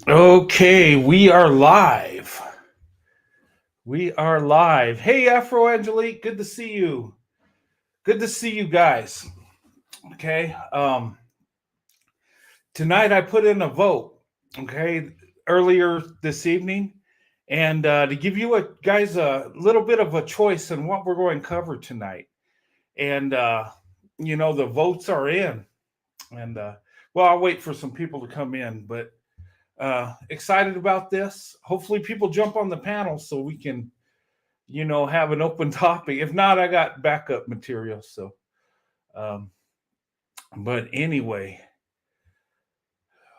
Okay, we are live. We are live. Hey, Afro Angelique, good to see you. Good to see you guys. Okay. Tonight I put in a vote. Okay, earlier this evening, and to give you guys a little bit of a choice on what we're going to cover tonight. And the votes are in, and well, I'll wait for some people to come in, but excited about this. Hopefully, people jump on the panel so we can have an open topic. If not, I got backup material. So, um, but anyway,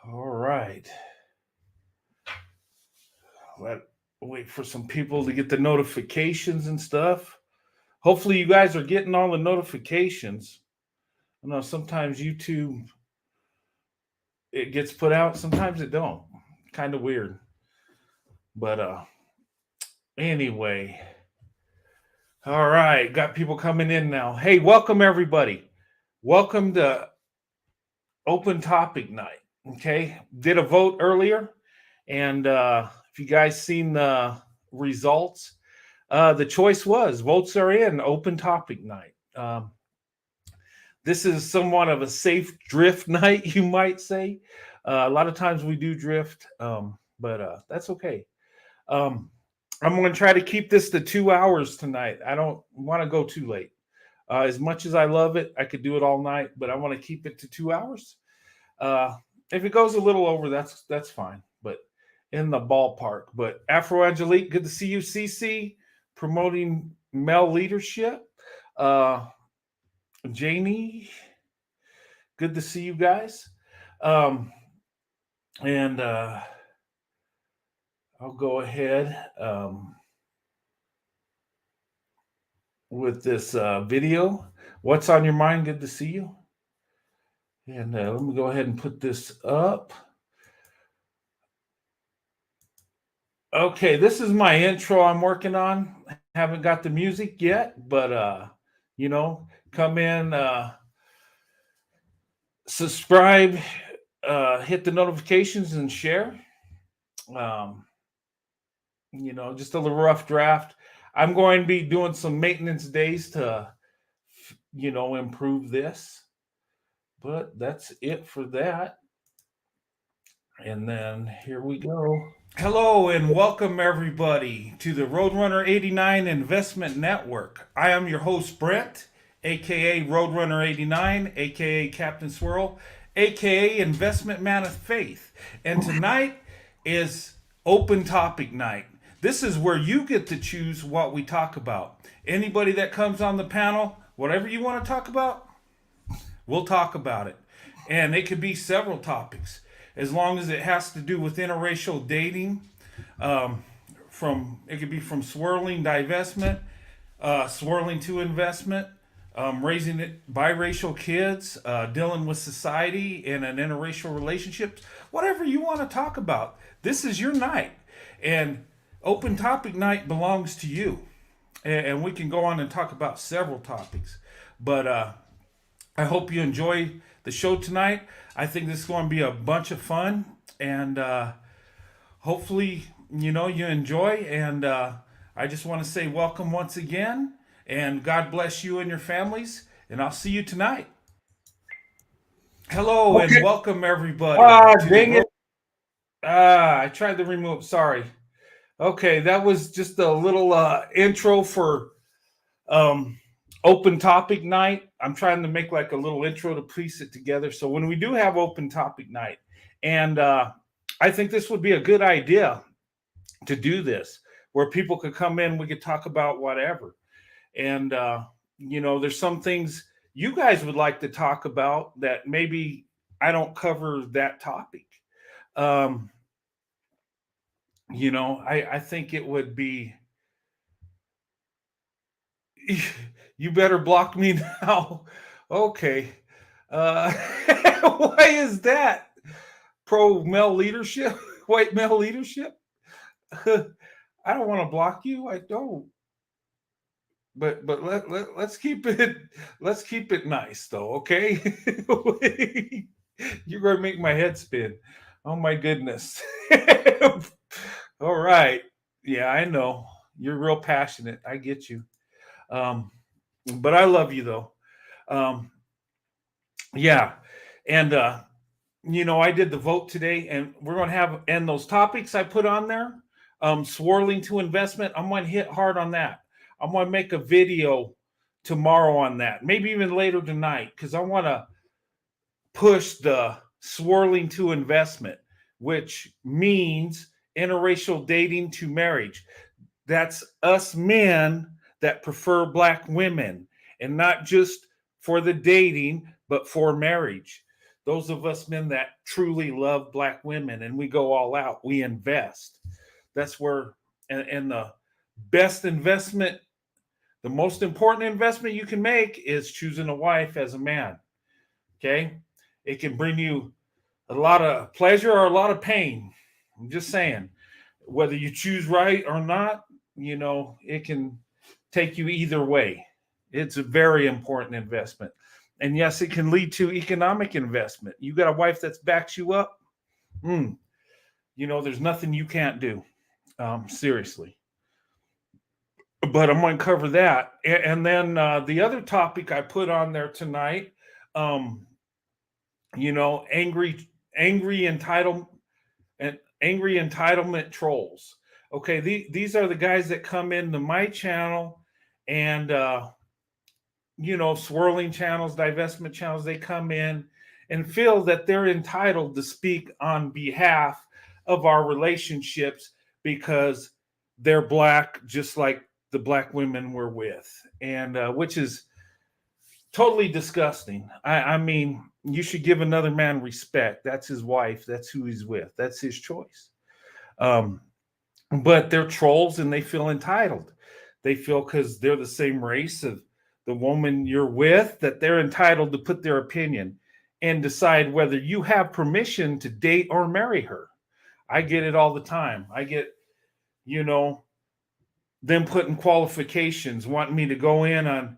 all right. Let wait for some people to get the notifications and stuff. Hopefully, you guys are getting all the notifications. I know sometimes YouTube it gets put out, sometimes it don't. Kind of weird. But anyway, all right, got people coming in now. Hey, welcome everybody. Welcome to open topic night. Okay, did a vote earlier, and if you guys seen the results, the choice was votes are in open topic night. This is somewhat of a safe drift night, you might say. A lot of times we do drift, but that's okay. Um, I'm going to try to keep this to 2 hours tonight. I don't want to go too late. As much as I love it, I could do it all night, but I want to keep it to 2 hours. Uh, if it goes a little over, that's fine, but in the ballpark. But Afro Angelique, good to see you. CC promoting male leadership. Uh, Janie, good to see you guys. Um, and I'll go ahead with this video. What's on your mind? Good to see you. And let me go ahead and put this up. Okay, this is my intro I'm working on. Haven't got the music yet, but come in, subscribe, hit the notifications and share. Um, just a little rough draft. I'm going to be doing some maintenance days to improve this. But that's it for that. And then here we go. Hello and welcome everybody to the Roadrunner 89 Investment Network. I am your host Brent, aka Roadrunner 89, aka Captain Swirl, aka Investment Man of Faith. And tonight is open topic night. This is where you get to choose what we talk about. Anybody that comes on the panel, whatever you want to talk about, we'll talk about it. And it could be several topics as long as it has to do with interracial dating. From it could be from swirling divestment, swirling to investment, raising biracial kids, dealing with society in an interracial relationship, whatever you want to talk about. This is your night, and open topic night belongs to you. And we can go on and talk about several topics, but I hope you enjoy the show tonight. I think this is going to be a bunch of fun, and hopefully, you enjoy. And I just want to say welcome once again, and God bless you and your families. And I'll see you tonight. Hello and Okay. welcome everybody to the Dang it. I tried to remove. Sorry. Okay, that was just a little intro for um, open topic night. I'm trying to make like a little intro to piece it together. So when we do have open topic night, and I think this would be a good idea to do this, where people could come in, we could talk about whatever, and there's some things you guys would like to talk about that maybe I don't cover that topic. Um, I think it would be. You better block me now. Okay. Uh, why is that? Pro male leadership? White male leadership? I don't want to block you. I don't. But let's keep it nice though, okay? You're gonna make my head spin. Oh my goodness. All right. Yeah, I know. You're real passionate. I get you. Um, but I love you though. Um, yeah. And I did the vote today, and we're going to have and those topics I put on there, swirling to investment. I'm going to hit hard on that. I'm going to make a video tomorrow on that, maybe even later tonight, because I want to push the swirling to investment, which means interracial dating to marriage. That's us men that prefer black women, and not just for the dating, but for marriage. Those of us men that truly love black women and we go all out, we invest. That's where, and the best investment, the most important investment you can make is choosing a wife as a man. Okay. It can bring you a lot of pleasure or a lot of pain. I'm just saying, whether you choose right or not, it can take you either way. It's a very important investment. And yes, it can lead to economic investment. You got a wife that backs you up. Mm, there's nothing you can't do. Seriously. But I'm going to cover that. And then the other topic I put on there tonight, um, angry entitled and angry entitlement trolls. Okay, these are the guys that come into my channel and swirling channels, divestment channels. They come in and feel that they're entitled to speak on behalf of our relationships because they're black, just like the black women we're with, and which is totally disgusting. I mean, you should give another man respect. That's his wife. That's who he's with. That's his choice. Um, but they're trolls and they feel entitled. They feel because they're the same race of the woman you're with that they're entitled to put their opinion and decide whether you have permission to date or marry her. I get it all the time. I get, you know, them putting qualifications, wanting me to go in on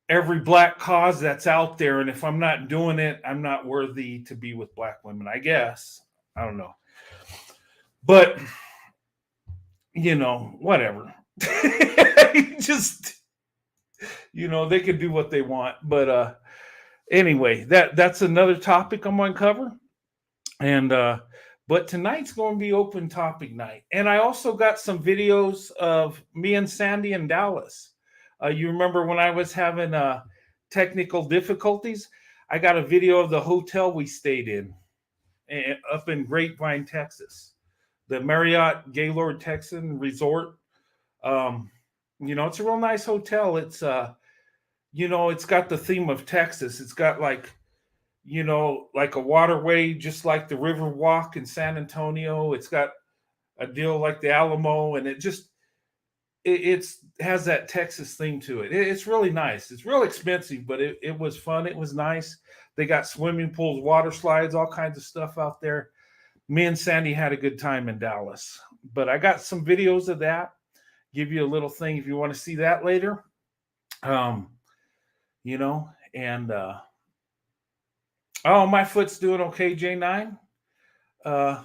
every black cause that's out there. And if I'm not doing it, I'm not worthy to be with black women, I guess. I don't know. But whatever. Just they can do what they want. But anyway, that's another topic I'm going to cover. And but tonight's going to be open topic night. And I also got some videos of me and Sandy in Dallas. You remember when I was having technical difficulties? I got a video of the hotel we stayed in up in Grapevine, Texas, the Marriott Gaylord Texan Resort. It's a real nice hotel. It's it's got the theme of Texas. It's got like a waterway, just like the River Walk in San Antonio. It's got a deal like the Alamo, and it has that Texas theme to it. It's really nice. It's real expensive, but it was fun. It was nice. They got swimming pools, water slides, all kinds of stuff out there. Me and Sandy had a good time in Dallas. But I got some videos of that. Give you a little thing if you want to see that later. Um, and oh, my foot's doing okay, J9. Uh,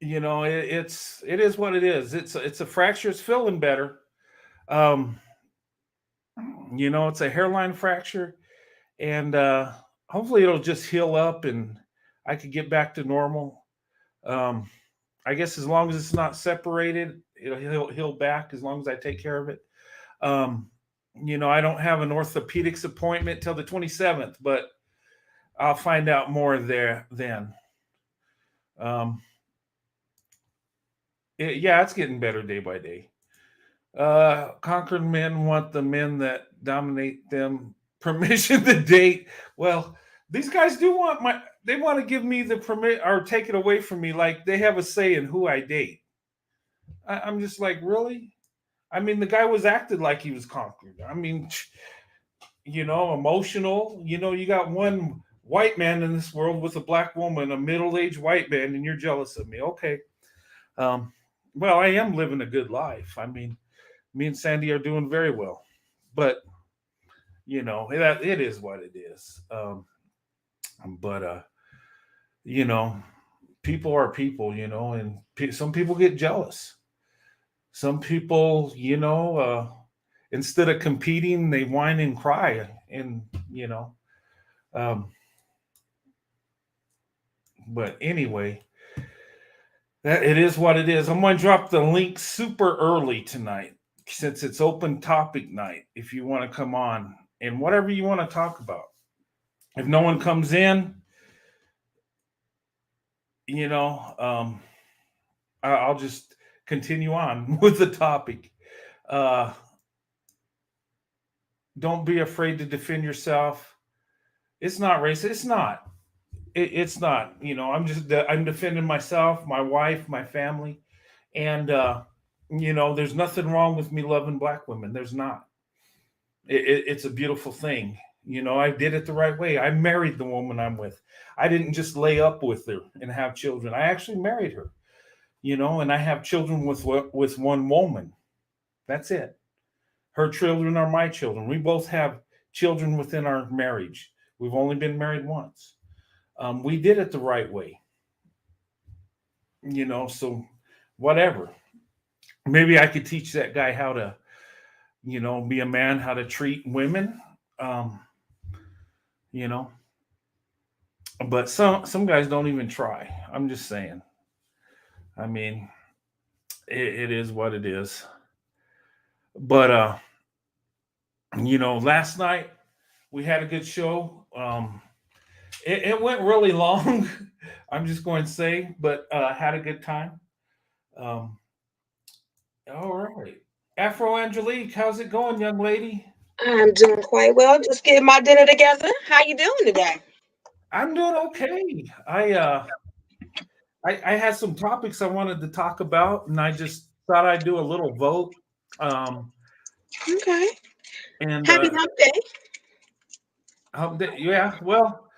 it is what it is. It's a fracture. It's feeling better. Um, it's a hairline fracture, and hopefully it'll just heal up and I could get back to normal. Um, I guess as long as it's not separated, it'll heal back as long as I take care of it. I don't have an orthopedics appointment till the 27th, but I'll find out more there then. It's getting better day by day. Conquered men want the men that dominate them permission to date. Well, these guys do they want to give me the permit or take it away from me. Like they have a say in who I date. I'm just like, really? I mean, the guy was acted like he was conquered. I mean, emotional. You got one white man in this world with a black woman, a middle-aged white man, and you're jealous of me. Okay. Well, I am living a good life. I mean, me and Sandy are doing very well, but that it is what it is. But you know, people are people, and some people get jealous. Some people, instead of competing, they whine and cry, and um, but anyway, that it is what it is. I'm going to drop the link super early tonight since it's open topic night. If you want to come on and whatever you want to talk about, if no one comes in, you know, um, I'll just continue on with the topic. Uh, don't be afraid to defend yourself. It's not racist. It's not. It's not. I'm defending myself, my wife, my family, and there's nothing wrong with me loving black women. There's not. It's a beautiful thing. I did it the right way. I married the woman I'm with. I didn't just lay up with her and have children. I actually married her. And I have children with one woman. That's it. Her children are my children. We both have children within our marriage. We've only been married once. We did it the right way. So whatever. Maybe I could teach that guy how to, be a man, how to treat women. Um, you know, but some guys don't even try. I'm just saying. I mean, it is what it is. But last night we had a good show. It went really long. I'm just going to say, but had a good time. Um, all right, Afro Angelique, how's it going, young lady? I'm doing quite well. Just getting my dinner together. How you doing today? I'm doing okay. I had some topics I wanted to talk about, and I just thought I'd do a little vote. Um, Okay. and Happy hump day. yeah, well,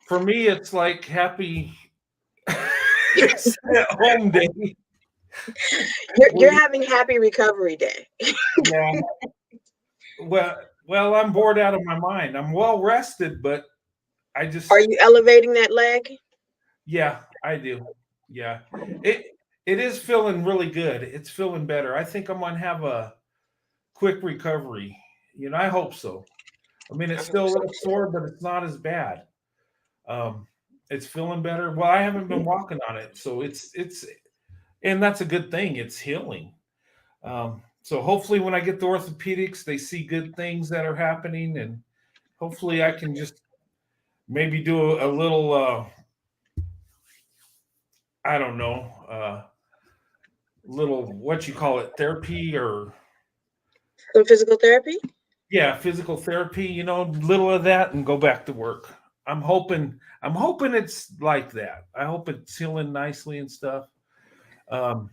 for me, it's like happy at home day. You're We, having happy recovery day. yeah, well, I'm bored out of my mind. I'm well rested, but I Are just, you elevating that leg? yeah, I do. Yeah, it it is feeling really good. It's feeling better. I think I'm gonna have a quick recovery. I hope so. I mean, I it's hope still a so little too. sore, but it's not as bad. Um, it's feeling better. Well, I haven't been walking on it, so and that's a good thing. It's healing. So hopefully, when I get to orthopedics, they see good things that are happening, and hopefully, I can just maybe do a little. I don't know, little what you call it, therapy or Some physical therapy? yeah, physical therapy. Little of that, and go back to work. I'm hoping it's like that. I hope it's healing nicely and stuff. Um,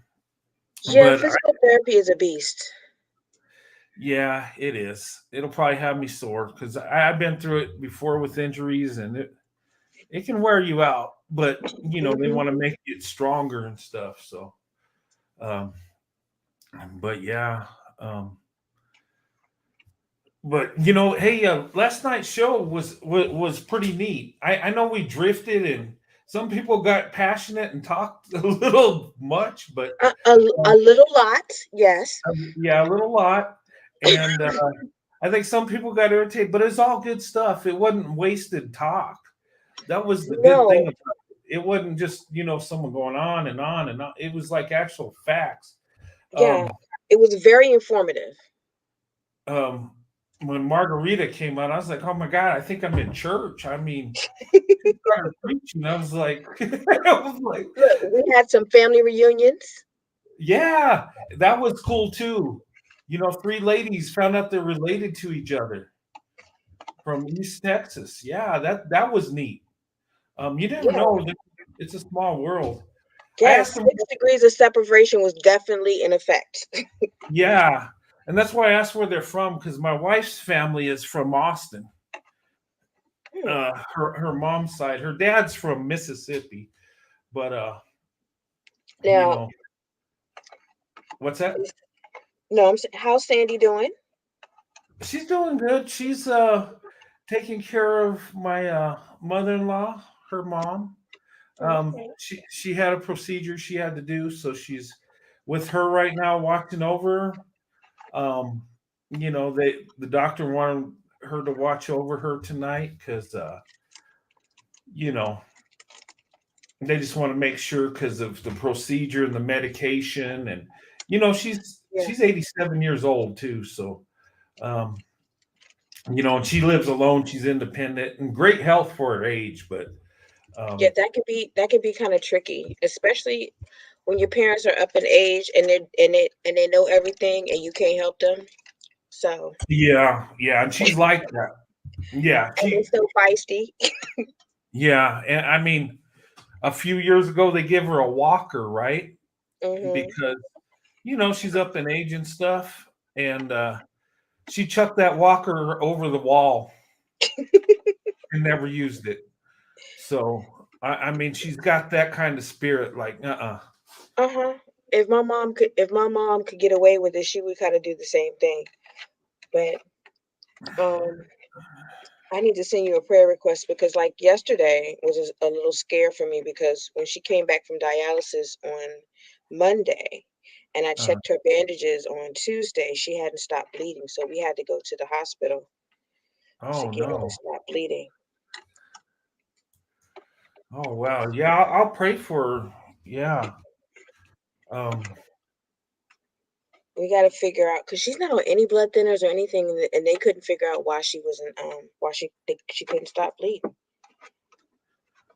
Yeah, but physical therapy is a beast. yeah, it is. It'll probably have me sore because I've been through it before with injuries, and it can wear you out. But they Hmm. want to make it stronger and stuff. So, um, but yeah, um, but hey, last night's show was pretty neat. I know we drifted, and some people got passionate and talked a little much, but A little lot, yes. yeah, a little lot, and I think some people got irritated, but it's all good stuff. It wasn't wasted talk. That was the good thing No, about it. It wasn't just someone going on and on and on. It was like actual facts. yeah, Um, it was very informative. um, when Margarita came out, I was like, "Oh my god, I think I'm in church." I mean, she started preaching. I was like, I was like, Look, we had some family reunions. "Yeah, that was cool too." Three ladies found out they're related to each other from East Texas. Yeah, that was neat. You never Yeah, know. It's a small world. I asked yes, them, 6 degrees of separation was definitely in effect. yeah, and that's why I asked where they're from because my wife's family is from Austin. Hmm. Her mom's side, her dad's from Mississippi, but you Now, know what's that? no, how's Sandy doing? She's doing good. She's taking care of my mother-in-law, her mom. Okay. She had a procedure she had to do, so she's with her right now, watching over her. Um, the doctor wanted her to watch over her tonight because you know they just want to make sure because of the procedure and the medication, and Yeah. she's 87 years old too, so um, and she lives alone. She's independent and great health for her age, but Yeah, um, that could be kind of tricky, especially when your parents are up in age and they know everything and you can't help them. So yeah, and she's like that. Yeah, and they're she so feisty. yeah, and I mean, a few years ago they give her a walker, right? Mhm. Because she's up in age and stuff, and she chucked that walker over the wall and never used it. So I mean, she's got that kind of spirit. Like, Uh-huh. If my mom could get away with it, she would kind of do the same thing. But um I need to send you a prayer request because like yesterday was a little scare for me because when she came back from dialysis on Monday and I uh, checked her bandages on Tuesday, she hadn't stopped bleeding. So we had to go to the hospital to oh get her to no, stop bleeding. oh wow, yeah, I'll pray for her. Yeah, um, We got to figure out because she's not on any blood thinners or anything, and they couldn't figure out why she wasn't why she couldn't stop bleeding.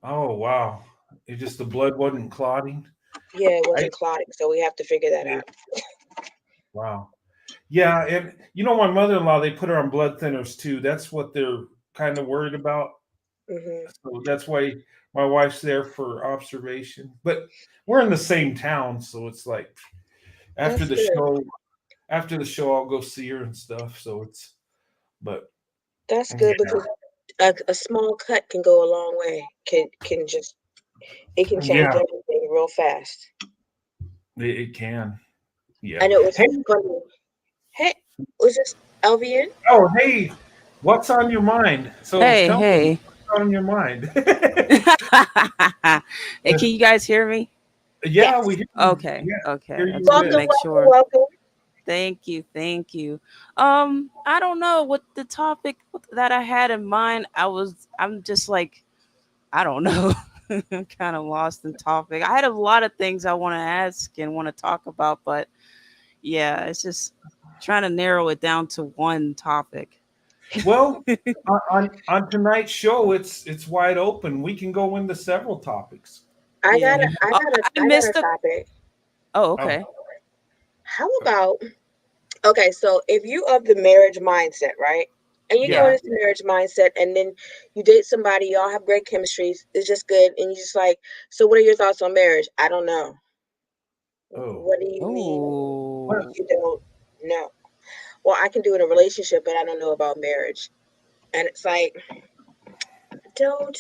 oh wow, it just the blood wasn't clotting. Yeah, it I wasn't clotting, so we have to figure that yeah, out. wow. Yeah, and my mother-in-law, they put her on blood thinners too. That's what they're kind of worried about. Hmm. So that's why my wife's there for observation. But we're in the same town, so it's like after That's the good. show, after the show, I'll go see her and stuff. So but That's good yeah, because a small cut can go a long way. Can just it can change yeah, everything real fast. it can. I Yeah. know it's Hey, funny. Hey, was this LVN? oh, hey, what's on your mind? So Hey, tell me hey. what's on your mind. Hey, can you guys hear me? Yeah, we Yes. hear you. Okay, Yeah, okay. hear I you just wanted to good. Welcome, make welcome, sure. welcome. Thank you, thank you. I don't know what the topic that I had in mind. I'm just like, I don't know. I'm kind of lost in topic. I had a lot of things I want to ask and want to talk about, but yeah, it's just trying to narrow it down to one topic. Well, on tonight's show, it's wide open. We can go into several topics. I got Yeah. a You I Oh, got a I I got missed a the. topic. Oh, oh, okay. How about okay, so if you of the marriage mindset, right? And you go yeah. into the marriage mindset and then you date somebody, y'all have great chemistry, it's just good, and you just like, so what are your thoughts on marriage? I don't know. Oh, What do you mean well, Oh. you don't know? Well, I can do in a relationship, but I don't know about marriage. And it's like, don't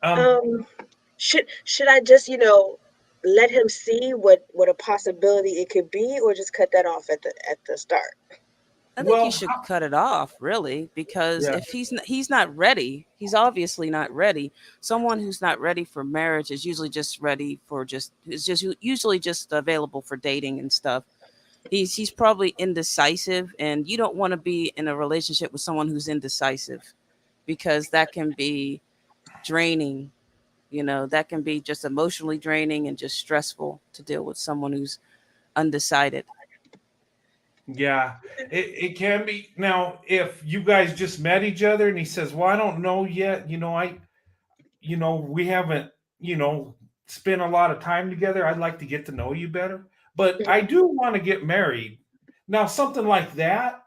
um, um should I just, let him see what a possibility it could be, or just cut that off at the start? I think you well, should cut it off, really, because yeah. if he's not ready, he's obviously not ready. Someone who's not ready for marriage is usually just ready for just is just usually just available for dating and stuff. He's probably indecisive, and you don't want to be in a relationship with someone who's indecisive because that can be draining. That can be just emotionally draining and just stressful to deal with someone who's undecided. Yeah, it can be. Now, if you guys just met each other and he says, "Well, I don't know yet. We haven't, you know, spent a lot of time together. I'd like to get to know you better, but I do want to get married." Now, something like that,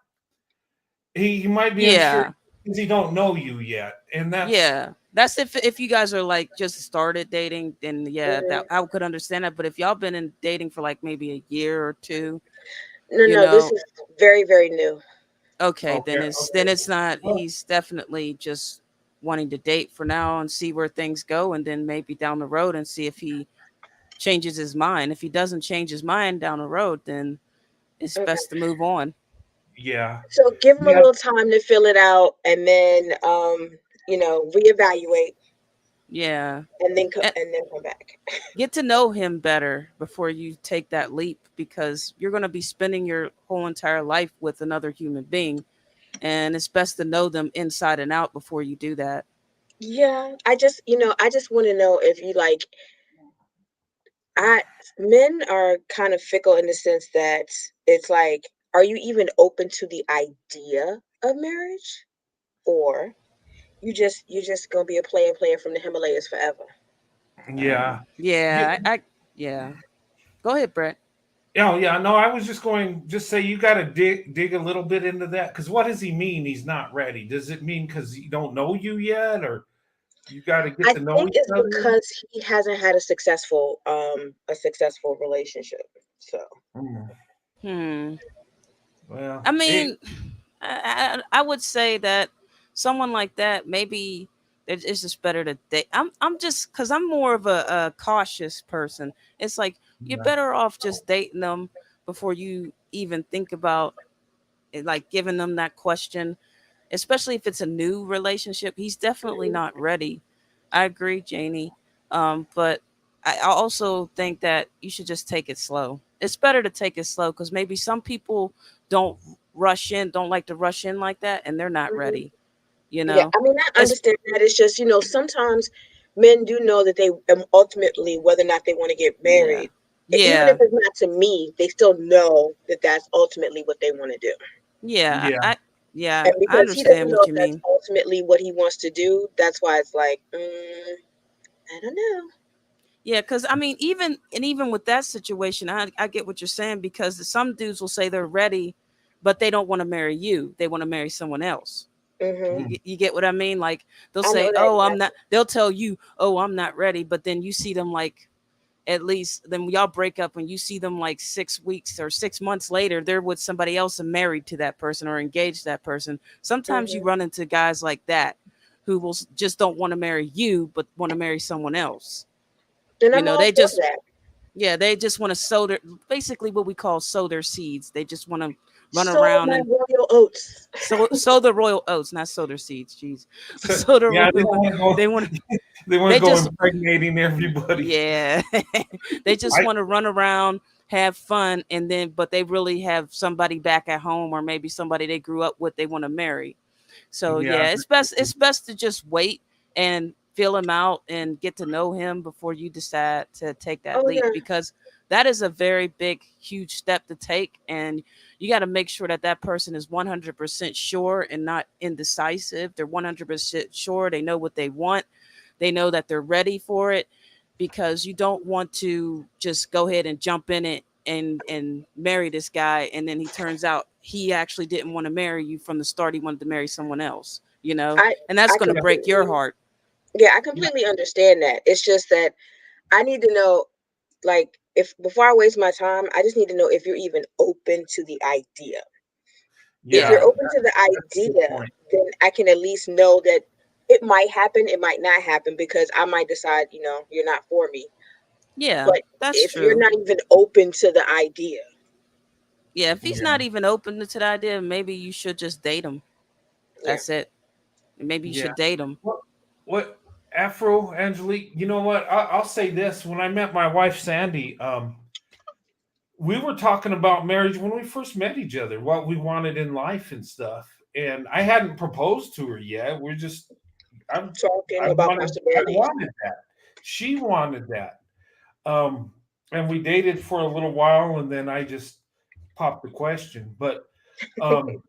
he might be unsure Yeah. because he don't know you yet, and that's Yeah, that's if you guys are like just started dating, then yeah, that Mhm. I could understand that. But if y'all been in dating for like maybe a year or two, No, you no, this know, is very, very new. okay, okay. then it's not. Well, He's definitely just wanting to date for now and see where things go, and then maybe down the road and see if he changes his mind. If he doesn't change his mind down the road, then it's Okay. best to move on. yeah, So give him a yeah, little time to fill it out and then reevaluate. Yeah. and then come back. Get to know him better before you take that leap, because you're going to be spending your whole entire life with another human being, and it's best to know them inside and out before you do that. Yeah, I just want to know if you like I men are kind of fickle in the sense that it's like, are you even open to the idea of marriage, or you just gonna be a player from the Himalayas forever? Yeah. Yeah. Yeah, yeah. Go ahead, Brett. Oh, yeah. No, I was just going. Just say you got to dig a little bit into that, because what does he mean? He's not ready. Does it mean because he don't know you yet, or you got to get I to know think each it's other? because he hasn't had a successful relationship. So Mm, Hmm. well, I mean, I would say that someone like that, maybe it's just better to date. I'm just because I'm more of a cautious person. It's like you're yeah, better off just dating them before you even think about it, like giving them that question, especially if it's a new relationship. He's definitely mhm. not ready. I agree, Janie. But I also think that you should just take it slow. It's better to take it slow, because maybe some people don't don't like to rush in like that, and they're not Mhm. ready. You Yeah, know, I mean, I it's understand that. It's just, sometimes men do know that they ultimately, whether or not they want to get yeah, married, even if yeah, it's not to me, they still know that that's ultimately what they want to do. yeah. yeah, Yeah, And I because he doesn't understand know what if you that's mean. ultimately what he wants to do, that's why it's like, I don't know. Yeah, because I mean, even with that situation, I get what you're saying, because some dudes will say they're ready, but they don't want to marry you. They want to marry someone else. Hmm. mm, You get what I mean? Like they'll I know say, that "Oh, I'm not." exactly. They'll tell you, "Oh, I'm not ready," but then you see them like at least then y'all break up and you see them like 6 weeks or 6 months later, they're with somebody else and married to that person or engaged to that person. Sometimes you Hmm. run into guys like that who will just don't want to marry you, but want to marry someone else. And You I'm know, all they for just that. yeah, they just want to sow their basically what we call sow their seeds. They just want to run Sow around my and royal oats. sow the royal oats, not sow their seeds. Jeez, so, sow the yeah. They royal. don't want to go. They want They want to they go just impregnating everybody. yeah, they just I want to run around, have fun, and then but they really have somebody back at home or maybe somebody they grew up with they want to marry. So yeah, yeah, it's best to just wait and feel him out and get to know him before you decide to take that Oh leap, yeah. because that is a very big huge step to take, and you got to make sure that that person is 100% sure and not indecisive. They're 100% sure, they know what they want, they know that they're ready for it, because you don't want to just go ahead and jump in it and marry this guy, and then he turns out he actually didn't want to marry you from the start. He wanted to marry someone else, I and that's I going to yeah, break your completely heart. yeah, I yeah, completely understand that. It's just that I need to know, like, if before I waste my time, I just need to know if you're even open to the idea. If Yeah, you're yeah. open to the That's a good idea, point. then I can at least know that it might happen, it might not happen, because I might decide, you're not for me. yeah, But that's if you're true. not even open to the idea, Yeah, if he's Yeah, not even open to the idea, maybe you should just date him. yeah. That's it. Maybe you yeah. should date him. What Afro Angelique? You know what? I'll say this: when I met my wife Sandy, we were talking about marriage when we first met each other, what we wanted in life and stuff. And I hadn't proposed to her yet. We're just I Talking I about I possibilities. wanted that. She wanted that. Um, and we dated for a little while, and then I just popped the question. But um,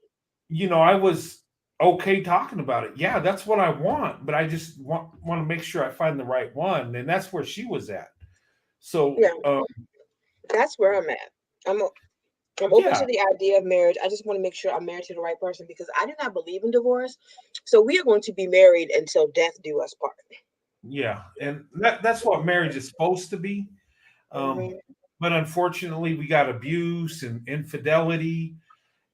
I was okay talking about it. Yeah, that's what I want, but I just want to make sure I find the right one, and that's where she was at. So Yeah, that's where I'm at. I'm o- I'm open yeah, to the idea of marriage. I just want to make sure I'm married to the right person because I do not believe in divorce. So we are going to be married until death do us part. yeah, and that's what marriage is supposed to be. Um, Hmm. but unfortunately, we got abuse and infidelity,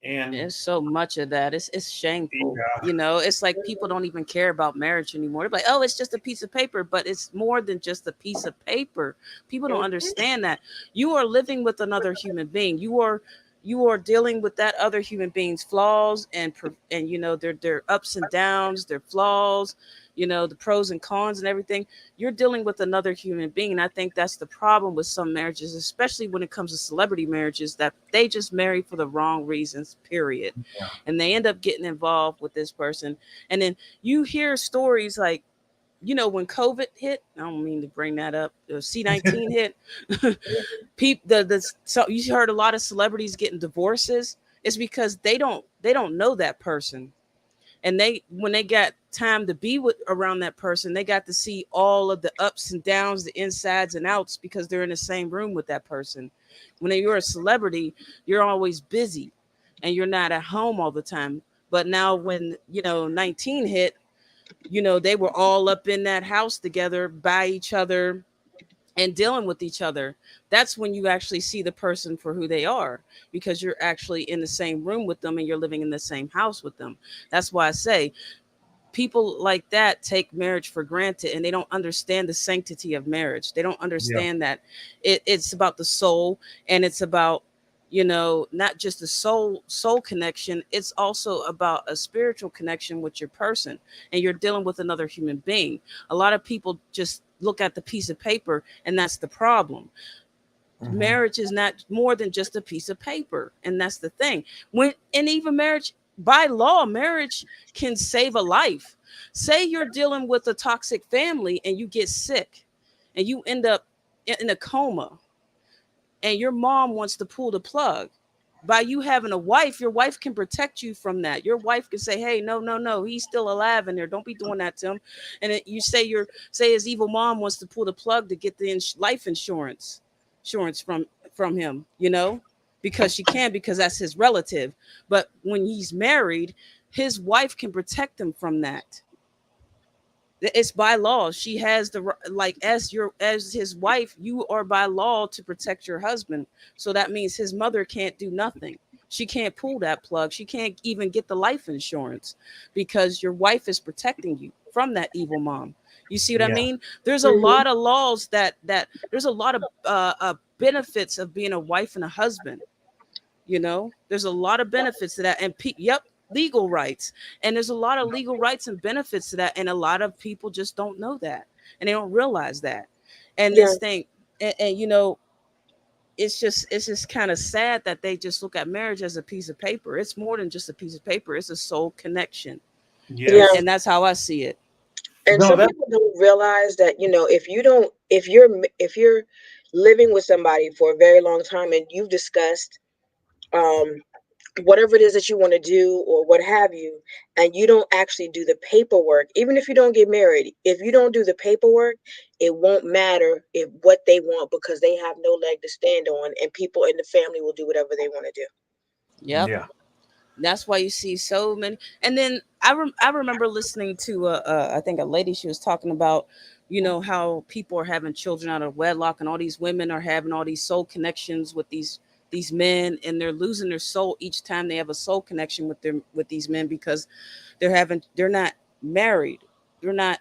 and There's so much of that. It's shameful. yeah, It's like people Hmm. don't even care about marriage anymore. They're like, oh, it's just a piece of paper, but it's more than just a piece of paper. People don't Hmm. understand that you are living with another human being. you are dealing with that other human being's flaws and their ups and downs, their flaws, the pros and cons and everything. You're dealing with another human being. And I think that's the problem with some marriages, especially when it comes to celebrity marriages, that they just marry for the wrong reasons, period. Yeah. And they end up getting involved with this person. And then you hear stories like, when COVID hit, I don't mean to bring that up. The C-19 hit. So you heard a lot of celebrities getting divorces. It's because they don't know that person, and they when they got time to be with around that person, they got to see all of the ups and downs, the insides and outs, because they're in the same room with that person. When you're a celebrity, you're always busy, and you're not at home all the time. But now when 19 hit, they were all up in that house together by each other and dealing with each other. That's when you actually see the person for who they are, because you're actually in the same room with them and you're living in the same house with them. That's why I say people like that take marriage for granted, and they don't understand the sanctity of marriage. They don't Yeah. understand that it's about the soul, and it's about not just the soul connection. It's also about a spiritual connection with your person, and you're dealing with another human being. A lot of people just look at the piece of paper, and that's the problem. Mhm. Marriage is not more than just a piece of paper, and that's the thing. And even marriage, by law, marriage can save a life. Say you're dealing with a toxic family and you get sick and you end up in a coma, and your mom wants to pull the plug. By you having a wife, your wife can protect you from that. Your wife can say, hey, no, no, no, he's still alive in there, don't be doing that to him. And you say his evil mom wants to pull the plug to get the life insurance from him, because she can, because that's his relative. But when he's married, his wife can protect him from that. It's by law. She has like, as his wife, you are by law to protect your husband. So that means his mother can't do nothing. She can't pull that plug. She can't even get the life insurance, because your wife is protecting you from that evil mom. You see what I Yeah. mean? There's a Mm-hmm. lot of laws that there's a lot of benefits of being a wife and a husband. There's a lot of benefits to that. And yep, legal rights. And there's a lot of legal rights and benefits to that. And a lot of people just don't know that, and they don't realize that. And Yeah. this thing, and it's just kind of sad that they just look at marriage as a piece of paper. It's more than just a piece of paper. It's a soul connection. and, Yeah. Yes. and that's how I see it. And No, some that. people don't realize that, if you don't, if you're living with somebody for a very long time and you've discussed um whatever it is that you want to do or what have you, and you don't actually do the paperwork, even if you don't get married, if you don't do the paperwork, it won't matter if what they want, because they have no leg to stand on, and people in the family will do whatever they want to do. Yep. Yeah. That's why you see so many. And then I remember listening to I think a lady, she was talking about, how people are having children out of wedlock, and all these women are having all these soul connections with these men, and they're losing their soul each time they have a soul connection with these men, because they're not married. They're not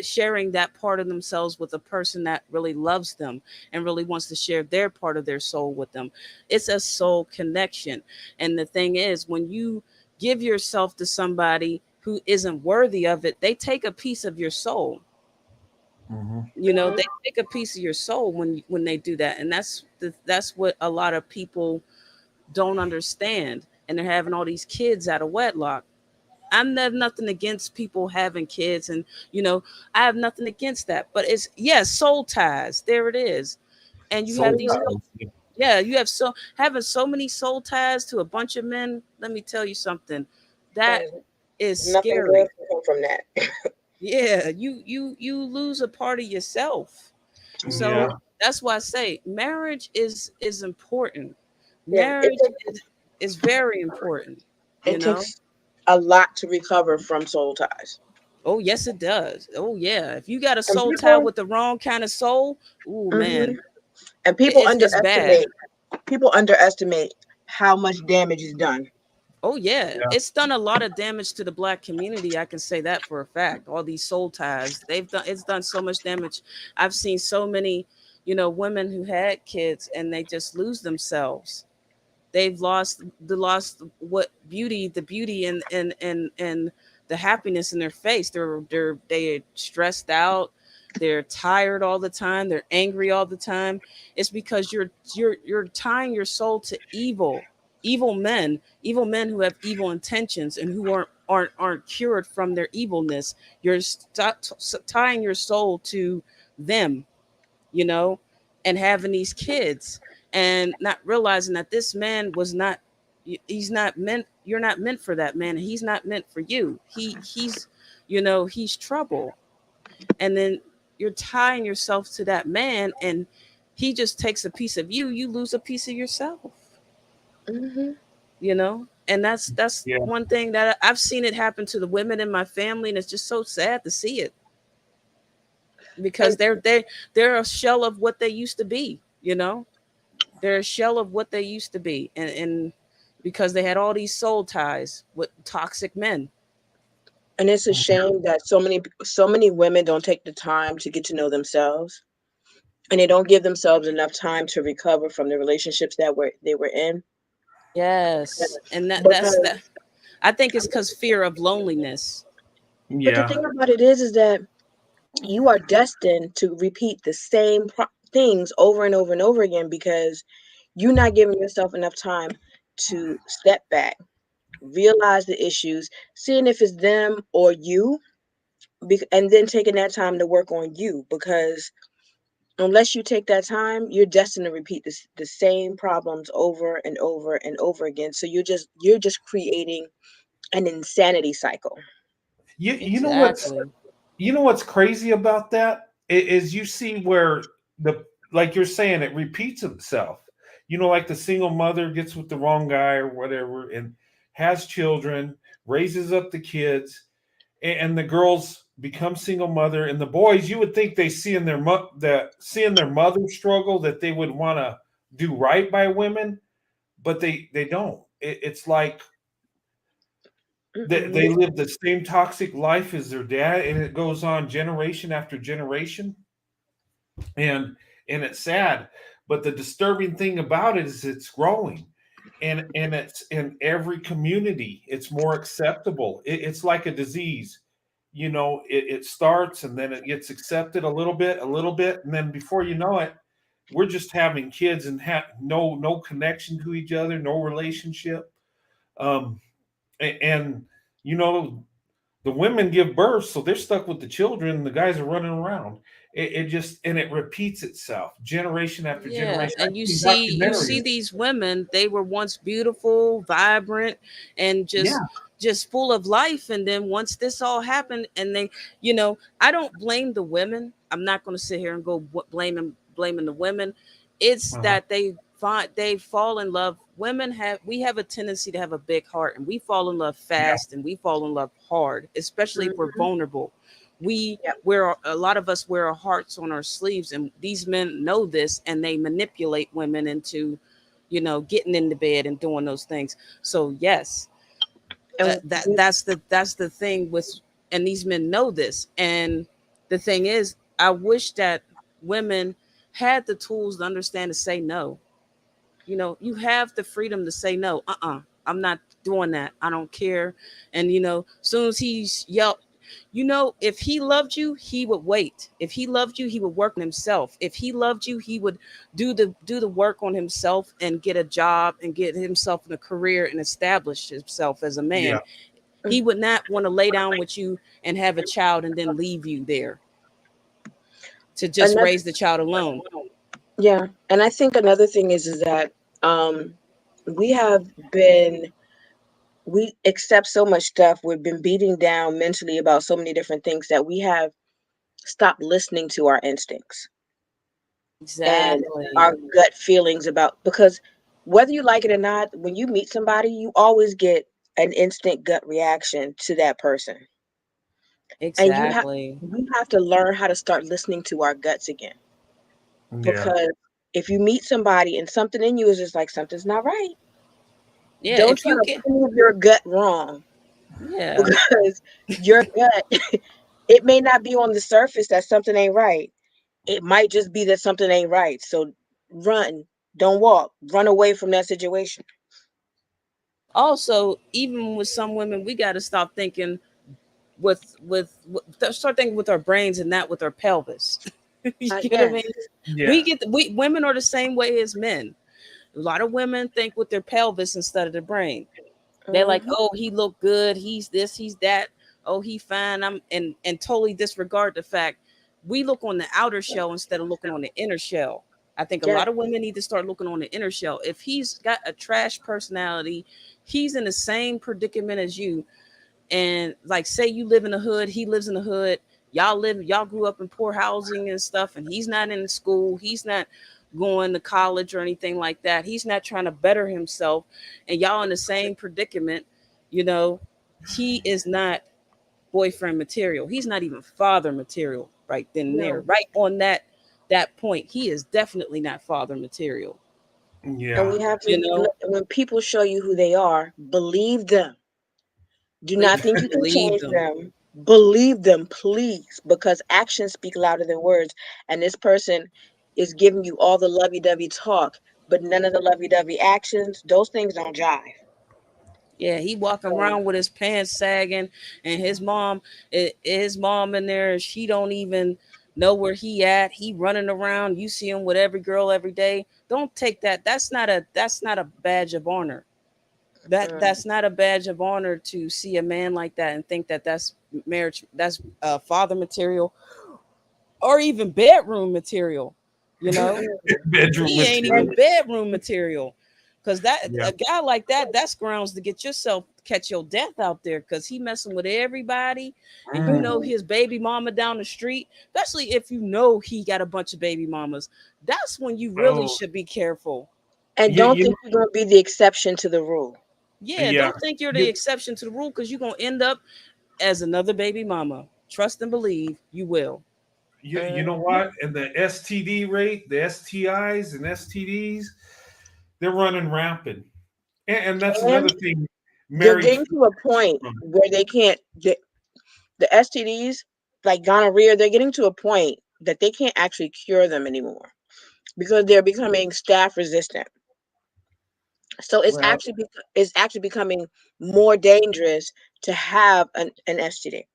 sharing that part of themselves with a person that really loves them and really wants to share their part of their soul with them. It's a soul connection. And the thing is, when you give yourself to somebody who isn't worthy of it, they take a piece of your soul. Mhm. They take a piece of your soul when they do that. And that's what a lot of people don't understand. And they're having all these kids out of wedlock. I'm have nothing against people having kids, and I have nothing against that. But it's, soul ties. There it is. And you have Soul these, Mhm. ties. Yeah. you have having so many soul ties to a bunch of men. Let me tell you something. That Guys, is nothing good scary. can come from that. Yeah, you lose a part of yourself. Mhm. So Yeah. that's why I say marriage is important. Yeah, Marriage is very important. You it know. takes a lot to recover from soul ties. Oh yes, it does. Oh yeah. If you got a And soul tie people, with the wrong kind of soul, ooh mhm, man, and people it's bad. underestimate how much damage is done. Oh yeah, Yeah. it's done a lot of damage to the black community. I can say that for a fact. All these soul ties, it's done so much damage. I've seen so many, women who had kids and they just lose themselves. they've lost what beauty, the beauty and the happiness in their face. They're stressed out, they're tired all the time, they're angry all the time. It's because you're tying your soul to evil men who have evil intentions and who aren't cured from their evilness. You're tying your soul to them, you know, and having these kids and not realizing that this man was not, he's not meant, you're not meant for that man. He's not meant for you. He's, you know, he's trouble. And then you're tying yourself to that man, and he just takes a piece of you, you lose a piece of yourself, Mm-hmm. you know. And that's Yeah. one thing that I've seen it happen to the women in my family, and it's just so sad to see it, because And they're a shell of what they used to be, you know. They're a shell of what they used to be, and because they had all these soul ties with toxic men. and it's a shame that so many women don't take the time to get to know themselves, and they don't give themselves enough time to recover from the relationships that they were in. Yes, and that's Because that. I think it's because fear of loneliness. but the Yeah. thing about it is that you are destined to repeat the same things over and over and over again because you're not giving yourself enough time to step back, realize the issues, seeing if it's them or you, and then taking that time to work on you, because unless you take that time, you're destined to repeat the same problems over and over and over again. So you're just creating an insanity cycle. You know what's Exactly. crazy about that is you see where the, like you're saying, it repeats itself. Like the single mother gets with the wrong guy or whatever and has children, raises up the kids, and the girls become single mother, and the boys, you would think they see in their seeing their mother struggle, that they would want to do right by women, but they don't. It's like they Mm-mm. live the same toxic life as their dad, and it goes on generation after generation, and it's sad. But the disturbing thing about it is it's growing, and it's in every community. It's more acceptable. It's like a disease. It starts, and then it gets accepted a little bit, and then before you know it, we're just having kids and have no connection to each other, no relationship. um and you know the women give birth, so they're stuck with the children, the guys are running around. It just, and it repeats itself generation after Yeah, generation. I've and seen you see documentaries. these women, they were once beautiful, vibrant, and Yeah. just full of life, and then once this all happened and they, you know, I don't blame the women. I'm not going to sit here and go blaming the women. It's Uh-huh. that they fall in love. Women have we have a tendency to have a big heart, and we fall in love Yeah. fast and we fall in love hard, especially if we're Mhm. vulnerable. We Yep. wear a lot of us wear our hearts on our sleeves, and these men know this, and they manipulate women into, you know, getting into bed and doing those things. So yes, And that's the thing with, and these men know this. And the thing is, I wish that women had the tools to understand to say no. You know, you have the freedom to say no. I'm not doing that. I don't care. And you know, soon as he's yelled, you know, if he loved you, he would wait. If he loved you, he would work on himself. If he loved you, he would do the work on himself and get a job and get himself in a career and establish himself as a man. Yeah. He would not want to lay down with you and have a child and then leave you there to just another raise the child alone. yeah, and I think another thing is that um we have been we accept so much stuff. We've been beating down mentally about so many different things that we have stopped listening to our instincts and Exactly. our gut feelings about, because whether you like it or not, when you meet somebody, you always get an instant gut reaction to that person. And Exactly. we have to learn how to start listening to our guts again. Yeah. Because if you meet somebody and something in you is just like something's not right, Yeah, don't if try you to get, prove your gut wrong, yeah. because your gut, it may not be on the surface that something ain't right. It might just be that something ain't right. So run, don't walk, run away from that situation. Also, even with some women, we got to stop thinking start thinking with our brains and not with our pelvis. You get what I Yes. mean? Yeah. We women are the same way as men. A lot of women think with their pelvis instead of their brain. They're like, Hmm. oh, he look good, he's this, he's that, oh, he fine. And totally disregard the fact we look on the outer shell instead of looking on the inner shell. I think a Yes. lot of women need to start looking on the inner shell. If he's got a trash personality, he's in the same predicament as you. And like, say you live in the hood, he lives in the hood, y'all grew up in poor housing and stuff, and he's not in school, he's not going to college or anything like that, he's not trying to better himself, and y'all in the same predicament, you know, he is not boyfriend material, he's not even father material. Right then and there, No. right on that point, he is definitely not father material. And Yeah. we have You to, know, when people show you who they are, believe them. Do not please think you can believe change them. them. Believe them, please, because actions speak louder than words. And this person is giving you all the lovey-dovey talk, but none of the lovey-dovey actions. Those things don't jive. Yeah, he walking So, around with his pants sagging, and his mom in there. She don't even know where he at. He running around. You see him with every girl every day. Don't take that. That's not a badge of honor. mm, That's not a badge of honor to see a man like that and think that that's marriage. That's father material or even bedroom material. You know, mm-mm. Bedroom he ain't material. even And bedroom material. Cause that Yeah. a guy like that, that's grounds to get yourself catch your death out there. Cause he messing with everybody, and you know Mm. mhm. his baby mama down the street. Especially if you know he got a bunch of baby mamas, that's when you really Oh, should be careful. And you, don't you think you're going to be the exception to the rule. Yeah, yeah. don't think you're the You, exception to the rule, because you're gonna end up as another baby mama. Trust and believe you will. you know Mhm. what? And the STD rate, the STIs and STDs, they're running rampant. And that's And another thing they're married getting folks to a point from. where they can't, the STDs, like gonorrhea, they're getting to a point that they can't actually cure them anymore because they're becoming staph resistant. So Well, it's actually becoming more dangerous to have an STD.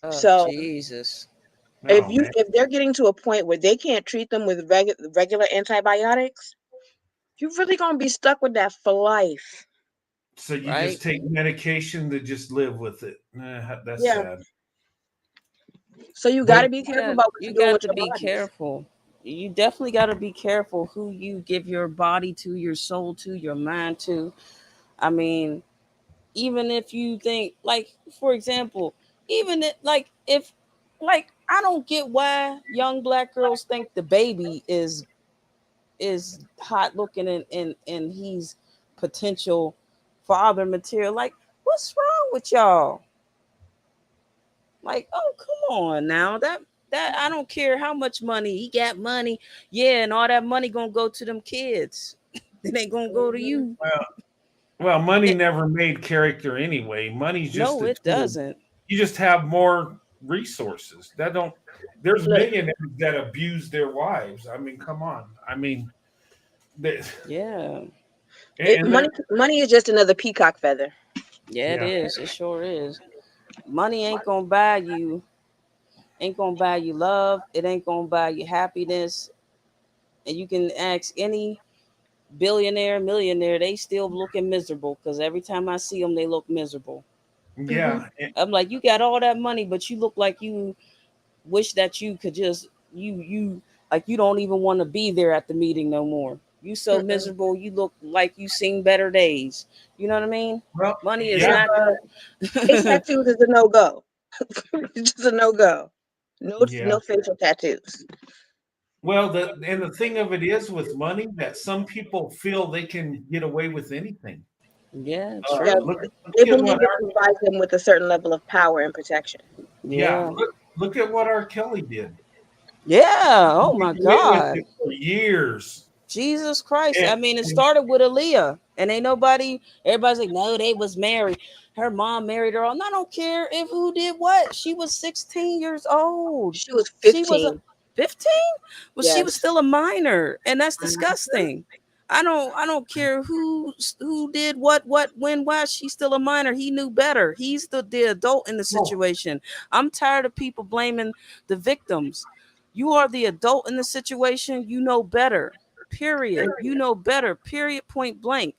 Oh So Jesus. oh man. if they're getting to a point where they can't treat them with regular antibiotics, you're really gonna be stuck with that for life. So you Right? just take medication to just live with it. That's Yeah. sad. So you got But to be careful about what You you're doing got with to your be bodies. careful. You definitely got to be careful who you give your body to, your soul to, your mind to. I mean, even if you think, like, for example, even like if, like, I don't get why young black girls think the baby is hot looking, and he's potential father material. Like, what's wrong with y'all? Like, oh, come on now. That I don't care how much money he got money. Yeah, and all that money gonna go to them kids. It ain't gonna go to Mhm. you. well, money It, never made character anyway. Money's just no, a it tool. doesn't. You just have more resources. That don't there's Look, millionaires that abuse their wives. I mean, come on. I mean, they, Yeah. and they're money is just another peacock feather. Yeah, it yeah. is. It sure is. Money ain't gonna buy you love. It ain't gonna buy you happiness. And you can ask any billionaire, millionaire, they still looking miserable, because every time I see them, they look miserable. Hmm. Yeah. I'm like, you got all that money, but you look like you wish that you could just you like you don't even want to be there at the meeting no more. You so Mm-mm. miserable, you look like you seen better days. You know what I mean? Well, Money is yeah. not Face gonna tattoos is a no go. It's just a no go. Yeah. No facial tattoos. Well, the thing of it is with money that some people feel they can get away with anything. Yeah, Yeah, true. they Look at believe what it our provides them with a certain level of power and protection. yeah, Yeah. look at what R. Kelly did. Yeah. He Oh got my away with God. it for years. Jesus Christ. And, I mean, it and started with Aaliyah, and ain't nobody, everybody's like, no, they was married. Her mom married her. And I don't care if who did what. She was 16 years old. She was She was a 15. 15? Well, she was Yes. still a minor, and that's Mhm. disgusting. I don't care who did what, when, why. She's still a minor. He knew better. He's the adult in the No. situation. I'm tired of people blaming the victims. You are the adult in the situation. You know better. Period. You know better. Period. Point blank.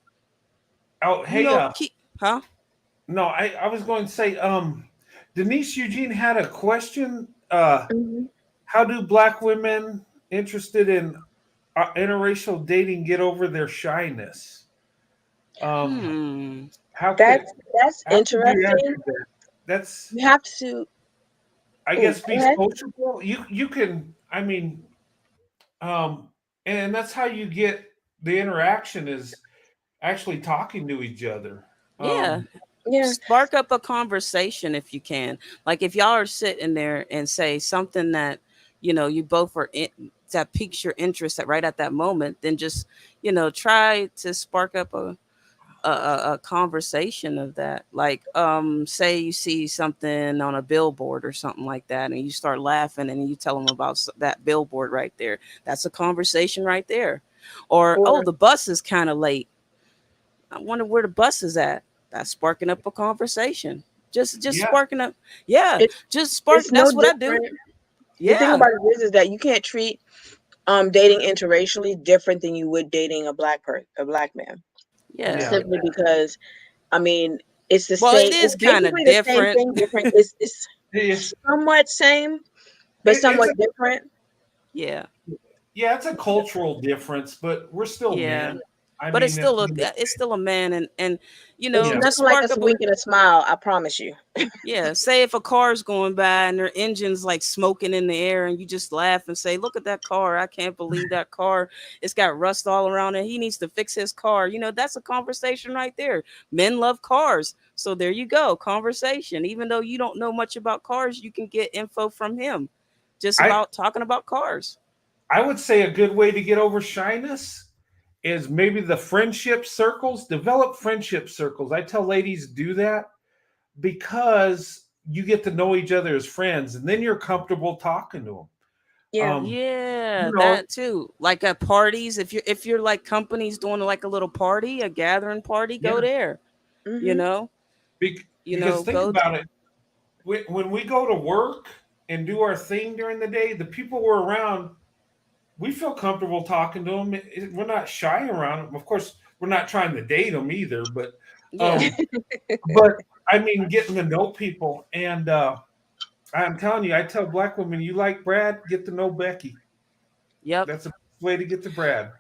Oh, You hey, know keep huh? no, I was going to say, Denise Eugene had a question. Mhm. How do black women interested in interracial dating get over their shyness? Um, Hmm. how could That's how could you interesting. answer that? That's, You have to. I Oh, guess, go be ahead. sociable. You can, I mean, um, and that's how you get the interaction is actually talking to each other. Yeah. Yeah. Spark up a conversation if you can. Like if y'all are sitting there and say something that you both are that piques your interest at right at that moment, then just try to spark up a conversation of that. Like say you see something on a billboard or something like that, and you start laughing and you tell them about that billboard right there. That's a conversation right there. Or, oh, Or the bus is kind of late. I wonder where the bus is at. That's sparking up a conversation. Just Yeah, sparking up. Yeah, it's just spark. it's no That's what I do. different. The thing Yeah, about it is that you can't treat dating interracially different than you would dating a black man. yeah. yeah. Simply because I mean it's the Well, it same. is It's kind of basically the same different. thing, different. It's It's somewhat same, but it's somewhat a, different. Yeah, yeah, it's a cultural difference, but we're still yeah. men. I But it's mean, at still the a end of it's still a man, and It's yeah, just nothing like spark us up a. winking a smile. I promise you. Yeah, say if a car's going by and their engine's like smoking in the air, and you just laugh and say, "Look at that car! I can't believe that car. It's got rust all around it. He needs to fix his car." That's a conversation right there. Men love cars, so there you go, conversation. Even though you don't know much about cars, you can get info from him, just I about talking about cars. I would say a good way to get over shyness is maybe the friendship circles. Develop friendship circles. I tell ladies do that because you get to know each other as friends, and then you're comfortable talking to them. Yeah. Yeah, You know, that too. Like at parties, if you're like companies doing like a little party, a gathering party, yeah, go there. You Mhm. know, because think go. about it. When we go to work and do our thing during the day, the people we're around, we feel comfortable talking to them. We're not shy around them. Of course, we're not trying to date them either, Yeah. um, but I mean, getting to know people. And I'm telling you, I tell black women, you like Brad, get to know Becky. Yep. That's a way to get to Brad.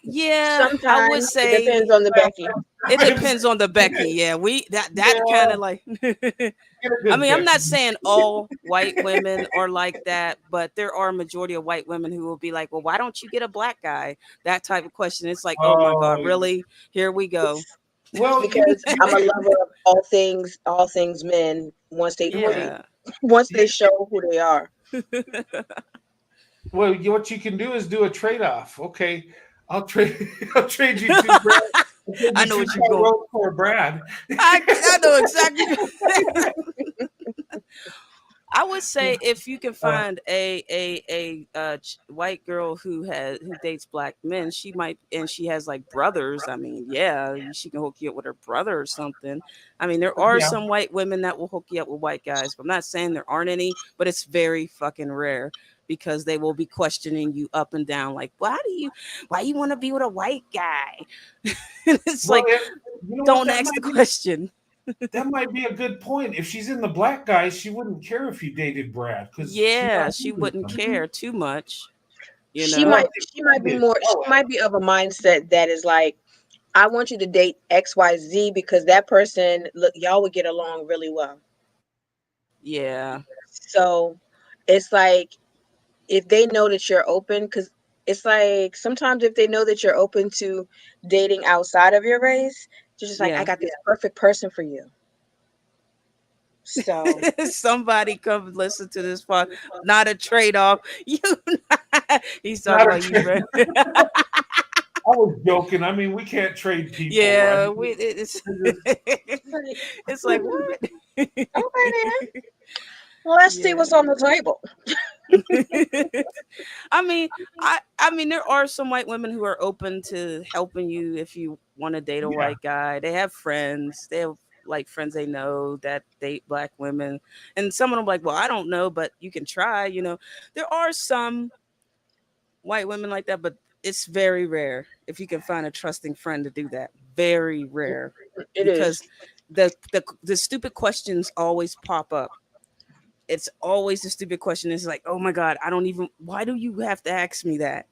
Yeah, I would Sometimes it say depends on the Becky. it depends on the Becky. Yeah, we that kind Yeah, of like. get a I good mean, I'm not Becky. saying all white women are like that, but there are a majority of white women who will be like, "Well, why don't you get a black guy?" That type of question. It's like, oh my god, Oh, really? Here we go. It's it's well, because you I'm a lover of all things men. Yeah. Once they you show who they are. well, what you can do is do a trade off. Okay, I'll trade I'll trade you two Brad. I'll trade I you know two what you're going. Tyrone for Brad. I know exactly. I would say if you can Uh, find a white girl who dates black men, she might, and she has like brothers. I mean, yeah, she can hook you up with her brother or something. I mean, there are yeah, some white women that will hook you up with white guys, but I'm not saying there aren't any, but it's very fucking rare because they will be questioning you up and down, like, why you want to be with a white guy? It's well, like, you know what? don't That ask the might be question. a good point. If she's in the black guy, she wouldn't care if you dated Brad because she's not Yeah, she into wouldn't them. care too much, you She Well, know. might she might be more she might be of a mindset that is like, I want you to date XYZ because that person, look, y'all would get along really well. Yeah. So it's like if they know that you're open, because it's like sometimes if they know that you're open to dating outside of your race, they're just like, I Yeah. got this perfect person for you. So Somebody come listen to this part. Not a trade off. You he's talking not a about you, trade. bro. I was joking. I mean, we can't trade people. I Yeah, mean, it's we're just- it's like, it's like what? okay then, let's see Yeah. what's on the table. I mean, I mean, there are some white women who are open to helping you if you want to date a Yeah. white guy. They have friends. They have like friends they know that date black women, and some of them like, well, I don't know, but you can try. There are some white women like that, but it's very rare if you can find a trusting friend to do that. Very rare, It is. because the stupid questions always pop up. It's always the stupid question. It's like, oh my god, I don't even. Why do you have to ask me that?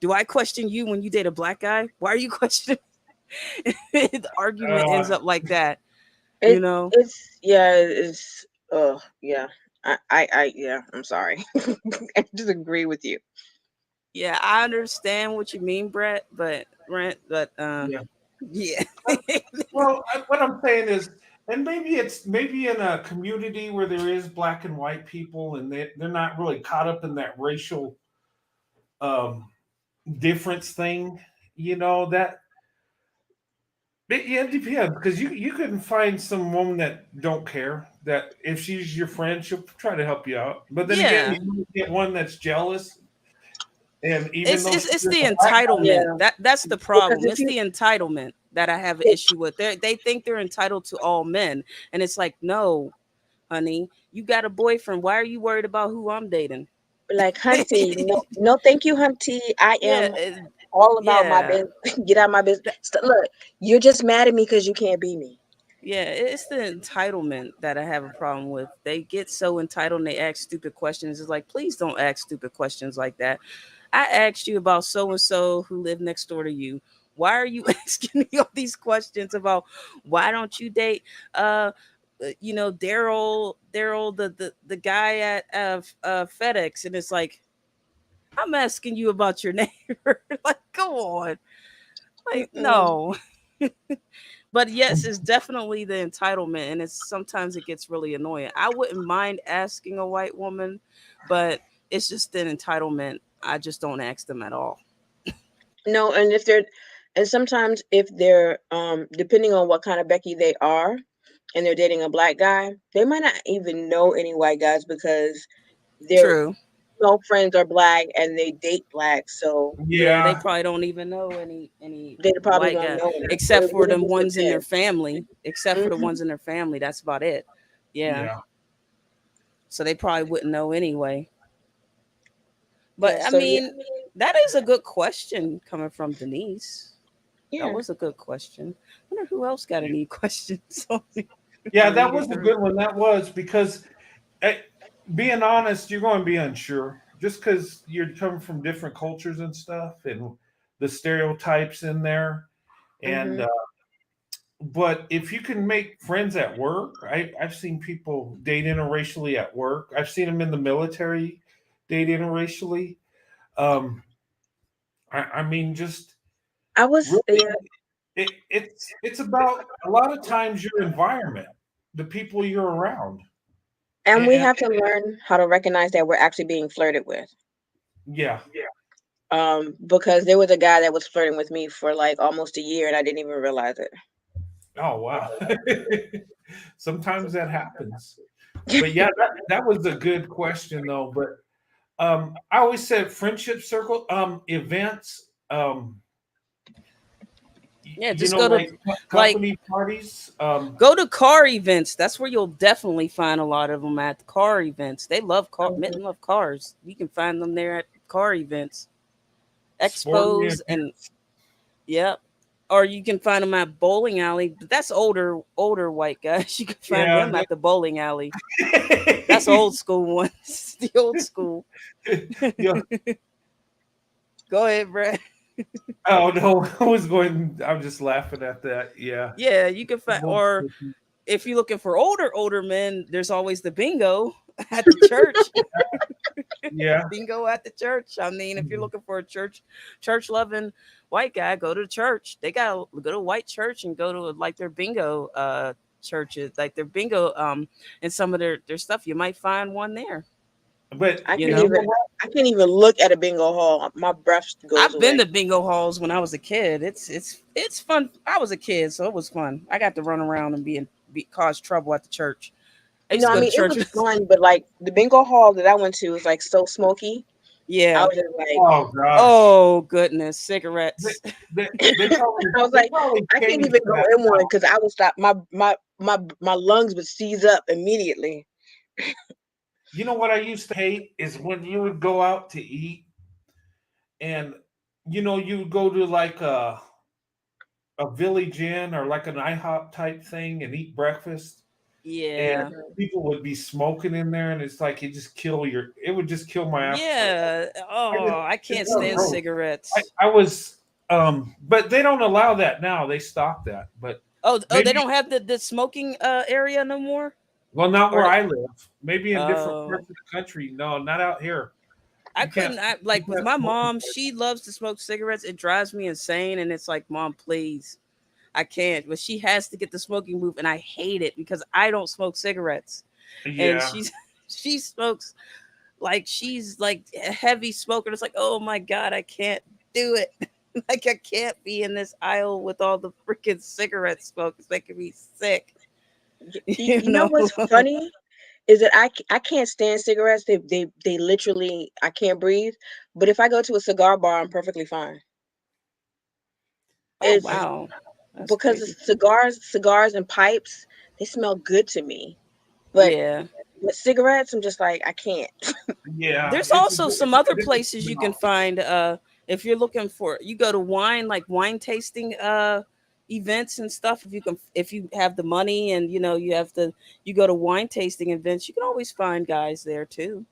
Do I question you when you date a black guy? Why are you questioning? The argument ends Uh, up like that, you It know? it's yeah, it's yeah. Yeah, I'm sorry. I disagree with you. Yeah, I understand what you mean, Brent, but yeah. yeah. Well, what I'm saying is, and maybe it's maybe in a community where there is black and white people, and they're not really caught up in that racial um, difference thing. That yeah, it depends because you can find some woman that don't care that if she's your friend, she'll try to help you out. But then again, Yeah. you get one that's jealous, and even It's though it's she's it's just the a black guy, entitlement. Yeah, That's the because problem. if It's you the entitlement that I have an issue with. They think they're entitled to all men. And it's like, no, honey, you got a boyfriend. Why are you worried about who I'm dating? like Hunty, no, no, thank you, Hunty. I Yeah, am all about my yeah. business. Get out of my business. Look, you're just mad at me because you can't be me. Yeah, it's the entitlement that I have a problem with. They get so entitled and they ask stupid questions. It's like, please don't ask stupid questions like that. I asked you about so and so who lived next door to you. Why are you asking me all these questions about why don't you date Daryl the guy at FedEx? And it's like, I'm asking you about your neighbor. Like, come on. Like, Mm-mm. no. But yes, it's definitely the entitlement, and it's sometimes it gets really annoying. I wouldn't mind asking a white woman, but it's just an entitlement. I just don't ask them at all. No, and sometimes if they're depending on what kind of Becky they are, and they're dating a black guy, they might not even know any white guys because their True. friends are black and they date black, so Yeah, they yeah, probably don't even know any they probably white won't guy know them. So except it for really them just ones in their depends. family. Except for the Hmm. ones in their family, that's about it. Yeah, yeah, so they probably wouldn't know anyway. But Yeah. I So yeah, mean, that is a good question coming from Denise. That yeah. was a good question. I wonder who else got any questions on me. yeah. That Read it was a through. good one. That was because, eh, being honest, you're going to be unsure just because you're coming from different cultures and stuff, and the stereotypes in there. And Hmm. but if you can make friends at work, I've seen people date interracially at work. I've seen them in the military date interracially. Um, I mean, just I was really, it's about a lot of times your environment, the people you're around, and we and have to learn how to recognize that we're actually being flirted with. yeah. Because there was a guy that was flirting with me for like almost a year and I didn't even realize Oh wow. Sometimes that happens. it. But yeah, that was a good question though. But I always said friendship circle events. Yeah, just go to Like like company parties. go to car events. That's where you'll definitely find a lot of them at car events. They love men love cars. You can find them there at car events, Sporting expos, and events. yep. Or you can find them at bowling alley. But that's older white guys. You can find Yeah. them at the bowling alley. That's old school ones. The old school. Yeah. Go ahead, Brad. Oh no, I was going. I'm just laughing at that. Yeah. Yeah, you can find. Or if you're looking for older men, there's always the bingo at the church. Yeah. Bingo at the church. I mean, if you're looking for a church loving white guy, go to church. They got to go to a white church and go to like their bingo churches, like their bingo and some of their stuff. You might find one there. But I You can't you know, know even what? I can't even look at a bingo hall. My breath goes I've been away. to bingo halls when I was a kid. It's fun. I was a kid, so it was fun. I got to run around and cause trouble at the church. I used No, to I go to mean it church. was fun, but like the bingo hall that I went to was like so smoky. I Yeah. was just like, Oh gosh. Oh goodness, They, cigarettes. they probably I was they like, probably I can't changed even go that in one now. because I would stop. My lungs would seize up immediately. You know what I used to hate is when you would go out to eat and you would go to like a Village Inn or like an IHOP type thing and eat breakfast, and Yeah. Mhm. people would be smoking in there, and it's like it would just kill my appetite. Yeah. I just Oh, I it's can't so stand gross. cigarettes. I was but they don't allow that now. They stopped that. But Oh, they maybe don't have the smoking area no more? well not where Or I live. Maybe in different parts oh, of the country. No, not out here. I You can't couldn't. I you like with can't my smoke in mom. She loves to smoke cigarettes. It drives me insane, and it's like, Mom, please, I can't. But she has to get the smoking move, and I hate it because I don't smoke cigarettes, places. and Yeah. she's she smokes like she's like a heavy smoker. It's like, oh my god, I can't do it. Like I can't be in this aisle with all the freaking cigarette smoke. It's making me sick. You You know know. what's funny is that I can't stand cigarettes. They literally I can't breathe. But if I go to a cigar bar, I'm perfectly fine. Oh It's I, wow, that's because the crazy. cigars and pipes, they smell good to me. But Yeah. with cigarettes, I'm just like I can't. yeah, There's also some it's a other different places you can smell. find if you're looking for you go to wine tasting events and stuff. If you have the money and you go to wine tasting events, you can always find guys there too.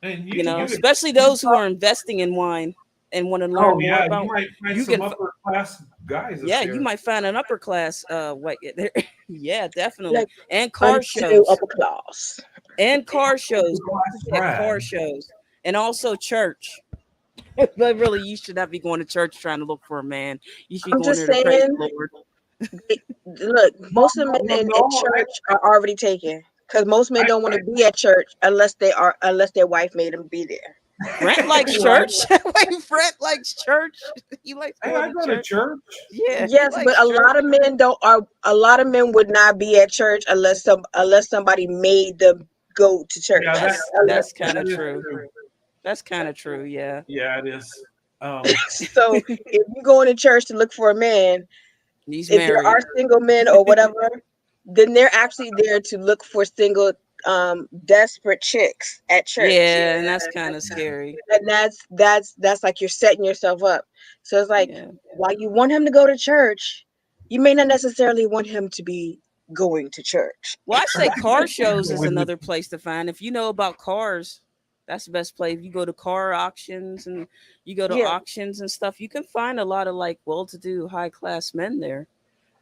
And You know, you could especially those who are investing in wine and want to learn oh more yeah, you about. might find You some can upper class guys up Yeah, you there. might find an upper class white there. Yeah, definitely. Like And car unto shows. upper class. And car Upper shows. Don't class forget car Brad. shows. And also church. But really, you should not be going to church trying to look for a man. You should be I'm going just there to praise saying. the Lord. Look, most of the Well, men in no, church are already taken because most men I, don't want to be at church unless their wife made them be there. Brent likes well, church. Wait, Brent likes church. He likes going I to go to church. church. Yeah, he Yes, but likes church. a lot of men would not be at church unless somebody made them go to Yeah, church. That's kind that of is true. true. That's kind of true. Yeah. Yeah, it is. So if you go into church to look for a man, He's if there are married. single men or whatever, then they're actually there to look for single desperate chicks at church. Yeah, and that's kind of scary. And that's like you're setting yourself up. So it's like Yeah. while you want him to go to church, you may not necessarily want him to be going to church. Well, I say car shows is With another place to find. If you know about cars, that's the best place. You go to car auctions and you go to Yeah. auctions and stuff. You can find a lot of like well-to-do, high-class men there.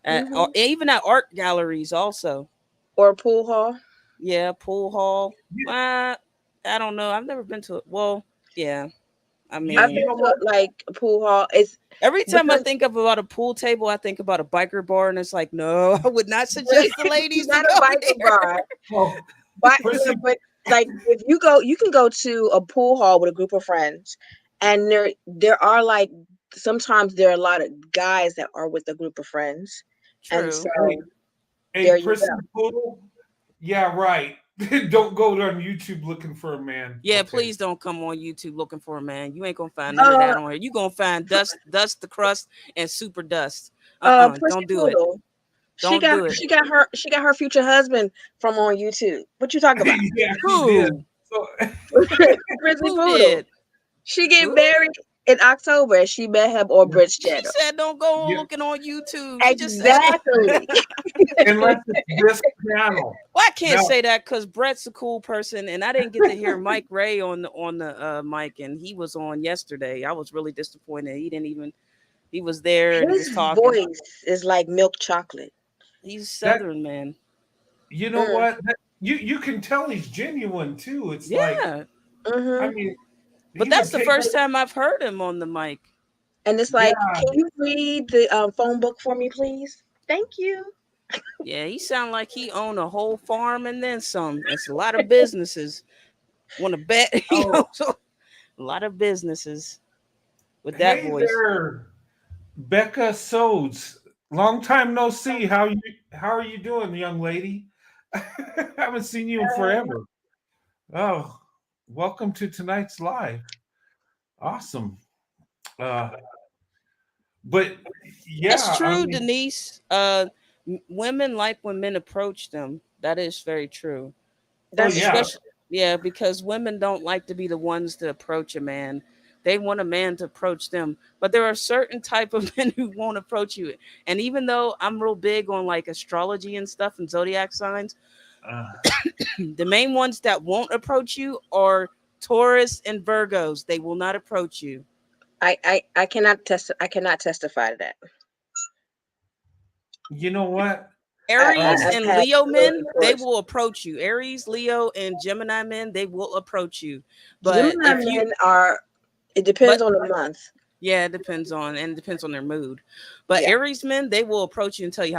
Or Hmm. even at art galleries, also. Or a pool hall. Yeah, pool hall. you, I don't know. I've never been to it. Well, yeah. I I've you mean, been know to what? like a pool hall. It's every time I because think of about a pool table, I think about a biker bar, and it's like, no, I would not suggest the ladies to not a go biker there. bar. Well, But first thing, but like if you go, you can go to a pool hall with a group of friends, and there are like sometimes there are a lot of guys that are with a group of friends, and so True. hey, there you prissy go. poodle. Yeah, right. Don't go on YouTube looking for a man. Yeah, Okay. please don't come on YouTube looking for a man. You ain't gonna find none of Uh, that on here. You gonna find dust the crust, and super dust. Pussy Don't do it. Poodle. Don't do it. She got her future husband from on YouTube. What you talking about? Yeah, she did. Who? So Grizzly Who Poodle. did? She get Who? married in October. And she met him on Bridge She Channel. said don't go yeah, looking on YouTube. She just said Exactly. unless it's this channel. well, I can't Now, say that because Brett's a cool person, and I didn't get to hear Mike Ray on the mic, and he was on yesterday. I was really disappointed. He didn't even. He was there and he was His talking. voice is like milk chocolate. He's a that Southern man. you know Mm, what? You can tell he's genuine too. It's like Yeah, I hmm. mean, but he that's would the take first time I've heard him on the mic. And it's yeah, like, can you read the phone book for me, please? Thank you. Yeah, he sounded like he owned a whole farm and then some. It's a lot of businesses. Want to bet, oh, so a lot of businesses with that hey voice. there, Becca Sodes. Long time no see. How are you doing, young lady? Haven't seen you in Uh, forever. Oh, welcome to tonight's live. Awesome. Uh, but That's yeah, I true, mean, Denise. Women like when men approach them. That is very true. oh That's yeah, true. Especially, yeah, because women don't like to be the ones to approach a man. They want a man to approach them. But there are certain type of men who won't approach you. And even though I'm real big on like astrology and stuff and zodiac signs, uh, the main ones that won't approach you are Taurus and Virgos. They will not approach you. I cannot I cannot testify to that. you know what? Aries Um, I've and had Leo close men, they reports. will approach you. Aries, Leo, and Gemini men, they will approach you. But Gemini if you, men are. It depends but on the month. yeah, it depends on and it depends on their mood. But Yeah. Aries men, they will approach you and tell you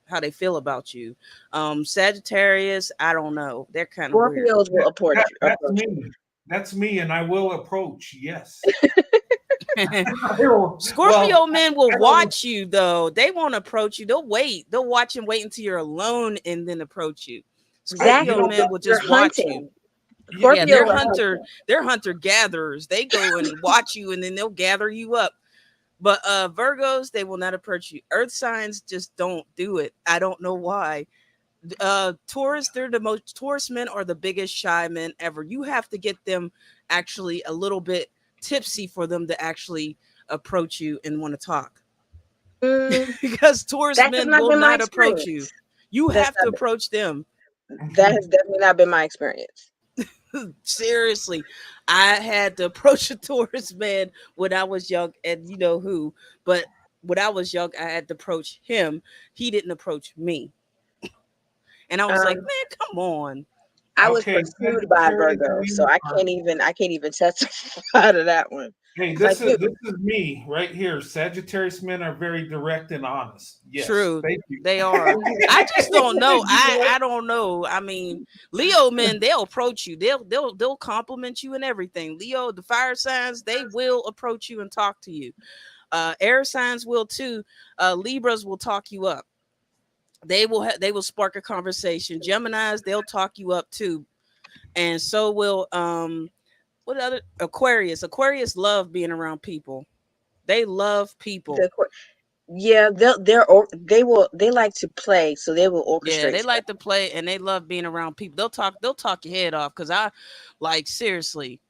how they feel about you. Sagittarius, I don't know. They're kind of weird. Scorpios will approach you. that's Approach you. me. That's me, and I will approach. Yes. I will. Well, Scorpio men will I don't. watch you though. They won't approach you. They'll wait. They'll watch and wait until you're alone and then approach you. You Scorpio Exactly. know, men will You're just watch you. hunting. Yeah, you Scorpios they're know. are hunter, hunting. they're hunter gatherers. They go and watch you and then they'll gather you up. But Virgos, they will not approach you. Earth signs just don't do it. I don't know why. Taurus, they're the most Taurus men are the biggest shy men ever. You have to get them actually a little bit tipsy for them to actually approach you and want to talk. Mm, Because Taurus that has men not will been my not approach you. experience. You That's have to approach them. that has definitely not been my experience. Seriously, I had to approach a Taurus man when I was young, and you know who. But when I was young, I had to approach him. He didn't approach me, and I was like, Um, "Man, come on." I was Okay, pursued by a Sagittarius Virgo, so men are. I can't even testify to that one. Hey, It's like, dude, this is me right here. Sagittarius men are very direct and honest. Yes, True, thank you. they are. I just don't know. I don't know. I mean, Leo men, they'll approach you. They'll compliment you and everything. Leo, the fire signs, they will approach you and talk to you. Air signs will too. Libras will talk you up. They will spark a conversation. Geminis, they'll talk you up too, and so will what other Aquarius. Aquarius love being around people. They love people. the, yeah, they like to play, so they will Yeah, orchestrate they stuff. like to play and they love being around people. They'll talk your head off because I like seriously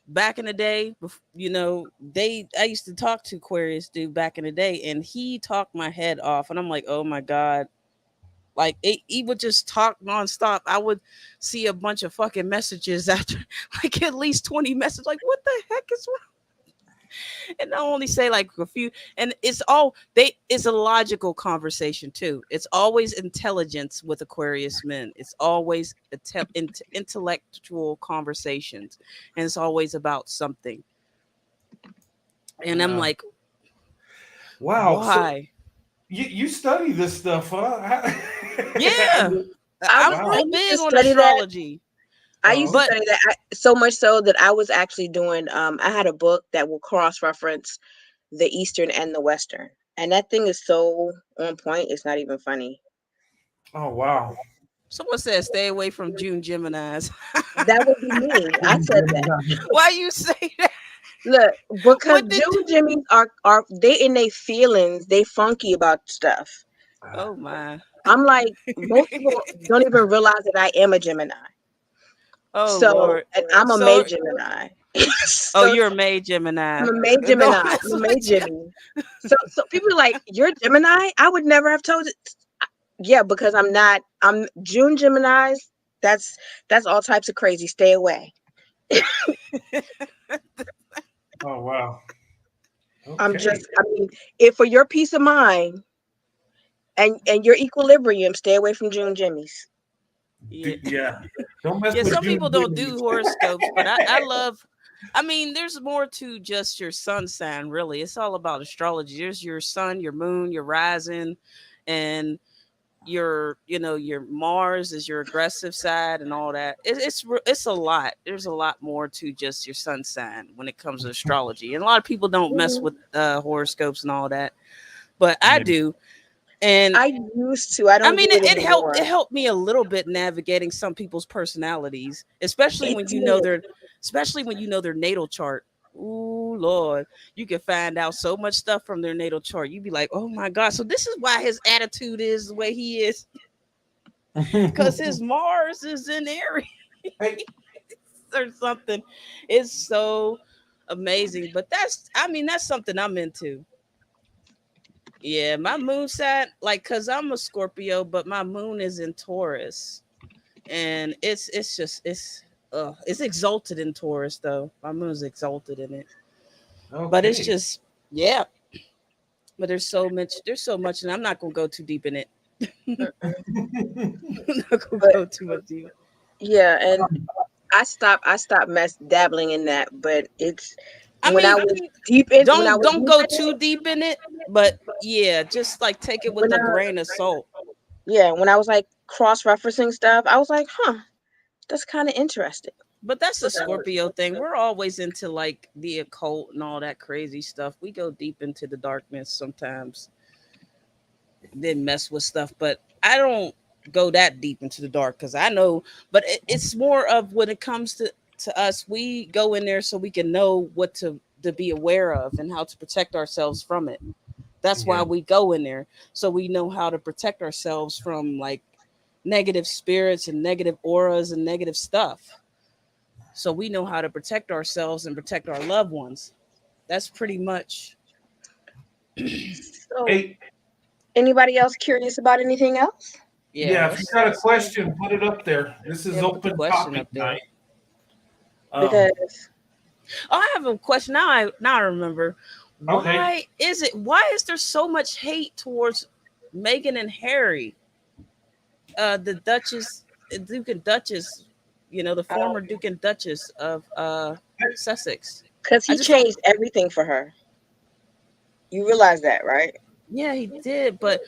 back in the day, I used to talk to Aquarius dude back in the day, and he talked my head off, and I'm like, oh my god, like he would just talk nonstop. I would see a bunch of fucking messages after like at least 20 messages. Like, what the heck is and I only say like a few, and it's a logical conversation too. It's always intelligence with Aquarius men. It's always intellectual conversations, and it's always about something. And I'm Uh, like, wow. So why? you study this stuff, huh? Yeah, I I'm Wow. I real used to big on study that. astrology, I used to Oh, but study that so much so that I was actually doing. I had a book that will cross reference the Eastern and the Western, and that thing is so on point. It's not even funny. oh, wow. someone said stay away from June Geminis. That would be me. I said that. Why you say that? Look, because What did? June Jimmies are they in their feelings, they funky about stuff. Oh my. I'm like, most people don't even realize that I am a Gemini. Oh So, Lord. and I'm a May So Gemini. oh, So you're a May I'm Gemini. a May Don't Gemini. I'm mess a May with you. Jimmy. So people are like, you're Gemini? I would never have told it. Yeah, because I'm not. I'm June Geminis. That's that's all types of crazy. Stay away. Oh, wow. I'm Okay. just. I mean, if for your peace of mind and your equilibrium, stay away from June Jimmies. Yeah. Yeah. Don't mess Yeah, with some June people don't do Jimmys. horoscopes, but I love I mean, there's more to just your sun sign, really. It's all about astrology. There's your sun, your moon, your rising, and your Mars is your aggressive side and all that. It's a lot. There's a lot more to just your sun sign when it comes to astrology. And a lot of people don't mess with Mhm. horoscopes and all that, but I Yeah. do. And I used to. I I don't mean, do it it anymore. helped me a little bit navigating some people's personalities, especially It when you know did. they're especially when you know their natal chart. Ooh, Lord, you can find out so much stuff from their natal chart. You'd be like, oh my God. So this is why his attitude is the way he is, because his Mars is in Aries Hey, or something. It's so amazing. But I mean, that's something I'm into. Yeah, my moon sat like, cause I'm a Scorpio, but my moon is in Taurus, and it's just it's exalted in Taurus though. My moon's exalted in it, but it's okay. just yeah. But there's so much, and I'm not gonna go too deep in it. I'm not gonna But go too much deep. yeah, and I stopped mess dabbling in that, but it's I when I mean, was deep in when I don't was don't deep go in too it, deep in it, but yeah, just like take it with when a I grain of salt. when I was like cross referencing stuff, I was like, huh, that's kind of interesting. But that's a So, Scorpio thing. We're always into like the occult and all that crazy stuff. We go deep into the darkness sometimes, then mess with stuff. But I don't go that deep into the dark because I know. But it's more of when it comes to us, we go in there so we can know what to be aware of and how to protect ourselves from it. That's why Yeah. we go in there, so we know how to protect ourselves from like negative spirits and negative auras and negative stuff. So we know how to protect ourselves and protect our loved ones. That's pretty much. so Hey, anybody else curious about anything else? Yeah, yeah, if you got a question, put it up there. This is yeah, put the open question topic up night. there. Um, Because Oh, I have a question now. I remember. okay. Why is there so much hate towards Meghan and Harry, the Duchess, Duke and Duchess, the um, former Duke and Duchess of Sussex? because I he just don't. changed everything for her. You realize that, right? Yeah, he did, but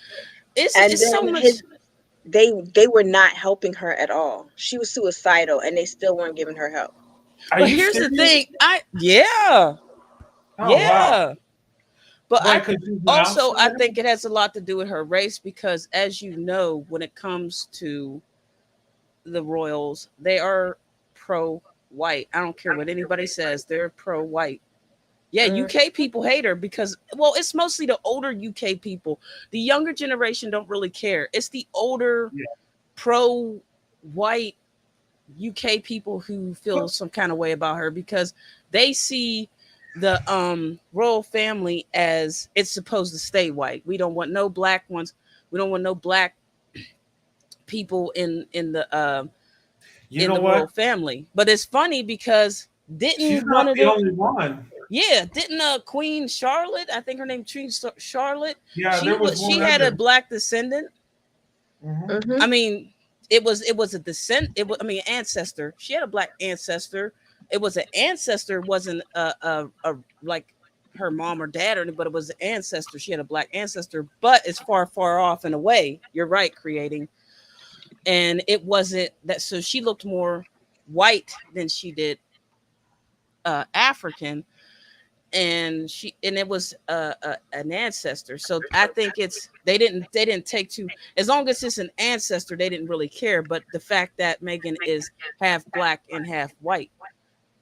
it's And it's then so much. they were not helping her at all. She was suicidal, and they still weren't giving her help. Are But you here's the serious? thing. Yeah, Oh wow. yeah. But Why? Because she's an I outsider? think it has a lot to do with her race because, as you know, when it comes to the royals, they are pro-white. I don't care what anybody says; they're pro-white. Yeah, Mm, UK people hate her because, well, it's mostly the older UK people. The younger generation don't really care. It's the older Yeah. pro-white UK people who feel some kind of way about her because they see the royal family as it's supposed to stay white. We don't want no black ones. We don't want no black people You in know the what? royal family. But it's funny because She's didn't one not of the the only one. didn't Queen Charlotte, I think her name Queen Charlotte, Yeah, there was she one had a other. black descendant. Hmm. I mm-hmm. mean, it was a descent. I mean, ancestor. She had a black ancestor. It was an ancestor. Wasn't a like her mom or dad or anything, but it was an ancestor. She had a black ancestor, but it's far far off in a way. You're right, creating, and it wasn't that. So she looked more white than she did African, and it was an ancestor. So I think it's they didn't take to, as long as it's an ancestor, they didn't really care. But the fact that Megan is half black and half white,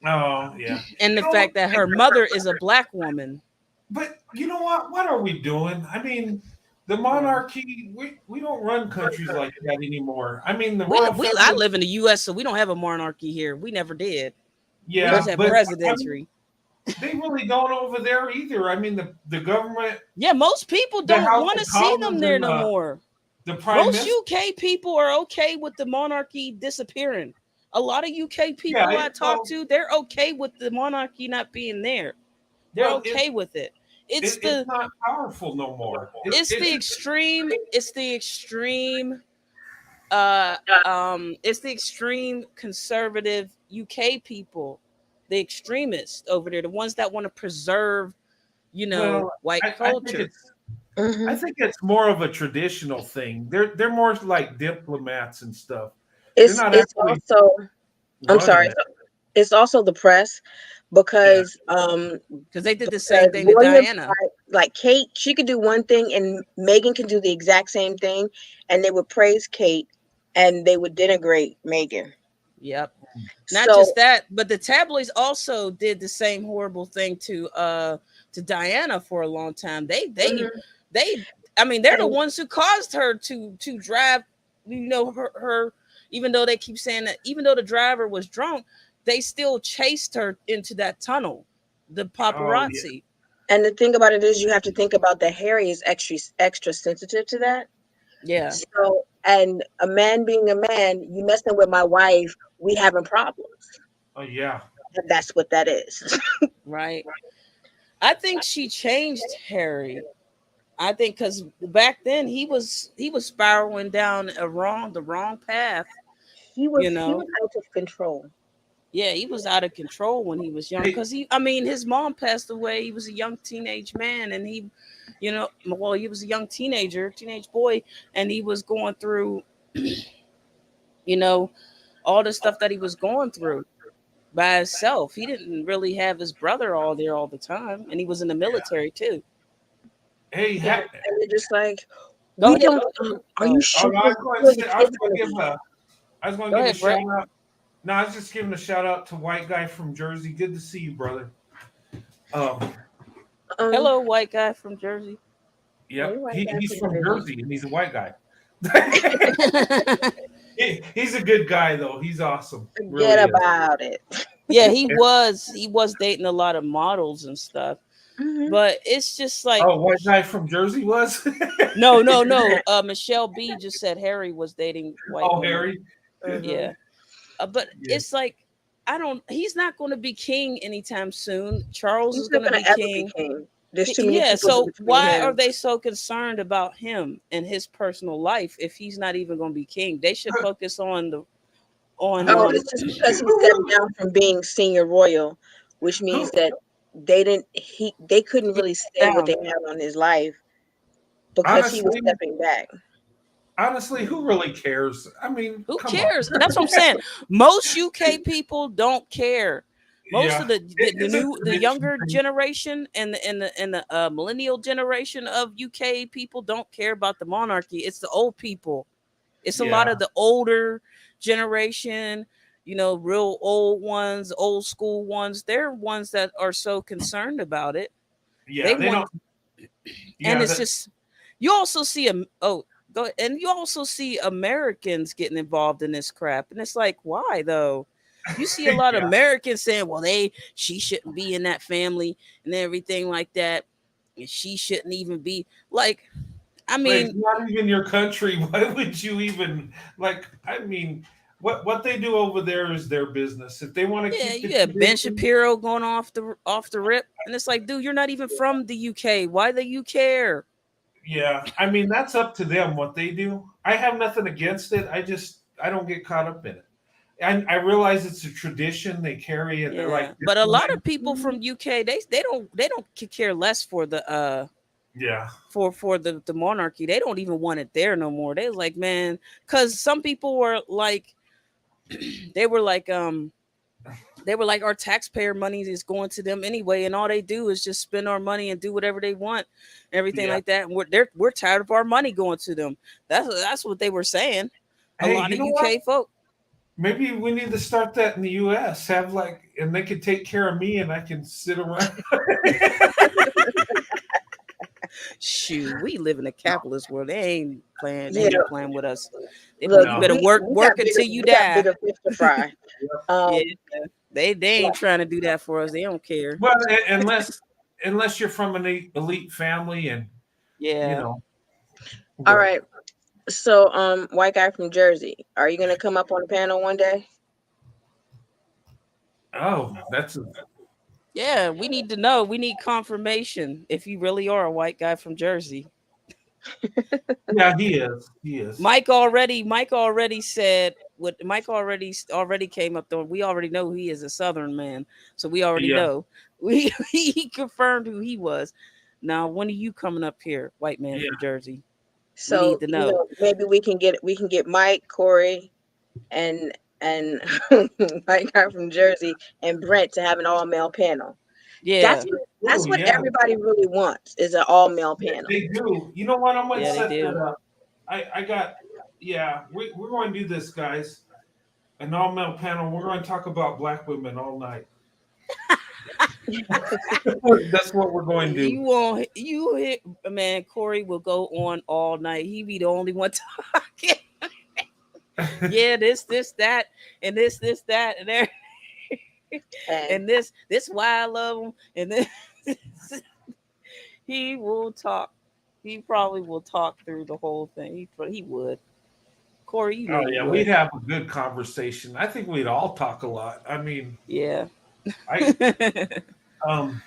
Oh yeah. and You the know what? fact that her mother is a black woman. But you know what? What are we doing? I mean, the Yeah, monarchy. We don't run countries like that anymore. I mean, the we royal we I family. live in the U.S., so we don't have a monarchy here. We never did. We But just Yeah, have but I mean, presidentry. they really don't over there either. I mean, the government, Yeah, most people the don't House want of to see them Commons, there and no more. the Prime Most Minister. UK people are okay with the monarchy disappearing. A lot of UK Yeah, people I talk well, to, they're okay with the monarchy not being there. They're well, okay with it. It's it's the not powerful no more. it's the It's extreme it's the extreme conservative UK people, the extremists over there, the ones that want to preserve, well, white I think culture. hmm it's more of a traditional thing. They're more like diplomats and stuff. They're it's not it's actually also I'm sorry. running it. It's also the press Yeah. because Because they did the same because thing to William, Diana. like Kate, she could do one thing and Megan can do the exact same thing, and they would praise Kate and they would denigrate Megan. Yep. Not So just that, but the tabloids also did the same horrible thing to Diana for a long time. mhm. They I mean, they're the And ones who caused her to drive, her, even though they keep saying that, even though the driver was drunk, they still chased her into that tunnel. The Oh yeah. paparazzi. and the thing about it is, you have to think about that Harry is extra sensitive to that. Yeah, So, and a man being a man, you messing with my wife, we having problems. Oh yeah. And that's what that is. right. I think she changed Harry. I think because back then he was spiraling down the wrong path, you He know. was out of control. Yeah, he was out of control when he was young. Hey, Because I mean, his mom passed away. He was a young teenage man, and well, he was a young teenage boy, and he was going through, you know, all the stuff that he was going through by himself. He didn't really have his brother all there all the time, and he was in the military too. hey, Yeah, and they're just like, Go we ahead. don't. Are you Oh, oh sure no, this is where the I was kid's going gonna to give be? go a ahead, shout Brett. out. No, I was just giving a shout out to white guy from Jersey. Good to see you, brother. Um, Um, Hello, white guy from Jersey. hey, yep, white guy he's from from Jersey. Jersey and he's a white guy. He's a good guy though. He's awesome, Forget really is. about it. Yeah, he was dating a lot of models and stuff, Hmm. but it's just like, Oh, white guy from Jersey was. no, no, no. Michelle B just said Harry was dating white Oh, women. Harry. Hmm. Yeah, but Yeah, it's like, I don't. He's not going to be king anytime soon. Charles He's is not going to gonna be ever be king. king. There's too many Yeah. people So between why are him. they so concerned about him and his personal life if he's not even going to be king? They should focus on the on Oh, who it's just because he stepped really down from being senior royal, which who means that they couldn't yeah, really say what down. they had on his life because he was honestly stepping back. who really cares? I mean, Who come on. cares? That's what I'm saying. Most UK people don't care. Most Yeah, of it's a the tradition younger thing. generation and the millennial generation of UK people don't care about the monarchy. It's the old people. It's a lot Yeah, of the older generation, real old ones, old school ones. They're ones that are so concerned about it. They yeah, they don't. want, and Yeah, it's that. just, you also see a oh go and you also see Americans getting involved in this crap, and it's like, why though? You see a lot of Yeah, Americans saying, well, she shouldn't be in that family and everything like that, and she shouldn't even be like, I but it's mean, not even your country. Why would you even like? I mean, what they do over there is their business. If they want to yeah, keep the you have Ben tradition, Shapiro going off the rip, and it's like, dude, you're not even from the UK. Why do you care? yeah. I mean, that's up to them what they do. I have nothing against it. I don't get caught up in it. I realize it's a tradition they carry, and they're Yeah, like but a lot diplomats. of people from UK, they don't care less for the Yeah, for the monarchy. They don't even want it there no more. They like, man, because some people were like, they were like, our taxpayer money is going to them anyway, and all they do is just spend our money and do whatever they want, everything yeah. like that. And we're tired of our money going to them. That's what they were saying. A Hey, lot you of know what? UK folk. Maybe we need to start that in the U.S. Have like, and they could take care of me, and I can sit around. Shoot, we live in a capitalist world. They ain't playing. They Yeah, Yeah, ain't playing with us. They be look, like, you no. better work work until you we got die. bigger fish to fry. Yeah, Um, they ain't trying to do that for us. They don't care. Well, unless you're from an elite family, and you Yeah. know, all but right. So, white guy from Jersey, are you gonna come up on the panel one day? oh, that's Yeah, we need to know. We need confirmation if you really are a white guy from Jersey. yeah, he is, he is. Mike already said what Mike already came up though. We already know he is a southern man. So we already Yeah, know. He confirmed who he was. Now, when are you coming up here, white man yeah, from Jersey? We need So, to know. maybe we can get Mike, Corey, and white guy from Jersey and Brent to have an all male panel. That's Yeah. what oh that's what yeah, everybody really wants is an all male panel. they do. You know what? I'm going to Yeah, they set that do. up. I got. Yeah, we're going to do this, guys. an all-male panel. We're going to talk about black women all night. That's what we're going to do. You won't. You hit man. Corey will go on all night. He be the only one talking. Yeah, this, that, and this, that, and there, And and this why I love him. And then he will talk. He probably will talk through the whole thing. He would. Corey, you know Oh you yeah, would. we'd have a good conversation. I think we'd all talk a lot. I mean, Yeah. I um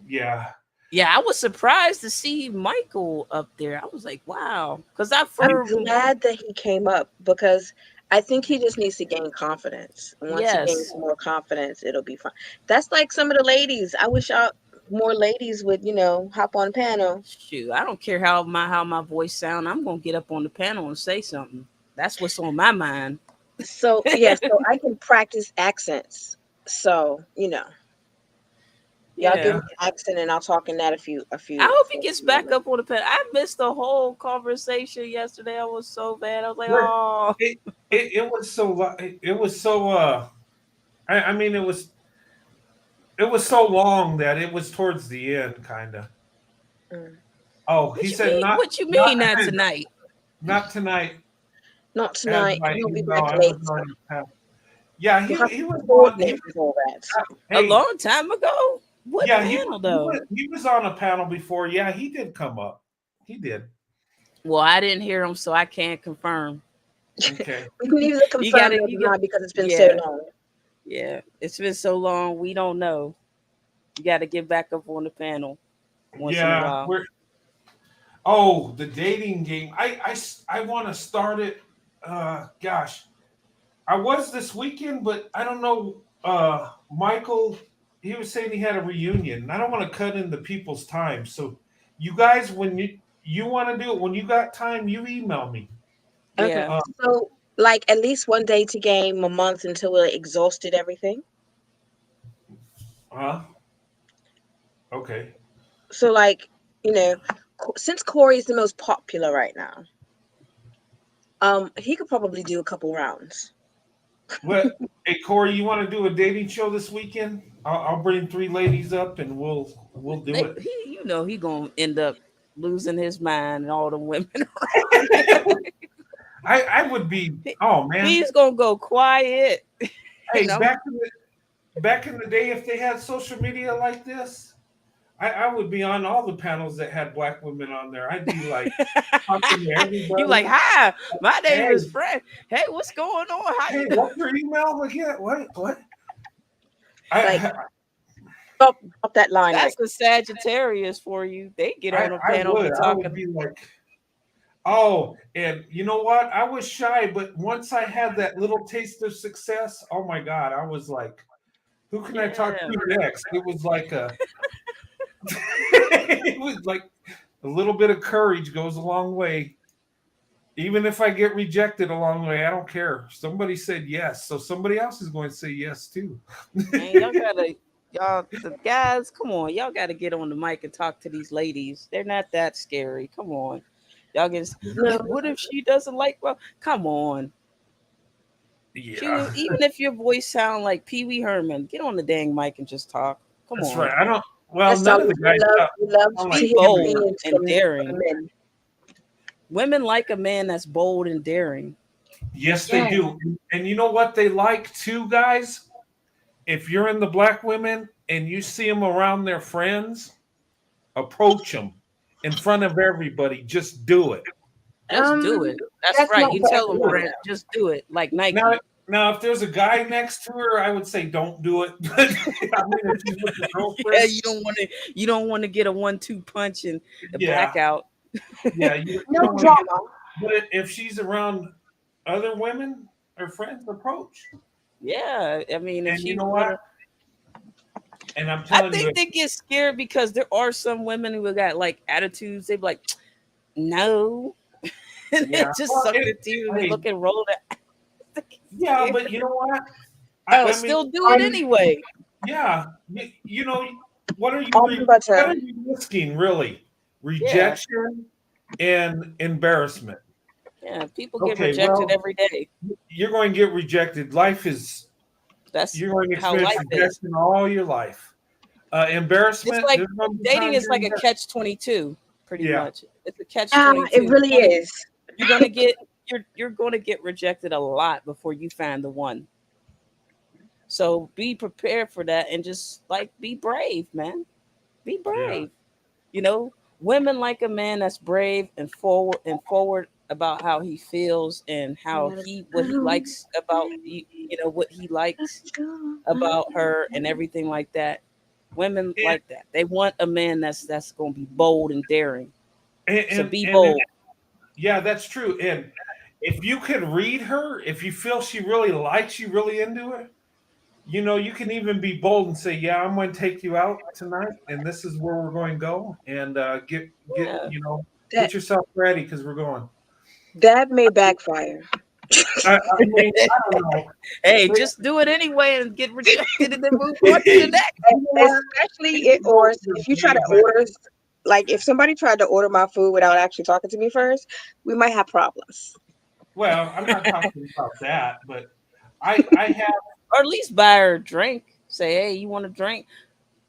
yeah. Yeah, I was surprised to see Michael up there. I was like, wow, because I've I'm heard. glad that he came up because I think he just needs to gain confidence. And once he gains Yes. more confidence, it'll be fine. That's like some of the ladies. I wish more ladies would, hop on panel. Shoot, I don't care how my voice sound. I'm gonna get up on the panel and say something. That's what's on my mind. So yeah, so I can practice accents. So, y'all give Yeah. me an accent and I'll talk in that I a few hope he for a gets few back moments. up on the panel. I missed the whole conversation yesterday. I was so bad. I was like, We're, oh. it was so it was so I mean it was so long that it was towards the end kind of. Mm. Oh, What he you said mean? not What you not mean not tonight? not tonight Not as tonight. my He'll be email back late. Amazon tab. Yeah, We'll have he to was on coordinate with all that. A hey, long time ago? What yeah, panel though? he was on a panel before. Yeah, he did come up. He did. Well, I didn't hear him, so I can't confirm. Okay. We can either You confirm gotta, or you got, deny because it's been so yeah, long. yeah. It's been so long, we don't know. You got to get back up on the panel once in a Yeah, while. we're the dating game. I want to start it. Gosh, I was this weekend, but I don't know. Michael, he was saying he had a reunion, and I don't want to cut into people's time. So, you guys, when you want to do it, when you got time, you email me. Okay. Yeah, Uh, So, like, at least one day to game, a month until we're exhausted everything. huh? Okay. So, like, since Corey is the most popular right now, he could probably do a couple rounds. What? Hey, Corey, you want to do a dating show this weekend? I'll bring 3 ladies up, and we'll do it. he gonna end up losing his mind and all the women. I would be. Oh man. He's gonna go quiet. Hey, And I'm back in the day, if they had social media like this, I would be on all the panels that had black women on there. I'd be like talking to you like, everybody. hi, my name Hey, is Fred. Hey, what's going on? How hey, you doing? what's your email again? What? Like, I drop that line right. That's the Sagittarius for you. They get on a panel, be I would talking. be like, oh, and you know what? I was shy, but once I had that little taste of success, oh my God, I was like, who can I talk Yeah. to next? It was like it was like a little bit of courage goes a long way. Even if I get rejected along the way, I don't care. Somebody said yes, so somebody else is going to say yes too. Man, y'all, the guys, come on, y'all gotta get on the mic and talk to these ladies. They're not that scary. Come on, y'all get. No, What if she doesn't like? Well, come on. Yeah, Even if your voice sound like Pee Wee Herman, get on the dang mic and just talk. Come that's on, right. I don't. Well, that's all. none of the We guys love sound to like be hear Pee Wee. bold opinions and from daring. men. Women like a man that's bold and daring. Yes, they Yeah. do. And you know what they like too, guys? If you're in the black women and you see them around their friends, approach them in front of everybody. Just do it. Just do it. That's That's right. not You for tell them, everyone. friend, just do it. Like Now, Nike. now, if there's a guy next to her, I would say don't do it. But I mean, if she's with a Yeah, girlfriend, you don't want to get a 1-2 punch and a yeah, blackout. yeah, you No don't want to get. drama. But if she's around other women or friends, approach. Yeah, I mean, if And you she's know with what? her, And I'm I telling you, think they get scared because there are some women who got like attitudes. They be like, no, and they yeah. just Well, suck their teeth and they hey, look and roll their. yeah, but you know what? But I mean, still do it anyway. yeah. You know, what are you But what are you risking really? Yeah, Rejection and embarrassment. Yeah, people get Okay, rejected well, every day. you're going to get rejected. Life is That's you're going to how experience life is. rejection all your life. It's Embarrassment. like There's going to be dating times is you're like a embarrassed. catch-22, pretty Yeah, much. It's a catch-22. It really is. You're gonna get you're gonna get rejected a lot before you find the one. So be prepared for that and just like be brave, man. Be yeah, brave. You know, women like a man that's brave and forward about how he feels and how he what he likes about you know what he likes about her and everything like that. Women and like that. They want a man that's going to be bold and daring. and So and, be and bold. yeah, that's true. And if you can read her, if you feel she really likes you, really into it, you can even be bold and say, "Yeah, I'm going to take you out tonight, and this is where we're going to go, and get Yeah. That get yourself ready because we're going." that may backfire. I mean, I don't know. Hey, But just do it anyway and get rejected and then move on to the next. you know what? Especially It's or both if with you try me, to but order, like if somebody tried to order my food without actually talking to me first, we might have problems. well, I'm not talking about that, but I have Or at least buy her a drink. Say, hey, you want a drink?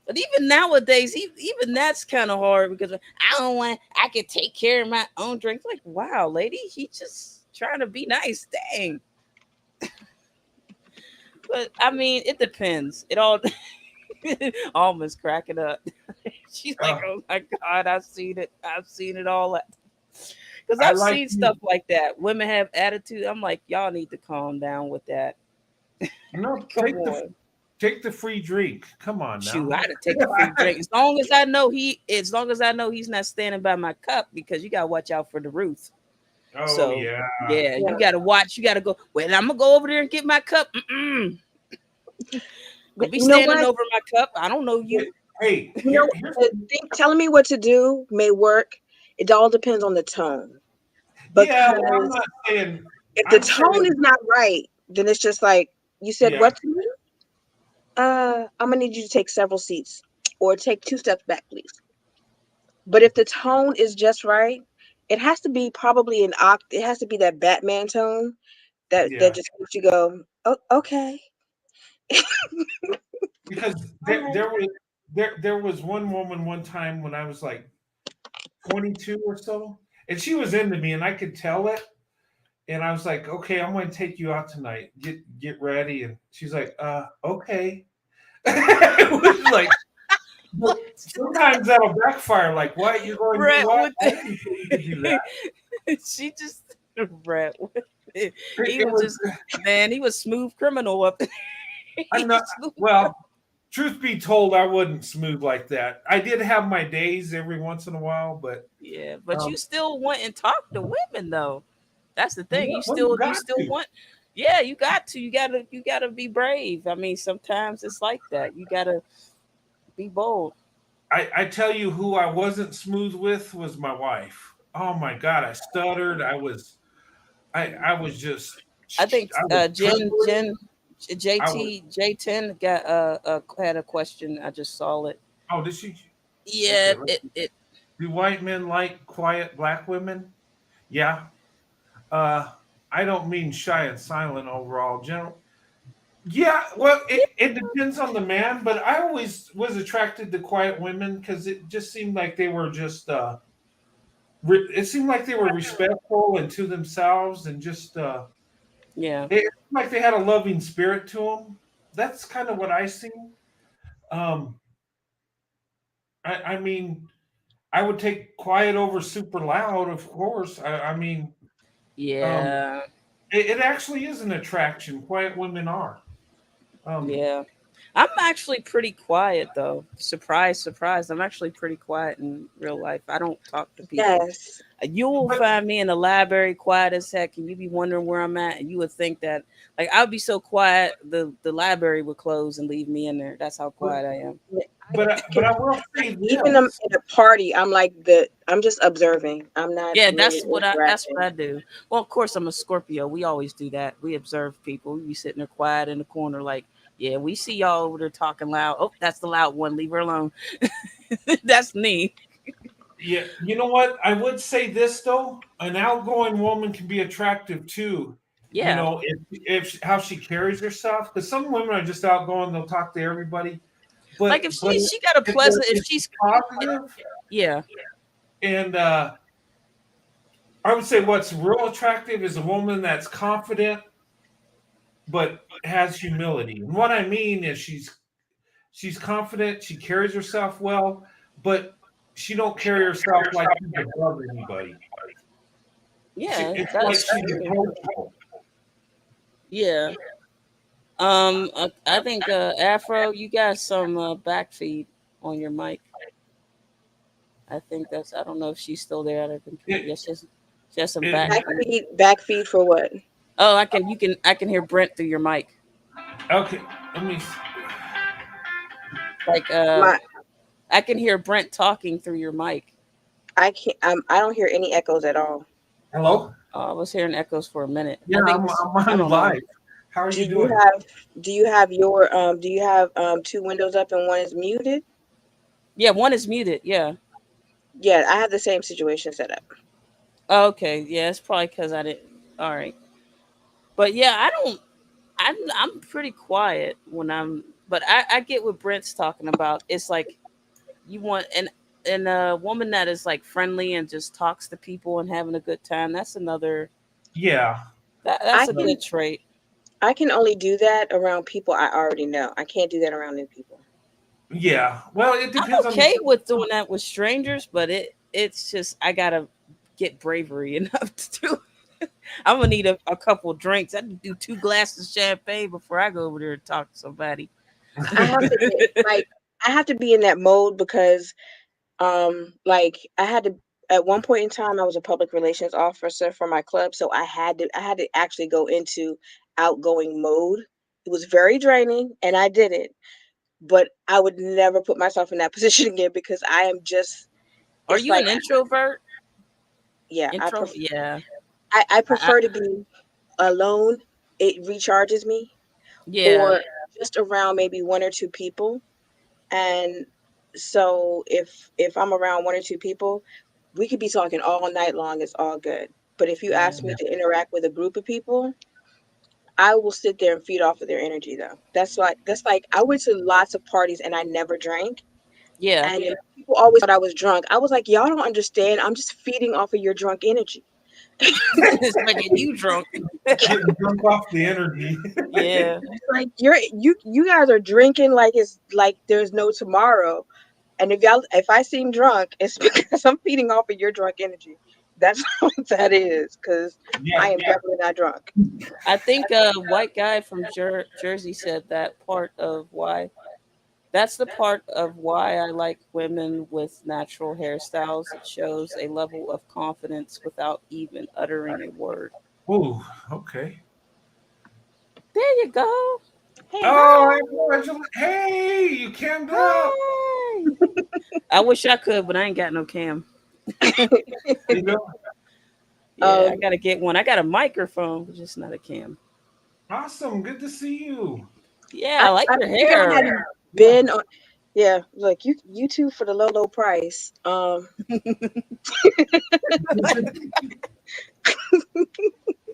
But even nowadays, even that's kind of hard because I don't want. I can take care of my own drinks. Like, wow, lady, he just trying to be nice. Dang. But I mean, it depends. It all almost cracking up. She's like, uh, oh my god, I've seen it. I've seen it all. Because I I've like seen you. stuff like that. Women have attitude. I'm like, y'all need to calm down with that. No, Come on. take the free drink. Come on Shoot, now. I had to take a free drink. As long as I know he's not standing by my cup, because you gotta watch out for the Ruth. Oh So yeah. yeah, Yeah. you gotta watch. You gotta go. Well, I'm gonna go over there and get my cup. But Don't be you know standing what? over my cup. I don't know But, you. hey, You know, here's telling me what to do may work. It all depends on the tone. yeah. Well, I'm Because not saying. if the I'm tone is saying not right, then it's just like you said, yeah, what to me? I'm gonna need you to take several seats or take two steps back, please. But if the tone is just right, it has to be probably it has to be that Batman tone that yeah. just makes you go, oh, okay. Because All right. there was one woman one time when I was like 22 or so, and she was into me, and I could tell it. And I was like, "Okay, I'm going to take you out tonight. Get ready." And she's like, okay." It was like, but sometimes that'll backfire. Like, what? You're going to do Brett what? with I didn't think you could do that. she just Brett. He It was was. just man. He was smooth criminal up. I'm He's not. smooth. Well, truth be told, I wasn't smooth like that. I did have my days every once in a while, but Yeah, but you um, still want and talk to women though. That's the thing. well, you You got still to. want. Yeah, you got to. You gotta be brave. I mean, sometimes it's like that. You gotta be bold. I tell you who I wasn't smooth with was my wife. Oh my god, I stuttered. I was just I think I was trembling. Jen I was JT J10 got had a question. I just saw it. oh, did she? Yeah, Okay, let's see. it Do white men like quiet black women? Yeah. Uh I don't mean shy and silent overall. General. Yeah, well, it depends on the man, but I always was attracted to quiet women because it just seemed like they were just it seemed like they were respectful and to themselves and just yeah. it seemed like they had a loving spirit to them. That's kind of what I seen. Um, I mean, I would take quiet over super loud, of course. I mean, um, Yeah. it actually is an attraction. Quiet women are. Um, Yeah. I'm actually pretty quiet though. Surprise, surprise. I'm actually pretty quiet in real life. I don't talk to people. Yes. You will but find me in the library quiet as heck, and you be wondering where I'm at, and you would think that like I'd be so quiet the library would close and leave me in there. That's how but quiet I am. but I will say Even this. in a party, I'm just observing. I'm not Yeah, really that's what interacting. I do. Well, of course I'm a Scorpio. We always do that. We observe people. We be sitting there quiet in the corner, like, yeah, we see y'all over there talking loud. Oh, that's the loud one. Leave her alone. That's me. Yeah, you know what? I would say this though: an outgoing woman can be attractive too. You Yeah. know, if how she carries herself. Because some women are just outgoing; they'll talk to everybody. Like if But she got a pleasant, if if she's she's positive, yeah. and I would say what's real attractive is a woman that's confident but has humility. And what I mean is she's confident, she carries herself well, but she don't carry herself like she's above anybody. Yeah, It's like that's she's true. approachable. Yeah. I think Afro, you got some back feed on your mic. I think that's. I don't know if she's still there at her computer. It, Yes, she has some it, back Back feed. feed, back feed for what? Oh, I can. You can. I can hear Brent through your mic. okay, let me. Like My, I can hear Brent talking through your mic. I can't. I don't hear any echoes at all. Hello. I was hearing echoes for a minute. Yeah, I think I'm I on don't know. live. How are Do you you doing? have do you have two windows up and one is muted? Yeah, one is muted. Yeah. Yeah, I have the same situation set up. Okay. Yeah, it's probably because I didn't. All right. But yeah, I don't. I'm pretty quiet when I'm. But I get what Brent's talking about. It's like you want and a woman that is like friendly and just talks to people and having a good time. That's another. Yeah. That's I a can good trait. I can only do that around people I already know. I can't do that around new people. Yeah. Well, it I'm depends on the okay with doing that with strangers, but it's just I gotta get bravery enough to do. I'm gonna need a couple drinks. I need to do 2 glasses of champagne before I go over there and talk to somebody. I have to get like I have to be in that mode because like I had to at one point in time I was a public relations officer for my club, so I had to actually go into outgoing mode. It was very draining and I did it, but I would never put myself in that position again because I am just Are it's you like an introvert? yeah, Yeah, I I, prefer to be alone. It recharges me yeah, or just around maybe one or two people. And so if I'm around one or two people, we could be talking all night long. It's all good. But if you yeah, ask me to interact with a group of people, I will sit there and feed off of their energy though. That's like I went to lots of parties and I never drank. yeah. And then people always thought I was drunk. I was like, y'all don't understand. I'm just feeding off of your drunk energy. It's making you drunk. getting drunk off the energy. Yeah, Like you guys are drinking like it's like there's no tomorrow. And if I seem drunk, it's because I'm feeding off of your drunk energy. That's what that is, because I Yeah. am definitely not drunk. I think white guy from Jersey said that part of why. That's the part of why I like women with natural hairstyles. It shows a level of confidence without even uttering a word. Ooh. Okay. There you go. Hey, Oh, hi. Angela. Hey, you cammed up. Hi. I wish I could, but I ain't got no cam. You know. Yeah, I Um, gotta get one. I got a microphone, but just not a cam. Awesome. Good to see you. Yeah, I, I like I your figured I hair. hadn't Yeah. been on. Yeah, look, you two for the low price.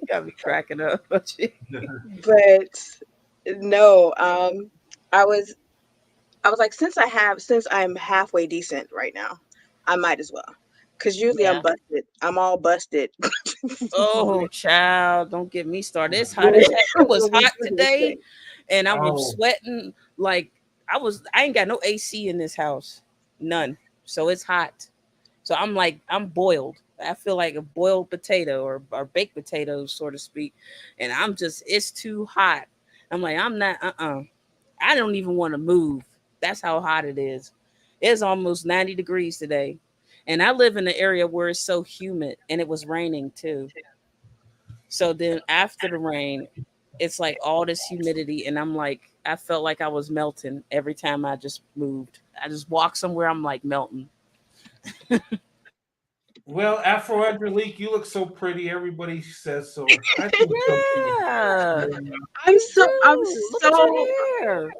You got me cracking up. Don't you? But no, I was I was like, since I'm halfway decent right now, I might as well. Cause usually I'm Yeah. busted. I'm all busted. Oh, child, don't get me started. It's hot as heck. It was hot today, and I was Oh, sweating like I ain't got no AC in this house. None. So it's hot. So I'm like I'm boiled. I feel like a boiled potato or baked potato, so to speak. And I'm just it's too hot. I'm like, I'm not I don't even want to move. That's how hot it is. It's almost 90 degrees today. And I live in an area where it's so humid and it was raining too. So then after the rain, it's like all this humidity, and I'm like, I felt like I was melting every time I just moved. I just walk somewhere, I'm like melting. well, Afro Angelique, you look so pretty. Everybody says so. I think so too. Yeah, Yeah. you do. Look at your hair.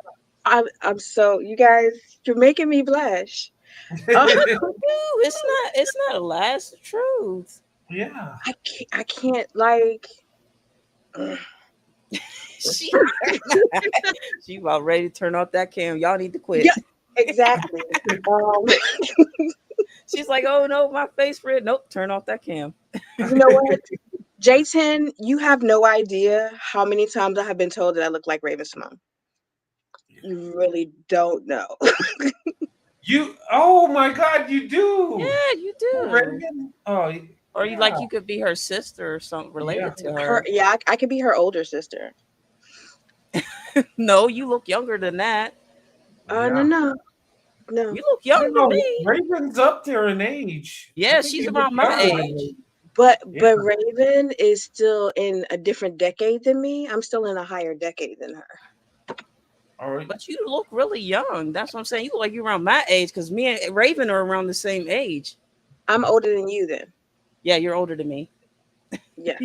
I'm so you guys, you're making me blush. Uh, Dude, it's not a lie, it's the truth. Yeah. I can't like. She she about ready to turn off that cam. Y'all need to quit. Yeah, exactly. Um, She's like, oh no, my face red. Nope, turn off that cam. you know what, J10, you have no idea how many times I have been told that I look like Raven Simone. You really don't know. You, oh my God, you do. Yeah, you do. Reagan? Oh, Or you like yeah. you could be her sister or something Yeah. related to Her, her. yeah, I could be her older sister. No, you look younger than that. No, Yeah. no, no. You look younger than No, me. Raven's up there in age. I Yeah, think she's you look around my younger than age. me. But Yeah. Raven is still in a different decade than me. I'm still in a higher decade than her. All right. But you look really young. That's what I'm saying. You look like you're around my age because me and Raven are around the same age. I'm older than you then. Yeah, you're older than me. Yeah.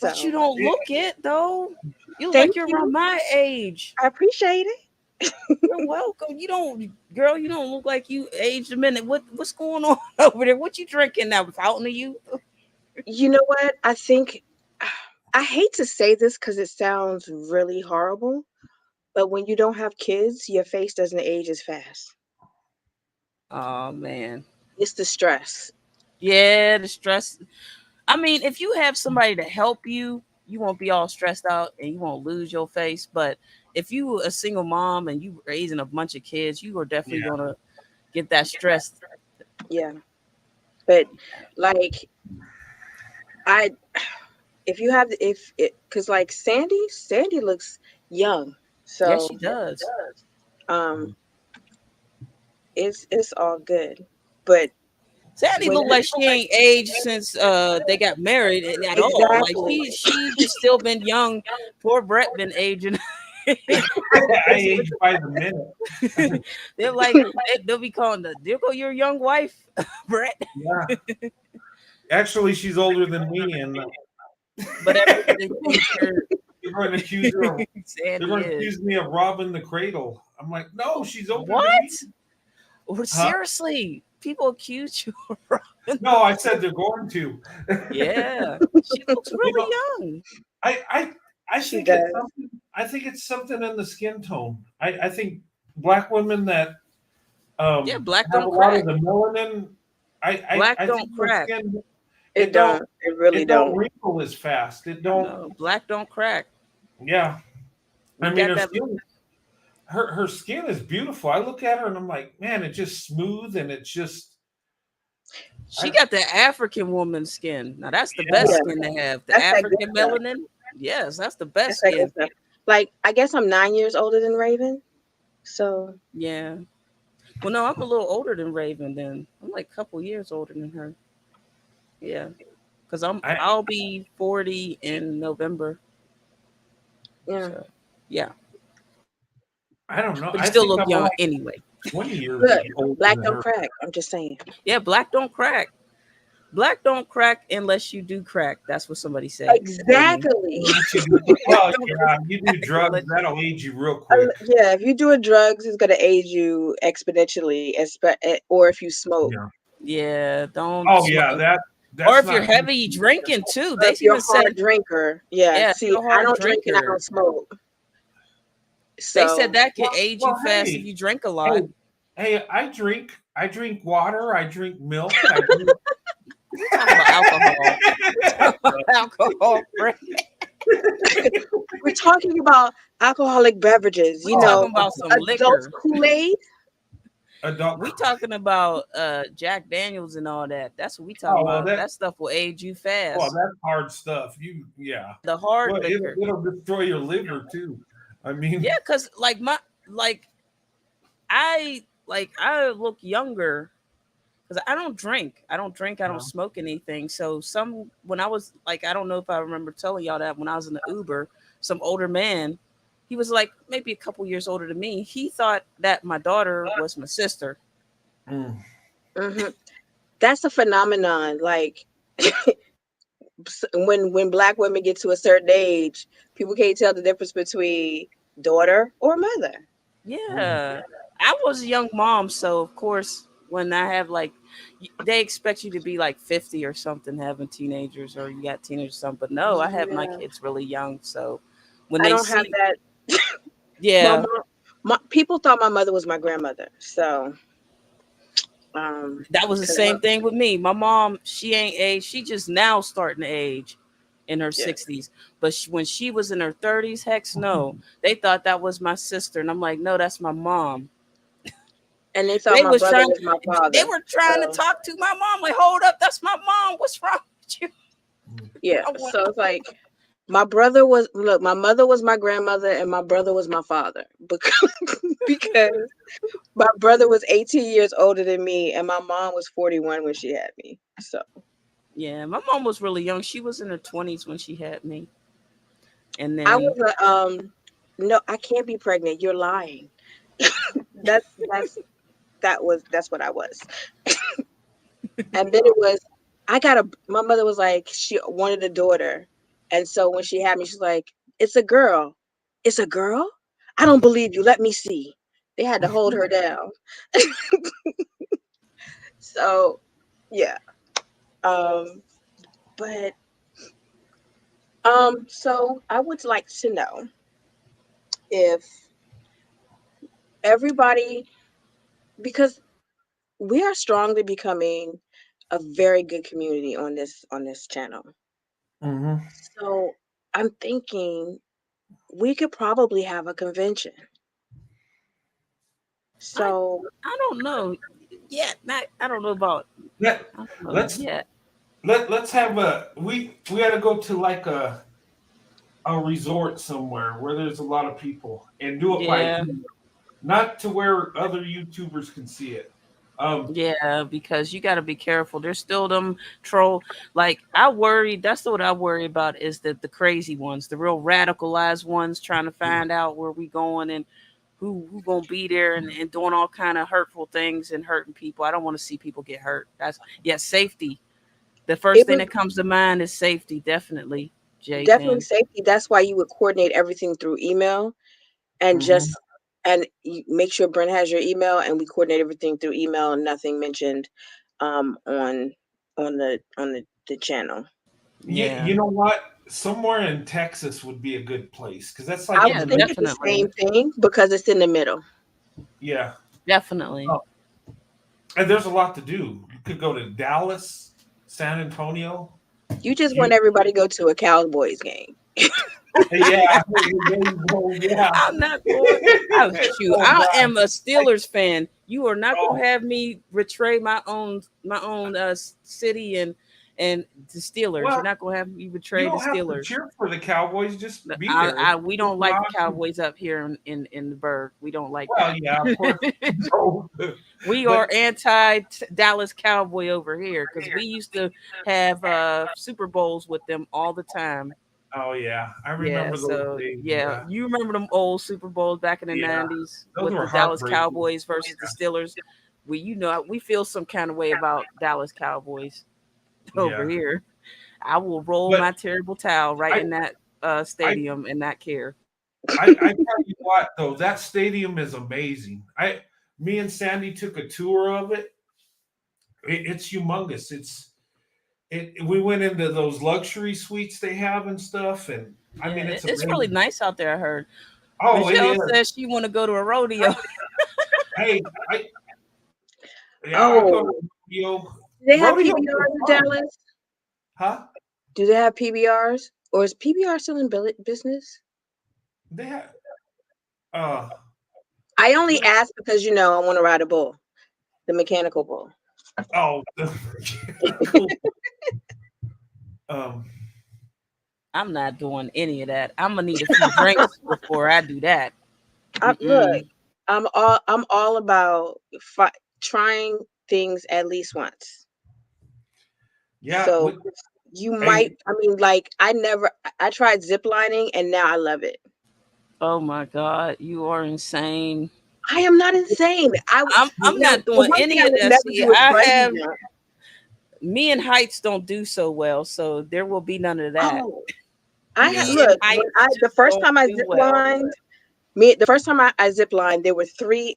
But you So don't look it though. You look thank like you're you. around my age. I appreciate it. You're welcome. You don't, girl. You don't look like you aged a minute. What's going on over there? What you drinking now? Fountain of youth? You know what? I think I hate to say this because it sounds really horrible, but when you don't have kids, your face doesn't age as fast. Oh man. It's the stress. Yeah, the stress. I mean, if you have somebody to help you, you won't be all stressed out and you won't lose your face. But if you a single mom and you raising a bunch of kids, you are definitely Yeah. gonna get that stress. Yeah. But like I if you have if it because like Sandy looks young. Yes, So she does. um it's all good. But Sandy when looked like she ain't aged since they got married at all. Like exactly. she just still been young. Poor Brett been aging. I age by the minute. They're like they'll be calling there go your young wife, Brett. Yeah. Actually, she's older than me, and But everybody thinks they're going to accuse her. They're Sandy going to is. accuse me of robbing the cradle. I'm like, no, she's older than What? me. Or Huh? seriously, people accuse you of robbing. No, I said they're going to. Yeah, she looks You really know, young. I I I She think it's does. something. I think it's something in the skin tone. I think black women that Yeah, black have a don't lot of crack. the melanin. Black I think don't their crack. skin It don't. It really it don't don't. wrinkle as fast. It don't. No, black don't crack. Yeah, I We mean got that. her skin is beautiful. I look at her and I'm like, man, it's just smooth and it's just She I, got the African woman skin. Now that's the yeah. best Yeah. skin to have. The That's that good African stuff. melanin. Yes, that's the best That's that good skin. stuff. Like I guess I'm 9 years older than Raven. So Yeah. Well, no, I'm a little older than Raven. Then I'm like a couple years older than her. Yeah, because I I'll be 40 in November. yeah. So yeah, I don't know. but you I still think look I'm young like anyway. 20 years Look, older black than don't her. crack. I'm just saying. Yeah, black don't crack. Black don't crack unless you do crack. That's what somebody said for me. Exactly. Unless you do, well, Don't yeah, you do crack drugs, unless- that'll age you real quick. Yeah, if you do drugs, it's gonna age you exponentially, or if you smoke, Yeah. yeah, don't Oh yeah, smoke. Or that's if you're not. heavy drinking too, or they if you're even a hard said, drinker. Yeah. yeah, if See, you're a I hard don't drink and I drinker. don't smoke. They said So that can age you Well, fast if you drink a hey, lot. hey, I drink water, I drink milk, I drink. We're talking about alcohol. Alcohol, right? we're talking about alcoholic beverages. We You know, talking about some adult liquor. Kool-Aid. Adult. We talking about Jack Daniels and all that. That's what we talking Oh well, about. That stuff will age you well fast. that's hard stuff. Yeah. The hard Well, liquor. it'll destroy your liver too. I mean, Yeah, cause like I look younger because I don't drink. I don't drink. I don't uh, smoke anything. So when I was like, I don't know if I remember telling y'all that when I was in the Uber, some older man, he was like maybe a couple years older than me. He thought that my daughter was my sister. mm, Hmm. That's a phenomenon. Like when black women get to a certain age, people can't tell the difference between daughter or mother. mm. Yeah. I was a young mom, so of course, when I have like, they expect you to be like 50 or something, having teenagers, or you got teenagers or something. But no, I have my Yeah, kids really young, so when I they don't have see, that. My yeah, mom, people thought my mother was my grandmother. So, that was the because same thing with me. My mom, she ain't age. She just now starting to age in her yeah, 60s. But when she was in her 30s, heck no. They thought that was my sister. And I'm like, no, that's my mom. and they thought They my was brother trying was my they father. were trying to So, talk to my mom. Like, hold up, that's my mom. What's wrong with you? yeah. I went, So it's like my brother was look. My mother was my grandmother, and my brother was my father because my brother was 18 years older than me, and my mom was 41 when she had me. So yeah, my mom was really young. She was in her 20s when she had me. And I then was a no, I can't be pregnant. You're lying. That's what I was. And then it was my mother was like, she wanted a daughter. And so when she had me, she's like, it's a girl. It's a girl? I don't believe you. Let me see. They had to hold her down. So yeah. Um, but so I would like to know if everybody, because we are strongly becoming a very good community on this channel. Mhm. So I'm thinking we could probably have a convention. I So I don't know yet. Not I don't know about Let I don't know let's yet. let's have we got to go to like a resort somewhere where there's a lot of people and do it by Yeah. email, not to where other YouTubers can see it. Um, Yeah, because you got to be careful. There's still them troll. Like I worry. That's what I worry about is that the crazy ones, the real radicalized ones, trying to find out where we going and who gonna be there and doing all kind of hurtful things and hurting people. I don't want to see people get hurt. That's yeah, safety. The first it thing would that comes to mind is safety. Definitely, definitely J10. safety. That's why you would coordinate everything through email and mhm. just and you make sure Brent has your email and we coordinate everything through email and nothing mentioned on the channel. You Yeah, know what? Somewhere in Texas would be a good place because that's I like in was yeah, the middle. thinking the definitely, same thing because it's in the middle. Yeah. definitely. Oh, and there's a lot to do. You could go to Dallas, San Antonio. You just You, want everybody to go to a Cowboys game. yeah, there you go. Yeah. I'm not going. Oh shoot! Oh I God. am a Steelers fan. You are not going Oh, to have me betray my own city and the Steelers. You're well, not going to have me you betray the don't have to Steelers. cheer for the Cowboys. Just be there. We don't like the Cowboys up here in the Berg. We don't like Well, that. yeah, of course. No. We are But anti Dallas Cowboy over here because we used to have Super Bowls with them all the time. oh yeah, I Yeah, remember those so days. yeah, Yeah, you remember them old Super Bowls back in the yeah, '90s those with were the Dallas heartbreaking. Cowboys versus the Steelers. We feel some kind of way about Dallas Cowboys over Yeah, here. I will roll but my terrible towel right I, in that I, stadium and not care. I tell you what though, that stadium is amazing. Me and Sandy took a tour of it. It's humongous. We went into those luxury suites they have and stuff, and I Yeah, mean it's it's really amazing. nice out there. I heard Oh, it Michelle is. says she want to go to a rodeo. Hey, I go Oh, to rodeo. do they have Rodeos are PBRs in fun, Dallas? huh? Do they have PBRs? Or is PBR still in business? They have uh I only what ask because I want to ride a bull, the mechanical bull. oh cool. Um I'm not doing any of that. I'm gonna need a few drinks before I do that. Look, Mm-mm. I'm all about trying things at least once. yeah, So you hey, might, I mean, like I tried zip lining and now I love it. Oh my God, you are insane. I am not insane. I'm Now not the doing one thing any I of would that. never See, do is I bungee have jump. me and heights don't do so well, so there will be none of that. Oh, Me and look when heights I the just first don't time I do zip well. lined, The first time I zip lined, there were three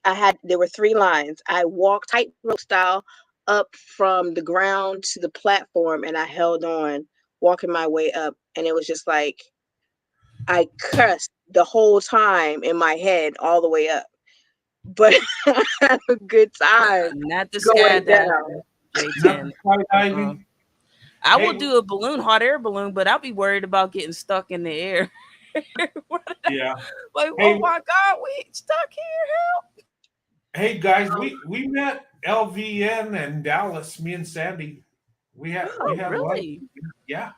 lines. I walked tightrope style up from the ground to the platform, and I held on, walking my way up, and it was just like I cursed the whole time in my head all the way up, but I had a good time Not the going down. skydiving, Not J10. the skydiving. I will Hey, do a balloon, hot air balloon, but I'll be worried about getting stuck in the air. yeah. Like, oh Hey, my God, we stuck here. hey guys, we met LVN and Dallas. Me and Sandy. We Oh, had lunch. really? Yeah.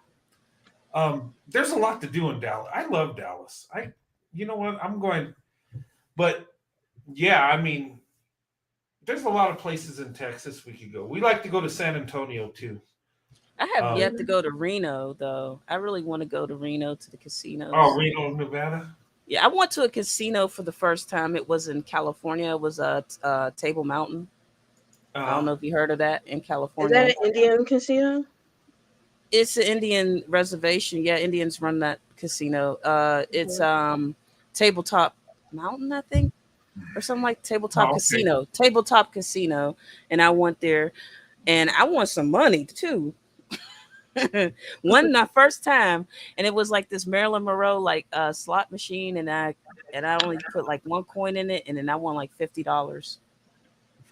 There's a lot to do in Dallas. I love Dallas. You know what? I'm going, but yeah, I mean, there's a lot of places in Texas we could go. We like to go to San Antonio too. I have Um, yet to go to Reno, though. I really want to go to Reno to the oh, casinos. Reno, Nevada. Yeah, I went to a casino for the first time. It was in California. It was Table Mountain. I don't Uh, know if you heard of that in Is that California. an Indian casino? It's an Indian reservation. Yeah, Indians run that casino. It's Mhm. Tabletop Mountain, I think, or something like Tabletop oh, okay. Casino. Tabletop Casino, and I went there, and I won some money too. One my first time, and it was like this Marilyn Monroe like slot machine, and I only put like one coin in it, and then I won like $50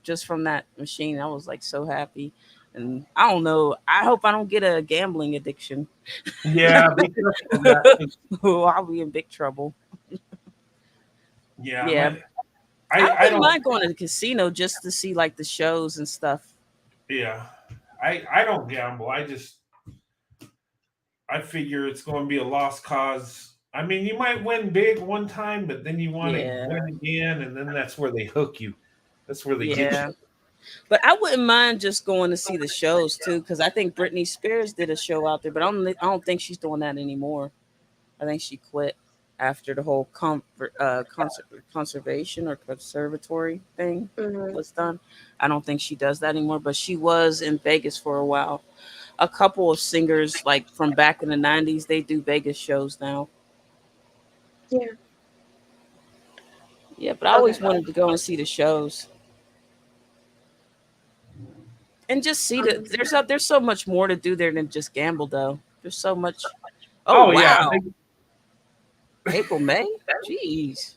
just from that machine. I was like so happy. And I don't know. I hope I don't get a gambling addiction. Yeah, be careful of that. 'Cause, I'll be in big trouble. yeah, Yeah. I I wouldn't don't. mind going to the casino just to see like the shows and stuff. Yeah, I don't gamble. I figure it's going to be a lost cause. I mean, you might win big one time, but then you want to Yeah. win again, and then that's where they hook you. That's where they get Yeah. you. But I wouldn't mind just going to see the shows too, because I think Britney Spears did a show out there, but I don't think she's doing that anymore. I think she quit after the whole conservation or conservatory thing Mhm. was done. I don't think she does that anymore, but she was in Vegas for a while. A couple of singers like from back in the 90s, they do Vegas shows now. Yeah. Yeah, but I Okay. always wanted to go and see the shows and just see Um, there's so much more to do there than just gamble though. There's so much. Oh Oh yeah, wow. April, May? Jeez.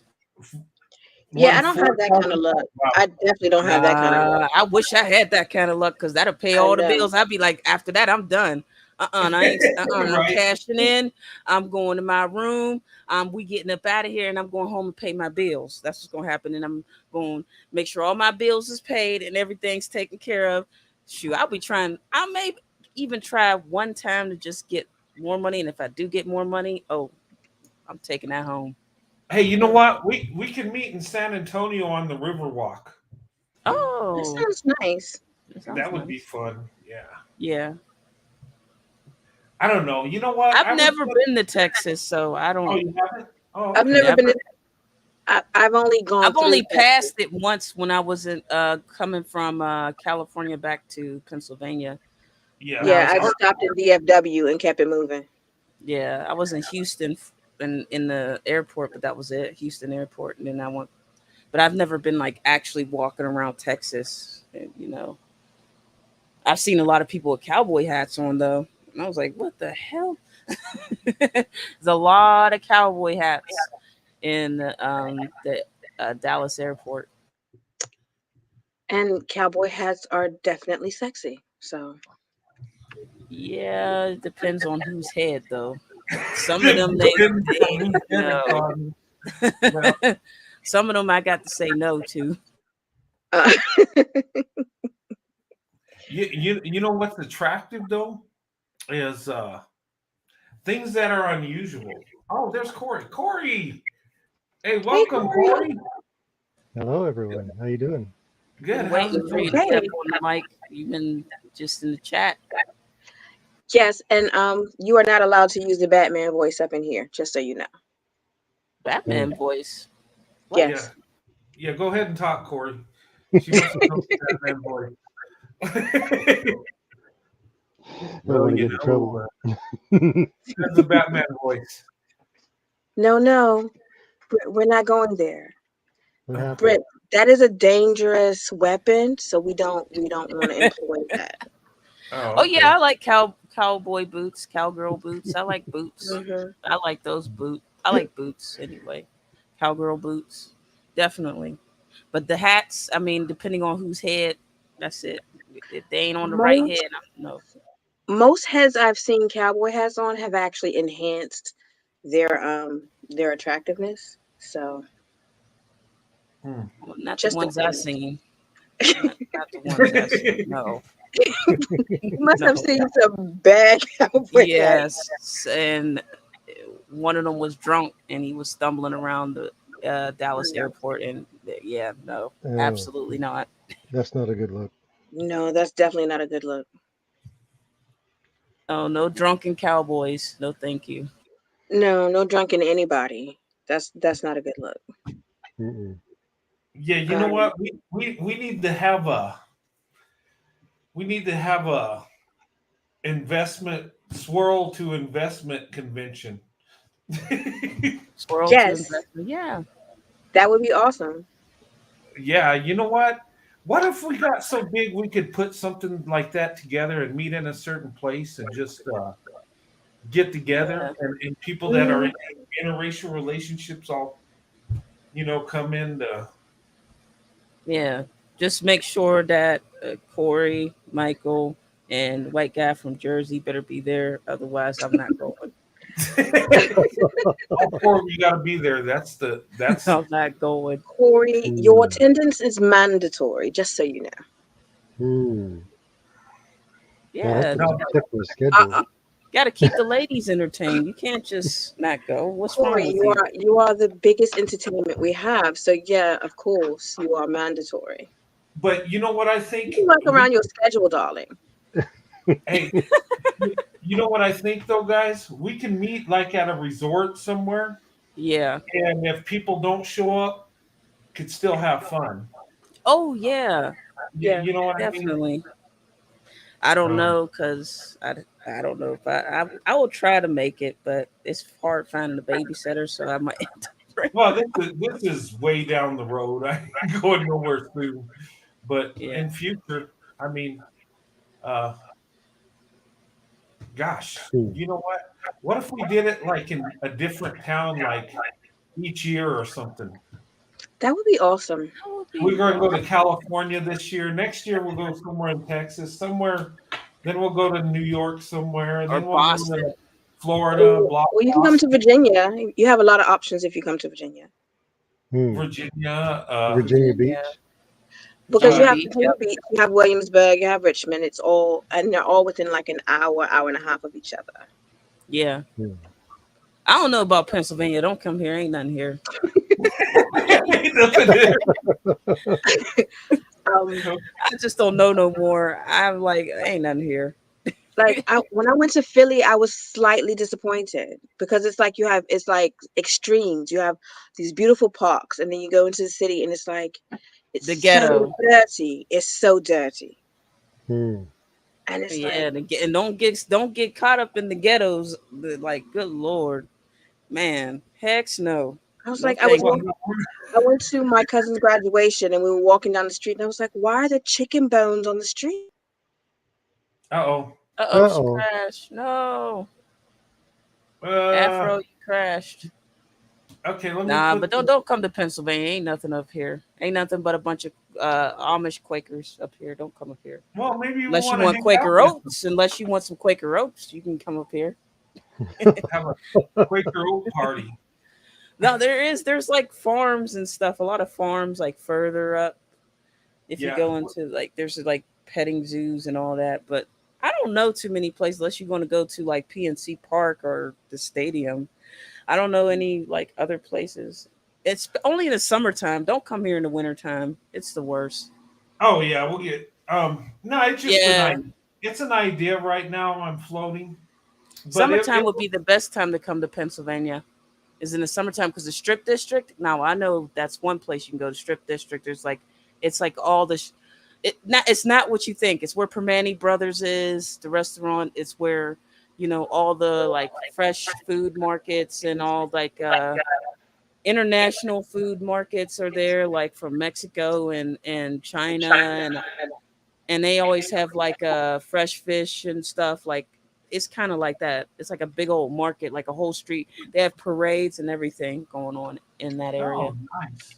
yeah, won I don't have that kind of 4,000. luck. Wow. I definitely don't have that kind of luck. I wish I had that kind of luck because that'll pay I all the know. bills. I'd be like, after that, I'm done. I ain't. I'm Right. cashing in. I'm going to my room. We getting up out of here, and I'm going home and pay my bills. That's what's gonna happen, and I'm going to make sure all my bills is paid and everything's taken care of. Shoot, I'll be trying. I may even try one time to just get more money, and if I do get more money, oh, I'm taking that home. Hey, you know Mm. what? We can meet in San Antonio on the Riverwalk. That Oh, sounds nice. that sounds That would be nice. fun. Yeah. Yeah. I don't know. You know what? I've I was. never been to Texas, so I Oh, don't you haven't? Oh, I've okay. never been. never. I've only gone I've through only Texas. passed it once when I was in coming from California back to Pennsylvania when Yeah. I Yeah, was I in stopped in DFW and kept it moving. yeah, I was in Houston in the airport, but that was it, Houston airport, and then I went but I've never been like actually walking around Texas, and. I've seen a lot of people with cowboy hats on though. And I was like, what the hell? There's a lot of cowboy hats in the Dallas airport. And cowboy hats are definitely sexy. So Yeah, it depends on whose head though. Some of them Depends on they who's in it, no. Connie. Well, Some of them I got to say no to. uh, you know what's attractive though is things that are unusual. Oh, there's Corey. Corey, hey, hey welcome, Corey. Corey. Hello, everyone. How you doing? We're Good. How's waiting it for you going? to step Okay. on the mic. You've been just in the chat. Yes, and you are not allowed to use the Batman voice up in here, just so you know. Oh, Batman voice. What? Yeah, Yes. yeah. Go ahead and talk, Corey. She wants to know that man boy. I don't Well, want to you get in know, trouble. that's the Batman voice. No, no. We're not going there. What happened? Brent, that is a dangerous weapon, so we don't want to employ that. Oh, Oh okay. yeah, I like cowboy boots, cowgirl boots. I like boots. Hmm. I like those boots. I like boots anyway. Cowgirl boots, definitely. But the hats, I mean, depending on whose head, that's it. If they ain't on the right Most head, no. most heads I've seen cowboy hats on have actually enhanced their attractiveness. So Hmm. Well, not the just a ones I've thing. seen. Not the ones I've seen. No, You must have no. seen some bad cowboy hats. Yes, and one of them was drunk and he was stumbling around the Dallas airport. And yeah, no, Oh, absolutely not. that's not a good look. No, that's definitely not a good look. Oh, no drunken cowboys. No, thank you. No, no drunken anybody. That's not a good look. Mm-mm. Yeah, you know Um, what? We need to have a investment swirl to investment convention. Squirrel to yes, investment. Yeah, that would be awesome. Yeah, you know what? What if we got so big we could put something like that together and meet in a certain place and just get together yeah, and people that are Mm, in interracial relationships all come in to yeah. Just make sure that Corey, Michael, and the white guy from Jersey better be there. Otherwise, I'm not going. all four of you got to be there. That's I'm not going. Corey, your Hmm. attendance is mandatory, just so you know. Hmm. That has Yeah, to be no, check for a Uh, schedule. got to keep the ladies entertained. You can't just not go. What's wrong Corey, with you you? are the biggest entertainment we have. So yeah, of course, you are mandatory. but you know what I You can think work around your schedule, darling. hey, you know what I think though, guys? We can meet like at a resort somewhere, Yeah. and if people don't show up, could still have fun. Oh yeah, Yeah. You know what I mean? definitely. I don't Um, know because I don't know if I will try to make it, but it's hard finding a babysitter, so I might end up. well, this is way down the road. I ain't going nowhere soon, but Yeah. in future, I mean, uh, gosh, Hmm. you know what? What if we did it like in a different town, like each year or something? That would be awesome. That would We're be going to go to awesome. California this year. Next year, we'll go somewhere in Texas, somewhere. Then we'll go to New York somewhere, and Or then we'll go to Boston. Florida, Or you can come to Boston, Virginia. You have a lot of options if you come to Virginia. Hmm. Virginia. Virginia Virginia. Beach. Because Virginia you Uh, have Beach. Virginia Yep. Beach, you have Williamsburg, you have Richmond. It's all, and they're all within like an hour, hour and a half of each other. Yeah. Hmm. I don't know about Pennsylvania. Don't come here. Ain't nothing here. nothing there. Um, I just don't know no more. I'm like, ain't nothing here. like when I went to Philly, I was slightly disappointed because it's like extremes. You have these beautiful parks, and then you go into the city, and it's The so ghetto. dirty. It's so dirty, Hmm. and it's like Yeah, and don't get caught up in the ghettos. Like, good lord, man, heck no, I was no, like, thank Well, you. I went to my cousin's graduation, and we were walking down the street, and I was like, why are there chicken bones on the street? uh-oh. Uh oh, she Uh-oh. crashed. No, Uh, Afro, you crashed. okay, let me Nah, put but don't come to Pennsylvania. Ain't nothing up here. Ain't nothing but a bunch of Amish Quakers up here. Don't come up here well, maybe you unless you want to want hang out Quaker with them. oats. Unless you want some Quaker oats, you can come up here. Have a Quaker Oat party. No, there's like farms and stuff. A lot of farms like further up. If you Yeah. go into like there's like petting zoos and all that, but I don't know too many places unless you want to go to like PNC Park or the stadium. I don't know any like other places. It's only in the summertime. Don't come here in the wintertime. It's the worst. Oh yeah, we'll get no, it's just an Yeah. idea. It's an idea right now I'm floating. But Summertime would be the best time to come to Pennsylvania. Is in the summertime because the strip district. Now I know that's one place you can go to strip district. There's like it's like all the it's not what you think. It's where Permane Brothers is, the restaurant. It's where, all the like fresh food markets and all like international food markets are there, like from Mexico and China, and they always have like fresh fish and stuff. Like it's kind of like that. It's like a big old market, like a whole street. They have parades and everything going on in that area, Oh, nice.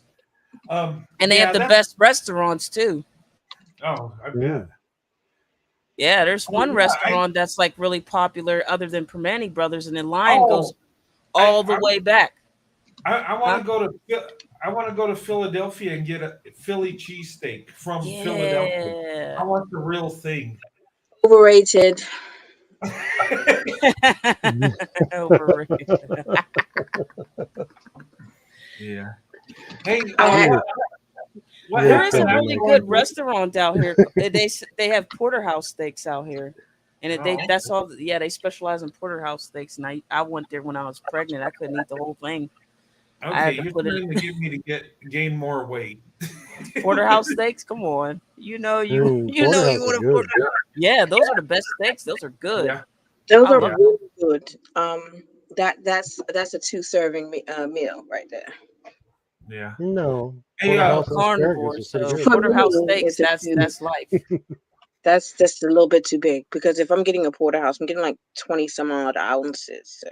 and they have Yeah, the that's. best restaurants too. Oh, I bet. Mm. Yeah, there's Oh, one yeah. restaurant that's like really popular, other than Permane Brothers, and the line goes Oh, all the way back. I want Huh? to go to. I want to go to Philadelphia and get a Philly cheesesteak from Philadelphia. I Yeah. want the real thing. Overrated. Overrated. Yeah. Hey, I had Ooh, what There real is a happened? really Philly. good restaurant out here. They have porterhouse steaks out here, and Oh, that's all. Yeah, they specialize in porterhouse steaks, and I went there when I was pregnant. I couldn't eat the whole thing. I okay. had to You're put it. trying to get me to gain more weight. Porterhouse steaks. Come on, you know you Porterhouse is want to good. Yeah, those are the best steaks. Those are good. Yeah, those I are yeah, love those. really good. That's a 2 serving meal right there. yeah. No, Hey, I'm a porterhouse asparagus carnivore, is pretty so good. For porterhouse me, steaks. it's a That's two. that's life. That's just a little bit too big because if I'm getting a porterhouse, I'm getting like 20 some odd ounces. So,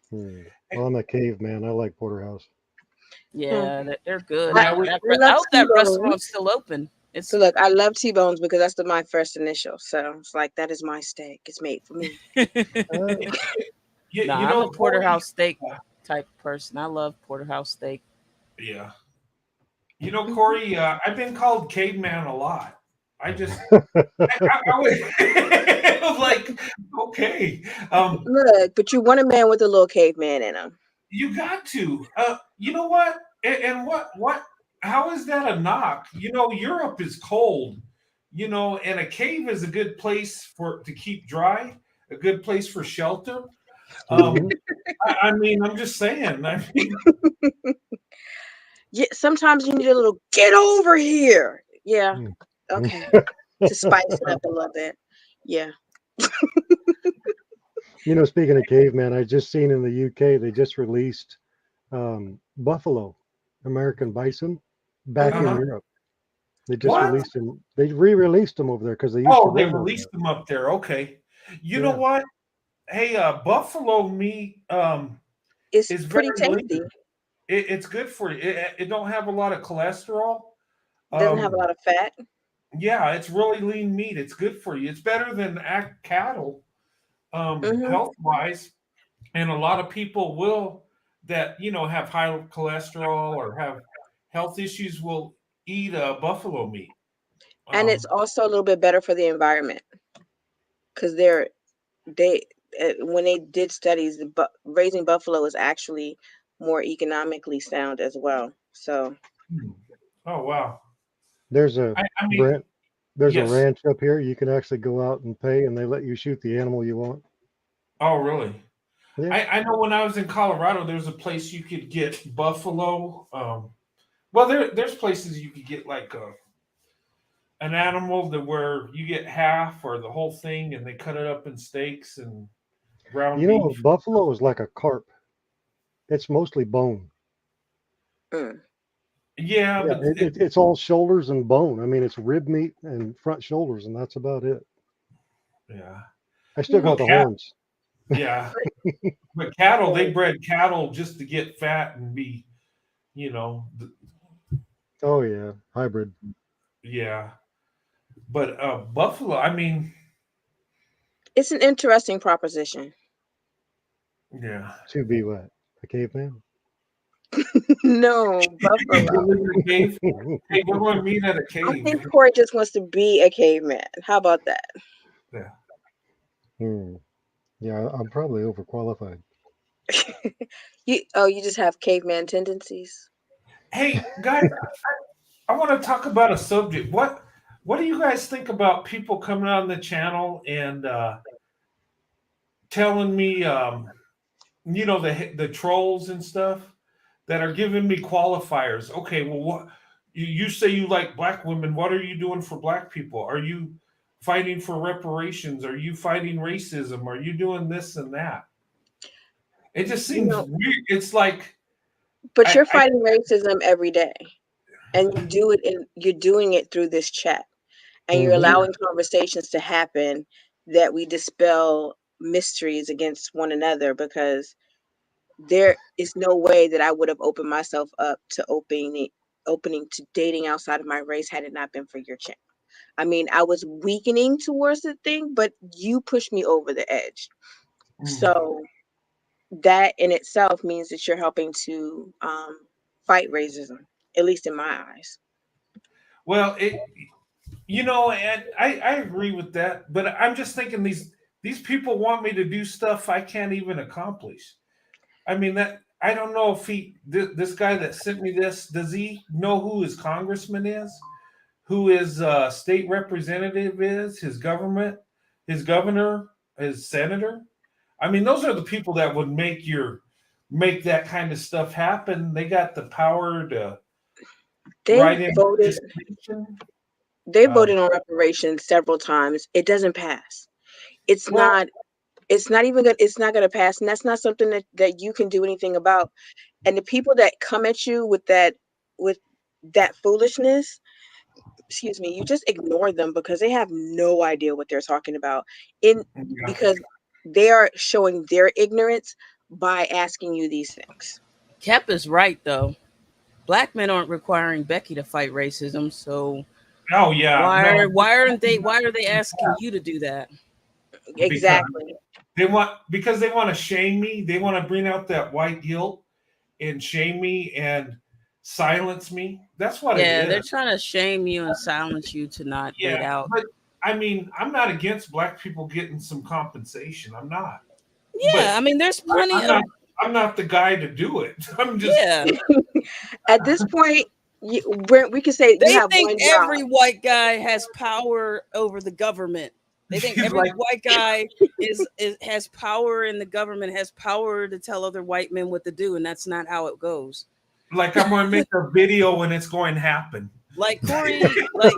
Hmm. Well, I'm a caveman. I like porterhouse. hmm. Yeah, they're good. I, Yeah, we. I I love hope that restaurant's T-bones. still open. So It's look, I love T-bones because that's my first initial. So it's like that is my steak. It's made for me. Uh, You I'm a know, Corey. porterhouse steak type person. I love porterhouse steak. Yeah. You know, Corey. I've been called caveman a lot. I just. I was, it was like, okay. Look, but you want a man with a little caveman in him. You got to. You know what? And what? How is that a knock? You know, Europe is cold. You know, and a cave is a good place for to keep dry. A good place for shelter. Um, mhm. I mean, I'm just saying. I mean, Yeah, sometimes you need a little get over here. Yeah, Mm. okay. To spice it up a little bit. Yeah. Speaking of caveman, I just seen in the UK they just released buffalo, American bison, back in Hmm. uh-huh. Europe. They just What? released them. They re-released them over there because they used to Oh, they roam over there. released them up there. Okay. You know Yeah. what? Hey, buffalo meat It's is very pretty lean. tasty. It's good for you. It don't have a lot of cholesterol. Doesn't have a Um, lot of fat. yeah, it's really lean meat. It's good for you. It's better than cattle, Hmm. health wise. And a lot of people will that have high cholesterol or have health issues will eat buffalo meat. And it's Um, also a little bit better for the environment because they when they did studies, raising buffalo is actually more economically sound as well. So hmm. Oh wow. There's a I mean, brand. There's a yes. ranch up here. You can actually go out and pay, and they let you shoot the animal you want. Oh really? Yeah. I know when I was in Colorado, there's a place you could get buffalo. Well, there's places you could get like an animal that where you get half or the whole thing, and they cut it up in steaks and ground beef. Buffalo is like a carp. It's mostly bone. mm. Yeah, Yeah, but it's all shoulders and bone. I mean, it's rib meat and front shoulders, and that's about it. yeah. I still Well, got the horns. yeah, but cattle they Right. bred cattle just to get fat and be, you know, Oh yeah, hybrid. yeah. But buffalo, I mean, It's an interesting proposition. yeah. To be what? A caveman? No, You buffalo. live in a cave. Hey, we're going to meet at a I cave. think Corey just wants to be a caveman. How about that? Yeah. Hmm. Yeah, I'm probably overqualified. You just have caveman tendencies. Hey, guys, I want to talk about a subject. What do you guys think about people coming on the channel and telling me, the trolls and stuff that are giving me qualifiers? Okay, well, what you say you like black women? What are you doing for black people? Are you fighting for reparations? Are you fighting racism? Are you doing this and that? It just You seems know, weird. It's like But you're I fighting racism every day, and you're doing it through this chat, and you're Mm-hmm. allowing conversations to happen that we dispel mysteries against one another, because there is no way that I would have opened myself up to opening to dating outside of my race had it not been for your channel. I mean, I was weakening towards the thing, but you pushed me over the edge. mm. So that in itself means that you're helping to fight racism, at least in my eyes. Well, and I agree with that, but I'm just thinking these people want me to do stuff I can't even accomplish. I mean, that I don't know if this guy that sent me this, does he know who his congressman is, who his state representative is, his governor, his senator? I mean, those are the people that would make that kind of stuff happen. They got the power to They've write in voted legislation. they Um, voted on reparations several times. It doesn't pass. It's well, not it's not even good. It's not going to pass, and that's not something that you can do anything about. And the people that come at you with that foolishness, excuse me, you just ignore them because they have no idea what they're talking about. In yeah. Because they are showing their ignorance by asking you these things. Kep is right though. Black men aren't requiring Becky to fight racism, so Oh yeah, no, why are they asking you to do that? because Exactly. they want to shame me. They want to bring out that white guilt and shame me and silence me. That's what it Yeah, they're is. trying to shame you and silence you to not Yeah, date out. but I mean, I'm not against black people getting some compensation. I'm not, Yeah, but I mean, there's plenty I'm of not. I'm not the guy to do it. I'm just yeah. At this point, we can say you They have think one job. every white guy has power over the government. They think every like white guy is has power in the government, has power to tell other white men what to do, and that's not how it goes. I'm going to make a video and it's going to happen. Like like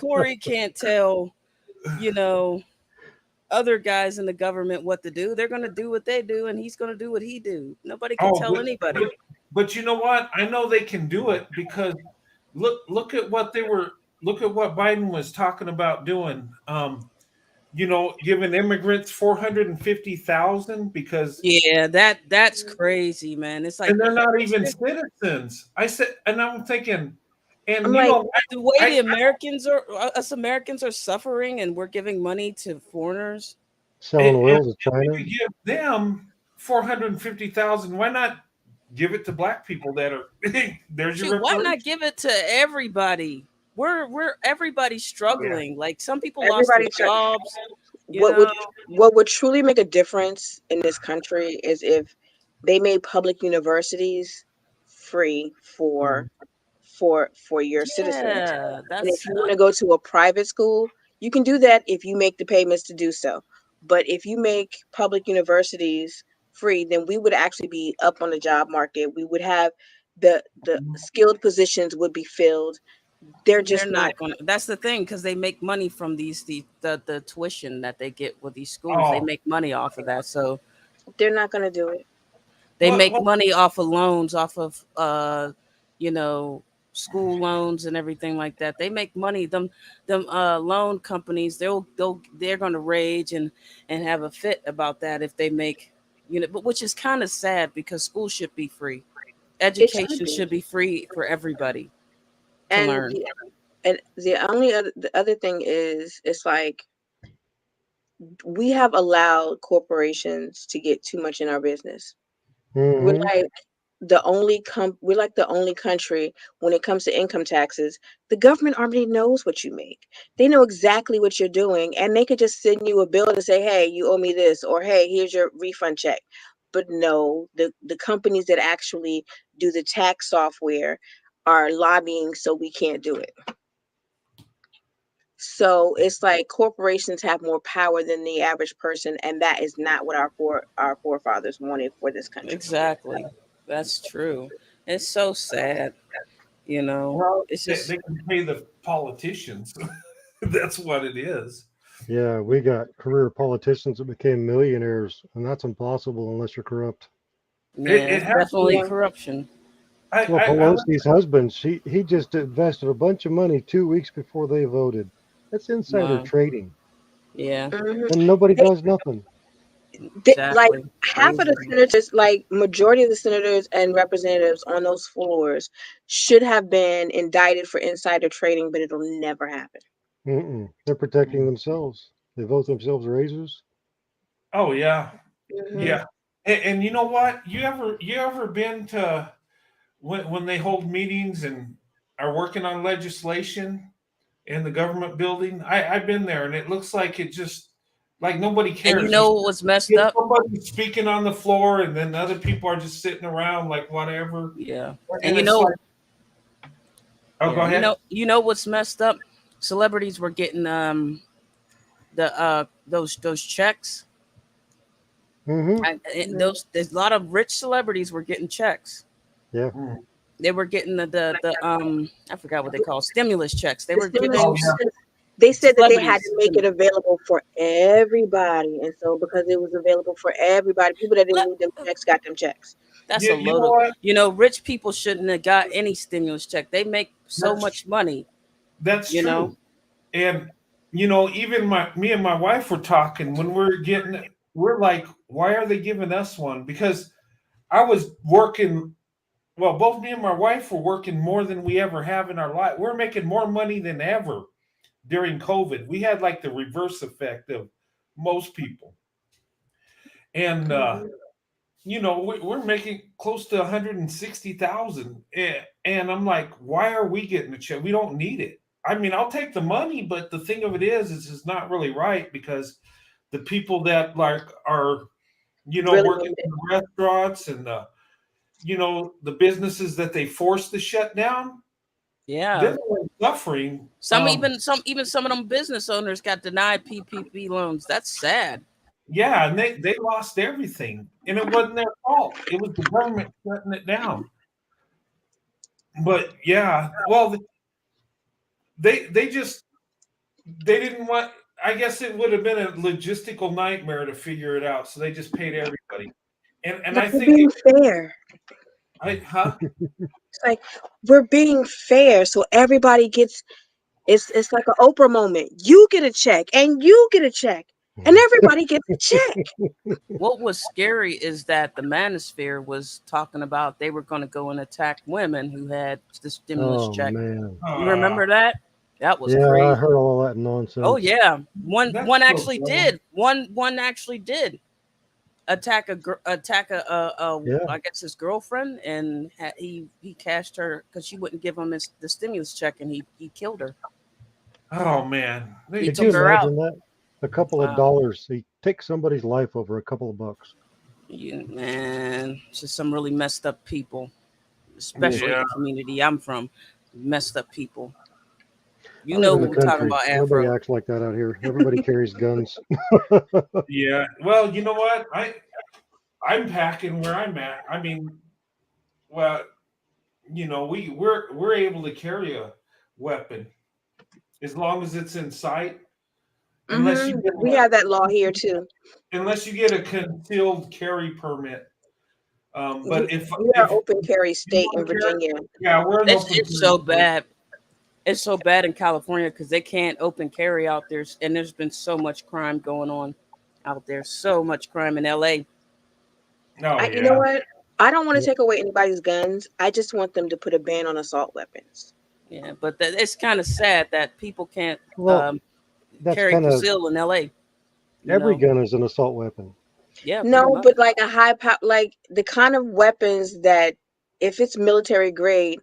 Corey can't tell, you know, other guys in the government what to do. They're gonna do what they do, and he's gonna do what he do. Nobody can Oh, tell anybody. but you know what? I know they can do it because look at what look at what Biden was talking about doing. Giving immigrants 450,000 because Yeah, that's crazy, man. It's like and they're not even citizens. I said, and I'm thinking, I'm and like, the way I the Americans are, us Americans are suffering, and we're giving money to foreigners. Selling and oil to we China. could give them 450,000. Why not give it to black people that are there's your Shoot, why not reparation? give it to everybody? We're everybody's Yeah. struggling. Like some people lost their everybody jobs. You what know, would truly make a difference in this country is if they made public universities free Mm. for your citizens. yeah, And if that's you want to go to a private school, you can do that if you make the payments to do so. But if you make public universities free, then we would actually be up on the job market. We would have the skilled positions would be filled. They're they're just not. not going to. That's the thing because they make money from the tuition that they get with these schools. They Oh, make money off of that. So They're not going to do it. they make well, money off of loans, off of you know, school loans and everything like that. They make money. Them loan companies, they're going to rage and have a fit about that if they make, but which is kind of sad because school should be free. It should Education be. should be free for everybody to And learn. the other thing is, it's like we have allowed corporations to get too much in our business. We're Mm-hmm. like we're like the only country when it comes to income taxes. The government already knows what you make. They know exactly what you're doing, and they could just send you a bill to say, "Hey, you owe me this," or "Hey, here's your refund check." But no, the companies that actually do the tax software are lobbying so we can't do it. So it's like corporations have more power than the average person, and that is not what our forefathers wanted for this country. Exactly. That's true. It's so sad, you know. well, It's they just can pay the politicians. That's what it is. Yeah, we got career politicians that became millionaires, and that's impossible unless you're corrupt. yeah, It it's has definitely Yeah. corruption. Well, I Pelosi's husband, he just invested a bunch of money 2 weeks before they voted. That's insider Wow. trading, Yeah, Mhm. and nobody They, does nothing. like exactly. half of the Crazy. senators, like majority of the senators and representatives on those floors, should have been indicted for insider trading, but it'll never happen. They're protecting themselves. They vote themselves raises. oh yeah, Hmm. yeah. And you know what? You ever been to when they hold meetings and are working on legislation in the government building? I've been there, and it looks like it just like nobody And you cares. know what was messed Get up? somebody speaking on the floor, and then other people are just sitting around like whatever. Yeah. And And it's like, oh, go yeah, ahead. you know what's messed up? Celebrities were getting the those checks. Hmm. And those there's a lot of rich celebrities were getting checks. Yeah. Mm. They were getting the I forgot what they call stimulus checks. They The were stimulus, giving Oh yeah, they said that they had to celebrities. make it available for everybody, and so because it was available for everybody, people that didn't need them checks got them checks. That's a you load know of, what? rich people shouldn't have got any stimulus check. They make so That's much money, that's you know. true. And even me and my wife were talking when we're like, why are they giving us one? Because I was working. Well, both me and my wife were working more than we ever have in our life. We're making more money than ever during COVID. We had like the reverse effect of most people. And Mhm. we're making close to 160,000, and I'm like, why are we getting a check? We don't need it. I mean, I'll take the money, but the thing of it is it's not really right because the people that like are Really working need in it. the restaurants and the businesses that they forced to shut down, they're Yeah. the ones suffering. Some of them business owners got denied PPP loans. That's sad. Yeah, and they lost everything, and it wasn't their fault. It was the government shutting it down. But yeah, well, they just they didn't want. I guess it would have been a logistical nightmare to figure it out, so they just paid everybody. And But I we're think being fair. huh? It's like we're being fair, so everybody gets. It's like an Oprah moment. You get a check, and you get a check, and everybody gets a check. What was scary is that the manosphere was talking about they were going to go and attack women who had the stimulus Oh check. man. You remember that? That was Yeah, I crazy. heard all that Oh nonsense. yeah, That's one so actually dumb. did. One actually did attack a Yeah. I guess his girlfriend, and he cashed her because she wouldn't give him the stimulus check, and he killed her. Oh man, He Could you took her out. imagine that? A couple of Wow, dollars. He takes somebody's life over a couple of bucks. man, just some really messed up people, especially yeah. the community I'm from. Messed up people. I You live know in what the we're talking country. about, Nobody Afro. acts like that out here. Everybody carries guns. Yeah. Well, you know what? I'm packing where I'm at. I mean, well, we're able to carry a weapon as long as it's in sight, unless you get We have that law here too. a concealed carry permit. But We are open carry you state in want to carry, Virginia. yeah, we're an open It's carry so state. bad. It's so bad in California because they can't open carry out there, and there's been so much crime going on out there. So much crime in LA. Oh You know yeah. what? I don't want to Yeah. take away anybody's guns. I just want them to put a ban on assault weapons. Yeah, but it's kind of sad that people can't Well, that's carry kind of conceal in LA. You every know, gun is an assault weapon. yeah, pretty No, much. but like a high power, like the kind of weapons that, if it's military grade,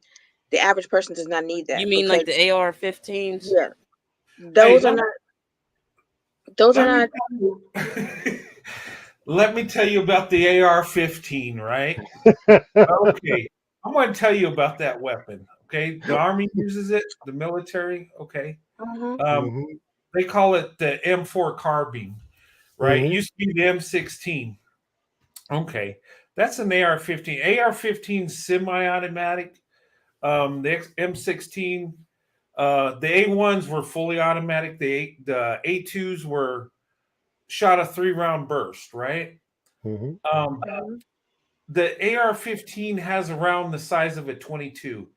the average person does not need You that mean like because, the AR-15s? yeah, Hey, those are not. Those are let me not. tell you, let me tell you about the AR-15, right? Okay, I'm going to tell you about that weapon. Okay, the Army uses it, the military. Okay, Mhm. um, Hmm. they call it the M4 carbine, right? It Hmm. used to be the M16. Okay, that's an AR-15. AR-15 semi-automatic. The M16, the A1s were fully automatic. The A2s were shot a 3-round burst, right? Hmm. Um, Mhm. the AR-15 has around the size of a 22.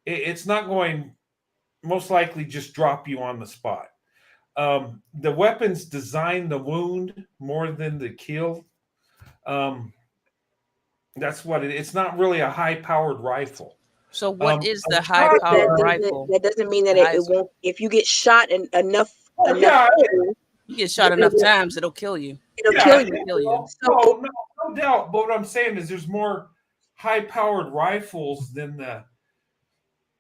It's not going most likely just drop you on the spot. The weapon's designed to wound more than to kill. Um, that's what it's not really a high-powered rifle. So what is the A high But powered shotgun, rifle? that doesn't mean that The it highest, won't. If you get shot enough oh enough, yeah, times, you get shot it enough will, times, it'll kill you. it'll yeah, kill it you. It'll kill you. will. So No, no, no doubt. But what I'm saying is, there's more high-powered rifles than the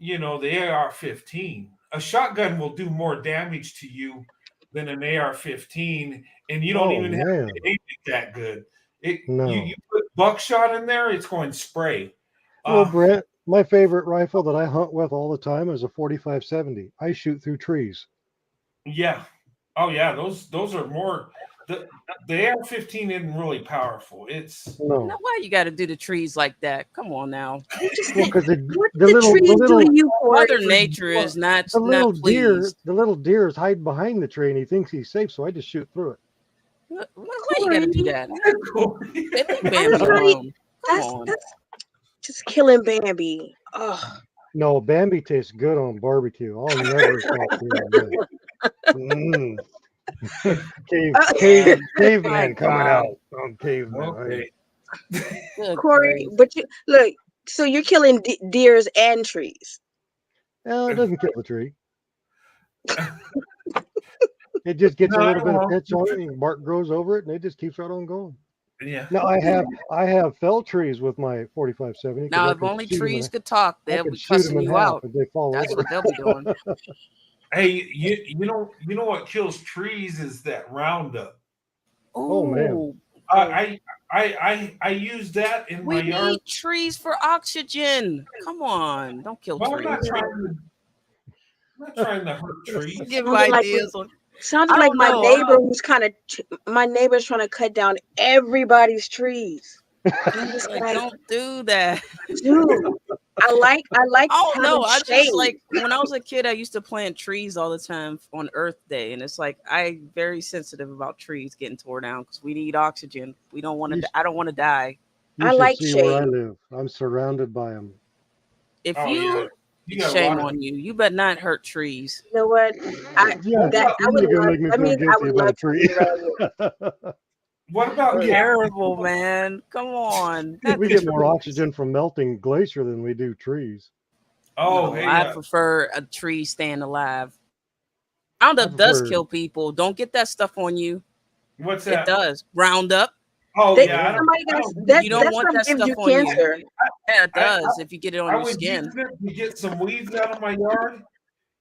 AR-15. A shotgun will do more damage to you than an AR-15, and you don't Oh even have man, to aim it that good. You no. put buckshot in there, it's going spray. Well, Uh, Brett, my favorite rifle that I hunt with all the time is a 45-70. I shoot through trees. yeah, oh yeah, those are more. The AR-15 isn't really powerful. It's Now, No, why you got to do the trees like that? Come on now. I'm just well, saying, because what the did the little the trees do to little you, Corey? Mother Nature is the not little deer pleased. the little deer is hiding behind the tree and he thinks he's safe, so I just shoot through it. Why you got to Corey, do that? cool. Leave I just Bambi not. alone. Come That's on. that's just killing Bambi. Oh, No, Bambi tastes good on barbecue. I'll never stop doing that. Mm. Man, my Caveman coming God. out on caveman. Okay. Good Corey, grief. but you look. So you're killing deers and trees. Well, it doesn't kill the tree. It just gets a No, little bit of well, pitch on it, and bark grows over it, and it just keeps right on going. yeah. Now I have felled trees with my 45-70 because Now, I if can only shoot them trees could talk, I they'll can be shoot them cussing in you half out. if they fall That's over. what they'll be doing. Hey, you know what kills trees is that Roundup. Oh man, Oh, I use that in my we yard. need trees for oxygen. Come on. Don't kill Well, trees. I'm not trying to hurt trees. Give Sounded like ideas on. sounded I like don't my know. neighbor who's my neighbor's trying to cut down everybody's trees. I'm just like, Don't do that. dude, I like Oh having no, I just shade. like when I was a kid, I used to plant trees all the time on Earth Day, and it's like I'm very sensitive about trees getting torn down because we need oxygen. We don't want you, to. I don't want to die. you I should like see where I shade. live. I'm surrounded by them. If Oh yeah, you, you got a shame lot of. on you. You better not hurt trees. You know what? I Yeah, that I would you're gonna love. make me That feel means I guilty would about love a to be tree. around you. What about Terrible, man. Come on. Not We the get more trees. oxygen from melting glacier than we do trees. Oh, No, hey, I prefer a tree staying alive. Roundup I does prefer. kill people. Don't get that stuff on you. what's It that? does. Roundup. Oh They, yeah, Yeah. somebody I got don't use that. You it. don't That want stuff that gives you stuff on you. cancer. Yeah, it I, does if you get it on I your was skin. using it to get some weeds out of my yard,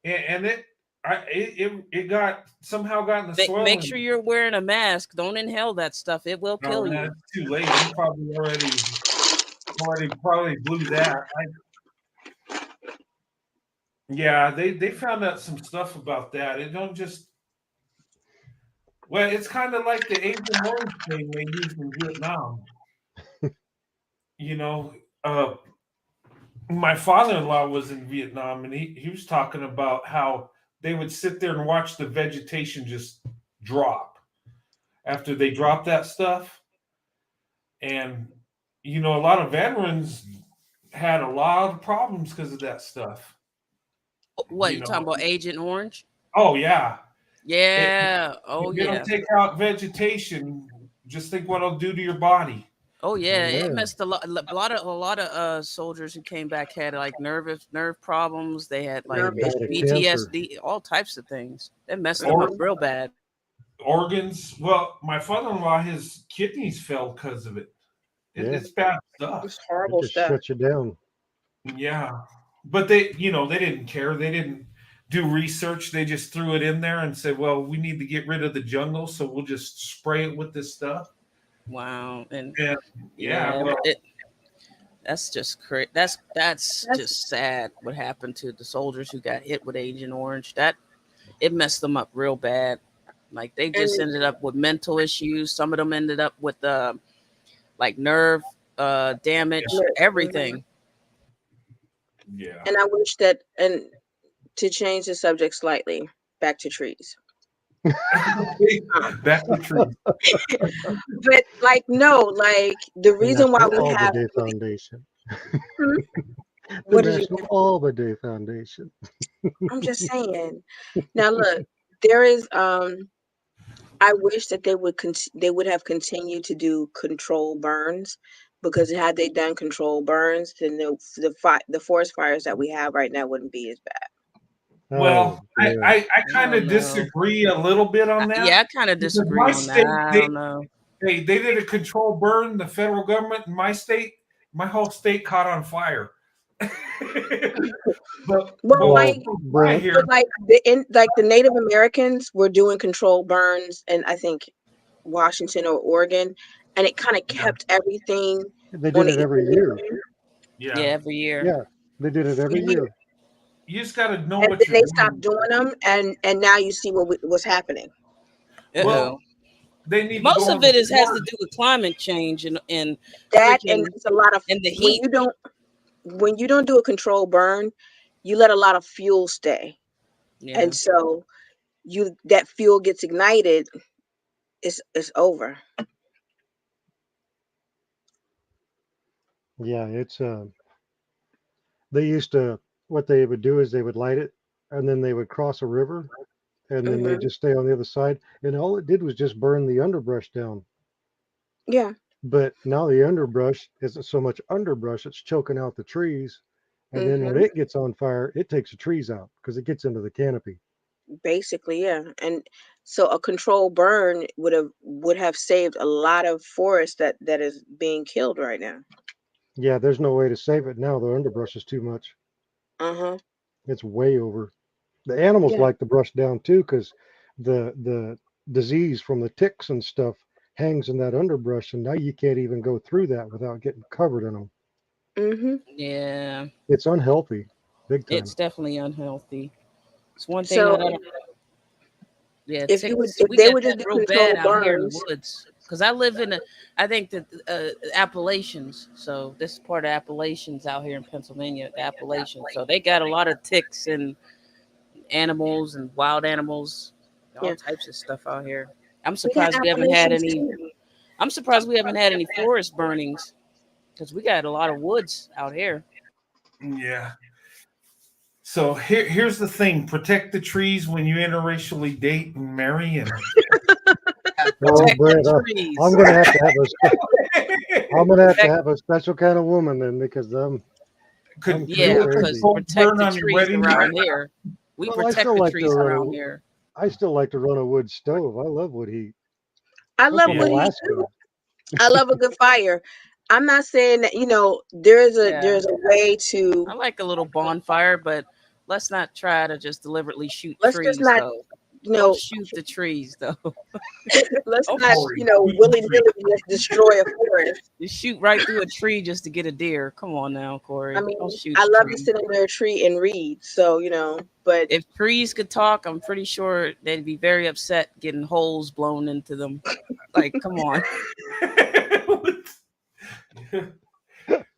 and it got somehow got in the soil. Make sure you're wearing a mask. Don't inhale that stuff. It will No, kill man, you. it's too late. You probably already probably blew that. Yeah, they found out some stuff about that. It don't just well, it's kind of like the Agent Orange thing they used in Vietnam. You know, uh, my father-in-law was in Vietnam, and he was talking about how they would sit there and watch the vegetation just drop after they drop that stuff. And a lot of veterans had a lot of problems because of that stuff. What You you talking know, about, Agent Orange? oh yeah, Yeah. Oh if you don't yeah. take out vegetation, just think what it'll do to your body. Oh yeah. It Man, messed a lot of soldiers who came back had like nerve problems. They had like they Nerve died of issues. cancer. PTSD, all types of things. It messed them Or up real bad. organs. Well, my father-in-law, his kidneys fell because of it. Yeah, It's bad It's stuff. it horrible just stuff. shuts you down. Yeah, but they didn't care. They didn't do research. They just threw it in there and said, "Well, we need to get rid of the jungle, so we'll just spray it with this stuff." Wow. And And yeah, yeah, well, that's just crazy. That's That's just sad. What happened to the soldiers who got hit with Agent Orange? That it messed them up real bad. Like they just and ended up with mental issues. Some of them ended up with like nerve damage, mhm. everything. yeah. And I wish that, and to change the subject slightly, back to trees. That's the truth. But like, no, like the The reason why National we Alba have, Day Foundation. Hmm? The What did you? National Alba Day Foundation. I'm just saying. Now look, there is I wish that they would have continued to do control burns, because had they done control burns, then the forest fires that we have right now wouldn't be as bad. Well, Oh, yeah. I kind don't of know. disagree a little bit on Yeah, that I kind of because disagree my on that. state I don't know. they did a control burn. The federal government in my state, my whole state caught on fire. but Well, what's like, Well, so dry Brent, here? like the Native Americans were doing control burns, and I think Washington or Oregon, and it kind of Yeah, kept everything they on did the it every year. equilibrium Yeah, yeah. every year. Yeah, they did it for every years, year. You just got to know and what then you're they stopped doing. doing them, and now you see what's happening. Uh-oh. Well, they need to Most go of it has to overboard. do with climate change and That, and freaking it's a lot of, and the when heat. you don't do a control burn, you let a lot of fuel stay, Yeah. and so that fuel gets ignited, it's over. Yeah, it's they used to, what they would do is they would light it and then they would cross a river and then they Hmm. just stay on the other side and all it did was just burn the underbrush down. Yeah. But now the underbrush isn't so much underbrush, it's choking out the trees. And then when Hmm. it gets on fire, it takes the trees out because it gets into the canopy. Basically, yeah. And so a control burn would have saved a lot of forest that is being killed right now. Yeah, there's no way to save it now. The underbrush is too much. Uh-huh. It's way over. The animals Yeah. like the brush down too because the disease from the ticks and stuff hangs in that underbrush, and now you can't even go through that without getting covered in them. Hmm. Yeah. It's unhealthy, big It's time. definitely unhealthy. It's one thing that So I don't. Yeah, ticks. if We they got would that just do real bad control out here in the burns, woods. Because I live in I think that Appalachians. So this is part of Appalachians out here in Pennsylvania, the Appalachians. So they got a lot of ticks and animals and wild animals, all yeah, types of stuff out here. I'm we got surprised we haven't had Appalachians any. too. I'm surprised we haven't had any forest burnings because we got a lot of woods out here. Yeah. So here's the thing: protect the trees when you interracially date and marry, and Oh, Protect Brent, the I'm trees. gonna have to have I'm gonna have to Protect, have a special kind of woman then because I'm could pretty do yeah, a because crazy. controlled protect burn the on your trees wedding around night. here. We Well, protect the trees around here. I still like to run a wood stove. I love wood heat. I I'm love from Yeah. wood heat Alaska. too. I love a good fire. I'm not saying that, there's a Yeah, there's a way I to, like a little bonfire, but let's not try to just deliberately shoot let's just trees, not, though. you Don't know, shoot the trees, though. let's Don't not, Corey, shoot the willy tree. nilly just destroy a forest. just shoot right through a tree just to get a deer. Come on now, I Corey. Don't mean, shoot I the love to tree. sit under a tree and read. So, but If trees could talk, I'm pretty sure they'd be very upset getting holes blown into them. Like, come on.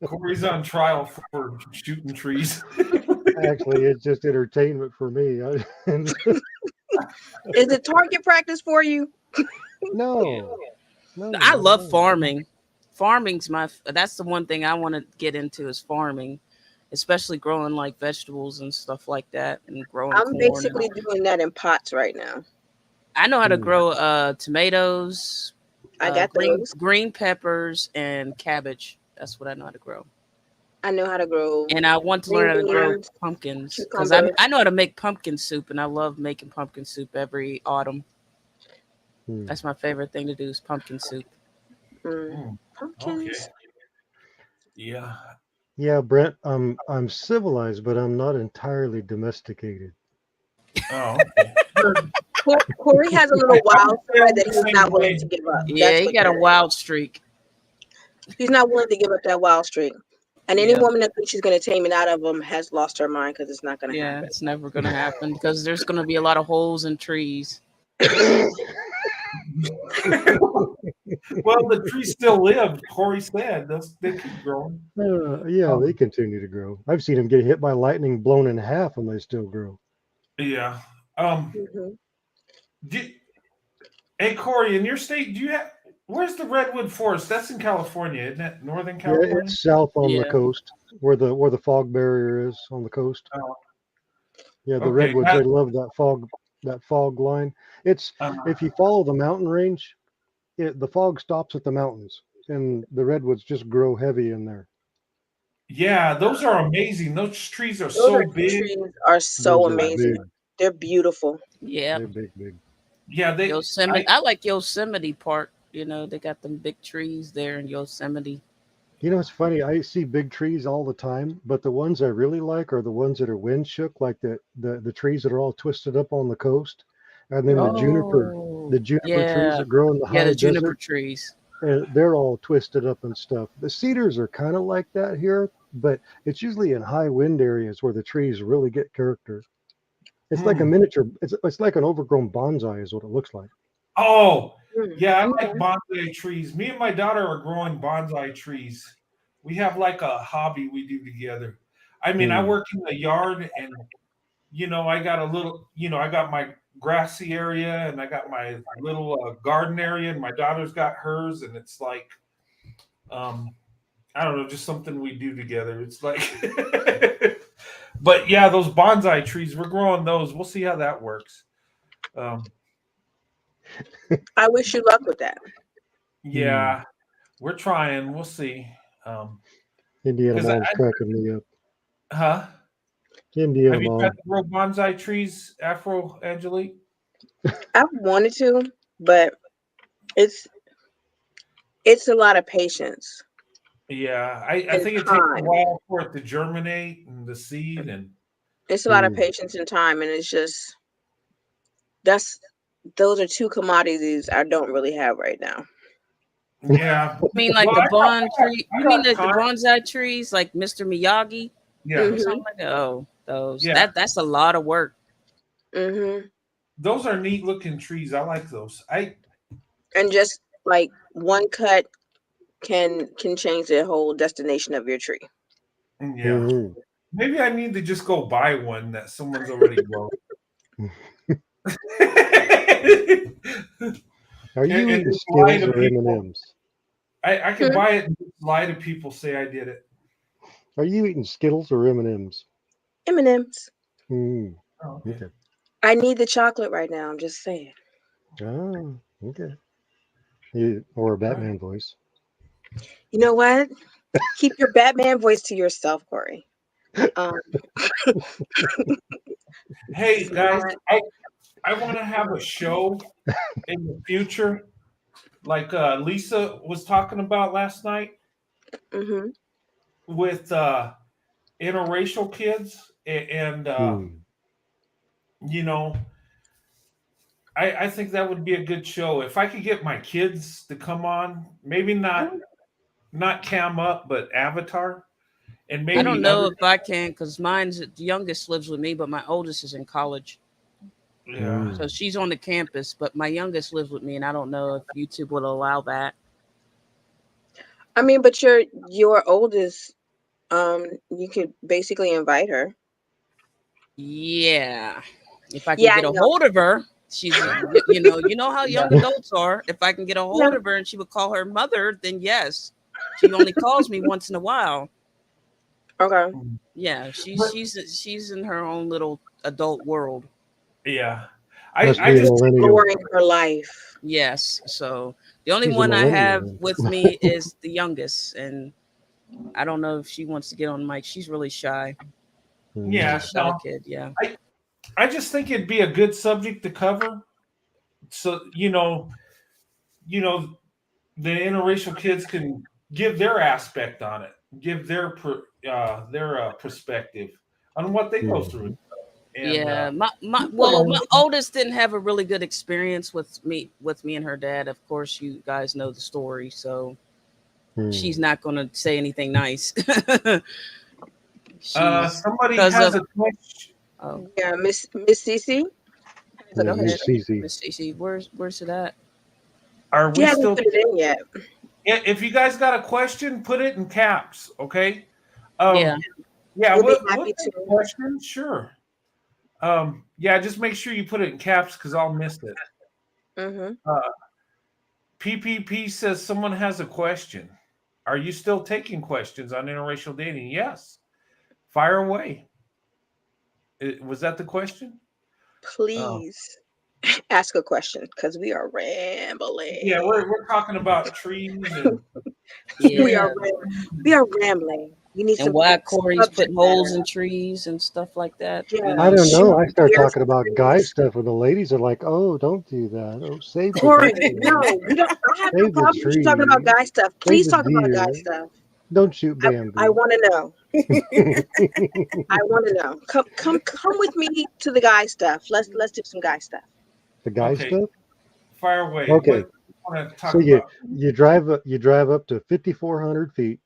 Corey's on trial for shooting trees. Actually, it's just entertainment for me. is it target practice for you? No, no, I not at love all. farming. That's the one thing I want to get into is farming, especially growing like vegetables and stuff like that and growing I'm corn and basically doing that in pots right now. I know how to Hmm. grow tomatoes, I got those. green peppers and cabbage. That's what I know how to grow. I know how to grow And I want to learn green how to grow beans, pumpkins because cucumbers. I know how to make pumpkin soup and I love making pumpkin soup every autumn. Hmm. That's my favorite thing to do is pumpkin soup. Mm, Hmm, okay. pumpkins. Yeah. Yeah, Brent, I'm civilized, but I'm not entirely domesticated. Oh, okay. Good. Corey has a little I wild would say side I'm that the he's same not willing way. to give up. Yeah, That's he what got a he is. wild streak. He's not willing to give up that wild streak. And any Yeah. woman that thinks she's going to tame it out of him has lost her mind, because it's not going to Yeah, happen. it's never gonna happen because there's gonna be a lot of holes in trees. Well, the trees still live. Corey said they keep growing. Yeah, they Um, continue to grow. I've seen them get hit by lightning, blown in half, and they still grow. yeah. Mhm. Do, hey Corey, in your state, do you have? Where's the redwood forest? That's in California, isn't it? Northern Yeah, California. it's south on the Yeah. coast where the fog barrier is on the coast. Oh, Yeah, the okay. redwoods, they love that fog line. It's Uh, if you follow the mountain range, the fog stops at the mountains, and the redwoods just grow heavy in there. yeah, those are amazing. Those trees are Those so are, big. trees are so Those are amazing. big. They're beautiful. Yeah. They're big, big. Yeah, Yosemite. I like Yosemite Park. You know, they got them big trees there in Yosemite. You know, it's funny. I see big trees all the time, but the ones I really like are the ones that are wind shook, like the trees that are all twisted up on the coast, and then the juniper, Oh, the juniper trees yeah. that grow in the Yeah, high the juniper desert. trees. They're all twisted up and stuff. The cedars are kind of like that here, but it's usually in high wind areas where the trees really get character. It's like a Hmm. miniature. It's like an overgrown bonsai is what it looks like. Oh, Mm, yeah, I like okay. bonsai trees. Me and my daughter are growing bonsai trees. We have like a hobby we do together. I mean, I Hmm. work in the yard and I got a little, I got my grassy area and I got my little garden area and my daughter's got hers and it's like um I don't know, just something we do together. It's like but yeah, those bonsai trees, we're growing those. We'll see how that works. Um I wish you luck with that. Hmm. yeah, we're trying. We'll see. Um, Indiana because mom's cracking me up. huh? Indiana Have you tried mom. to grow bonsai trees, Afro Angelique? I've wanted to, but it's it's a lot of patience Yeah, I and think it takes a time. while for it to germinate and the seed and It's a lot of Hmm. patience and time, and it's just that's those are two commodities I don't really have right now. yeah. You mean like Well, the bond tree? I You mean got like the time. bonsai trees, like Mr. Miyagi Yeah, or something Mhm. like that? Oh, those. yeah. That's a lot of work. Mhm. Those are neat looking trees. I like those. And just like one cut can change the whole destination of your tree. Yeah. Hmm. Maybe I need to just go buy one that someone's already grown. and, Are you and eating just lie Skittles to or people. M&Ms? I can Hmm. buy it and just lie to people, say I did it. Are you eating Skittles or M&Ms? M&Ms. Hmm. Oh, okay. Okay. I need the chocolate right now. I'm just saying. Ah, okay. Or a All right. Batman voice. You know what? Keep your Batman voice to yourself, Corey. Um, Hey it's guys, not. I want to have a show in the future, like Lisa was talking about last night Mhm. with interracial kids, and Hmm. you know, I think that would be a good show if I could get my kids to come on. Maybe not Cam Up, but Avatar, and I don't maybe know other. if I can because mine's the youngest lives with me, but my oldest is in college. Yeah. So Hmm. she's on the campus, but my youngest lives with me, and I don't know if YouTube would allow that. I mean, but your oldest. You could basically invite her. Yeah, if I can Yeah, I get a know. hold of her, she's you know how Yeah. young adults are. If I can get a Yeah. hold of her and she would call her mother, then yes. She only calls me once in a while. Okay. Yeah, But she's in her own little adult world. yeah, Must I be a just millennial. Exploring her life. Yes, so the only She's a one I millennial have then. with me is the youngest, and I don't know if she wants to get on mic. She's really shy. She's a Hmm. yeah shy no. kid. Yeah. I just think it'd be a good subject to cover. So you know the interracial kids can give their aspect on it, give their perspective on what they go through, Hmm. and Yeah, my yeah, oldest didn't have a really good experience with me and her dad. Of course, you guys know the story, so she's Hmm. not going to say anything nice. She's somebody because has of a question. oh, Yeah, Miss Cece. so Yeah, go ahead, Miss Cece. Miss Cece. Where's it at? Are She we hasn't still? put it in yet. If you guys got a question, put it in caps, okay? Yeah, Yeah, We'll be we'll happy take to. questions, sure. Yeah, just make sure you put it in caps because I'll miss it. Mm-hmm. PPP says someone has a question. Are you still taking questions on interracial dating? Yes. Fire away. Was that the question? Oh. Please ask a question because we are Yeah, rambling. we're talking about trees and We are Yeah. we are rambling. You need And some why Corey's subject putting holes matter. in trees and stuff like that. Yeah, I don't know. shoot I start deers talking and about guy trees. stuff, and the ladies are like, "Oh, don't do that. Oh, save the Corey, buffalo, no, we don't. I have no save the problem with you talking about tree, guy stuff. save Please the talk about guy deer. stuff. Don't shoot I Bambi." want to know. I want to know. Come with me to the guy stuff. Let's do some guy stuff. The guy okay, stuff. fire away. What Okay, do you want to so talk about? you drive up to 5,400 feet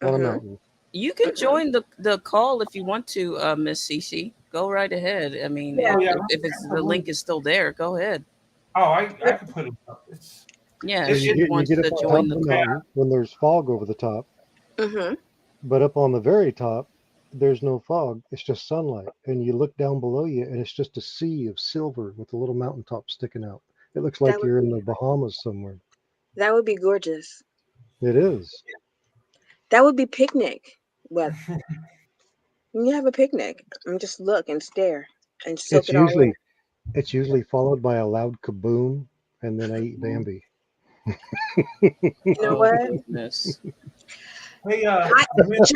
on a Mm-hmm. mountain. You can Mm-hmm. join the call if you want to, Miss Cece. Go right ahead. I mean, Yeah. Oh yeah, if it's the absolutely. link is still there, go ahead. Oh, I can put it up. Yeah, So It, she it, you wants get up to on join top of the the call. mountain when there's fog over the top, Mm-hmm. but up on the very top, there's no fog. It's just sunlight, and you look down below you, and it's just a sea of silver with a little mountaintop sticking out. It looks That like would you're in be the Bahamas somewhere. gorgeous. It is. That would be picnic. Well, you have a picnic and just look and stare and soak It's it all in. usually it's usually followed by a loud kaboom, and then I eat Bambi. You know Oh what? goodness. hey, I Miss,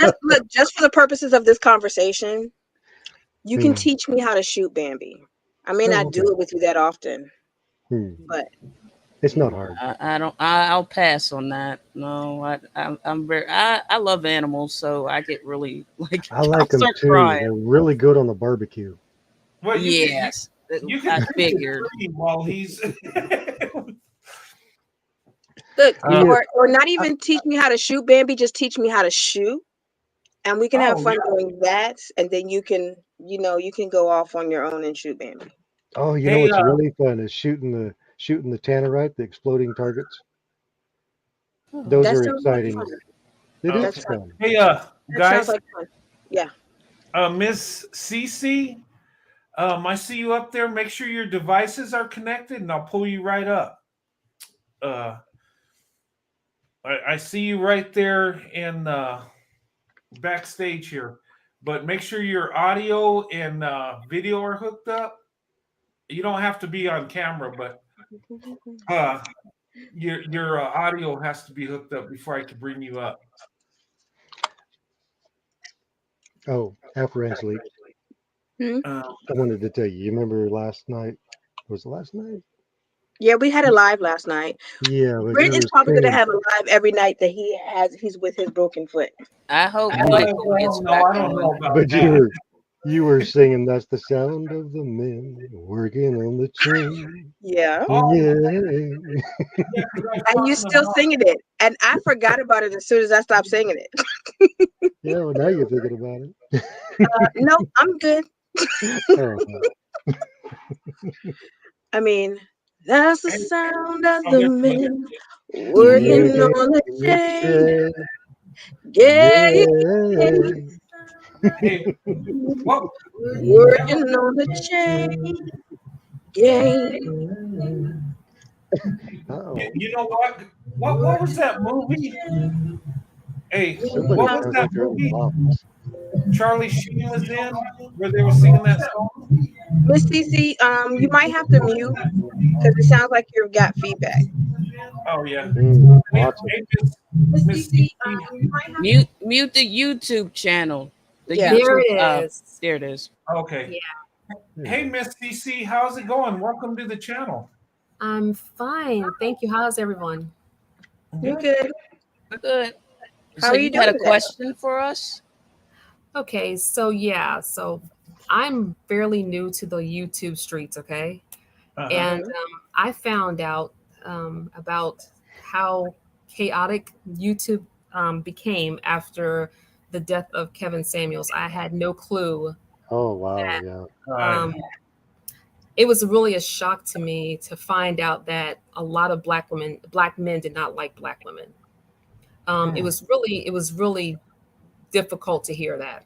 just for the purposes of this conversation, you can Hmm. teach me how to shoot Bambi. I may Oh, not do okay. it with you that often, Hmm. but It's not hard. I don't. I'll pass on that. No, I'm very. I love animals, so I get really like I I'll like them start too. crying. They're really good on the barbecue. well, Yes, you can I shoot the figured. tree while he's. look, You uh, get or not even teach me how to shoot Bambi, just teach me how to shoot, and we can have oh fun yeah. doing that, and then you can go off on your own and shoot Bambi. oh, you know Hey, what's really fun is shooting the tannerite, the exploding targets. Oh, Those That are sounds like exciting. fun. It That okay. is sounds fun. Hey, that sounds guys, like fun. Yeah. Miss Cece, I see you up there. Make sure your devices are connected, and I'll pull you right up. Uh, I see you right there in backstage here, but make sure your audio and video are hooked up. You don't have to be on camera, but uh, your audio has to be hooked up before I can bring you up. Oh, after Angelique, Hmm? Uh, I wanted to tell you. You remember last night? Was it last night? Yeah, we had a live last night. Yeah, but Brent you is were probably gonna saying have a live every night that he's with his broken foot. I hope you, Michael gets no, back I don't know on. about but that. you were singing. That's the sound of the men working on the train. Yeah. Oh, Yeah. yeah, because I was And you talking still about. singing it. And I forgot about it as soon as I stopped singing it. Yeah. Well, now you're thinking about it. No, I'm good. Oh, I mean, that's the Hey, sound of oh, the there she is. men working working on the on the chain. train. Yeah, Yeah. Hey, what? Never. working on the chain. Gang. Oh, You know what? What was that movie? Hey, somebody what was sounds that like they're in the movie office. Charlie Sheen was in where they were singing that song? Miss Cece, you might have to mute because it sounds like you've got feedback. Oh yeah. Hey, Lots of hey it. Miss CC. Mute the YouTube channel. The Yeah. There YouTube. it is. There it is. Okay. Yeah, There Hey you go. Miss CC, how's it going? Welcome to the channel. I'm fine. Thank you. How's everyone? You Good. good? Good. How So are you you had doing a today? question for us? Okay, so I'm fairly new to the YouTube streets, okay? Uh-huh. And Mhm. I found out about how chaotic YouTube became after the death of Kevin Samuels. I had no clue. Oh, wow. Yeah. Um, it was really a shock to me to find out that a lot of black men did not like black women. Hmm. It was really difficult to hear that,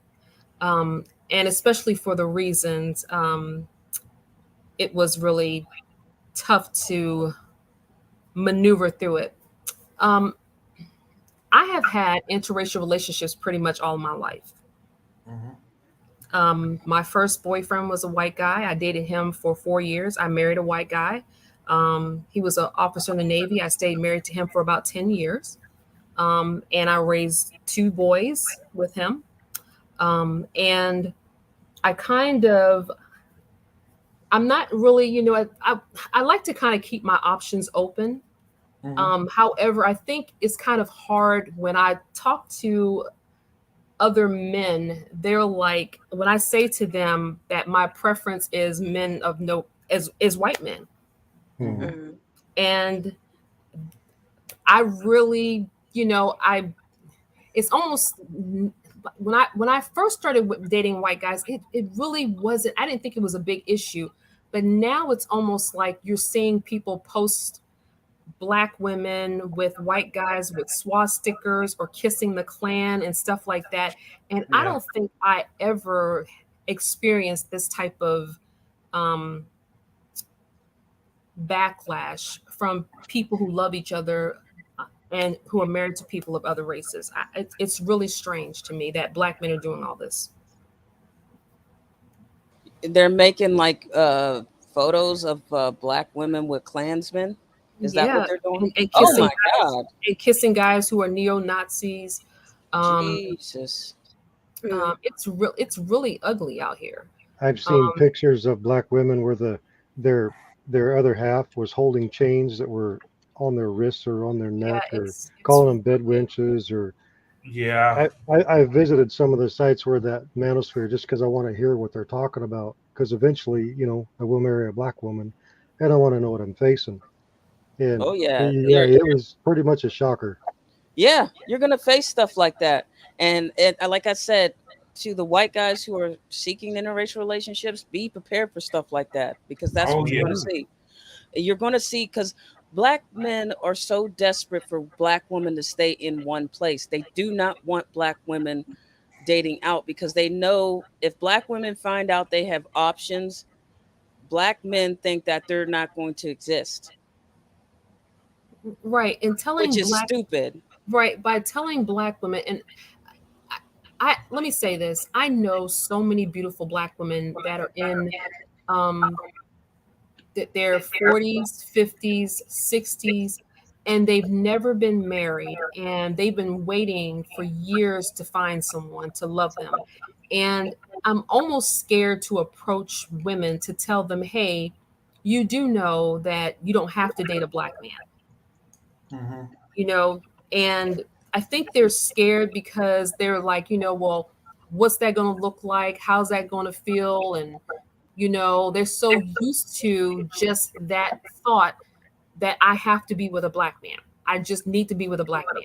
and especially for the reasons. it was really tough to maneuver through it. Um, I have had interracial relationships pretty much all my life. Mhm. My first boyfriend was a white guy. I dated him for 4 years. I married a white guy. He was an officer in the Navy. I stayed married to him for about 10 years. And I raised two boys with him. And I kind of, I'm not really, I like to kind of keep my options open. Mhm. However, I think it's kind of hard when I talk to other men. They're like, when I say to them that my preference is men of no, is white men. Mhm. Mm-hmm. And I really, it's almost when I first started dating white guys, it really wasn't. I didn't think it was a big issue, but now it's almost like you're seeing people post black women with white guys with swastikas or kissing the Klan and stuff like that. And I Yeah. don't think I ever experienced this type of um, backlash from people who love each other and who are married to people of other races. It's really strange to me that black men are doing all this. They're making like photos of black women with Klansmen. Is that what Yeah, they're doing? and Oh kissing my guys God. and kissing guys who are neo Nazis. Um, Jesus. Mm. it's really ugly out here. I've seen Um, pictures of black women where their their other half was holding chains that were on their wrists or on their yeah, neck, or it's calling them bed really winches. Or Yeah. I visited some of the sites where that manosphere just because I want to hear what they're talking about. Because eventually, I will marry a black woman, and I want to know what I'm facing. And Oh yeah. yeah, it was pretty much a shocker. Yeah, you're gonna face stuff like that, and like I said to the white guys who are seeking interracial relationships, be prepared for stuff like that because that's Oh what you're yeah. gonna Hmm. see. You're gonna see because black men are so desperate for black women to stay in one place. They do not want black women dating out because they know if black women find out they have options, black men think that they're not going to exist, right. And which telling is black stupid. right by telling black women, and I let me say this: I know so many beautiful black women that are in um, that their 40s, 50s, 60s, and they've never been married, and they've been waiting for years to find someone to love them. And I'm almost scared to approach women to tell them, hey, you do know that you don't have to date a black man, Mhm. you know? And I think they're scared because they're like, well, what's that going to look like? How's that going to feel? And they're so used to just that thought that I have to be with a black man. I just need to be with a black man.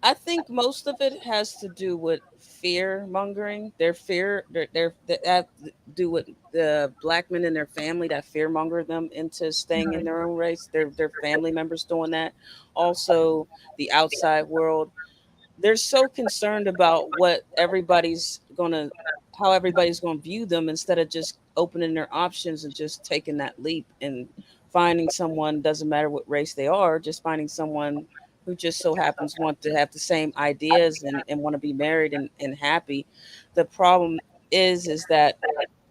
I think most of it has to do with fear mongering. Their fear, that have to do with the black men in their family that fear monger them into staying in Right. their own race. Their family members doing that. Also, the outside world. They're so concerned about how everybody's gonna view them instead of just opening their options and just taking that leap and finding someone. Doesn't matter what race they are, just finding someone who just so happens want to have the same ideas and want to be married and happy. The problem is that,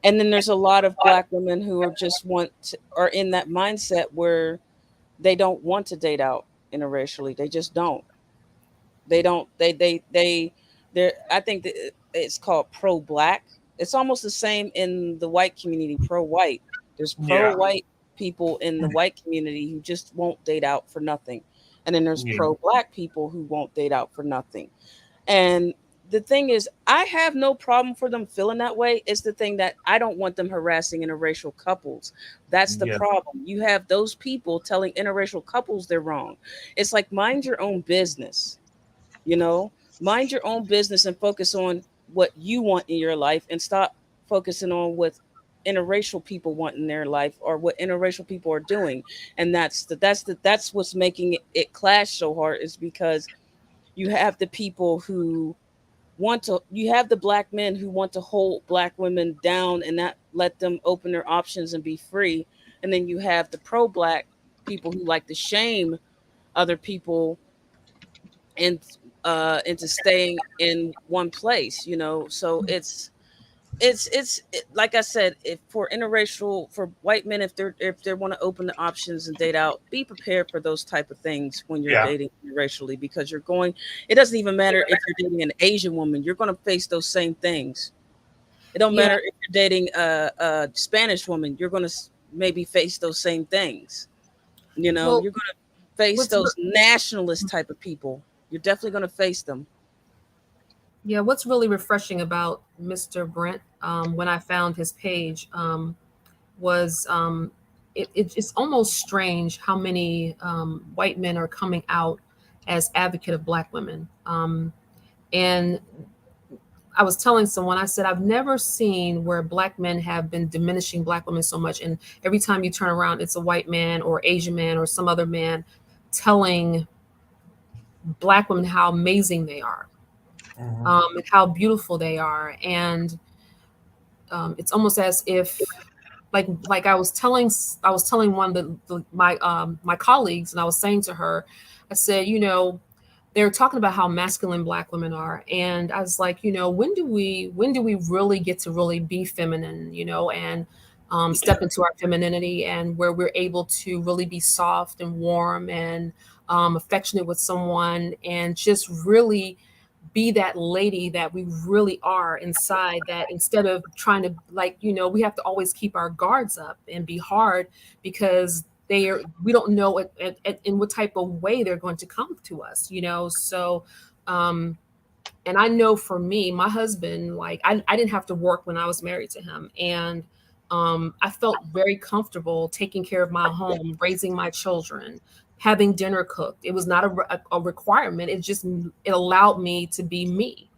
and then there's a lot of black women who are in that mindset where they don't want to date out interracially. They just don't. They don't. They're. I think that it's called pro black. It's almost the same in the white community. Pro white. There's pro Yeah. white people in the white community who just won't date out for nothing, and then there's Yeah. pro black people who won't date out for nothing. And the thing is, I have no problem for them feeling that way. It's the thing that I don't want them harassing interracial couples. That's the Yeah. problem. You have those people telling interracial couples they're wrong. It's like mind your own business, you know, mind your own business and focus on what you want in your life and stop focusing on what interracial people want in their life or what interracial people are doing. And that's what's making it clash so hard is because you have the people who you have the black men who want to hold black women down and not let them open their options and be free. And then you have the pro black people who like to shame other people and into staying in one place, you know. So like I said, if for interracial, for white men, if they want to open the options and date out, be prepared for those type of things when you're Yeah. dating interracially, because it doesn't even matter if you're dating an Asian woman, you're going to face those same things. It don't Yeah. matter if you're dating a Spanish woman, you're going to maybe face those same things. You know, Well, you're going to face what's re- those nationalist type of people. You're definitely going to face them. yeah, what's really refreshing about Mr. Brent, when I found his page, was it's almost strange how many white men are coming out as advocate of black women. And I was telling someone, I said, I've never seen where black men have been diminishing black women so much. And every time you turn around, it's a white man or Asian man or some other man telling black women how amazing they are, Mhm. and how beautiful they are. And it's almost as if, like I was telling one of my colleagues, and I was saying to her, I said, they're talking about how masculine black women are, and I was like, when do we really get to really be feminine, and step into our femininity, and where we're able to really be soft and warm and affectionate with someone, and just really be that lady that we really are inside, that instead of trying to, we have to always keep our guards up and be hard, because we don't know in what type of way they're going to come to us, so and I know for me, my husband, like I didn't have to work when I was married to him, and I felt very comfortable taking care of my home, raising my children, having dinner cooked. It was not a requirement. It allowed me to be me.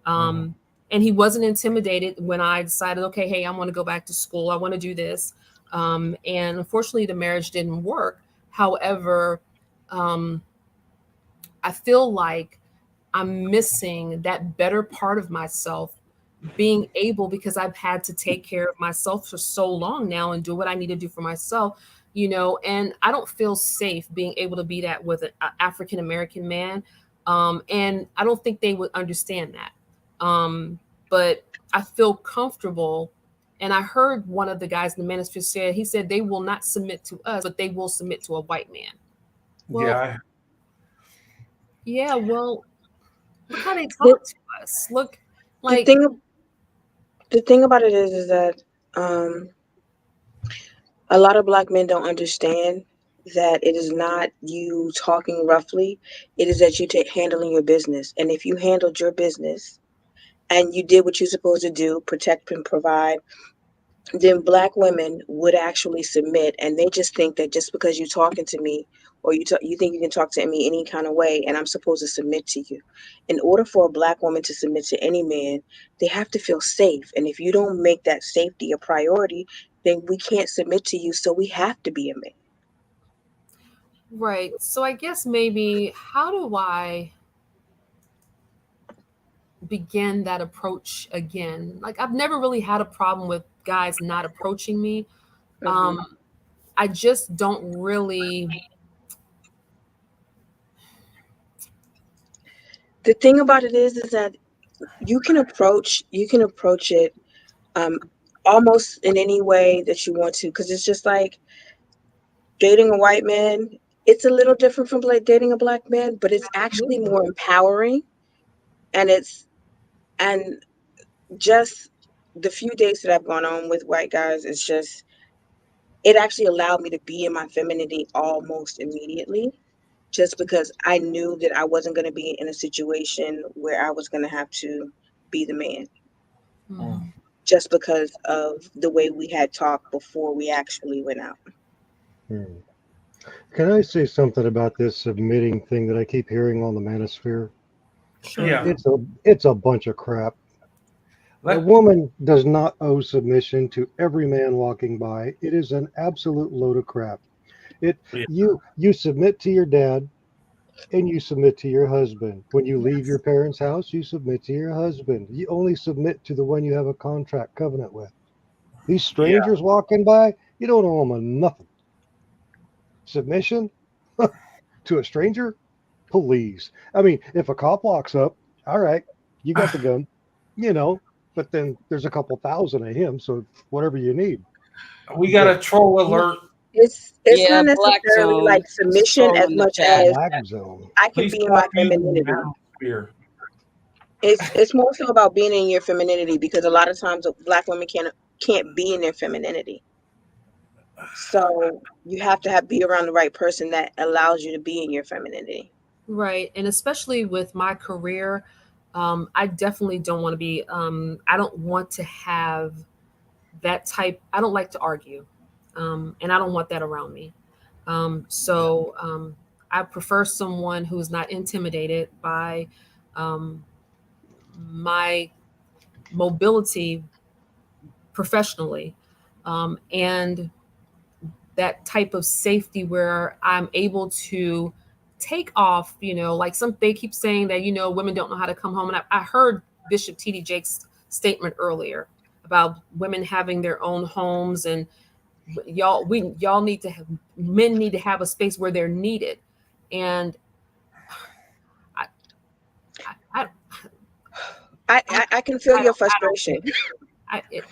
Mhm. And he wasn't intimidated when I decided, okay, hey, I want to go back to school. I want to do this. And unfortunately, the marriage didn't work. However, um, I feel like I'm missing that better part of myself, being able, because I've had to take care of myself for so long now and do what I need to do for myself, and I don't feel safe being able to be that with an African American man. And I don't think they would understand that. But I feel comfortable. And I heard one of the guys in the ministry said, he said, they will not submit to us, but they will submit to a white man. Well, Yeah. yeah, well, look how they The, talk to us. Look, the like, thing the thing about it is that um a lot of black men don't understand that it is not you talking roughly, it is that you take handling your business. And if you handled your business and you did what you're supposed to do, protect and provide, then black women would actually submit. And they just think that just because you're talking to me, or you think you can talk to me any kind of way, and I'm supposed to submit to you. In order for a black woman to submit to any man, they have to feel safe. And if you don't make that safety a priority, then we can't submit to you. So we have to be a man. right. So I guess maybe, how do I begin that approach again? Like, I've never really had a problem with guys not approaching me. Mhm. Um, I just don't really. The thing about it is that you can approach it um almost in any way that you want to, because it's just like dating a white man. It's a little different from like dating a black man, but it's actually Absolutely. more empowering. And just the few dates that I've gone on with white guys, it actually allowed me to be in my femininity almost immediately, just because I knew that I wasn't going to be in a situation where I was going to have to be the man, Mm. Mhm. just because of the way we had talked before we actually went out. Hmm. Can I say something about this submitting thing that I keep hearing on the manosphere? Sure. Yeah. It's a bunch of crap. A Let, woman does not owe submission to every man walking by. It is an absolute load of crap. It yeah. you submit to your dad, and you submit to your husband. When you leave your parents' house, you submit to your husband. You only submit to the one you have a contract covenant with. These Yeah. strangers walking by, you don't owe them nothing. Submission to a stranger? Please. I mean, if a cop walks up, all right, you got the gun, you know, but then there's a couple thousand of him, so whatever you need. We got But a troll You know, alert. It's Yeah, not black necessarily zone. like It's a submission troll as in the much chat. as lag zone. I can Please be in stop my using the femininity. manosphere. It's more so about being in your femininity because a lot of times Black women can't be in their femininity. So you have to be around the right person that allows you to be in your femininity. right. And especially with my career, I definitely don't want to be, I don't want to have that type. I don't like to argue. And I don't want that around me. So I prefer someone who's not intimidated by um, my mobility professionally, and that type of safety where I'm able to take off. Like they keep saying that women don't know how to come home, and I heard Bishop T.D. Jakes' statement earlier about women having their own homes, and y'all need to have, men need to have a space where they're needed. And I I I can feel your frustration.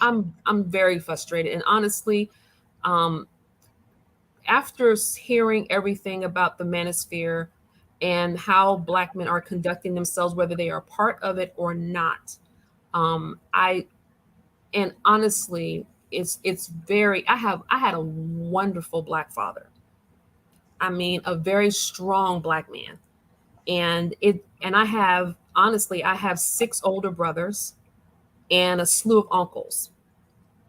I'm very frustrated, and honestly, um, after hearing everything about the manosphere and how Black men are conducting themselves, whether they are part of it or not, I and honestly, it's very. I had a wonderful Black father. I mean, a very strong Black man, and I have 6 older brothers and a slew of uncles.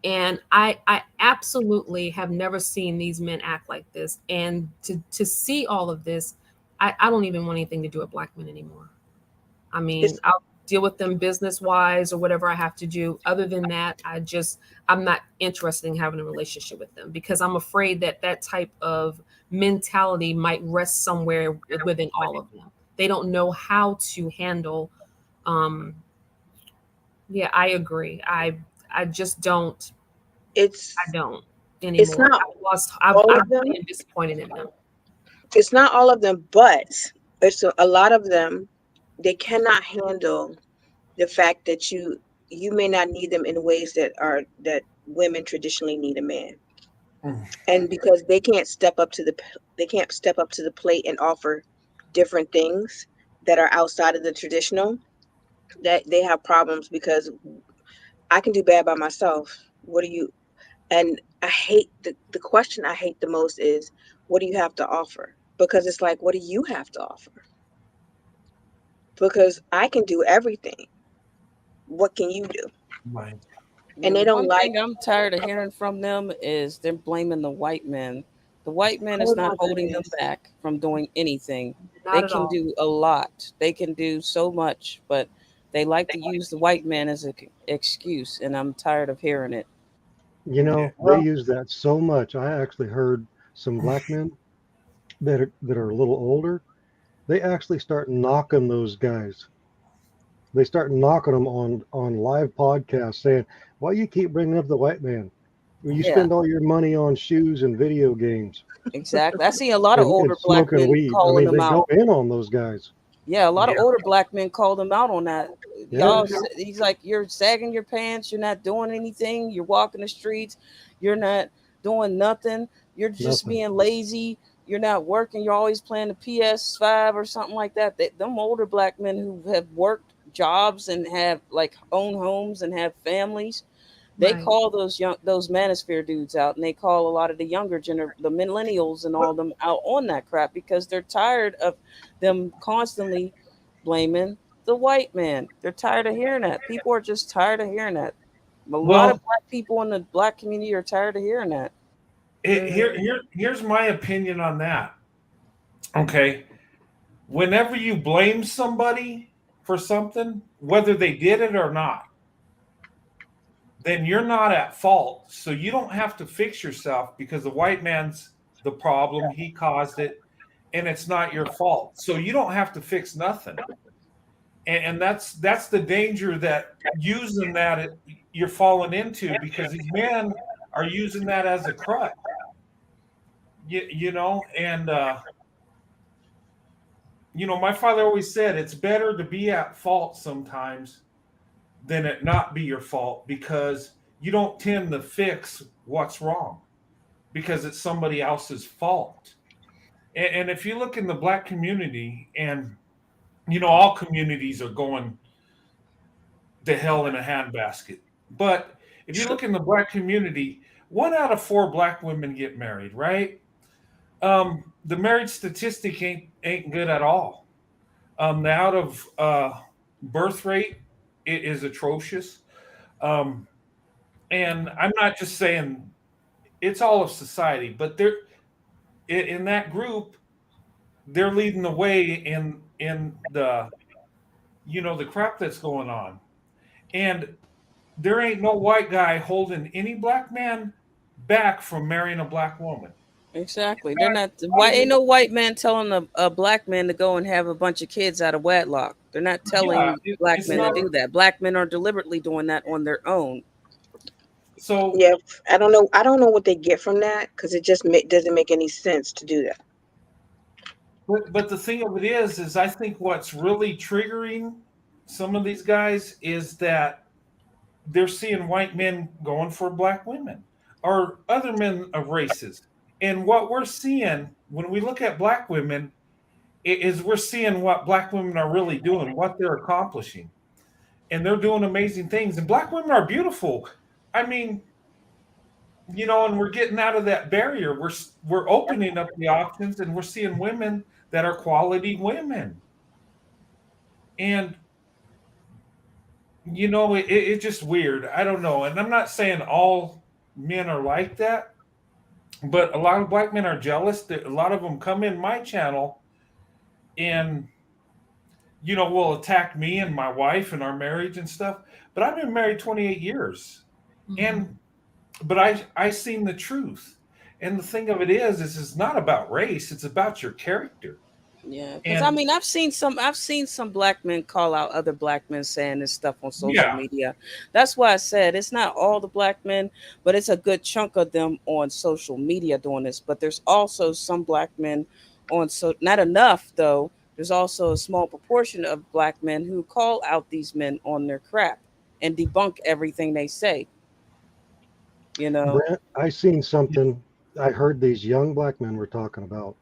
And I absolutely have never seen these men act like this. And to see all of this, I don't even want anything to do with Black men anymore. I mean, It's I'll deal with them business wise or whatever I have to do. Other than that, I'm not interested in having a relationship with them because I'm afraid that that type of mentality might rest somewhere within all of them. They don't know how to handle. Um, yeah, I agree. I just don't. I it's don't it's anymore. not all I of them. really am disappointed in them. It's not all of them, but it's a lot of them. They cannot handle the fact that you may not need them in ways that women traditionally need a man, Mm. and because they can't step up to the plate and offer different things that are outside of the traditional, that they have problems because I can do bad by myself. What do you? And I hate the question I hate the most is, what do you have to offer? Because it's like, what do you have to offer? Because I can do everything. What can you do? Right. Yeah, And the they don't one like, thing I'm tired of hearing from them is they're blaming the white men. The white man oh is not my holding them goodness. back from doing anything. They Not at can all. do a lot. They can do so much, but they like to use the white man as an excuse, and I'm tired of hearing it. You Yeah. know, they Well, use that so much. I actually heard some black men that are a little older. They actually start knocking those guys. They start knocking them on live podcasts, saying, "Why you keep bringing up the white man? Well, you Yeah, spend all your money on shoes and video games exactly. I see a lot of and older black smoking men weed." I calling mean, them they go out. in on those guys. Yeah, a lot of yeah. older black men called him out on that. Yeah, He's like, you're sagging your pants. You're not doing anything. You're walking the streets. You're not doing nothing. You're just nothing. being lazy. You're not working. You're always playing the PS5 or something like that. Them older black men who have worked jobs and have like own homes and have families, they Right. call those manosphere dudes out, and they call a lot of the the millennials and all them out on that crap because they're tired of them constantly blaming the white man. They're tired of hearing that. People are just tired of hearing that. A lot of Well, black people in the black community are tired of hearing that. Mhm. here's my opinion on that. Okay. Whenever you blame somebody for something, whether they did it or not, then you're not at fault. So you don't have to fix yourself because the white man's the problem. He caused it. and it's not your fault. So you don't have to fix nothing. And that's the danger that using that you're falling into, because these men are using that as a crutch. And my father always said it's better to be at fault sometimes than it not be your fault, because you don't tend to fix what's wrong because it's somebody else's fault. And if you look in the black community, and all communities are going to hell in a handbasket, but if you look in the black community, 1 out of 4 black women get married, right? The marriage statistic ain't good at all. The out of birth rate is atrocious. Um, and I'm not just saying it's all of society, but they're in that group, they're leading the way in the crap that's going on. And there ain't no white guy holding any black man back from marrying a black woman. Exactly. They're not. Why ain't no white man telling a black man to go and have a bunch of kids out of wedlock? They're not Yeah, telling black it's men to not. do that. Black men are deliberately doing that on their own. So, Yeah, I don't know. I don't know what they get from that because it just doesn't make any sense to do that. but the thing of it is I think what's really triggering some of these guys is that they're seeing white men going for black women or other men of races. And what we're seeing when we look at black women is we're seeing what black women are really doing, what they're accomplishing. And they're doing amazing things. And black women are beautiful. I mean, and we're getting out of that barrier. We're opening up the options, and we're seeing women that are quality women. And it's just weird. I don't know. And I'm not saying all men are like that, but a lot of black men are jealous. A lot of them come in my channel and will attack me and my wife and our marriage and stuff. But I've been married 28 years. And but I seen the truth. And the thing of it is it's not about race, it's about your character. Yeah, because I And mean, I've seen some black men call out other black men saying this stuff on social yeah, media. That's why I said it's not all the black men, but it's a good chunk of them on social media doing this. But there's also some black men not enough though. There's also a small proportion of black men who call out these men on their crap and debunk everything they say. You know, Brent, I seen something. I heard these young black men were talking about.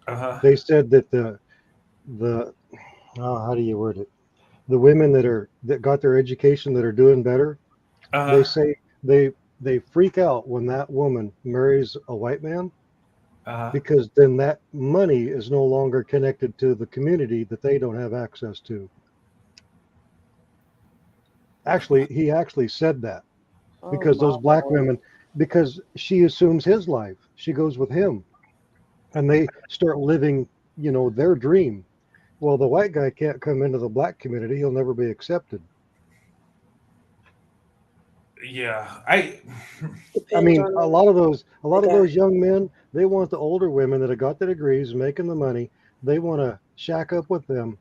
uh-huh, They said that the how do you word it? The women that got their education that are doing better, they uh-huh, say they freak out when that woman marries a white man uh-huh. because then that money is no longer connected to the community that they don't have access to. Actually, he actually said that oh because my those black lord. women, because she assumes his life, she goes with him, and they start living, their dream. Well, the white guy can't come into the black community; he'll never be accepted. Yeah. I Depends mean, on a lot of those, a the lot of guy. those young men, they want the older women that have got the degrees, making the money. They want to shack up with them,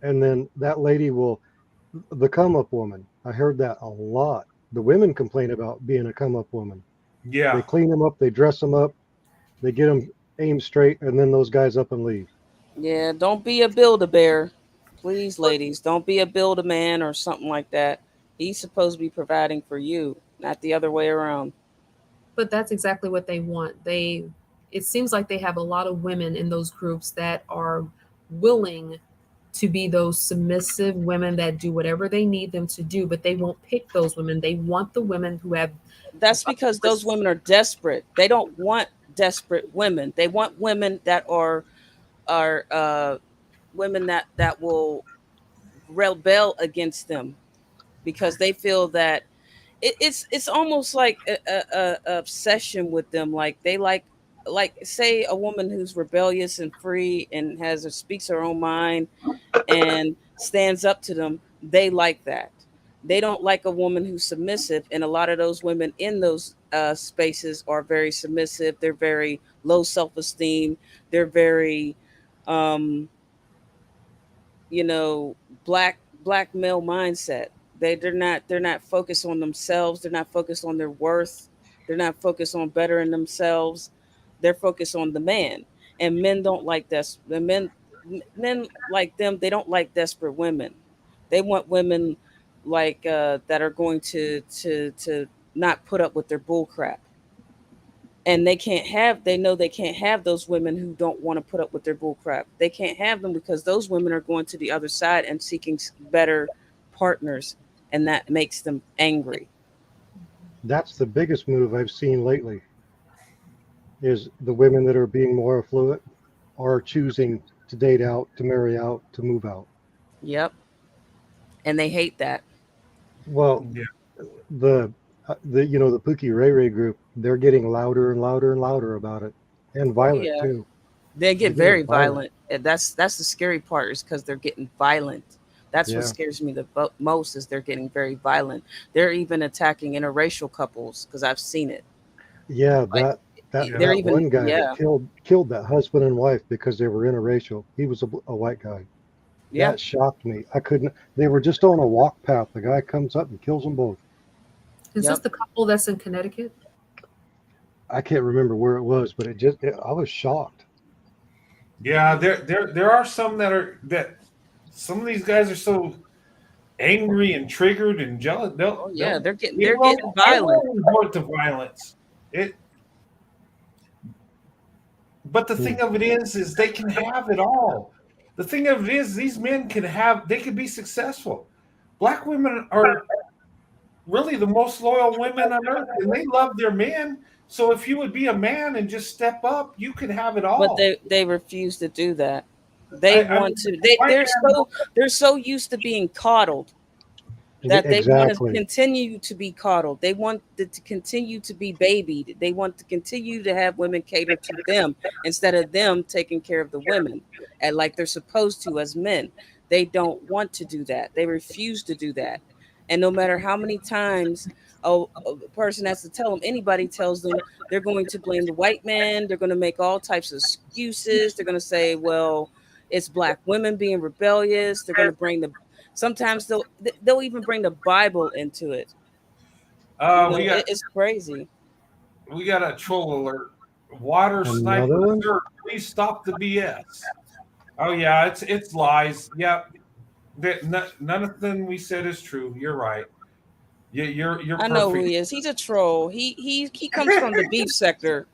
and then that lady will, the come up woman. I heard that a lot. The women complain about being a come up woman. They Yeah. clean them up, they dress them up, they get them aimed straight, and then those guys up and leave. Yeah, don't be a build-a-bear. Please, ladies, don't be a build-a-man or something like that. He's supposed to be providing for you, not the other way around. But that's exactly what they want. It seems like they have a lot of women in those groups that are willing to be those submissive women that do whatever they need them to do, but they won't pick those women. They want the women who have That's because those women are desperate. They don't want desperate women. They want women that are women that will rebel against them because they feel that it's almost like a obsession with them. Like they like say a woman who's rebellious and free and speaks her own mind and stands up to them. They like that. They don't like a woman who's submissive, and a lot of those women in those spaces are very submissive. They're very low self-esteem. They're very um, you know, black male mindset. They're not focused on themselves. They're not focused on their worth. They're not focused on bettering themselves. They're focused on the man. And men don't like this. The men like them. They don't like desperate women. They want women like that are going to not put up with their bull crap. And they know they can't have those women who don't want to put up with their bull crap. They can't have them because those women are going to the other side and seeking better partners, and that makes them angry. That's the biggest move I've seen lately. Is the women that are being more affluent are choosing to date out, to marry out, to move out. Yep. And they hate that. Well, Yeah. the the Pookie Ray Ray group, they're getting louder and louder and louder about it, and Oh violent yeah. too. They They're get getting very violent. And that's the scary part, is because they're getting violent. That's what Yeah, scares me the most, is they're getting very violent. They're even attacking interracial couples, because I've seen it. yeah. Like they're That even, one guy that yeah, killed that husband and wife because they were interracial. He was a white guy. yeah. That shocked me. I couldn't. They were just on a walk path. The guy comes up and kills them both. Is this Yep. the couple that's in Connecticut? I can't remember where it was, but I was shocked. Yeah, there are some that some of these guys are so angry and triggered and jealous. Oh yeah, they're getting They they're getting I violent. will resort to violence. It, but the Hmm. thing of it is they can have it all. The thing of it is, these men they can be successful. Black women are really the most loyal women on earth, and they love their men. So if you would be a man and just step up, you could have it But all. they refuse to do that. They I want mean, to. They white man. they're so used to being coddled that they want to Exactly. continue to be coddled. They want to continue to be babied. They want to continue to have women cater to them instead of them taking care of the women, and like they're supposed to as men. They don't want to do that. They refuse to do that. And no matter how many times a person has to tell them, anybody tells them, they're going to blame the white man. They're going to make all types of excuses. They're going to say, well, it's black women being rebellious. They're going to bring the Sometimes they'll even bring the Bible into it. We got It's crazy. a troll alert. Water Another sniper, one. sir, please stop the BS. Oh yeah, it's lies. Yep, none of them we said is true. You're right. You're I know who perfect. he is. He's a troll. He comes from the beef sector.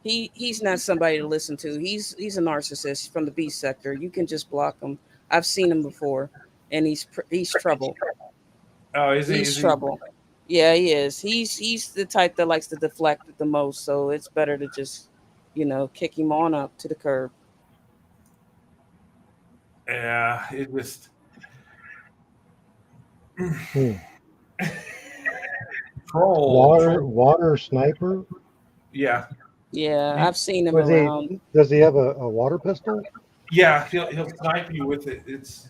He's not somebody to listen to. He's a narcissist from the beef sector. You can just block him. I've seen him before, and he's trouble. Oh, is he? He's Is he? trouble. Yeah, he is. He's the type that likes to deflect it the most. So it's better to just, kick him on up to the curb. Yeah, it just Hmm. troll. Water sniper. Yeah, Yeah, he, I've seen him Was he? around. Does he have a water pistol? yeah, he'll snipe you with it. It's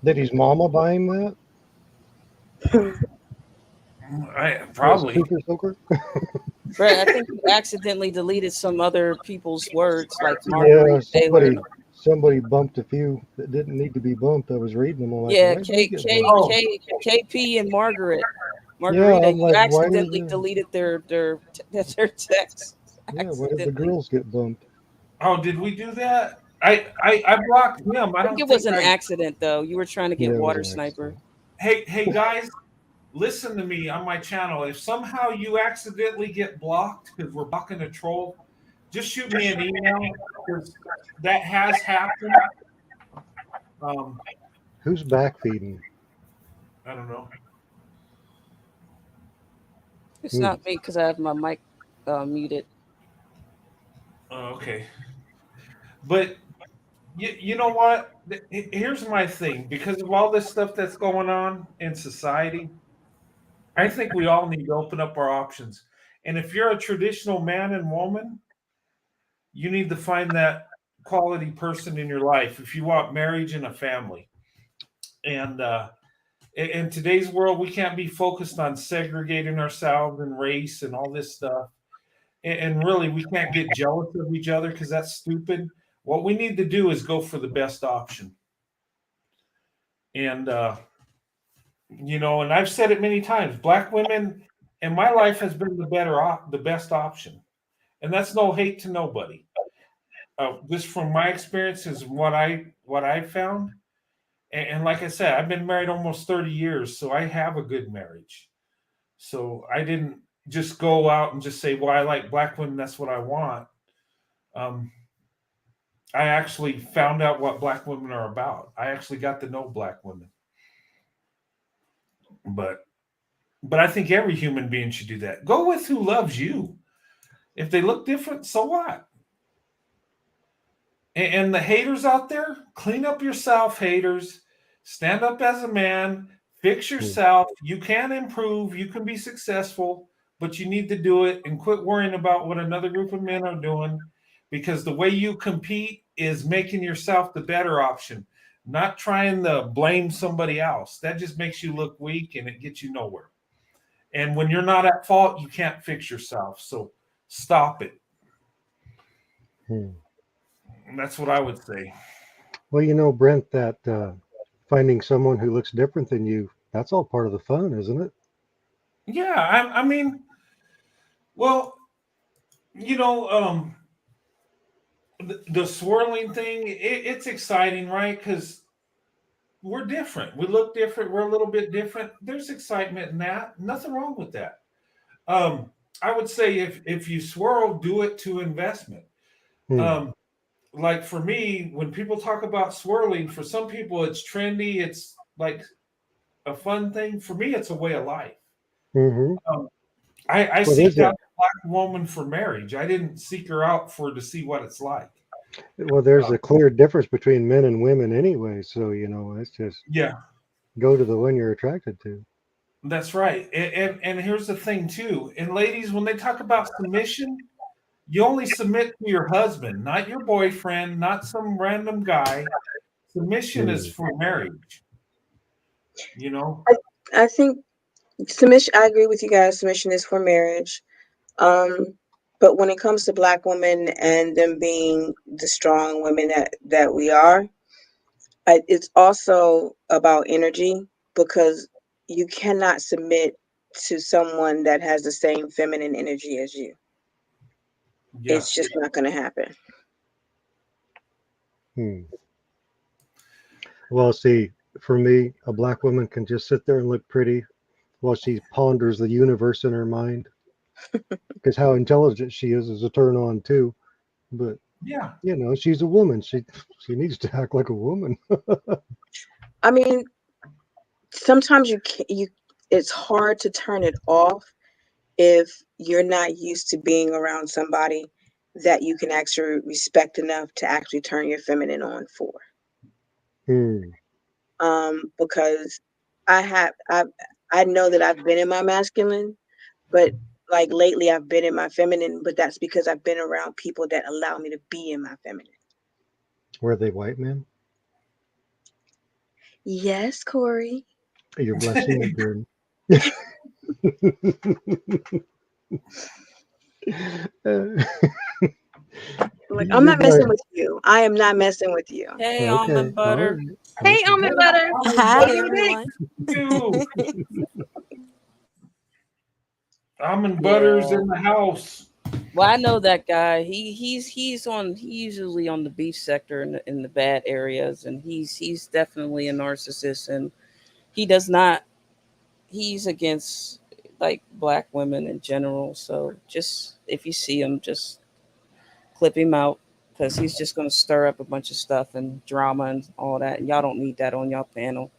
Did his mama buy him that? As a probably. cooker soaker? Brett, I think you accidentally deleted some other people's words like Yeah, Marguerite Taylor. somebody bumped a few that didn't need to be bumped. I was reading them. I'm like, Yeah, why did they K get K bumped? Oh, K KP and Margaret. Yeah, Margarita, I'm you like, why did accidentally deleted their text. why did the Accidentally. girls get bumped? oh, did we do that? I blocked him. I I think don't it was think an I. accident though. You were trying to Yeah, get it was water an sniper. accident. Hey guys, listen to me on my channel. If somehow you accidentally get blocked because we're blocking a troll, just shoot me an email because that has happened. Um, Who's backfeeding? I don't know. It's Hmm. not me because I have my mic muted. Oh, okay, but you know what? Here's my thing. Because of all this stuff that's going on in society, I think we all need to open up our options. And if you're a traditional man and woman, you need to find that quality person in your life if you want marriage and a family. And In today's world, we can't be focused on segregating ourselves and race and all this stuff. And really, we can't get jealous of each other because that's stupid. What we need to do is go for the best option. And and I've said it many times. Black women in my life has been the best option, and that's no hate to nobody. Just from my experiences, what I found, and like I said, I've been married almost 30 years, so I have a good marriage. So I didn't just go out and just say, "Well, I like black women. That's what I want." Um, I actually found out what black women are about. I actually got to know black women, but I think every human being should do that. Go with who loves you. If they look different, so what? And the haters out there, clean up yourself, haters. Stand up as a man, fix Hmm. yourself. You can improve, you can be successful, but you need to do it and quit worrying about what another group of men are doing because the way you compete is making yourself the better option, not trying to blame somebody else. That just makes you look weak and it gets you nowhere. And when you're not at fault, you can't fix yourself. So stop it. Hmm. And that's what I would say. Well, Brent, that finding someone who looks different than you, that's all part of the fun, isn't it? Yeah, I mean, well, you know, the swirling thing, it's exciting, right? Because we're different. We look different. We're a little bit different. There's excitement in that. Nothing wrong with that. Um, I would say if you swirl, do it to investment. Hmm. Um, like for me, when people talk about swirling, for some people it's trendy. It's like a fun thing. For me, it's a way of life. Hmm. Um, I What is seeked out it? a black woman for marriage. I didn't seek her out for to see what it's like. Well, there's Uh, a clear difference between men and women anyway. So, it's just yeah, go to the one you're attracted to. that's right. And here's the thing too. And ladies, when they talk about submission, you only submit to your husband, not your boyfriend, not some random guy. Submission is Hmm. for marriage. You know. I think submission. I agree with you guys. Submission is for marriage. Um, but when it comes to black women and them being the strong women that we are, it's also about energy because you cannot submit to someone that has the same feminine energy as you. It's Yes. just not going to happen. Hmm. Well, see, for me, a black woman can just sit there and look pretty while she ponders the universe in her mind. Because how intelligent she is a turn on too. But Yeah. she's a woman. She needs to act like a woman. I mean, sometimes you it's hard to turn it off if you're not used to being around somebody that you can actually respect enough to actually turn your feminine on for. Hmm. Because I have I know that I've been in my masculine, but like lately I've been in my feminine, but that's because I've been around people that allow me to be in my feminine. Were they white men? Yes, Corey. You're blushing again. Like I'm You're not messing blushing. with you. I am not messing with you. Hey, Okay. almond All butter. right. Hey, Okay. almond butter. What Hi, do you think? everyone. You. Almond butters Yeah. in the house. Well, I know that guy. He's usually on the beef sector in the bad areas, and he's definitely a narcissist, and he does not. He's against like black women in general. So just if you see him, just clip him out because he's just going to stir up a bunch of stuff and drama and all that. And y'all don't need that on y'all panel.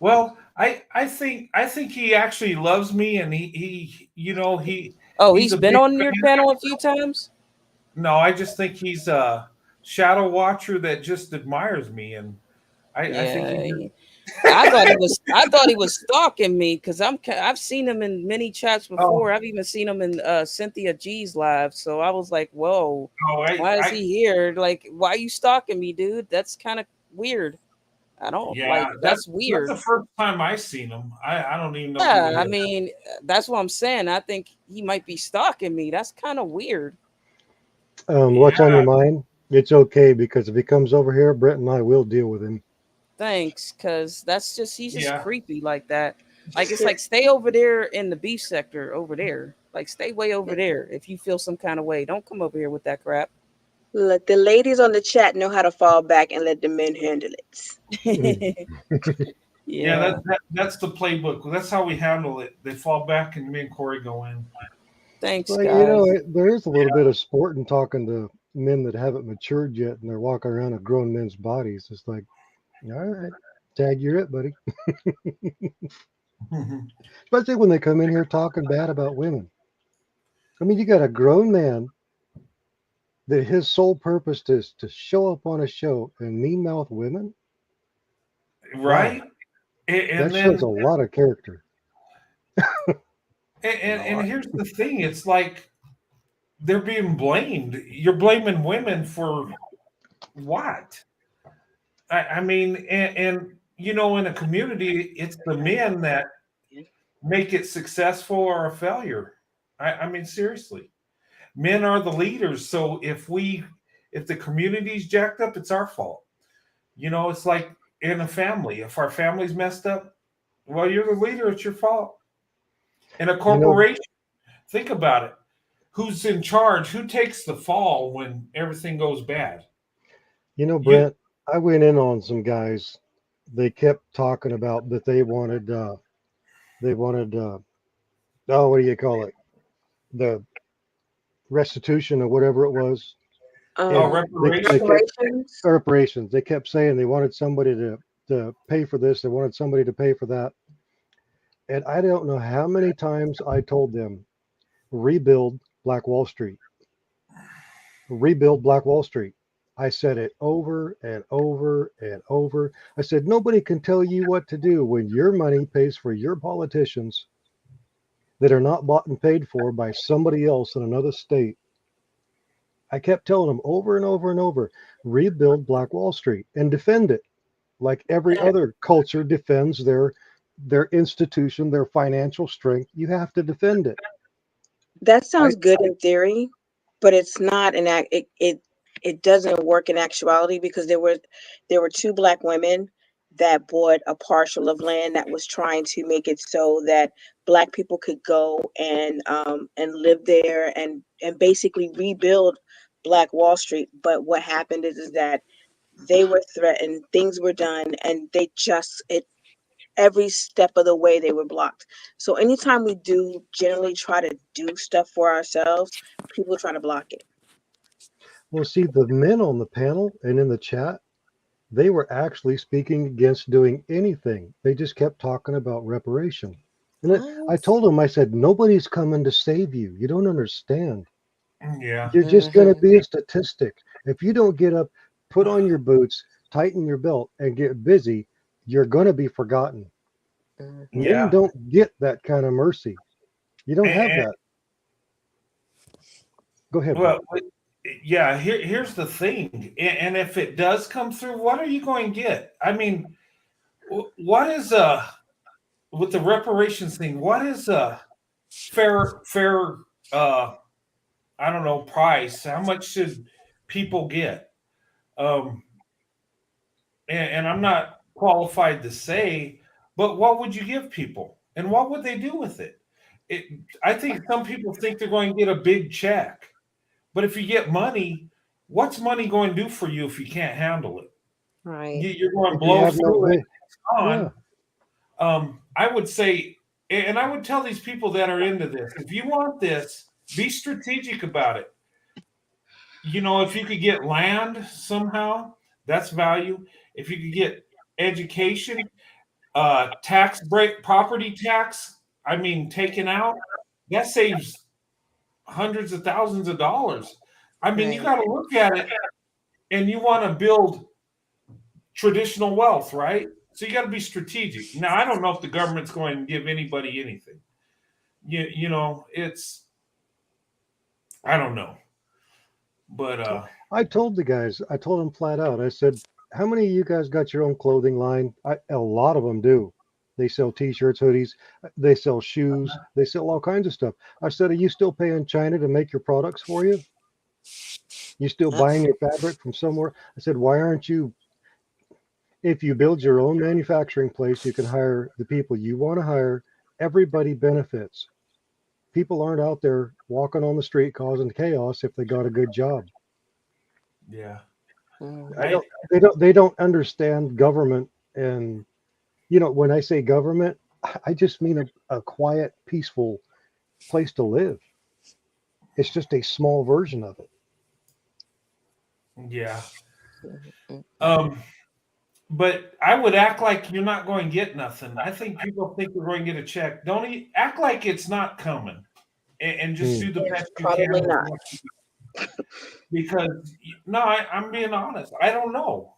Well, I think he actually loves me, and he Oh, he's he's a been big on your fan. panel a few times. No, I just think he's a shadow watcher that just admires me, and I think he Yeah, just I thought he was. I thought he was stalking me because I've seen him in many chats oh before. I've even seen him in Cynthia G's live. So I was like, "Whoa, no why is I he here? Like, why are you stalking me, dude? That's kind of weird." I don't Yeah, like that's that's weird. the first time I seen him. I don't even know who Yeah, he I is. mean, that's what I'm saying. I think he might be stalking me. That's kind of weird. What's on Yeah, your mind? It's okay because if he comes over here, Brett and I will deal with him. Thanks, because that's just he's just yeah. creepy like that. Like it's like stay over there in the beef sector over there. Like stay way over there if you feel some kind of way. Don't come over here with that crap. Let the ladies on the chat know how to fall back and let the men handle it. Yeah, Yeah. that's the playbook. That's how we handle it. They fall back and me and Corey go in. Thanks, Well, you know, guys. there is a little bit of sport in talking to men that haven't matured yet and they're walking around in grown men's bodies. It's like, all right, tag, you're it, buddy. Especially when they come in here talking bad about women. I mean, you got a grown man that his sole purpose is to show up on a show and mean mouth women. Wow, Right? And that shows then a lot of character. and here's the thing, it's like they're being blamed. You're blaming women for what? I mean, and you know, in a community, it's the men that make it successful or a failure. I mean, seriously, men are the leaders. So if the community's jacked up, it's our fault. You know, it's like in a family. If our family's messed up, well, you're the leader. It's your fault. In a You know, corporation, think about it. Who's in charge? Who takes the fall when everything goes bad? You. Brent, I went in on some guys. They kept talking about that they wanted oh, what do you call it? The restitution or whatever it was. Oh, And they reparations. kept Reparations. reparations. They kept saying they wanted somebody to pay for this. They wanted somebody to pay for that. And I don't know how many times I told them, rebuild Black Wall Street, rebuild Black Wall Street. I said it over and over and over. I said, nobody can tell you what to do when your money pays for your politicians that are not bought and paid for by somebody else in another state. I kept telling them over and over and over, rebuild Black Wall Street and defend it like every other culture defends their institution, their financial strength. You have to defend it. That I sounds good in theory, but it's not an act. It doesn't work in actuality because there were two black women that bought a parcel of land that was trying to make it so that black people could go and live there and basically rebuild Black Wall Street. But what happened is that they were threatened, things were done, and they just it every step of the way they were blocked. So anytime we do generally try to do stuff for ourselves, people try to block it. Well, see, the men on the panel and in the chat, they were actually speaking against doing anything. They just kept talking about reparation. And I What? told them, I said, nobody's coming to save you. You don't understand. Yeah. You're just going to Hmm. be a statistic. If you don't get up, put on your boots, tighten your belt, and get busy, you're going to be forgotten. Hmm. Men Yeah. don't get that kind of mercy. You don't have And, that. Go ahead, Brett. well, yeah. Here's the thing. And if it does come through, what are you going to get? I mean, what is with the reparations thing? What is a fair? Uh, I don't know, price. How much should people get? Um, and I'm not qualified to say, but what would you give people, and what would they do with it? It. I think some people think they're going to get a big check, but if you get money, what's money going to do for you if you can't handle it? Right. You're going to If you blow have no, through it. It's yeah, gone. I would say, and I would tell these people that are into this, if you want this, be strategic about it. You know, if you could get land somehow, that's value. If you could get education, tax break, property tax, I mean, taken out, that saves hundreds of thousands of dollars. I mean, you Right. got to look at it and you want to build traditional wealth, right? So you got to be strategic. Now, I don't know if the government's going to give anybody anything. You know, it's, I don't know. But I told the guys, I told them flat out, I said, How many of you guys got your own clothing line? A lot of them do. They sell T-shirts, hoodies, they sell shoes, they sell all kinds of stuff. I said, are you still paying China to make your products for you? You still buying your fabric from somewhere? I said, why aren't you? If you build your own manufacturing place, you can hire the people you want to hire. Everybody benefits. People aren't out there walking on the street causing chaos if they got a good job. Yeah. I Mhm. I don't. They don't understand government. And when I say government, I just mean a quiet, peaceful place to live. It's just a small version of it. yeah. Mhm. Um, but I would act like you're not going to get nothing. I think people think you're going to get a check. Don't act like it's not coming, and just Hmm. do the Yeah, best you probably can with not. what because no, I'm being honest. I don't know.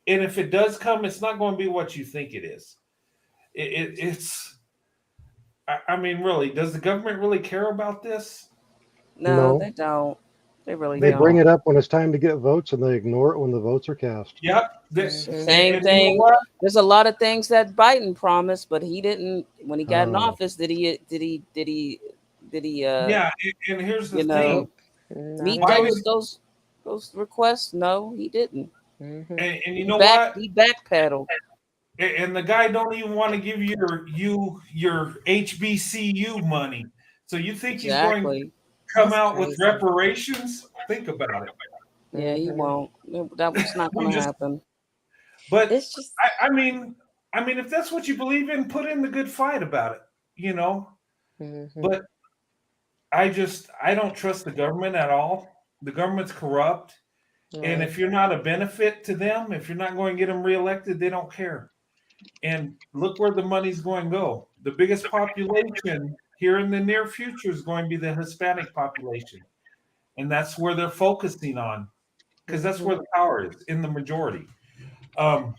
And if it does come, it's not going to be what you think it is. It's. I mean, really, does the government really care about this? No, No, they don't. They really they They bring don't. don't. it up when it's time to get votes, and they ignore it when the votes are cast. Yep. Same And you know thing. what? There's a lot of things that Biden promised, but he didn't. When he got in Oh, office, did he Yeah. And here's the you know thing. Nope. Not meet at Why all. those did those those requests? No, he didn't. Hmm. and you know what? He backpedaled. And the guy don't even want to give your HBCU money. So you think he's going to Exactly. come That's out with crazy. reparations? Think about it. Yeah, he Hmm. won't. That was not We going to just, happen. but It's just. I mean, if that's what you believe in, put in the good fight about it, you know. Hmm. But I don't trust the government at all. The government's corrupt, and Right. if you're not a benefit to them, if you're not going to get them reelected, they don't care. And look where the money's going to go. The biggest population here in the near future is going to be the Hispanic population. And that's where they're focusing on because that's Hmm. where the power is in the majority. Um,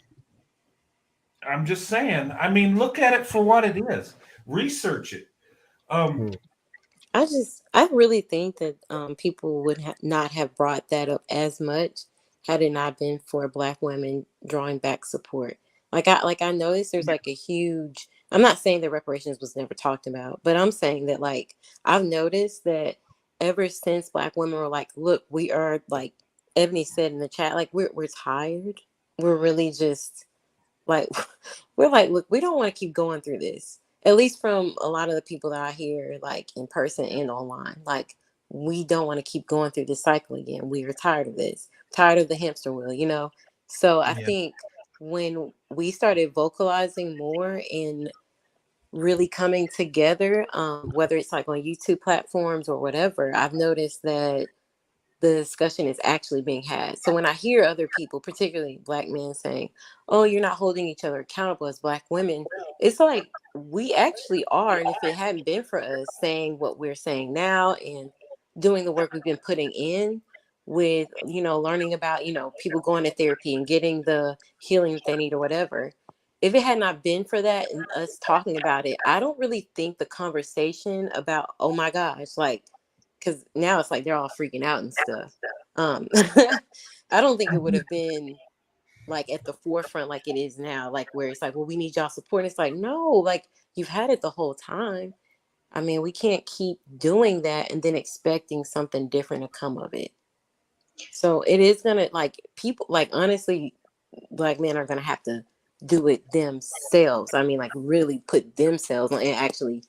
I'm just saying, I mean, look at it for what it is, research it. Um, hmm. I really think that people would not have brought that up as much had it not been for Black women drawing back support. Like I noticed there's like a huge. I'm not saying that reparations was never talked about, but I'm saying that like I've noticed that ever since Black women were like, look, we are like Ebony said in the chat, like we're tired. We're really just like we're like, look, we don't want to keep going through this. At least from a lot of the people that I hear, like in person and online. Like, we don't want to keep going through this cycle again. We are tired of this, tired of the hamster wheel. So I yeah, think when we started vocalizing more and really coming together, whether it's like on YouTube platforms or whatever, I've noticed that the discussion is actually being had. So when I hear other people, particularly Black men, saying, "Oh, you're not holding each other accountable as Black women," it's like we actually are. And if it hadn't been for us saying what we're saying now and doing the work we've been putting in with, learning about, people going to therapy and getting the healing that they need or whatever. If it had not been for that and us talking about it, I don't really think the conversation about, oh my gosh, like, because now it's like they're all freaking out and stuff. Um, I don't think it would have been like at the forefront like it is now, like where it's like, well, we need y'all support. And it's like, no, like you've had it the whole time. I mean, we can't keep doing that and then expecting something different to come of it. So it is gonna like people like honestly, Black men are gonna have to do it themselves. I mean, like really put themselves on and actually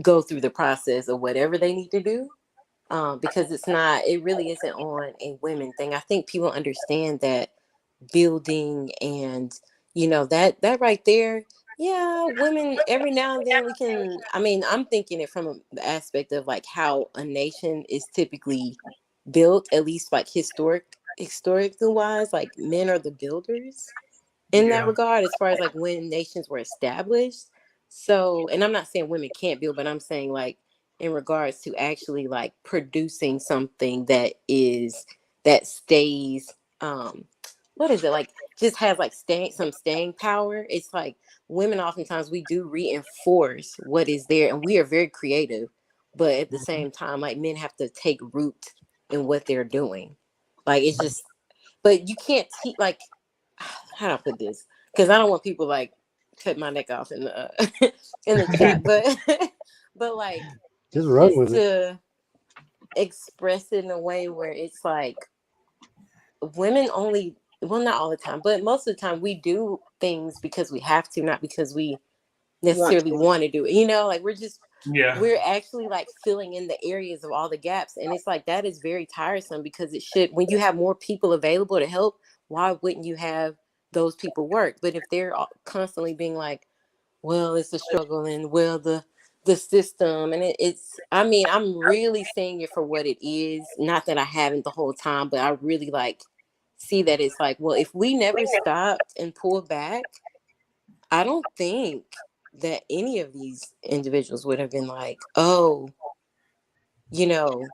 go through the process of whatever they need to do, because it really isn't on a women thing. I think people understand that building and that right there. Yeah, women every now and then we can. I mean, I'm thinking it from the aspect of like how a nation is typically built, at least like historically wise. Like men are the builders in that yeah, regard, as far as like when nations were established. So, and I'm not saying women can't build, but I'm saying like in regards to actually like producing something that stays, what is it like, just has like staying power. It's like women oftentimes we do reinforce what is there and we are very creative, but at the same time like men have to take root in what they're doing. Like it's just but you can't like, how do I put this? Because I don't want people like cut my neck off in the in the chat, but like Just run with it. to express it in a way where it's like women only, well, not all the time, but most of the time we do things because we have to, not because we necessarily want to do it. You know, like we're actually like filling in the areas of all the gaps. And it's like, that is very tiresome because when you have more people available to help, why wouldn't you have those people work? But if they're constantly being like, well, it's a struggle, and well, the system, and it's, I mean, I'm really seeing it for what it is. Not that I haven't the whole time, but I really like see that it's like, well, if we never stopped and pulled back, I don't think that any of these individuals would have been like, oh, you know,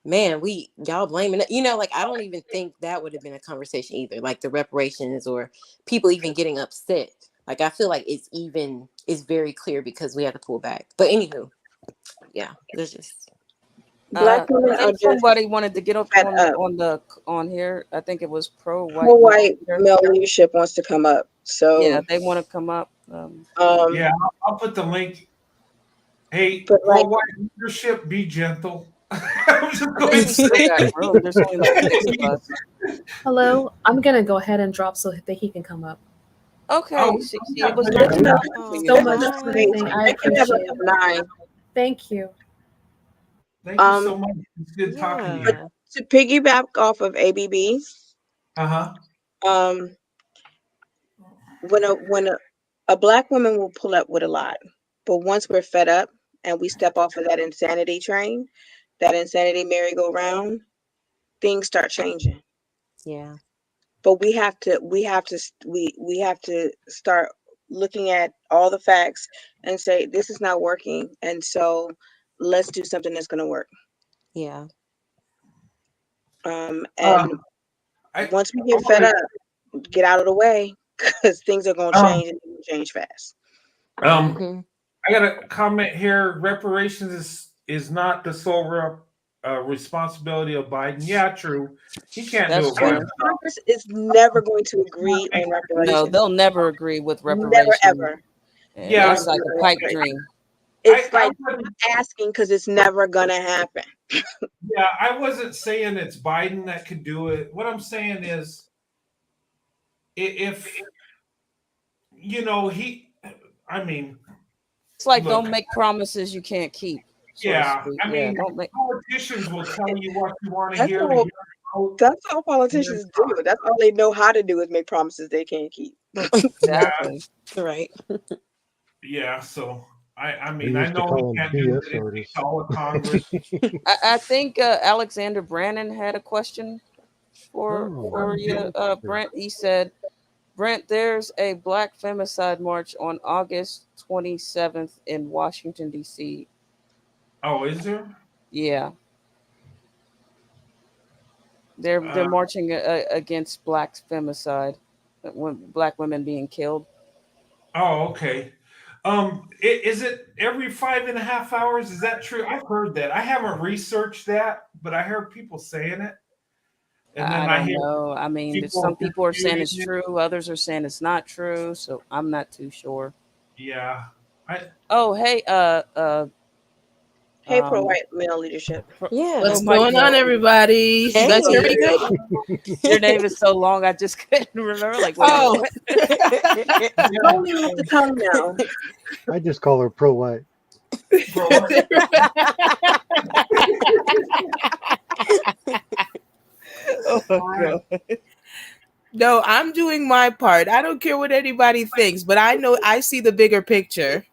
man, y'all blaming it. You know, like, I don't even think that would have been a conversation either. Like the reparations or people even getting upset. Like, I feel like it's very clear because we have to pull back. But anywho, yeah, there's just. Black women I are think just somebody wanted to get up fed up. on here. I think it was Pro-white male leadership wants to come up. So yeah, they want to come up. Yeah, I'll put the link. Hey, but like, pro-white leadership, be gentle. I'm just I going think to we still say. got room. There's only like 6 of us. Hello, I'm gonna go ahead and drop so that he can come up. Okay, Oh, Cece, yeah, it was but nice yeah. talking Thank to you you. so much Bye. for everything. I I can have appreciate a it. 9. Thank you. Thank you so much. It's good talking to you. Yeah. To piggyback off of ABB, Uh-huh. um, when a black woman will pull up with a lot, but once we're fed up and we step off of that insanity train, that insanity merry-go-round, things start changing. Yeah. But we have to start looking at all the facts and say this is not working, and so let's do something that's going to work. Yeah. And I once we get fed up, get out of the way because things are going to change and change fast. Mm-hmm. I got a comment here. Reparations is not the sole responsibility of Biden. Yeah, true. He can't That's do it by true. himself. Congress is never going to agree on No, reparations. they'll never agree with Never reparations. ever. Yeah. That's like a pipe dream. It's I like asking because it's never gonna happen. Yeah, I wasn't saying it's Biden that could do it. What I'm saying is, if I mean, It's like, look, don't make promises you can't keep. So to yeah, speak. I mean, don't make. politicians will tell you what you want to That's hear. all. That's all politicians do. That's all they know how to do is make promises they can't keep. Exactly. Right. Yeah, so I We mean, I used to know call he them can't do BS it. It artists. takes all of Congress. I think Alexander Brannon had a question for you, Brent. He said, Brent, there's a Black femicide march on August 27th in Washington, D.C. Oh, is there? Yeah. They're marching against Black femicide, when Black women being killed. Oh, okay. Is it every 5.5 hours? Is that true? I've heard that. I haven't researched that, but I heard people saying it. And then I I don't hear know. I mean, some people are saying it's true, others are saying it's not true, so I'm not too sure. Yeah. Oh, hey, Hey, pro-white male leadership. Yeah. What's my going on, everybody? Hey. You guys hear me good? Your name is so long, I just couldn't remember. Like, wait a Oh, minute. Rolling off the tongue now. I just call her pro-white. Oh, my God. no, I'm doing my part. I don't care what anybody thinks, but I know I see the bigger picture.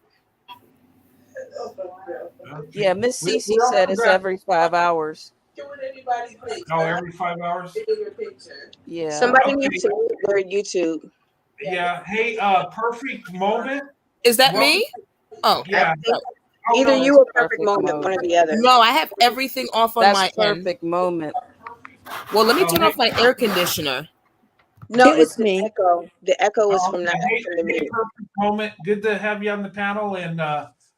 Yeah, Miss Cece said it's every 5 hours. What anybody thinks. Oh, every 5 hours? The bigger picture. Yeah. Somebody needs to mute their YouTube. Yeah. Hey, perfect moment. Is that me? Oh, yeah. Either you or perfect moment, one or the other. No, I have everything off on my perfect moment. Well, let me turn off my air conditioner. No, It was it's the me. echo. The echo is from that. Hey, perfect moment. Good to have you on the panel. And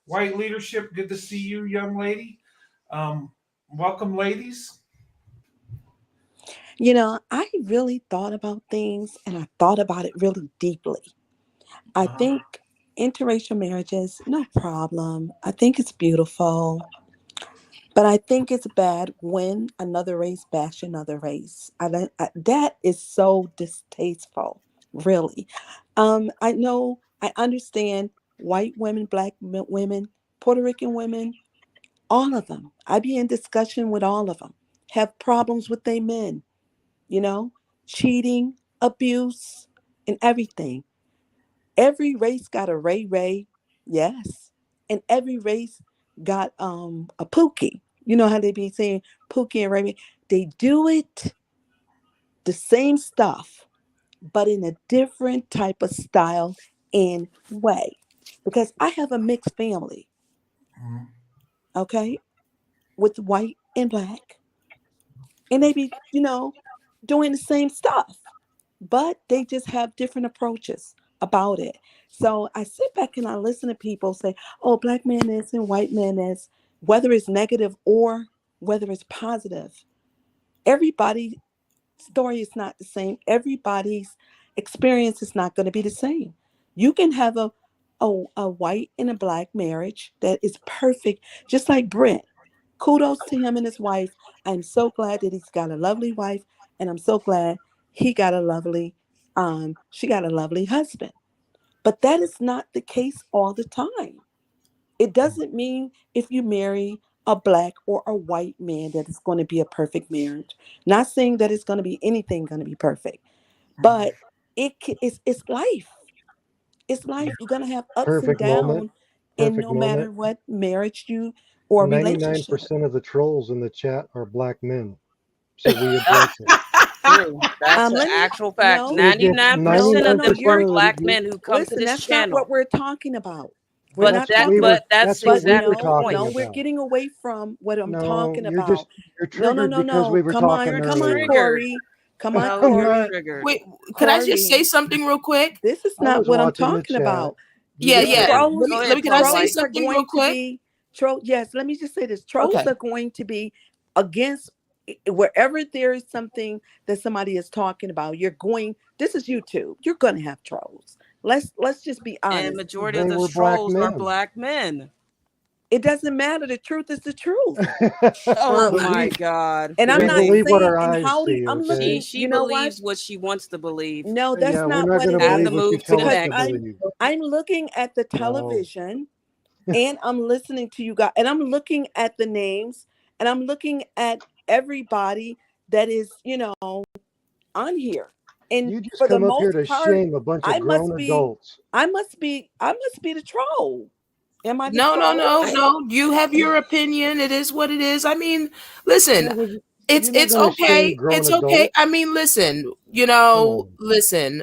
white leadership, good to see you, young lady. Welcome, ladies. I really thought about things and I thought about it really deeply. I Uh-huh. think interracial marriages, no problem. I think it's beautiful. But I think it's bad when another race bash another race. That is so distasteful, really. I know, I understand white women, black women, Puerto Rican women, all of them. I be in discussion with all of them. Have problems with their men, you know, cheating, abuse, and everything. Every race got a Ray Ray, yes, and every race got a Pookie. You know how they be saying Pookie and Ray Ray. They do it the same stuff, but in a different type of style and way. Because I have a mixed family, Mhm. okay, with white and black, and they be doing the same stuff, but they just have different approaches about it. So I sit back and I listen to people say, oh, black man this and white man this, whether it's negative or whether it's positive. Everybody's story is not the same. Everybody's experience is not going to be the same. You can have a white and a black marriage that is perfect, just like Brent. Kudos to him and his wife. I'm so glad that he's got a lovely wife, and I'm so glad she got a lovely husband. But that is not the case all the time. It doesn't mean if you marry a black or a white man that it's going to be a perfect marriage. Not saying that it's going to be anything going to be perfect, but it's life. It's life. You're going to have ups and Perfect moment. downs in Perfect no moment. matter what marriage you or relationship. 99% of the trolls in the chat are black men. So we embrace it. True. That's an Let me actual fact. no, If 99% of no. them 99% are You're of black the, men who come to listen. this That's not what channel. we're talking about. We're But not talking about. that's that's what But we were exactly the talking point. no, we're about. getting away from what I'm No, talking about. you're No, no, triggered no, because no. we were talking You're Come on, earlier. triggered. Corey. Come on, No, I'm you're not. Corey. triggered. Wait, could I just say Corey. something real quick? This is I not was what I'm watching the talking chat. about. You Yeah, Go guys yeah. ahead. are. Let Go me let ahead, me. Can I pro say white. Trolls are something real going to quick? be troll. Yes, let me just say this. Trolls Okay. are going to be against wherever there is something that somebody is talking about. This is YouTube. You're going to have trolls. Let's just be And honest. majority of They those were black trolls are men. black men. It doesn't matter. The truth is the truth. Oh But my we God. And I'm we not Really? believe what saying, our and eyes how do see. I'm Okay. looking, She you know what? believes what she wants to believe. No, that's Yeah, we're not not what going to it Have is. to believe what you move to tell the us Because to next. believe. I'm looking at the No. television and I'm listening to you guys and I'm looking at the names and I'm looking at everybody that is, on here. And You just for the come up here most to part, shame a bunch of I grown must be adults. I must be the troll. Am I the No, no, troll? no, no. You have your opinion. It is what it is. I mean, listen, You're not it's going to shame okay. grown It's okay. I adults. mean, listen, Come on. listen.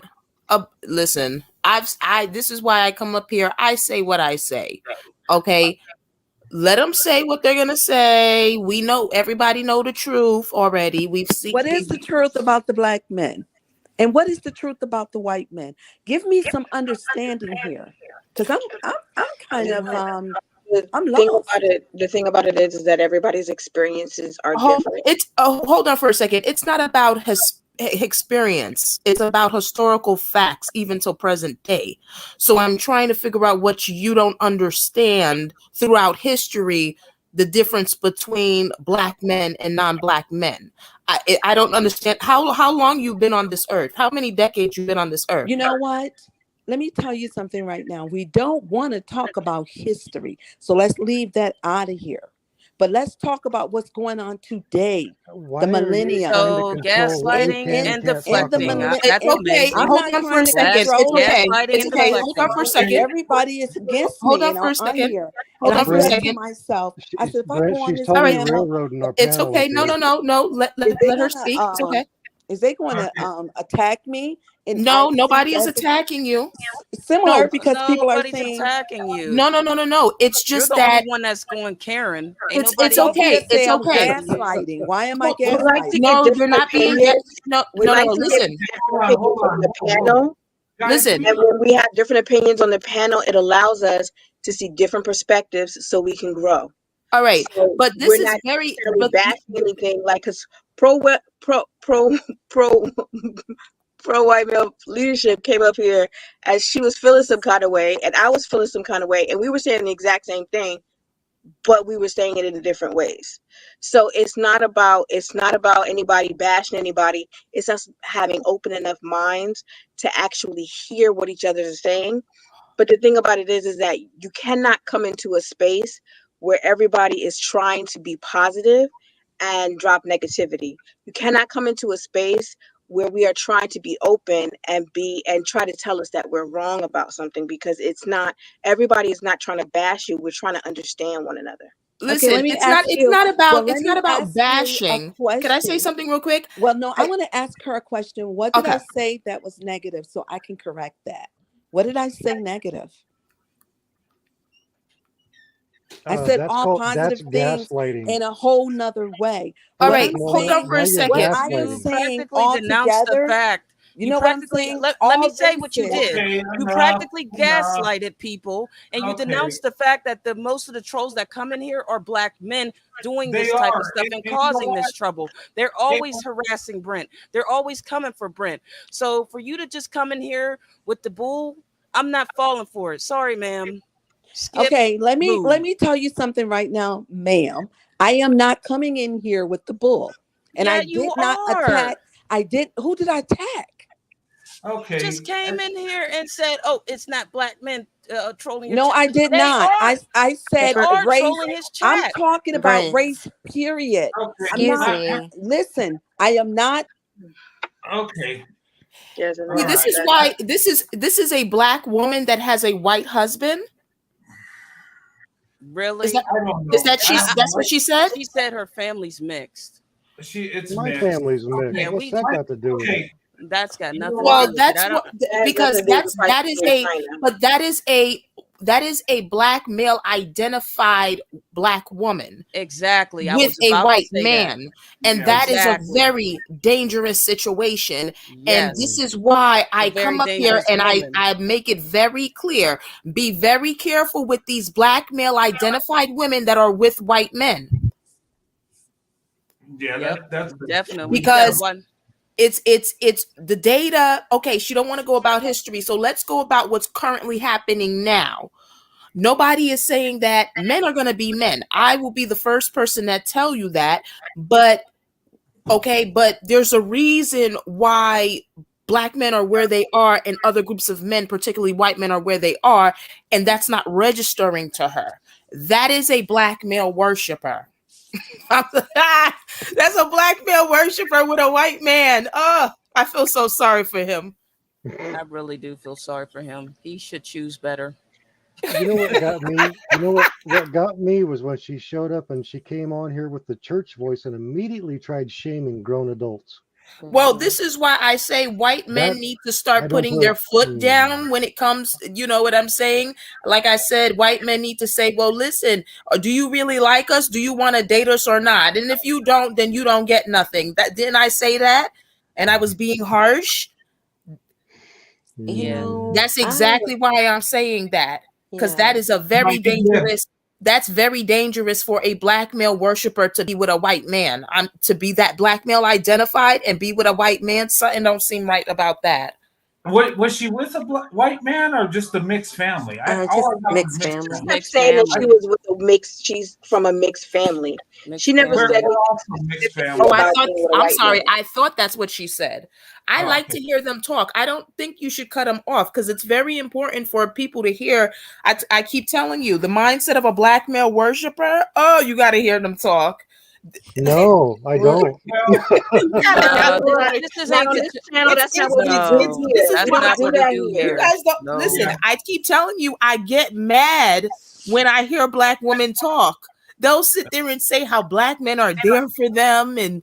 Listen. I this is why I come up here. I say what I say. Okay? Let them say what they're going to say. We know everybody know the truth already. We've seen What is the truth about the black men? And what is the truth about the white men? Give me some understanding here. Because I'm kind of The I'm thing about lost. it, the thing about it is that everybody's experiences are different. hold on for a second. It's not about his experience. It's about historical facts, even till present day. So I'm trying to figure out what you don't understand throughout history, the difference between black men and non-black men. I don't understand how long you've been on this earth. How many decades you've been on this earth? You know what? Let me tell you something right now. We don't want to talk about history. So let's leave that out of here. But let's talk about what's going on today, the Why are you millennium. trying to So control what we gaslighting can and and can't In talk the deflecting. about? It's millennium. okay. I'm Hold not on for a trying to second. That's It's control it. okay. gaslighting It's and okay. Hold on deflecting. for a And second. everybody is against Hold me on and for a on second. here. And Hold I on for a said Brent, to second. myself, I said, if I go on She's this All right. totally panel, railroading our It's panel okay. up No, here. no, no, no. is Let they her gonna speak. It's okay. is they gonna attack me? And I No, see nobody is as attacking you. similar No, because people are Nobody's saying, attacking you. no, no, no, no, no. It's You're just the only that one that's going Karen. Ain't it's nobody okay. Sophia It's say I'm okay. attacking you. gaslighting. Why am I Hold, We hold, like to gaslighting? get no, you're different not being opinions. no, We no, no, like no. to get Listen, different opinions on the panel. listen. And when we have different opinions on the panel, it allows us to see different perspectives so we can grow. All right, So but this we're is not very, necessarily bashing anything like because pro pro pro pro white male leadership came up here as she was feeling some kind of way and I was feeling some kind of way, and we were saying the exact same thing, but we were saying it in different ways. So it's not about anybody bashing anybody. It's us having open enough minds to actually hear what each other is saying. But the thing about it is that you cannot come into a space where everybody is trying to be positive and drop negativity. You cannot come into a space where we are trying to be open and try to tell us that we're wrong about something, because it's not, everybody is not trying to bash you. We're trying to understand one another. Okay, Listen, let me ask it's you. not Well, about let me ask you a bashing. Can I say question. something real quick? Well, no, I I, want to ask her a question. What did okay. I say that was negative so I can correct that? What did I say negative? I said all That's positive things gaslighting. in a whole nother way. All What right, I'm hold on saying, for a Now you're what second. I am You gaslighting. saying practically all denounced the together, fact. you know what I'm saying? Let me All say what you races. did. Okay, You enough, practically enough. gaslighted people, and you Okay, denounced the fact that the most of the trolls that come in here are black men doing they this type of are. stuff and And you know causing what? this trouble. They're It, always harassing Brent. They're always coming for Brent. So for you to just come in here with the bull, I'm not falling for it. Sorry, ma'am. Skip, Okay, let move. me tell you something right now, ma'am. I am not coming in here with the bull. And I Yeah, you did not are. attack. Who did I attack? You just okay. came in here and said, "Oh, it's not black men trolling your No, chat." I did They not. are. I They said are race. trolling his I'm chat. talking about Brent, race, period. I'm Okay. excuse not, me. listen, I am not. Okay. Yes, and All This right. is why this is a black woman that has a white husband. Is that Really? I don't know. I don't that's know. what she said? She said her family's mixed. It's My mixed. family's mixed. Yeah, Okay. What's we. that got to do with it? Okay. That's got You know nothing to what? do Well, with it. that's I don't. what that has because nothing to do with the price in a China. but that is a black male identified black woman Exactly. I with was a about to white say that. man, and Yeah. that is a Exactly. very dangerous situation. And Yes. this is why A I very come up here dangerous and woman. I make it very clear: be very careful with these black male identified women that are with white men, Yeah. Yep. That's Definitely. You got to because one. it's the data. Okay, she don't want to go about history, so let's go about what's currently happening now. Nobody is saying that men are going to be men. I will be the first person that tell you that. But okay, but there's a reason why black men are where they are and other groups of men, particularly white men, are where they are, and that's not registering to her. That is a black male worshiper. That's a black male worshiper with a white man. Oh, I feel so sorry for him. I really do feel sorry for him. He should choose better. You know what got me? You know what got me was when she showed up and she came on here with the church voice and immediately tried shaming grown adults. Well, Mhm. this is why I say white That men need to I start don't putting put. their foot down when it comes, you know what I'm saying? Like I said, white men need to say, well, listen, do you really like us? Do you want to date us or not? And if you don't, then you don't get nothing. That didn't I say that? And I was being harsh. You Yeah. know, That's exactly why I'm saying that. Because yeah. that is a very dangerous, that's very dangerous for a black male worshiper to be with a white man. I'm to be that black male identified and be with a white man. Something don't seem right about that. What was she with a white man or just a mixed family? All Just I got was mixed mixed Just family. family. Kept mixed saying that she family. was with a mixed, she's from a mixed family. She Mixed never We're said family. anything all from mixed specifically Oh, family. I about thought, being with a I'm white sorry. man. I thought that's what she said. I Oh, like to hear them talk. I don't think you should cut them off because it's very important for people to hear. I keep telling you, the mindset of a black male worshiper. Oh, you got to hear them talk. No, I Well, don't. well, You gotta Not have on No, this, right. this not isn't on the. this channel. That's not what we do No, This here. is We that's why don't not do what we that do you here. here. guys don't No. listen. I keep telling you, I get mad when I hear black women talk. They'll sit there and say how black men are there for them and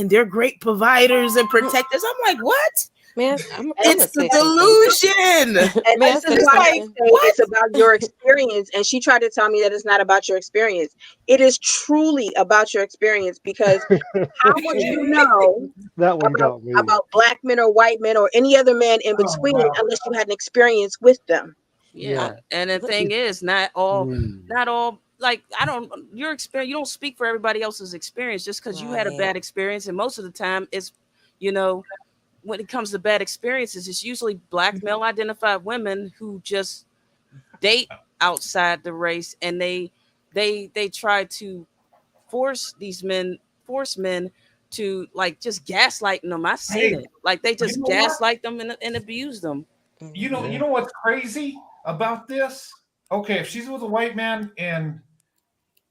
they're great providers and protectors. I'm like, what? I'm It's gonna the say something. delusion. And May I this is say It's why I like, something? say what? it's about your experience. And she tried to tell me that it's not about your experience. It is truly about your experience, because how would you know That one got me. about black men or white men or any other man in oh between wow. unless you had an experience with them? Yeah, Yeah. and the Look, thing is, Mm. not all. Like I don't, your experience. You don't speak for everybody else's experience just because you had a right. bad experience, and most of the time, it's you know, when it comes to bad experiences, it's usually black male identified women who just date outside the race, and they try to force men to like just gaslighting them. I've seen Hey, it. Like they you just know what? gaslight them and abuse them. You Mhm. know what's crazy about this? Okay, if she's with a white man and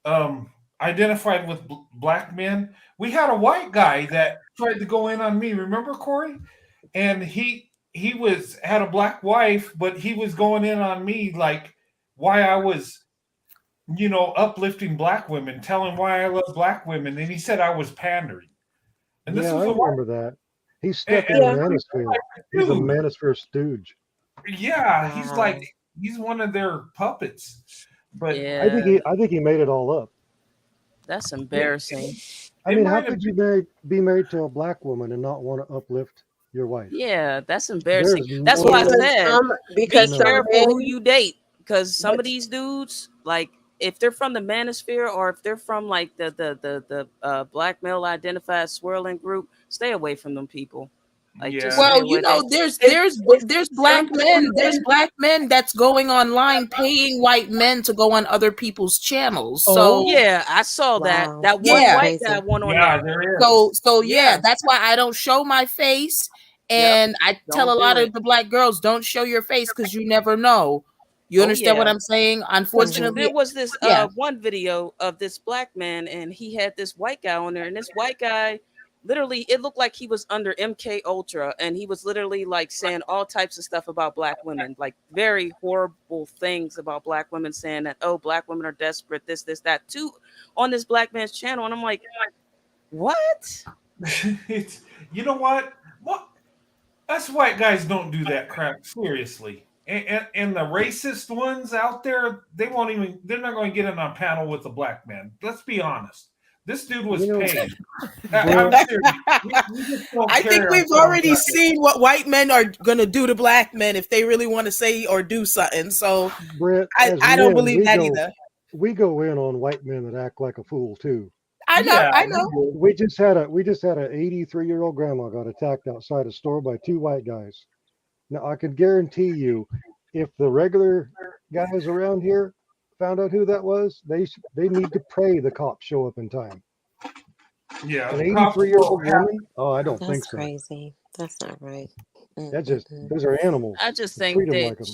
um identified with black men, we had a white guy that tried to go in on me. Remember, Corey? And he was had a black wife, but he was going in on me like why I was uplifting black women, telling why I love black women, and he said I was pandering. And this Yeah, was I a white. remember that. He's And, stuck in and the Yeah. manosphere. He's a dude, manosphere stooge. yeah, he's like Wow. he's one of their puppets. But Yeah, I think he made it all up. that's it, embarrassing. I it mean, how might have could been. you be married to a black woman and not want to uplift your wife? Yeah, that's embarrassing. There's That's why I no Because said be some no. careful who men, you date, because some but of these dudes, like if they're from the manosphere or if they're from like the black male identified swirling group, stay away from them people. Like just Yeah. stay Well, away. there's black men that's going online paying white men to go on other people's channels. Oh, So Yeah, I saw that. Wow. That one That's yeah, white guy crazy. went on yeah, there. there is. so yeah, Yeah. that's why I don't show my face, Yep. and I tell Don't a lot do of it. the black girls, don't show your face because you never know. You Oh understand what yeah. I'm saying? Because Mhm. there Unfortunately, was this yeah. one video of this black man, and he had this white guy on there, and this white guy literally, it looked like he was under MK Ultra, and he was literally like saying all types of stuff about black women, like very horrible things about black women, saying that, oh, black women are desperate, this that too, on this black man's channel. And I'm like, what? It's you know what us white guys don't do that crap seriously. And the racist ones out there, they're not going to get in on a panel with a black man. Let's be honest. This dude was You know, paid. I'm Brett, serious. We just don't I think carry we've ourselves already that way. seen what white men are gonna do to black men if they really want to say or do something. So Brett, I, as I don't men, believe that either. we go in on white men that act like a fool too. I know, Yeah, I we know. do. We just had a 83-year-old grandma got attacked outside a store by two white guys. Now I can guarantee you, if the regular guys around here found out who that was, they need to pray the cops show up in time. Yeah, An the cops will 83-year-old have. woman? Oh, I don't think That's so. crazy. That's not right. That's just Mm-mm-mm. those are animals. I just Treat think them that like them.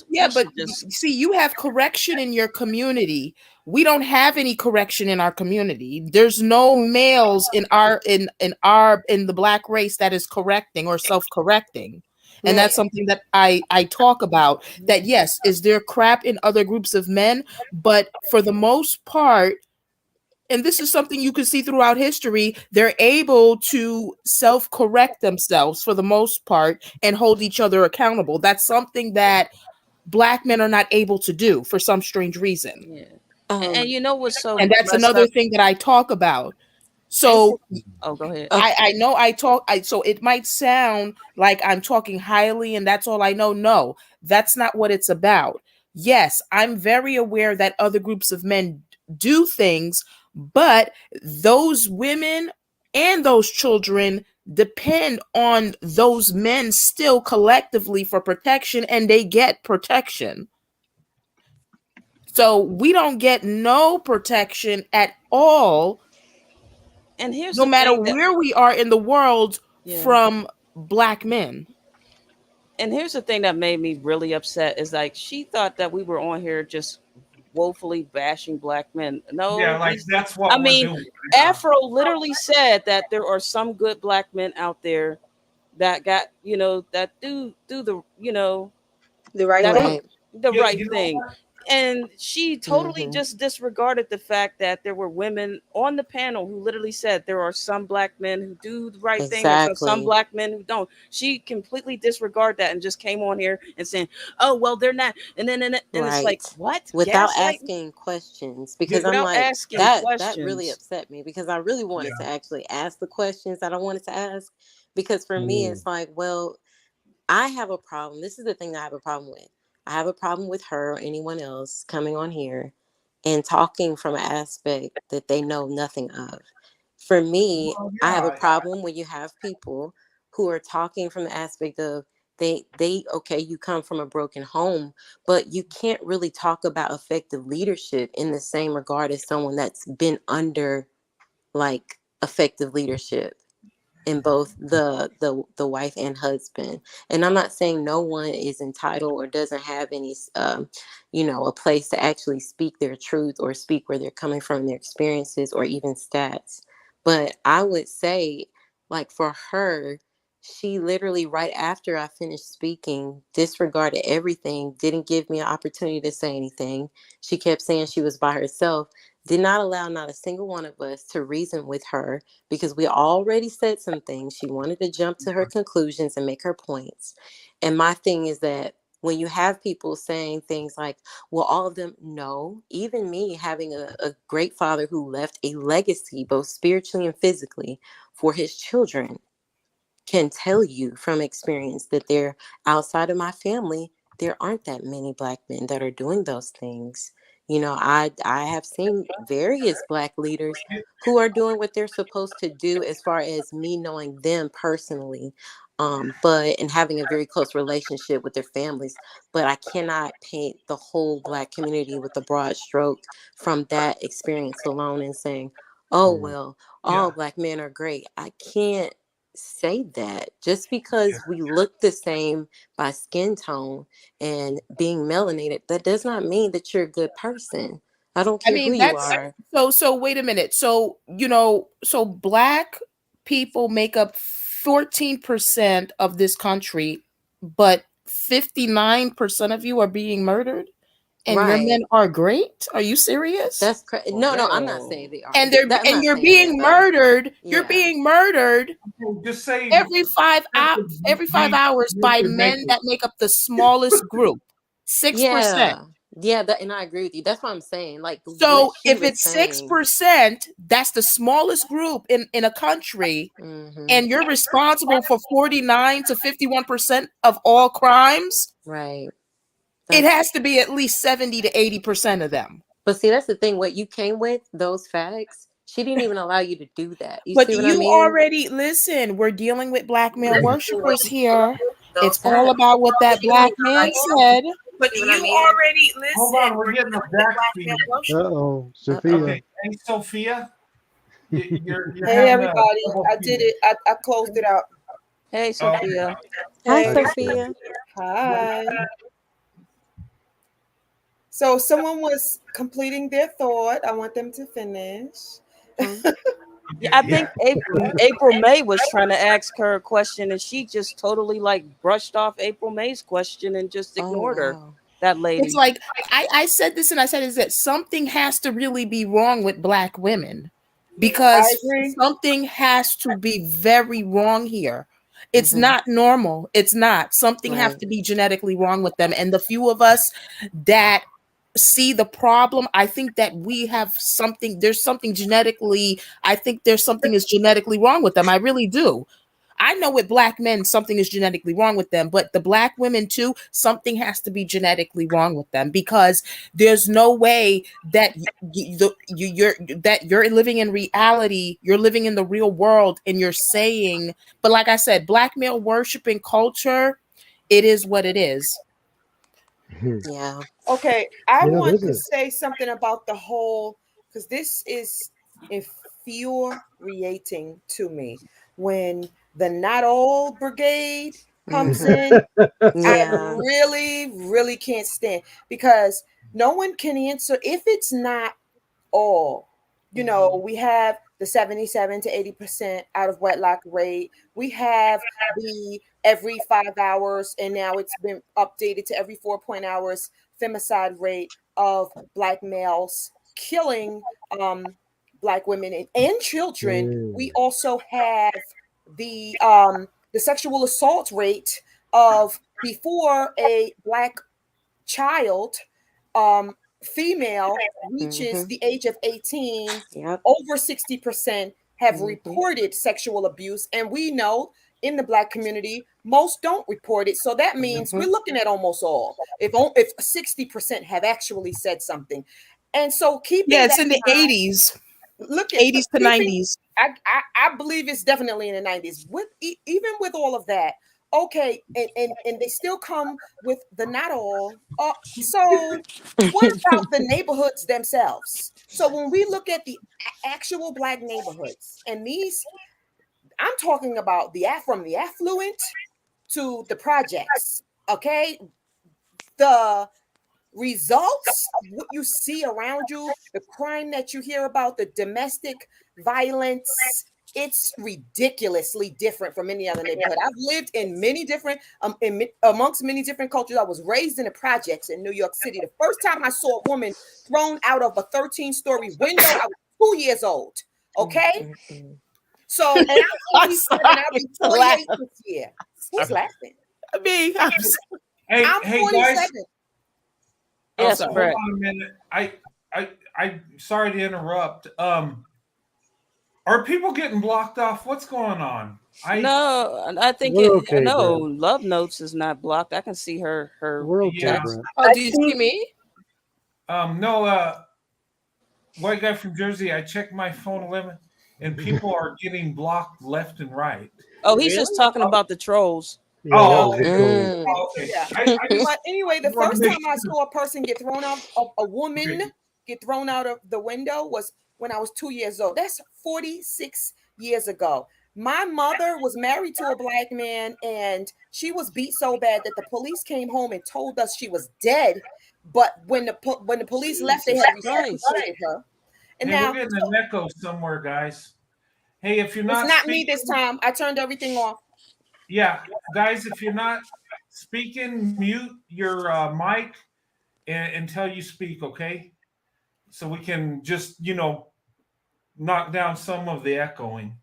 Yeah, we but should just see, you have correction in your community. We don't have any correction in our community. There's no males in the black race that is correcting or self-correcting. And yeah, that's something that I talk about. That yes, is there crap in other groups of men, but for the most part, and this is something you can see throughout history, they're able to self-correct themselves for the most part and hold each other accountable. That's something that black men are not able to do for some strange reason. yeah. And Um, you know what's so And that's messed another up? thing that I talk about. It's So oh, go ahead. okay. I know so it might sound like I'm talking highly and that's all I know. No, that's not what it's about. Yes, I'm very aware that other groups of men do things, but those women and those children depend on those men still collectively for protection, and they get protection. So we don't get no protection at all, And here's no the matter thing that where we are in the world, yeah. from black men. And here's the thing that made me really upset is like she thought that we were on here just woefully bashing black men. Yeah, No, like these that's I what we're mean, doing. Afro literally said that there are some good black men out there that got, that do the, the right that thing. Right. the You, right you know thing. what? And she totally Mm-hmm. just disregarded the fact that there were women on the panel who literally said there are some black men who do the right thing, there's some Exactly. black men who don't. She completely disregarded that and just came on here and saying, oh well, they're not. And it's like, Right. what? Without Gaslighting asking questions, Yeah, because I'm without like, asking that really questions. upset me because I really wanted to yeah. actually ask the questions that I wanted to ask. Because for me, Mm. it's like, well, I have a problem. This is the thing that I have a problem with. I have a problem with her or anyone else coming on here and talking from an aspect that they know nothing of. For me, Well, I have a yeah, problem when you have people who are talking from the aspect of they okay, you come from a broken home, but you can't really talk about effective leadership in the same regard as someone that's been under like effective leadership in both the wife and husband. And I'm not saying no one is entitled or doesn't have any a place to actually speak their truth or speak where they're coming from in their experiences or even stats. But I would say, like, for her, she literally, right after I finished speaking, disregarded everything, didn't give me an opportunity to say anything. She kept saying she was by herself, did not allow not a single one of us to reason with her because we already said some things. She wanted to jump to her conclusions and make her points. And my thing is that when you have people saying things like, well, all of them, no, even me having a great father who left a legacy, both spiritually and physically, for his children, can tell you from experience that there, outside of my family, there aren't that many Black men that are doing those things. I have seen various Black leaders who are doing what they're supposed to do as far as me knowing them personally, but and having a very close relationship with their families. But I cannot paint the whole Black community with a broad stroke from that experience alone and saying, oh, Mm. well, all yeah. Black men are great. I can't say that. Just because we look the same by skin tone and being melanated, that does not mean that you're a good person. I don't I care who mean, you that's are. so wait a minute. So, so Black people make up 14% of this country, but 59% of you are being murdered and your Right. men are great? Are you serious? That's crazy. No, I'm not saying they are. And I'm not you're saying that. being murdered. You're Yeah. being murdered Just say every 5 hours by men that make up the smallest group. 6%. Yeah, and I agree with you. That's what I'm saying. Like what So she if was it's saying. 6%, that's the smallest group in a country, Hmm. and you're responsible for 49 to 51% of all crimes. Right. It That's has to be at least 70 to 80% of them. But see, that's the thing. What you came with, those facts, she didn't even allow you to do that. You But see what I you mean? already listen, we're dealing with Black male worshipers here. It's Those all facts. about what that Black man said. But See what I you mean? already Hold listen, on, we're we're getting a dealing with back Black feed. male worshipers. Uh-oh, Uh-oh. Sophia. Okay, hey Sophia, you're Hey having a everybody, double I did feed. it. I closed it out. Hey, Oh, Sophia. Hi, Hey, Sophia. hi. So someone was completing their thought. I want them to finish. Huh? Yeah, I yeah. think April May was trying to ask her a question, and she just totally like brushed off April May's question and just Oh, ignored her. wow. That It's lady. like I said this and I said is that something has to really be wrong with Black women I because agree. something has to be very wrong here. It's Hmm. not normal. It's not. Something have Right. to be genetically wrong with them. And the few of us that see the problem, I think that we have something, there's something genetically, I think there's something is genetically wrong with them. I really do. I know with Black men, something is genetically wrong with them, but the Black women too, something has to be genetically wrong with them because there's no way that you're living in reality, you're living in the real world, and you're saying. But like I said, Black male worshiping culture, it is what it is. Yeah. Okay, I Yeah, want this to is. say something about the whole, because this is infuriating to me when the not all brigade comes Hmm. in. I Yeah. really, really can't stand, because no one can answer if it's not all. Hmm. We have the 77 to 80% out of wedlock rate. We have the every 5 hours, and now it's been updated to every 4 hours femicide rate of Black males killing Black women and children. We Mm. also have the sexual assault rate of, before a Black child, female, reaches Hmm. the age of 18, Yep. over 60% have Hmm. reported sexual abuse. And we know in the Black community, most don't report it. So that means Hmm. we're looking at almost all. If 60% have actually said something. And so Yeah, keeping it's that in in the mind, 80s, look at 80s to keeping 90s. I believe it's definitely in the 90s. With even with all of that, okay, and they still come with the not all. So what about the neighborhoods themselves? So when we look at the actual Black neighborhoods, and these, I'm talking about from the affluent to the projects. Okay, the results, what you see around you, the crime that you hear about, the domestic violence, it's ridiculously different from any other neighborhood. I've lived in many different, amongst many different cultures. I was raised in the projects in New York City. The first time I saw a woman thrown out of a 13-story window, I was 2 years old. Okay. So, and I'm 47, I'll be 48 this year. Who's laughing? Hey, I'm hey 47. guys, Yes, sorry. hold Brett. on a minute. I sorry to interrupt. Are people getting blocked off? What's going on? No, I think We're okay, no, Brett. Love Notes is not blocked. I can see her We're okay, Yeah. text. Brett. Oh, do you see me? No, white guy from Jersey. I checked my phone limit, and people are getting blocked left and right. Oh, he's just talking about the trolls. Yeah, that Oh, was okay. the troll. Oh, okay. Yeah. I just But anyway, the want to first make time I sure. saw a person get thrown out, a woman Okay. get thrown out of the window was when I was 2 years old. That's 46 years ago. My mother was married to a Black man, and she was beat so bad that the police came home and told us she was dead. But when the police left, they Jesus had Christ. resuscitated her. And Hey, we're now getting an echo somewhere, guys. Hey, if you're it's not not me speaking, this time. I turned everything off. yeah, guys, if you're not speaking, mute your mic until you speak, okay? So we can just, knock down some of the echoing.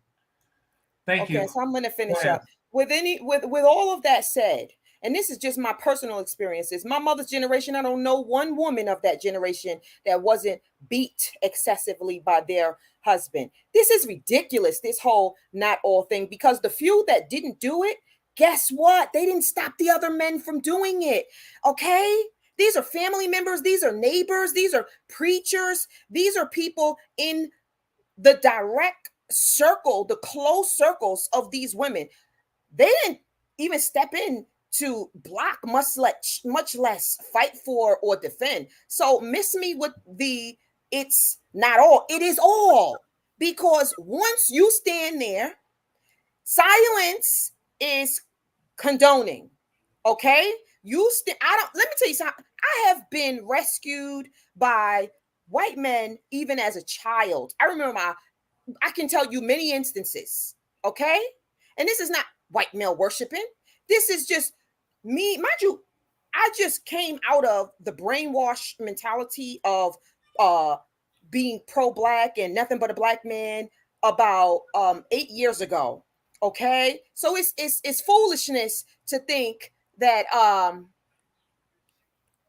Thank Okay, you. so I'm going to Go finish ahead. up with all of that said, and this is just my personal experiences. My mother's generation, I don't know one woman of that generation that wasn't beat excessively by their husband. This is ridiculous, this whole not all thing, because the few that didn't do it, guess what? They didn't stop the other men from doing it. Okay? These are family members, these are neighbors, these are preachers, these are people in the direct circle, the close circles of these women. They didn't even step in to block, much less fight for or defend. So miss me with it's not all, it is all. Because once you stand there, silence is condoning. Okay? Let me tell you something. I have been rescued by white men even as a child. I remember I can tell you many instances, okay? And this is not white male worshiping. This is just me. Mind you, I just came out of the brainwash mentality of being pro-black and nothing but a black man about 8 years ago. Okay, so it's foolishness to think that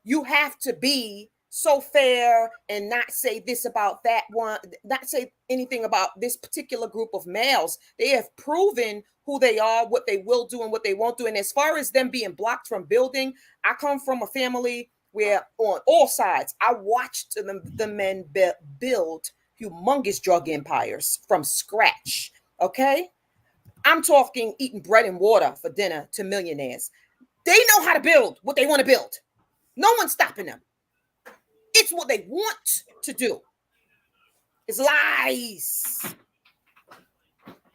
you have to be so fair and not say this about that one, not say anything about this particular group of males. They have proven who they are, what they will do, and what they won't do. And as far as them being blocked from building, I come from a family where on all sides, I watched the men build humongous drug empires from scratch. Okay? I'm talking eating bread and water for dinner to millionaires. They know how to build what they want to build. No one's stopping them. It's what they want to do. It's lies.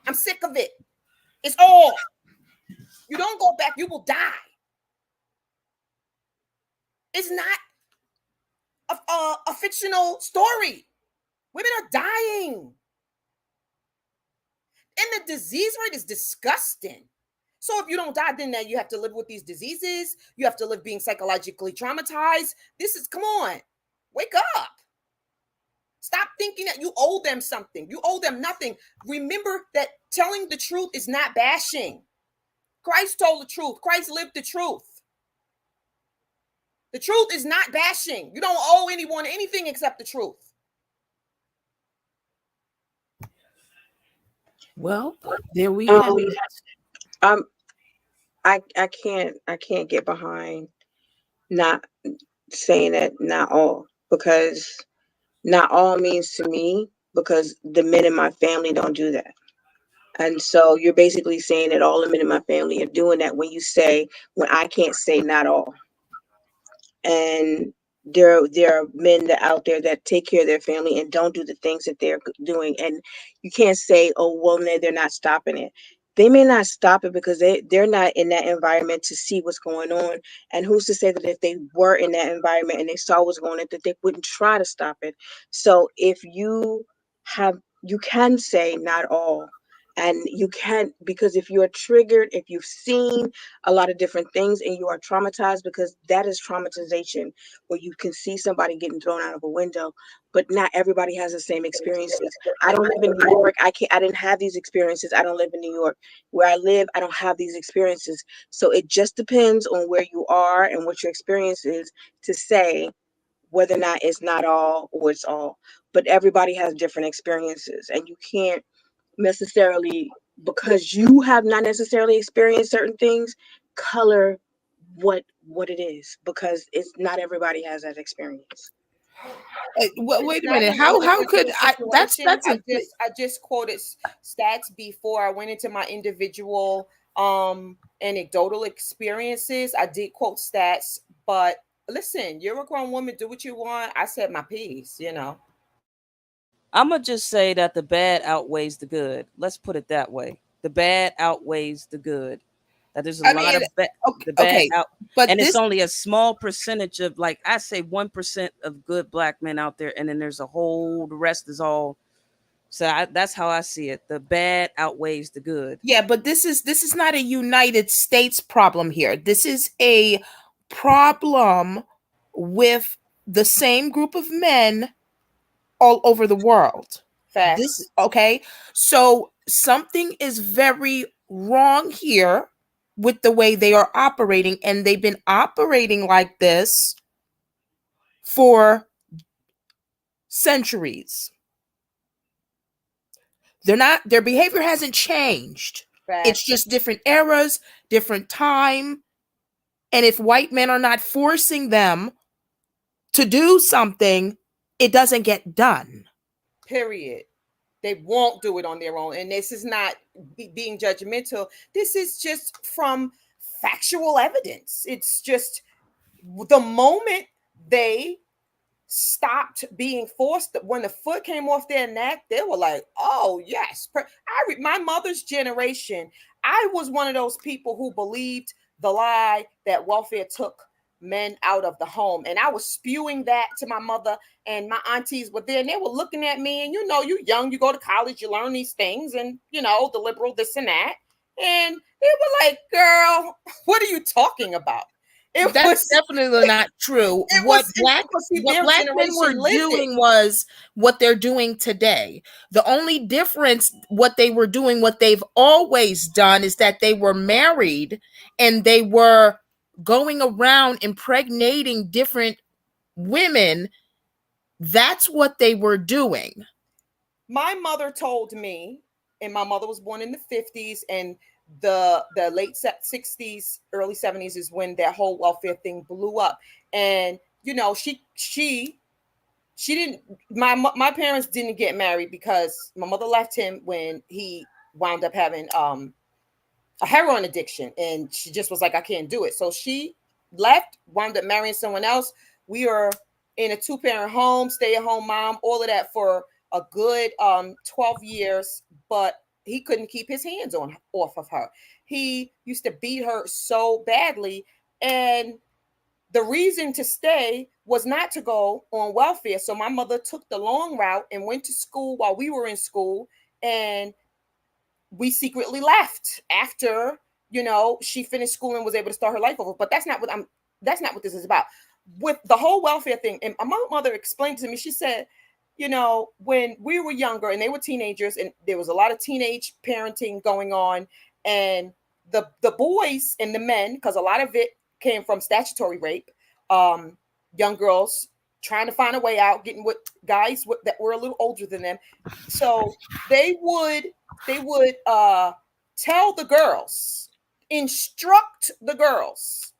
I'm sick of it. It's all. You don't go back, you will die. It's not a fictional story. Women are dying. And the disease rate is disgusting. So if you don't die, then you have to live with these diseases. You have to live being psychologically traumatized. Come on, wake up. Stop thinking that you owe them something. You owe them nothing. Remember that telling the truth is not bashing. Christ told the truth. Christ lived the truth. The truth is not bashing. You don't owe anyone anything except the truth. Well, there we have it. I can't get behind not saying that not all, because not all means to me because the men in my family don't do that. And so you're basically saying that all the men in my family are doing that when I can't say not all. And there are men that out there that take care of their family and don't do the things that they're doing. And you can't say, oh well, no, they're not stopping it. They may not stop it because they're not in that environment to see what's going on. And who's to say that if they were in that environment and they saw what's going on, that they wouldn't try to stop it? So if you can say not all. And you can, because if you're triggered, if you've seen a lot of different things and you are traumatized, because that is traumatization, where you can see somebody getting thrown out of a window, but not everybody has the same experiences. I don't live in New York. I didn't have these experiences. I don't live in New York. Where I live, I don't have these experiences. So it just depends on where you are and what your experience is to say whether or not it's not all or it's all. But everybody has different experiences, and you can't necessarily, because you have not necessarily experienced certain things, color what it is, because it's not everybody has that experience. Wait a minute. How could I? That's a I just quoted stats before I went into my individual anecdotal experiences. I did quote stats, but listen, you're a grown woman. Do what you want. I said my piece. You know. I'm gonna just say that the bad outweighs the good. Let's put it that way. The bad outweighs the good. That there's a I lot mean, of the bad okay, out, but and it's this only a small percentage of, like I say, 1% of good black men out there, and then there's a whole, the rest is all. So that's how I see it. The bad outweighs the good. yeah, but this is not a United States problem here. This is a problem with the same group of men all over the world. This Facts. okay? So something is very wrong here with the way they are operating, and they've been operating like this for centuries. Their behavior hasn't changed. It's Facts. just different eras, different time. And if white men are not forcing them to do something, it doesn't get done. Period. They won't do it on their own. And this is not being judgmental. This is just from factual evidence. It's just the moment they stopped being forced, when the foot came off their neck, they were like, oh yes. My mother's generation, I was one of those people who believed the lie that welfare took men out of the home, and I was spewing that to my mother, and my aunties were there and they were looking at me, and you young, you go to college, you learn these things, and the liberal this and that, and they were like, girl, what are you talking about? That's definitely not true. What black men were doing was what they're doing today. The only difference, what they were doing, what they've always done, is that they were married and they were going around impregnating different women. That's what they were doing. My mother told me, and my mother was born in the 50s, and the late 60s, early 70s is when that whole welfare thing blew up. And she didn't, my parents didn't get married because my mother left him when he wound up having a heroin addiction, and she just was like, I can't do it. So she left, wound up marrying someone else. We are in a 2-parent home, stay-at-home mom, all of that for a good 12 years, but he couldn't keep his hands off of her. He used to beat her so badly, and the reason to stay was not to go on welfare. So my mother took the long route and went to school while we were in school, and we secretly left after she finished school and was able to start her life over. But that's not what this is about. With the whole welfare thing, and my mother explained to me, she said, when we were younger and they were teenagers, and there was a lot of teenage parenting going on, and the boys and the men, because a lot of it came from statutory rape, young girls trying to find a way out, getting with guys that were a little older than them. So they would tell the girls, instruct the girls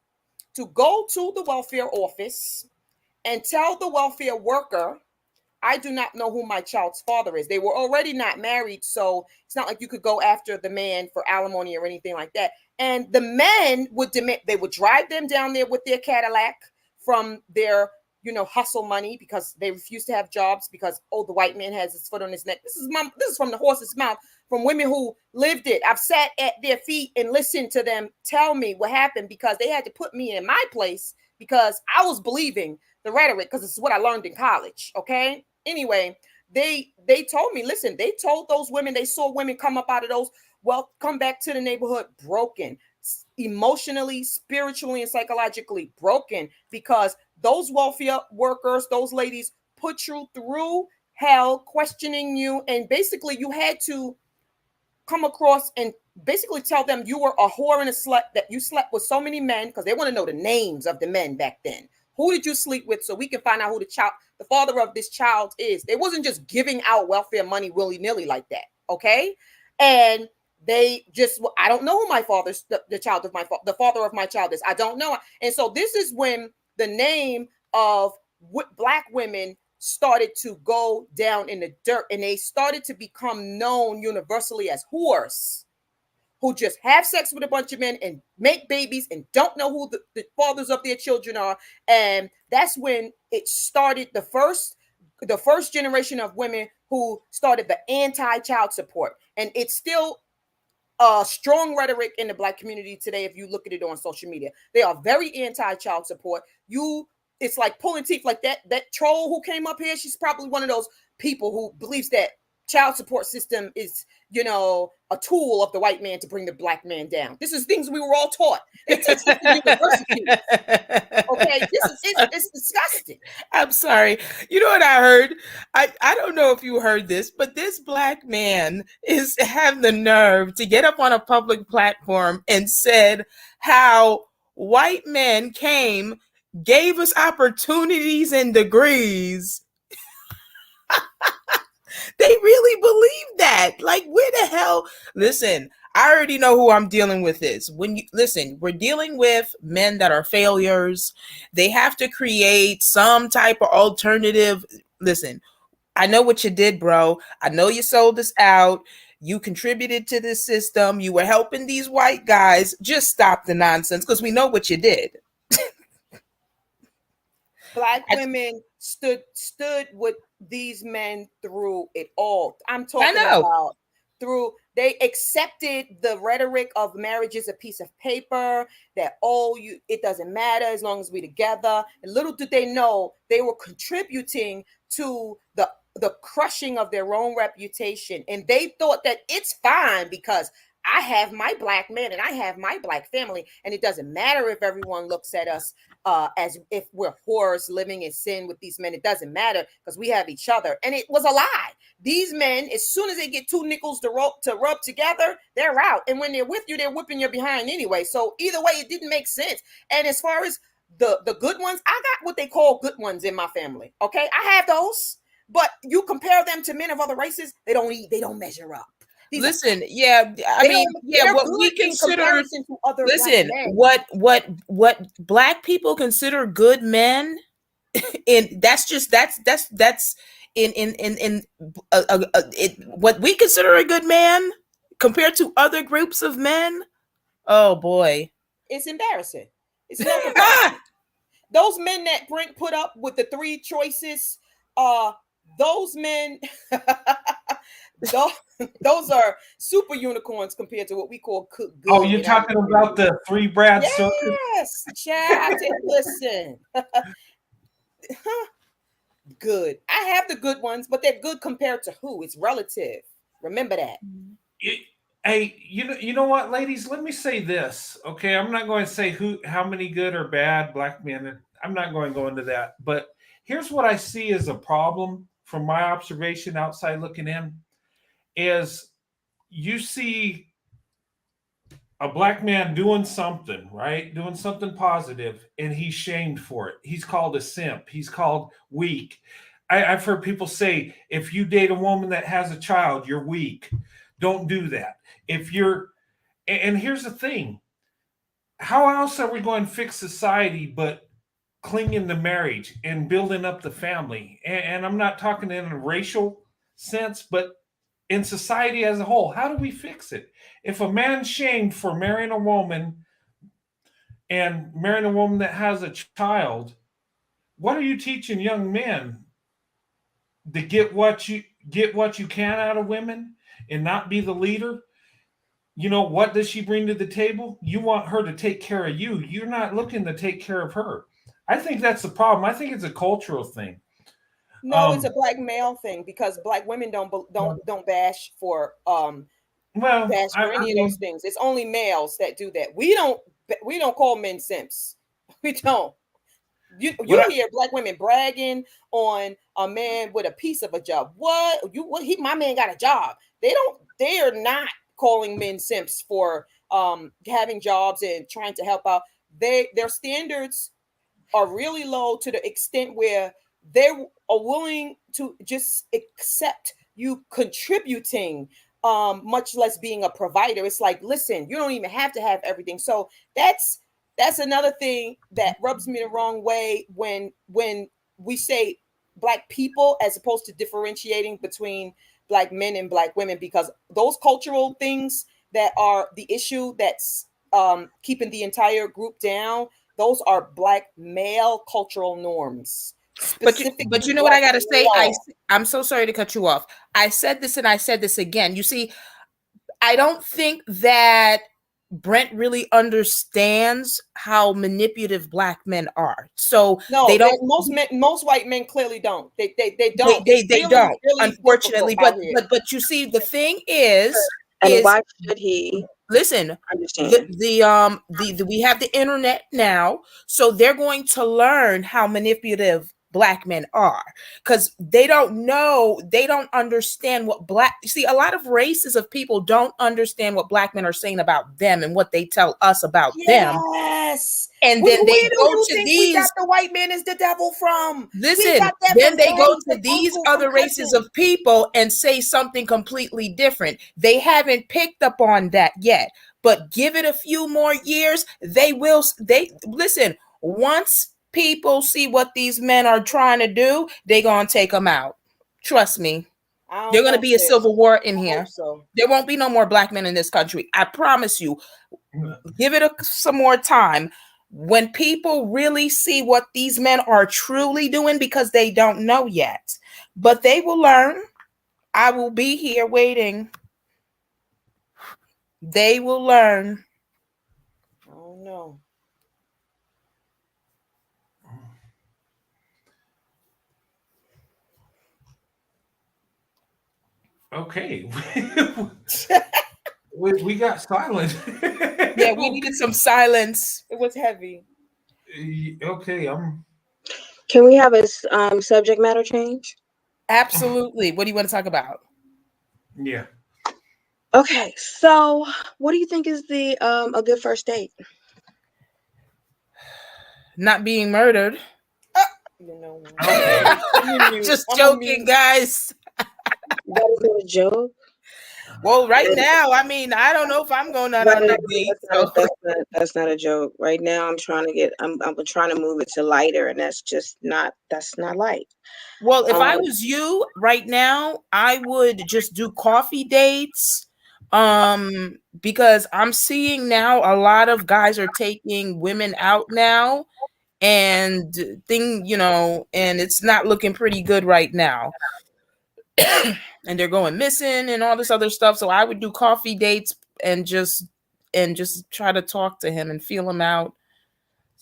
to go to the welfare office and tell the welfare worker I do not know who my child's father is. They were already not married, so it's not like you could go after the man for alimony or anything like that. And the men would demand, they would drive them down there with their Cadillac from their, hustle money, because they refuse to have jobs because, oh, the white man has his foot on his neck. This is from the horse's mouth, from women who lived it. I've sat at their feet and listened to them tell me what happened, because they had to put me in my place because I was believing the rhetoric, because it's what I learned in college. Okay. Anyway, they told me, listen, they told those women, they saw women come up out of those, come back to the neighborhood broken, emotionally, spiritually, and psychologically broken, because those welfare workers, those ladies, put you through hell, questioning you, and basically you had to come across and basically tell them you were a whore and a slut, that you slept with so many men, because they want to know the names of the men back then. Who did you sleep with, so we can find out who the father of this child is? They wasn't just giving out welfare money willy-nilly like that, okay? And they just, I don't know who my father's, the father of my child is. I don't know. And so this is when the name of Black women started to go down in the dirt, and they started to become known universally as whores, who just have sex with a bunch of men and make babies and don't know who the fathers of their children are. And that's when it started, the first generation of women who started the anti-child support. And it's still a strong rhetoric in the Black community today. If you look at it on social media, they are very anti-child support. It's like pulling teeth. Like that troll who came up here, she's probably one of those people who believes that child support system is, a tool of the white man to bring the Black man down. This is things we were all taught. They teach this in university. Okay, it's disgusting. I'm sorry. You know what I heard? I don't know if you heard this, but this Black man have the nerve to get up on a public platform and said how white men gave us opportunities and degrees. They really believe that. Like, where the hell? Listen, I already know who I'm dealing with this. We're dealing with men that are failures. They have to create some type of alternative. Listen, I know what you did, bro. I know you sold us out. You contributed to this system. You were helping these white guys. Just stop the nonsense, because we know what you did. Black women stood with these men through it all. I'm talking about they accepted the rhetoric of marriage is a piece of paper, that it doesn't matter as long as we're together. And little did they know they were contributing to the crushing of their own reputation. And they thought that it's fine because I have my Black man and I have my Black family, and it doesn't matter if everyone looks at us as if we're whores living in sin with these men. It doesn't matter because we have each other. And it was a lie. These men, as soon as they get two nickels to rub together, they're out. And when they're with you, they're whipping your behind anyway. So either way, it didn't make sense. And as far as the good ones, I got what they call good ones in my family. Okay, I have those. But you compare them to men of other races, they don't measure up. Listen, yeah, I mean, yeah, what we consider, listen, what Black people consider good men, and that's in what we consider a good man compared to other groups of men. Oh boy, it's embarrassing. It's no comparison. Those men that Brent put up with the three choices, those men. Those are super unicorns compared to what we call good. Oh, you're talking about the three Brad Circus? Yes, Chad. Listen. Good. I have the good ones, but they're good compared to who? It's relative. Remember that. Hey, you know what, ladies? Let me say this, okay? I'm not going to say how many good or bad Black men. I'm not going to go into that. But here's what I see as a problem from my observation outside looking in. Is you see a Black man doing something, right? Doing something positive, and he's shamed for it. He's called a simp. He's called weak. I've heard people say, if you date a woman that has a child, you're weak. Don't do that. And here's the thing. How else are we going to fix society but clinging to marriage and building up the family. And I'm not talking in a racial sense, but in society as a whole. How do we fix it? If a man's shamed for marrying a woman and marrying a woman that has a child, what are you teaching young men to get what you can out of women and not be the leader? You know, what does she bring to the table? You want her to take care of you. You're not looking to take care of her. I think that's the problem. I think it's a cultural thing. No, it's a black male thing because black women don't bash for Well, bash for I any of those mean, things. It's only males that do that. We don't call men simps. We don't. You what I, hear black women bragging on a man with a piece of a job. What he my man got a job. They are not calling men simps for having jobs and trying to help out. Their standards are really low to the extent where they are willing to just accept you contributing, much less being a provider. It's like, listen, you don't even have to have everything. So that's another thing that rubs me the wrong way when we say black people as opposed to differentiating between black men and black women, because those cultural things that are the issue that's keeping the entire group down, those are black male cultural norms. But you know what I gotta say? I'm so sorry to cut you off. I said this and I said this again. You see, I don't think that Brent really understands how manipulative black men are. So no, they don't. Most white men clearly don't. They don't. They It's really, don't, really unfortunately. difficult out here. But you see, the thing is And why should he listen, understand? the we have the internet now, so they're going to learn how manipulative black men are, because they don't understand what black, you see, a lot of races of people don't understand what black men are saying about them and what they tell us about them. Yes. And Where then do they you go to think we these, got the white man is the devil from? We listen, got that then from they go daddy, to from these uncle, other from races cousin. of people and say something completely different. They haven't picked up on that yet, but give it a few more years, they will. They listen, once people see what these men are trying to do, they're gonna take them out. Trust me. I don't There's gonna know, be a sis. civil war in I here. hope so. There won't be no more black men in this country. I promise you. Give it some more time. When people really see what these men are truly doing, because they don't know yet, but they will learn. I will be here waiting. They will learn. I don't know. okay. we got silent. Yeah, we needed some silence. It was heavy. Okay, Can we have a subject matter change? Absolutely. What do you want to talk about? yeah. Okay, so what do you think is the a good first date? Not being murdered. You know, Okay. Just joking, guys. That is not a joke. Well, right now, I mean, I don't know if I'm going out on a date. So. That's not a joke. Right now, I'm trying to move it to lighter, and that's not light. Well, if I was you right now, I would just do coffee dates. Because I'm seeing now a lot of guys are taking women out now, and and it's not looking pretty good right now. And they're going missing and all this other stuff. So I would do coffee dates and just try to talk to him and feel him out.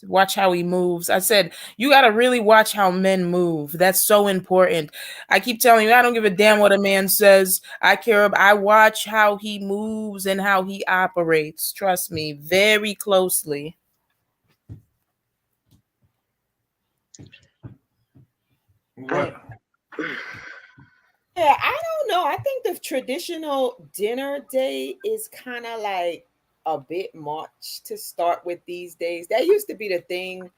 Watch how he moves. I said, you got to really watch how men move. That's so important. I keep telling you, I don't give a damn what a man says. I watch how he moves and how he operates. Trust me, very closely. What? Yeah, I don't know. I think the traditional dinner date is kind of like a bit much to start with these days. That used to be the thing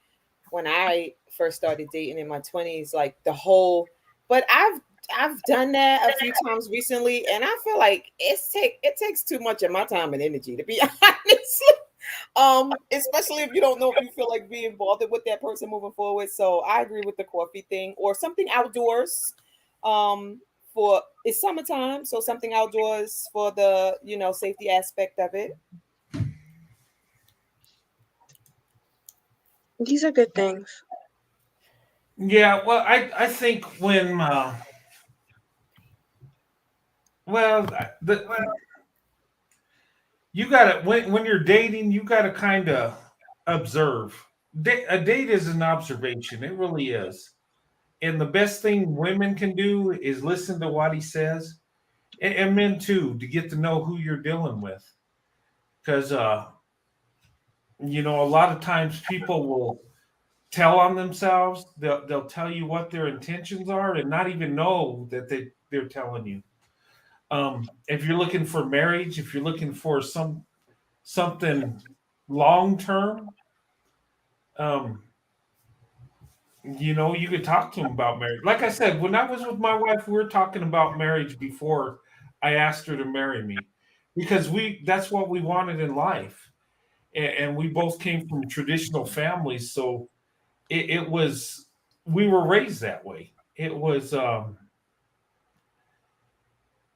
when I first started dating in my 20s, like but I've done that a few times recently, and I feel like it takes too much of my time and energy, to be honest. Especially if you don't know if you feel like being bothered with that person moving forward. So I agree with the coffee thing or something outdoors. For it's summertime, so something outdoors for the safety aspect of it. These are good things. Yeah, well, I think when well the you gotta when you're dating, you gotta kind of observe. A date is an observation. It really is. And the best thing women can do is listen to what he says, and men too, to get to know who you're dealing with. Because a lot of times people will tell on themselves. They'll tell you what their intentions are, and not even know that they're telling you. If you're looking for marriage, if you're looking for something long term, um, you could talk to them about marriage. Like I said, when I was with my wife, we were talking about marriage before I asked her to marry me, because that's what we wanted in life, and we both came from traditional families, so it was we were raised that way. It was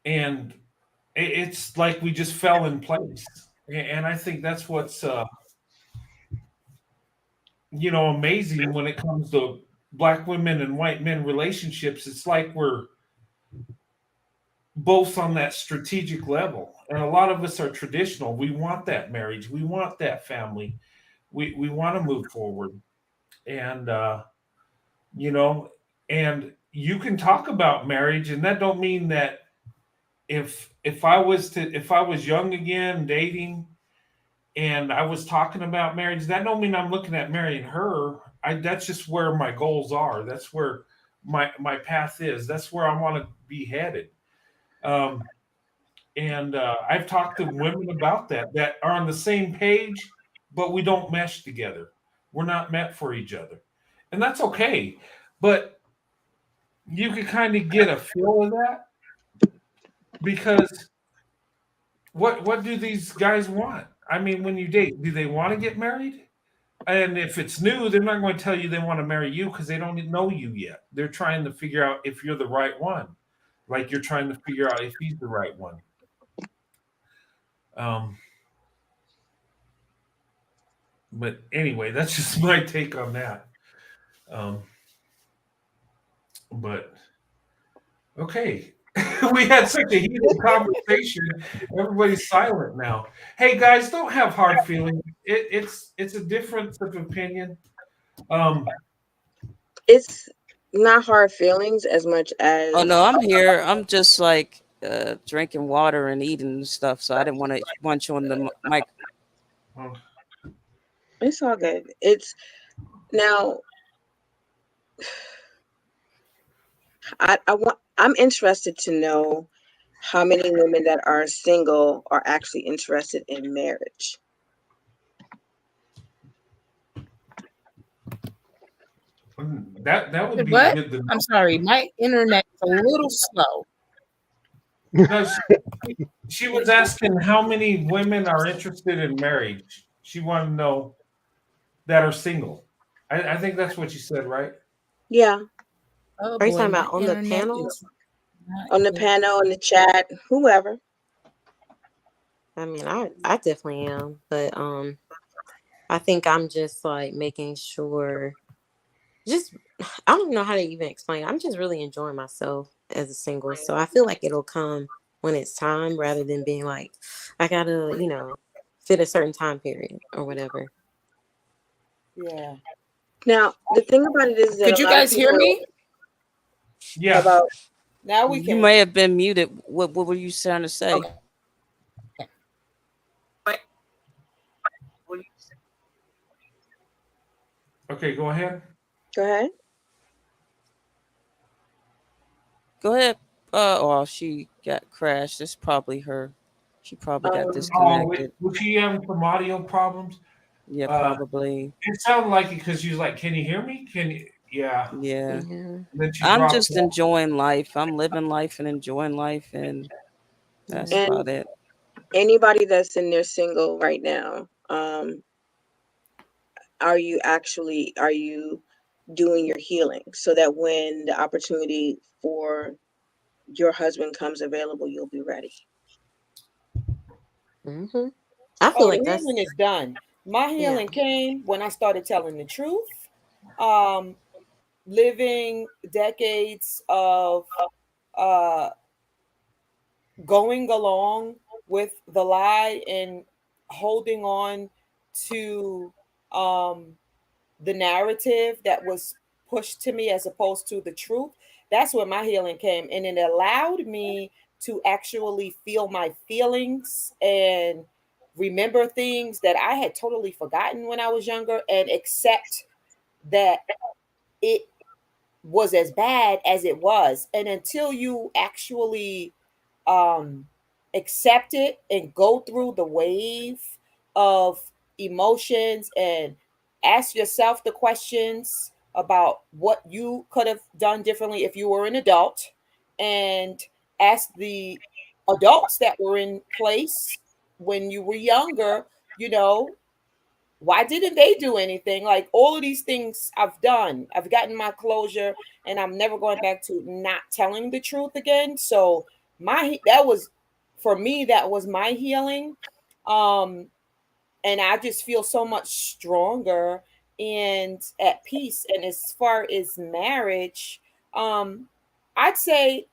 and it's like we just fell in place, and I think that's what's amazing when it comes to black women and white men relationships. It's like we're both on that strategic level, and a lot of us are traditional. We want that marriage, we want that family, we want to move forward, and you know and you can talk about marriage, and that don't mean that if I was young again dating and I was talking about marriage, that don't mean I'm looking at marrying her. That's just where my goals are. That's where my path is. That's where I want to be headed. Um, and I've talked to women about that are on the same page, but we don't mesh together. We're not meant for each other, and that's okay. But you can kind of get a feel of that, because what do these guys want? I mean, when you date, do they want to get married? And if it's new, they're not going to tell you they want to marry you because they don't know you yet. They're trying to figure out if you're the right one, like you're trying to figure out if he's the right one. Um, but anyway, that's just my take on that. Um, but okay, we had such a heated conversation. Everybody's silent now. Hey guys, don't have hard feelings. It's a difference of opinion. Um, It's not hard feelings as much Oh as no, I'm here. I'm just like drinking water and eating and stuff, so I didn't want to munch on the mic. well, it's all good. It's now I'm interested to know how many women that are single are actually interested in marriage. that would be What? good to I'm know. sorry, my internet is a little slow. No, she was asking how many women are interested in marriage. She wanted to know that are single. I think that's what you said, right? Yeah. Oh Are you boy, talking my about on the internet panel? is not On the good. panel, in the chat, whoever. I mean, I definitely am, but I think I'm just like making sure. Just I don't know how to even explain. I'm just really enjoying myself as a single, so I feel like it'll come when it's time, rather than being like I gotta, fit a certain time period or whatever. Yeah. Now, the thing about it is that Could a you lot of guys hear people me? Yeah. about Now we You can. may have been muted. What were you trying to say? Okay. Okay, go ahead. go ahead. Go ahead. Oh, she got crashed. It's probably her. She probably got Um, Oh, disconnected. was she having some audio problems? Yeah, Uh, probably. it sounded like it because she was like, "Can you hear me? Can you?" Yeah. Yeah. Yeah. And then she I'm dropped just off. enjoying life. I'm living life and enjoying life, and that's Yeah. and about it. anybody that's in their single right now, are you doing your healing so that when the opportunity for your husband comes available, you'll be ready. Hmm. I feel Oh, the like that's healing is done. My yeah. healing came when I started telling the truth. Um, Living decades of uh going along with the lie and holding on to um the narrative that was pushed to me as opposed to the truth. That's where my healing came, and it allowed me to actually feel my feelings and remember things that I had totally forgotten when I was younger, and accept that it was as bad as it was. And until you actually um accept it and go through the wave of emotions and ask yourself the questions about what you could have done differently if you were an adult, and ask the adults that were in place when you were younger, you know, why didn't they do anything? Like all of these things I've done, I've gotten my closure, and I'm never going back to not telling the truth again. So that was, for me, that was my healing. um and I just feel so much stronger and at peace. And as far as marriage, um I'd say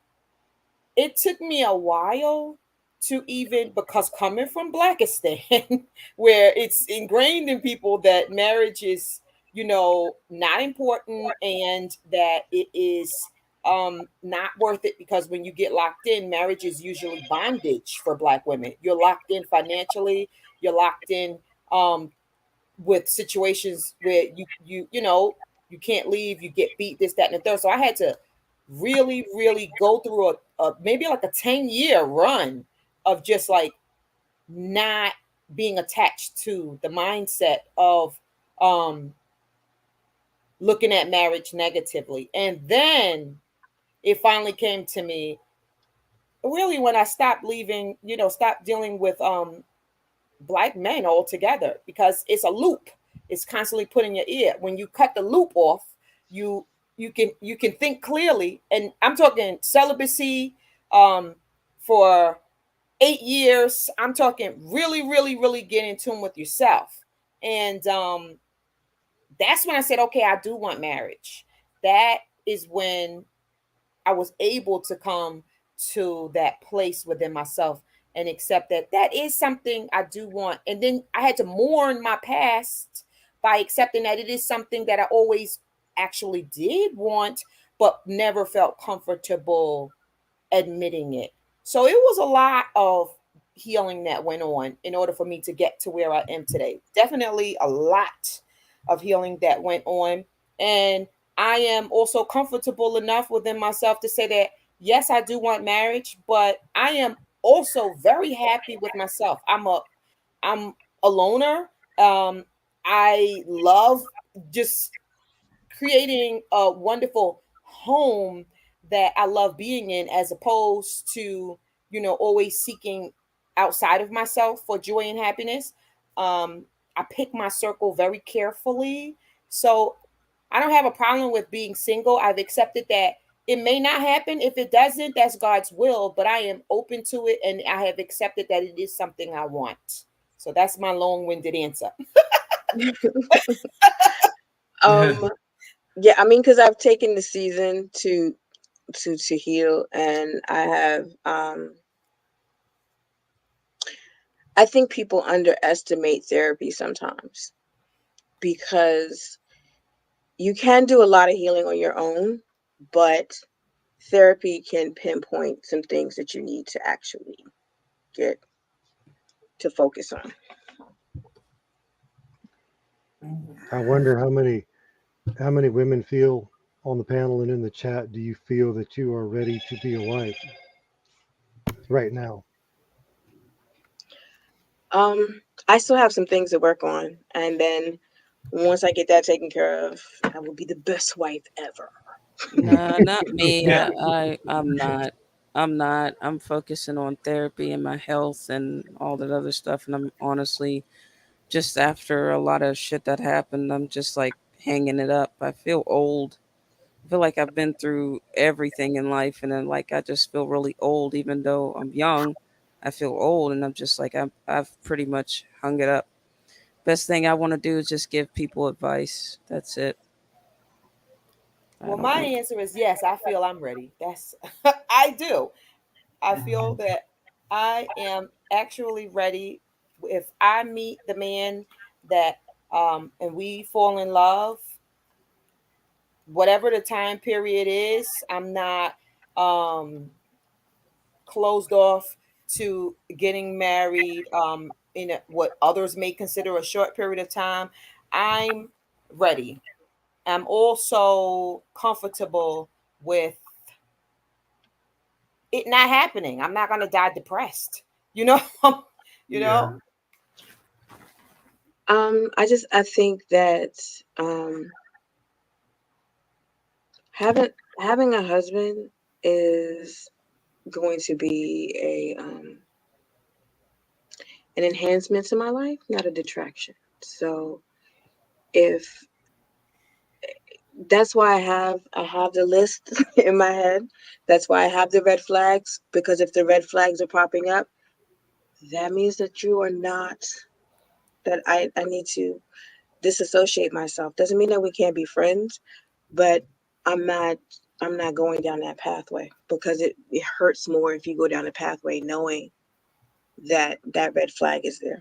it took me a while to, even because coming from Blackistan, where it's ingrained in people that marriage is, not important, and that it is not worth it, because when you get locked in, marriage is usually bondage for Black women. You're locked in financially, you're locked in um with situations where you can't leave, you get beat, this, that, and the third. So I had to really, really go through a maybe like a 10-year run of just like not being attached to the mindset of um looking at marriage negatively. And then it finally came to me, really, when I stopped stopped dealing with Black men altogether, because it's a loop. It's constantly put in your ear. When you cut the loop off, you you can think clearly. And I'm talking celibacy um for 8 years. I'm talking really, really, really get in tune with yourself. And that's when I said, okay, I do want marriage. That is when I was able to come to that place within myself and accept that that is something I do want. And then I had to mourn my past by accepting that it is something that I always actually did want, but never felt comfortable admitting it. So it was a lot of healing that went on in order for me to get to where I am today. Definitely a lot of healing that went on. And I am also comfortable enough within myself to say that, yes, I do want marriage, but I am also very happy with myself. I'm a loner. I love just creating a wonderful home that I love being in, as opposed to, always seeking outside of myself for joy and happiness. I pick my circle very carefully. So I don't have a problem with being single. I've accepted that it may not happen. If it doesn't, that's God's will, but I am open to it, and I have accepted that it is something I want. So that's my long-winded answer. um yeah, I mean, because I've taken the season to heal, and I think people underestimate therapy sometimes, because you can do a lot of healing on your own, but therapy can pinpoint some things that you need to actually get to focus on. I wonder how many women feel on the panel and in the chat. Do you feel that you are ready to be a wife right now? I still have some things to work on, and then once I get that taken care of, I will be the best wife ever. Nah, not me. Yeah. I'm not. I'm not. I'm focusing on therapy and my health and all that other stuff. And I'm honestly just after a lot of shit that happened, I'm just like hanging it up. I feel old. I feel like I've been through everything in life, and then like I just feel really old, even though I'm young. I feel old, and I'm just like I've pretty much hung it up. Best thing I want to do is just give people advice. That's it. I Well, don't my want. answer is yes, I feel I'm ready. That's I do. I feel that I am actually ready. If I meet the man that and we fall in love, whatever the time period is, I'm not closed off to getting married in what others may consider a short period of time. I'm ready. I'm also comfortable with it not happening. I'm not going to die depressed. You know, you Yeah. know. I think that um having having a husband is going to be an enhancement to my life, not a detraction. So if that's why I have the list in my head. That's why I have the red flags, because if the red flags are popping up, that means that you are not, that I need to disassociate myself. Doesn't mean that we can't be friends, but I'm not I'm not going down that pathway, because it hurts more if you go down the pathway knowing that that red flag is there.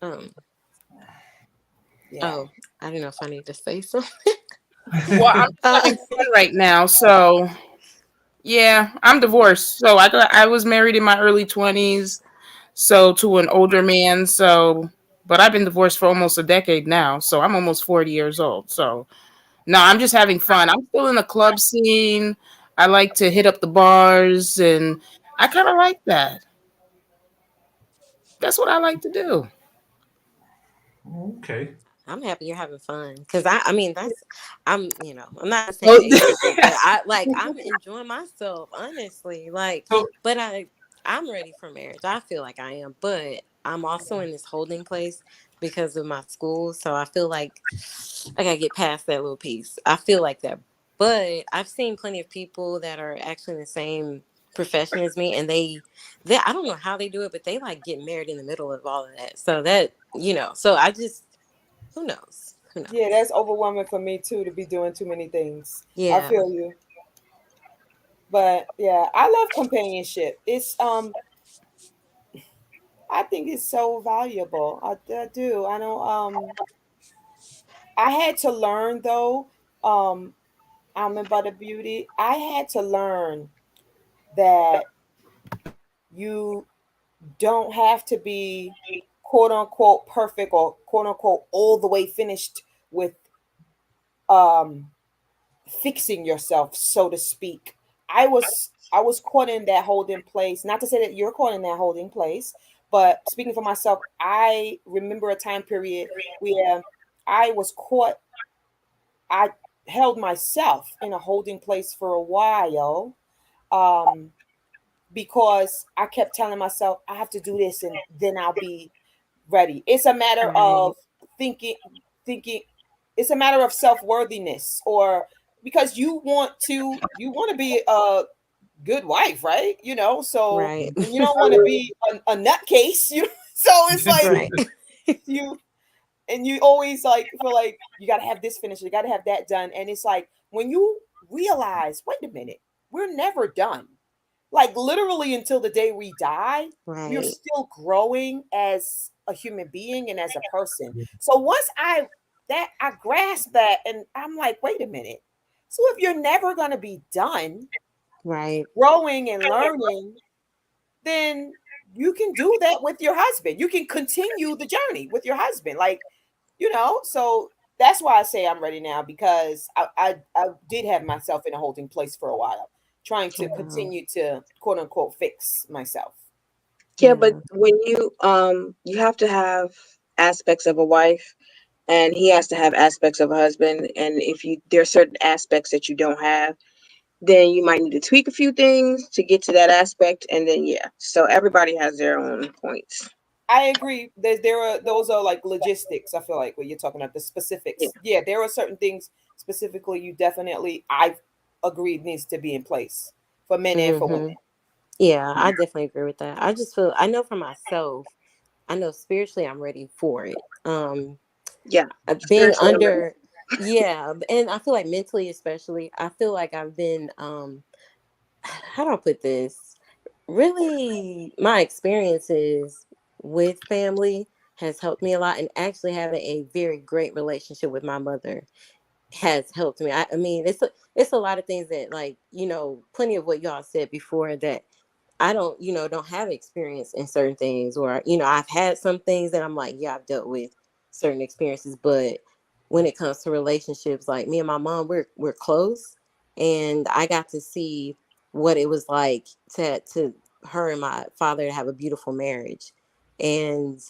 Um, Yeah. oh, I don't know if I need to say something. Well, I'm just Uh, having fun right now, so yeah, I'm divorced. So I was married in my early 20s, so to an older man. So, but I've been divorced for almost a decade now, so I'm almost 40 years old. So no, I'm just having fun. I'm still in the club scene. I like to hit up the bars, and I kind of like that. That's what I like to do. Okay. I'm happy you're having fun because I mean, I'm not saying Oh, age is it, but I'm enjoying myself, honestly. So But I'm ready for marriage. I feel like I am, but I'm also in this holding place because of my school. So I feel like I gotta get past that little piece. I feel like that. But I've seen plenty of people that are actually in the same profession as me, and they I don't know how they do it, but they like get married in the middle of all of that. So that so I just who knows? Who Yeah, knows? that's overwhelming for me too to be doing too many things. I Yeah. feel you. But yeah, I love companionship. It's I think it's so valuable. I do. I know I had to learn though, um, I'm in Butter Beauty. I had to learn that you don't have to be quote unquote perfect or quote unquote all the way finished with um fixing yourself, so to speak. I was caught in that holding place. Not to say that you're caught in that holding place, but speaking for myself, I remember a time period where I was caught. I held myself in a holding place for a while, um, because I kept telling myself I have to do this and then I'll be ready. It's a matter Right. of thinking, thinking. It's a matter of self worthiness, or because you want to be a good wife, right? So Right. and you don't want to be a nutcase. So it's like Right. you and you always like feel like you got to have this finished, you got to have that done, and it's like when you realize, wait a minute, we're never done. Like literally until the day we die, we're Right. still growing as a human being and as a person. So once I grasp that, and I'm like, wait a minute. So if you're never going to be done Right. growing and learning, then you can do that with your husband. You can continue the journey with your husband. So that's why I say I'm ready now, because I did have myself in a holding place for a while, trying to Wow. continue to quote unquote fix myself. Yeah, but Yeah. when you have to have aspects of a wife, and he has to have aspects of a husband, and if you there are certain aspects that you don't have, then you might need to tweak a few things to get to that aspect. And then, yeah, so everybody has their own points. I agree. There are those are like logistics. I feel like when you're talking about the Yeah. specifics, yeah, there are certain things specifically you definitely I've agreed needs to be in place for men and for Hmm. women. Yeah, I definitely agree with that. I just feel I know for myself, I know spiritually I'm ready for it. Yeah. Being Spiritually, I'm ready. under, yeah, and I feel like mentally especially, I feel like I've been how do I put this? Really, my experiences with family has helped me a lot, and actually having a very great relationship with my mother has helped me. I mean, it's a lot of things that, like, plenty of what y'all said before that I don't, don't have experience in certain things, or, I've had some things that I'm like, yeah, I've dealt with certain experiences, but when it comes to relationships, like me and my mom, we're close, and I got to see what it was like to her and my father to have a beautiful marriage, and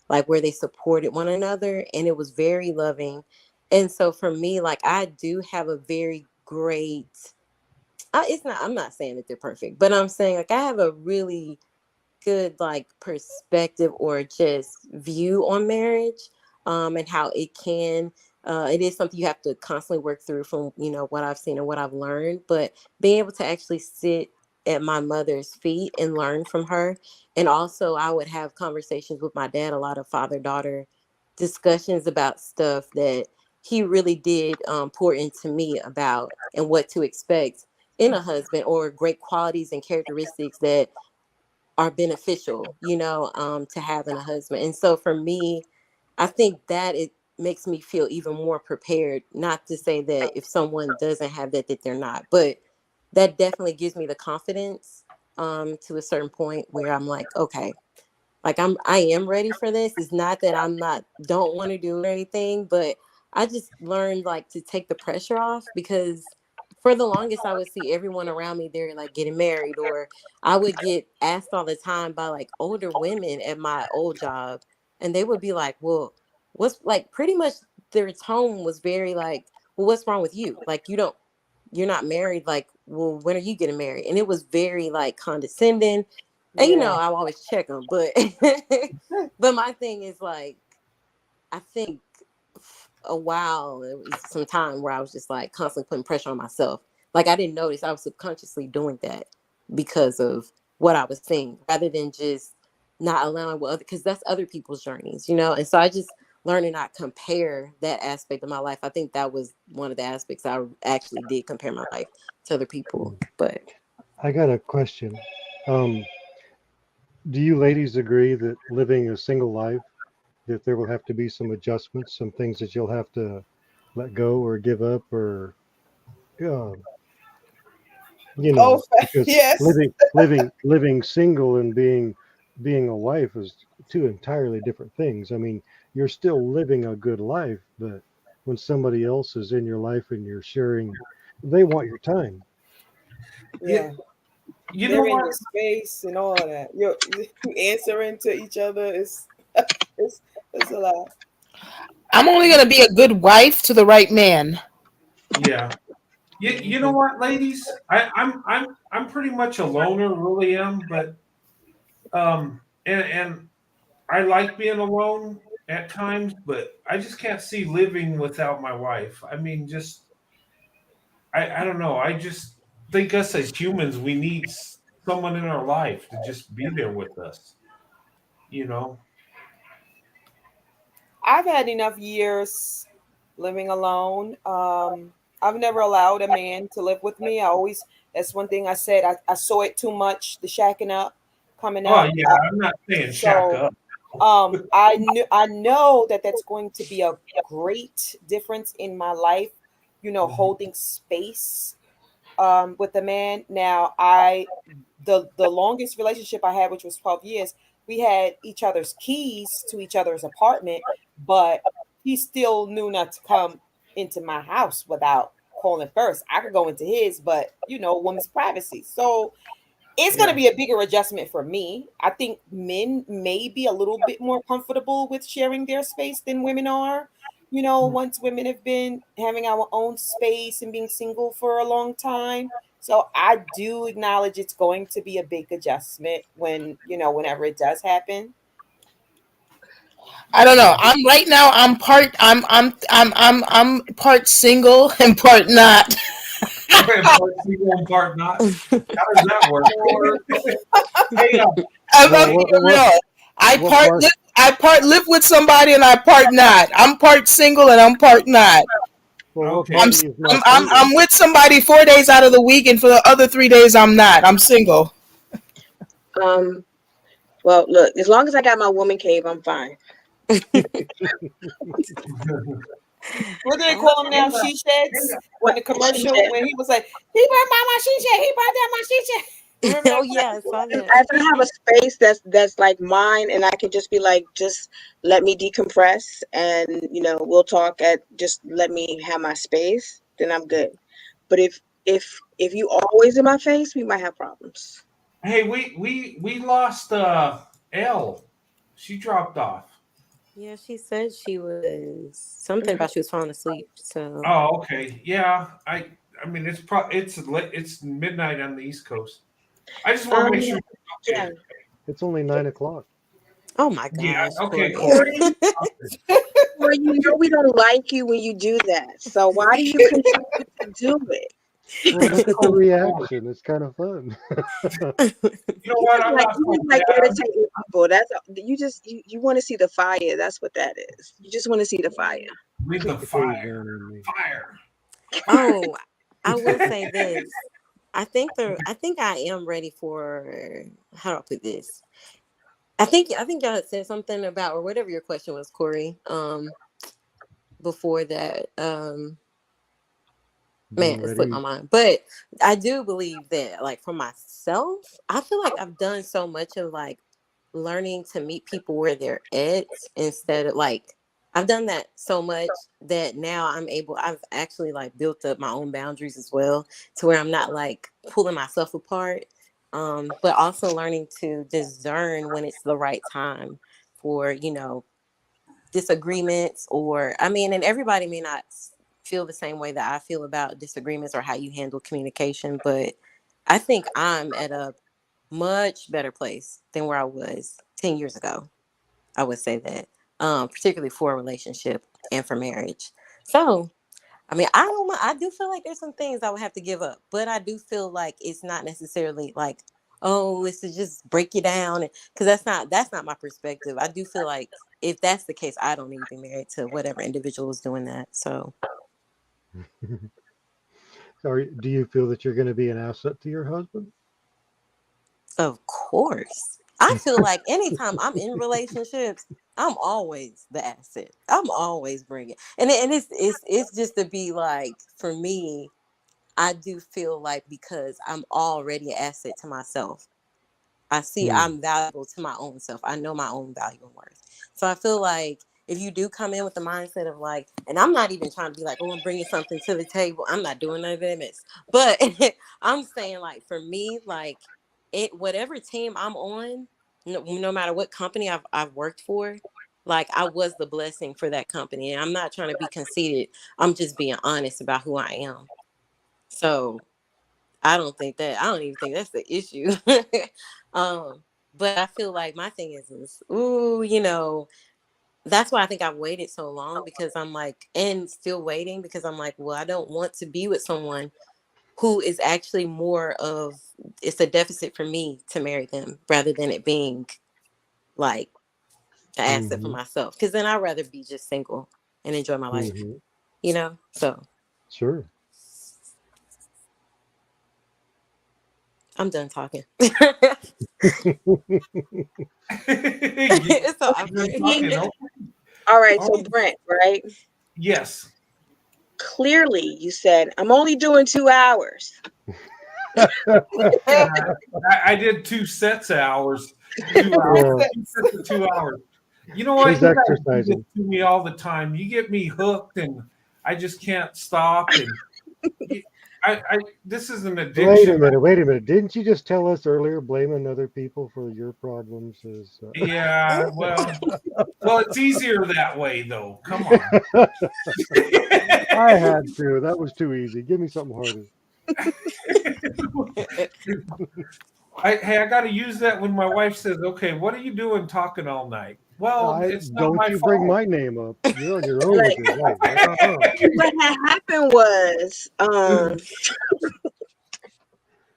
like where they supported one another, and it was very loving. And so for me, like, I do have a very great, it's not, I'm not saying that they're perfect, but I'm saying like I have a really good like perspective or just view on marriage, and how it is something you have to constantly work through from what I've seen and what I've learned, but being able to actually sit at my mother's feet and learn from her. And also I would have conversations with my dad, a lot of father daughter discussions about stuff that he really did pour into me about and what to expect in a husband, or great qualities and characteristics that are beneficial, to having a husband. And so for me, I think that it makes me feel even more prepared. Not to say that if someone doesn't have that, that they're not, but that definitely gives me the confidence to a certain point where I'm like, okay, like I am ready for this. It's not that I'm not don't want to do it or anything, but I just learned like to take the pressure off, because for the longest I would see everyone around me, they're like getting married, or I would get asked all the time by like older women at my old job, and they would be like, well, what's like, pretty much their tone was very like, well, what's wrong with you? Like, you're not married, like, well, when are you getting married? And it was very like condescending. And Yeah. I'll always check them, but but my thing is like, I think a while it was some time where I was just like constantly putting pressure on myself. Like, I didn't notice I was subconsciously doing that because of what I was seeing, rather than just not allowing what other, because that's other people's journeys, And so I just learned to not compare that aspect of my life. I think that was one of the aspects I actually did compare my life to other people, but. I got a question. Um, do you ladies agree that living a single life, that there will have to be some adjustments, some things that you'll have to let go or give up, or uh, Oh, because yes. living single and being a wife is two entirely different things. I mean, you're still living a good life, but when somebody else is in your life and you're sharing, they want your time. Yeah. You, you know They're in what? your space and all of that. You answering to each other is it's it's a lot. I'm only gonna be a good wife to the right man. Yeah. You know Hmm. what, ladies? I'm pretty much a loner, really am, but and I like being alone at times, but I just can't see living without my wife. I mean, just I don't know. I just think us as humans, we need someone in our life to just be there with us. You know? I've had enough years living alone. I've never allowed a man to live with me. That's one thing I said. I saw it too much, the shacking up coming Oh up. yeah, I'm not saying shack So up. I know that that's going to be a great difference in my life, Mhm. holding space with a man. Now, the longest relationship I had, which was 12 years, we had each other's keys to each other's apartment, but he still knew not to come into my house without calling first. I could go into his, but woman's privacy. So it's going to Yeah. be a bigger adjustment for me. I think men may be a little bit more comfortable with sharing their space than women are. Mm. Once women have been having our own space and being single for a long time. So I do acknowledge it's going to be a big adjustment when, whenever it does happen. I don't know. I'm right now. I'm part single and part not. Part single and part not. How does that work? Hey, I'm Well, being what real. I what part part? live. I part live with somebody and I part not. I'm part single and I'm part not. Well, what okay. I'm party is I'm not I'm, single? I'm with somebody 4 days out of the week, and for the other 3 days I'm not. I'm single. Well, look, as long as I got my woman cave, I'm fine. What do they call him now? She sheds. When the She commercial, said, when he was like, he brought by my she shed, he brought down my she shed. Remember Oh that yeah, I saw if that. I have a space that's like mine, and I can just be like, just let me decompress, and we'll talk at just let me have my space, then I'm good. But if you always in my face, we might have problems. Hey, we lost L. She dropped off. Yeah, she said she was something about she was falling asleep. So Oh, okay. Yeah, I mean it's late, it's midnight on the East Coast. I just want to make sure. Yeah. Okay. It's only 9 o'clock. oh my Yeah. gosh, Okay. Corey. Cool. Corey, Corey, we don't like you when you do that. So why do you continue to do it? Well, look at the Cool. reaction. It's kind of fun. You know what? I'm not You so just like bad. irritating people. That's you want to see the fire. That's what that is. You just want to see the fire. With the Kick the cage fire. down in me. Fire. Oh, I will say this. I think I am ready for, how do I put this? I think y'all had said something about, or whatever your question was, Corey. Before that. Man, Being it slipped my ready. mind. But I do believe that, like, for myself, I feel like I've done so much of like learning to meet people where they're at, instead of like, I've done that so much that now I've actually like built up my own boundaries as well, to where I'm not like pulling myself apart. But also learning to discern when it's the right time for, disagreements, or I mean, and everybody may not feel the same way that I feel about disagreements or how you handle communication, but I think I'm at a much better place than where I was 10 years ago. I would say that, particularly for a relationship and for marriage. So I mean, I don't. I do feel like there's some things I would have to give up, but I do feel like it's not necessarily like, oh, it's to just break you down, because that's not my perspective. I do feel like if that's the case, I don't need to be married to whatever individual is doing that. So, Do you feel that you're going to be an asset to your husband? of course, I feel like anytime I'm in relationships, I'm always the asset. I'm always bringing, and it's just to be like, for me, I do feel like, because I'm already an asset to myself, I see Hmm. I'm valuable to my own self. I know my own value and worth. So I feel like if you do come in with the mindset of like, and I'm not even trying to be like, oh, I'm bringing something to the table. I'm not doing none of that mess. But I'm saying, like, for me, like, whatever team I'm on, no matter what company I've worked for, like, I was the blessing for that company. And I'm not trying to be conceited. I'm just being honest about who I am. So I don't even think that's the issue. um, but I feel like my thing is, ooh, that's why I think I've waited so long, because I'm like, and still waiting, because I'm like, well, I don't want to be with someone who is actually more of, it's a deficit for me to marry them, rather than it being like an asset for Hmm. myself. Because then I'd rather be just single and enjoy my life, Hmm. So Sure. I'm done talking. You- It's so you're obvious. talking, okay. All right, so Oh, Brent, right? yes. Clearly, you said I'm only doing 2 hours. Yeah, I did 2 sets of hours. 2 hours. Yeah, 2 sets of 2 hours. You know what? he's You guys do this exercising. to me all the time. You get me hooked, and I just can't stop. And you, I this is an Wait a addiction. minute. Wait a minute. Didn't you just tell us earlier blaming other people for your problems is? Yeah, well, it's easier that way, though. Come on. I had to. That was too easy. Give me something harder. Hey, I got to use that when my wife says, "Okay, what are you doing talking all night?" Well, it's not Don't my you bring fault. my name up. You're on your own with Like your wife. Uh-uh. what had happened was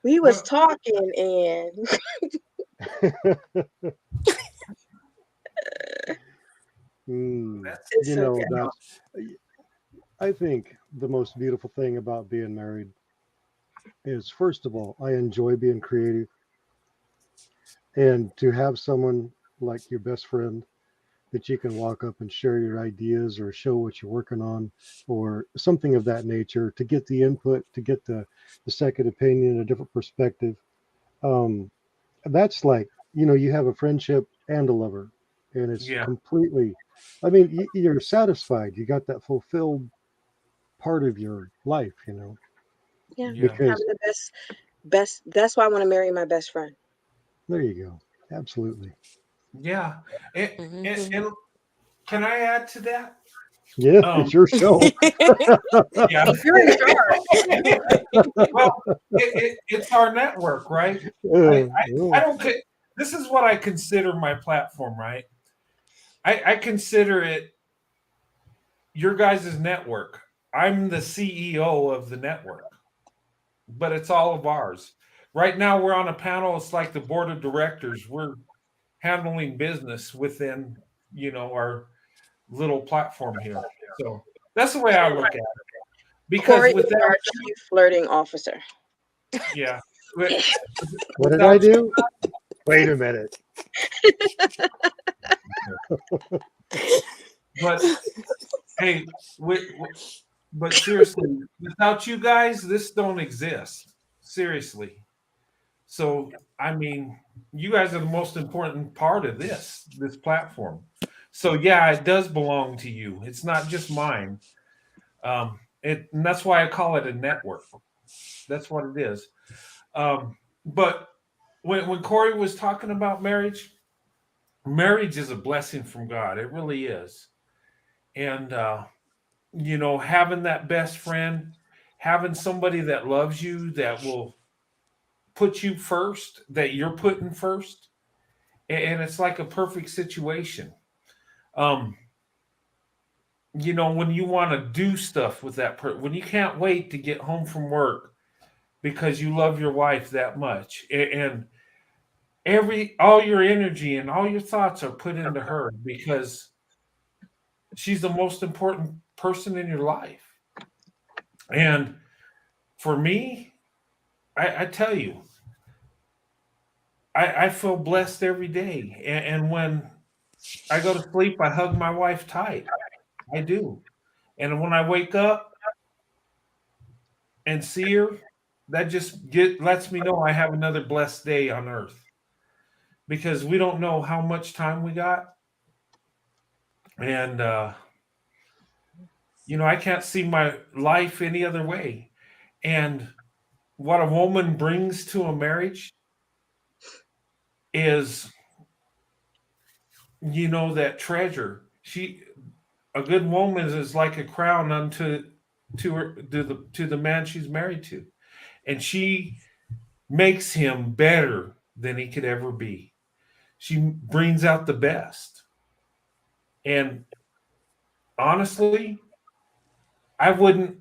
we was Well, talking and that's it's okay. I think the most beautiful thing about being married is, first of all, I enjoy being creative, and to have someone like your best friend that you can walk up and share your ideas or show what you're working on or something of that nature, to get the input, to get the second opinion, a different perspective. Um, that's like, you have a friendship and a lover, and it's yeah, completely, I mean, you're satisfied. You got that fulfilled part of your life, Yeah, yeah, because having the best. That's why I want to marry my best friend. there you go. Absolutely. yeah. And, and, Mhm. and can I add to that? Yeah, Um, it's your show. yeah. You're in charge. Well, it's our network, right? I, I Oh, don't. This is what I consider my platform, right? I consider it your guys' network. I'm the CEO of the network, but it's all of ours. Right now, we're on a panel. It's like the board of directors. We're handling business within, our little platform here. So that's the way I look at it. Because Corey is without our chief flirting officer. yeah, wi- what did I without do? Wait a minute. but hey, but seriously, without you guys, this don't exist. Seriously. So I mean, you guys are the most important part of this platform. So yeah, it does belong to you. It's not just mine. And that's why I call it a network. That's what it is. But when Corey was talking about marriage, marriage is a blessing from God. It really is. And having that best friend, having somebody that loves you, that will put you first, that you're putting first, and it's like a perfect situation. Um, when you want to do stuff with that person, when you can't wait to get home from work because you love your wife that much, and all your energy and all your thoughts are put into her because she's the most important person in your life. And for me, I tell you, I feel blessed every day. And when I go to sleep, I hug my wife tight. I do. And when I wake up and see her, that just lets me know I have another blessed day on earth because we don't know how much time we got. And, I can't see my life any other way. And what a woman brings to a marriage is, that treasure. A good woman is like a crown to the man she's married to, and she makes him better than he could ever be. She brings out the best. And honestly, I wouldn't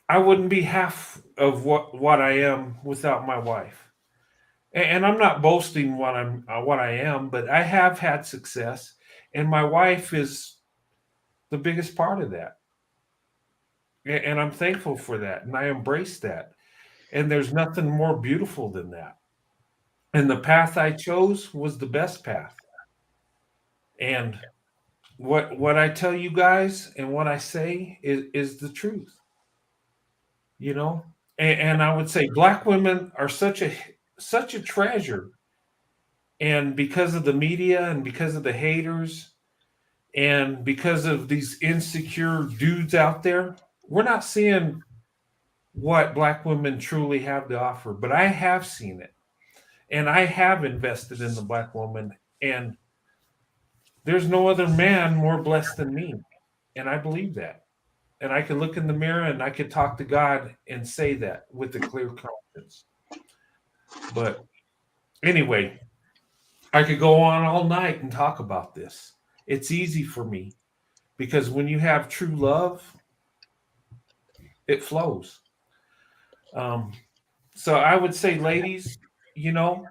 I wouldn't be half of what I am without my wife. And I'm not boasting what I am, but I have had success, and my wife is the biggest part of that. And I'm thankful for that, and I embrace that. And there's nothing more beautiful than that. And the path I chose was the best path. And what I tell you guys and what I say is the truth, you know? And I would say black women are such a treasure. And because of the media and because of the haters and because of these insecure dudes out there, we're not seeing what black women truly have to offer. But I have seen it. And I have invested in the black woman. And there's no other man more blessed than me. And I believe that. and I can look in the mirror and I can talk to God and say that with a clear conscience. But anyway, I could go on all night and talk about this. It's easy for me because when you have true love, it flows. Um, so I would say, ladies, you know,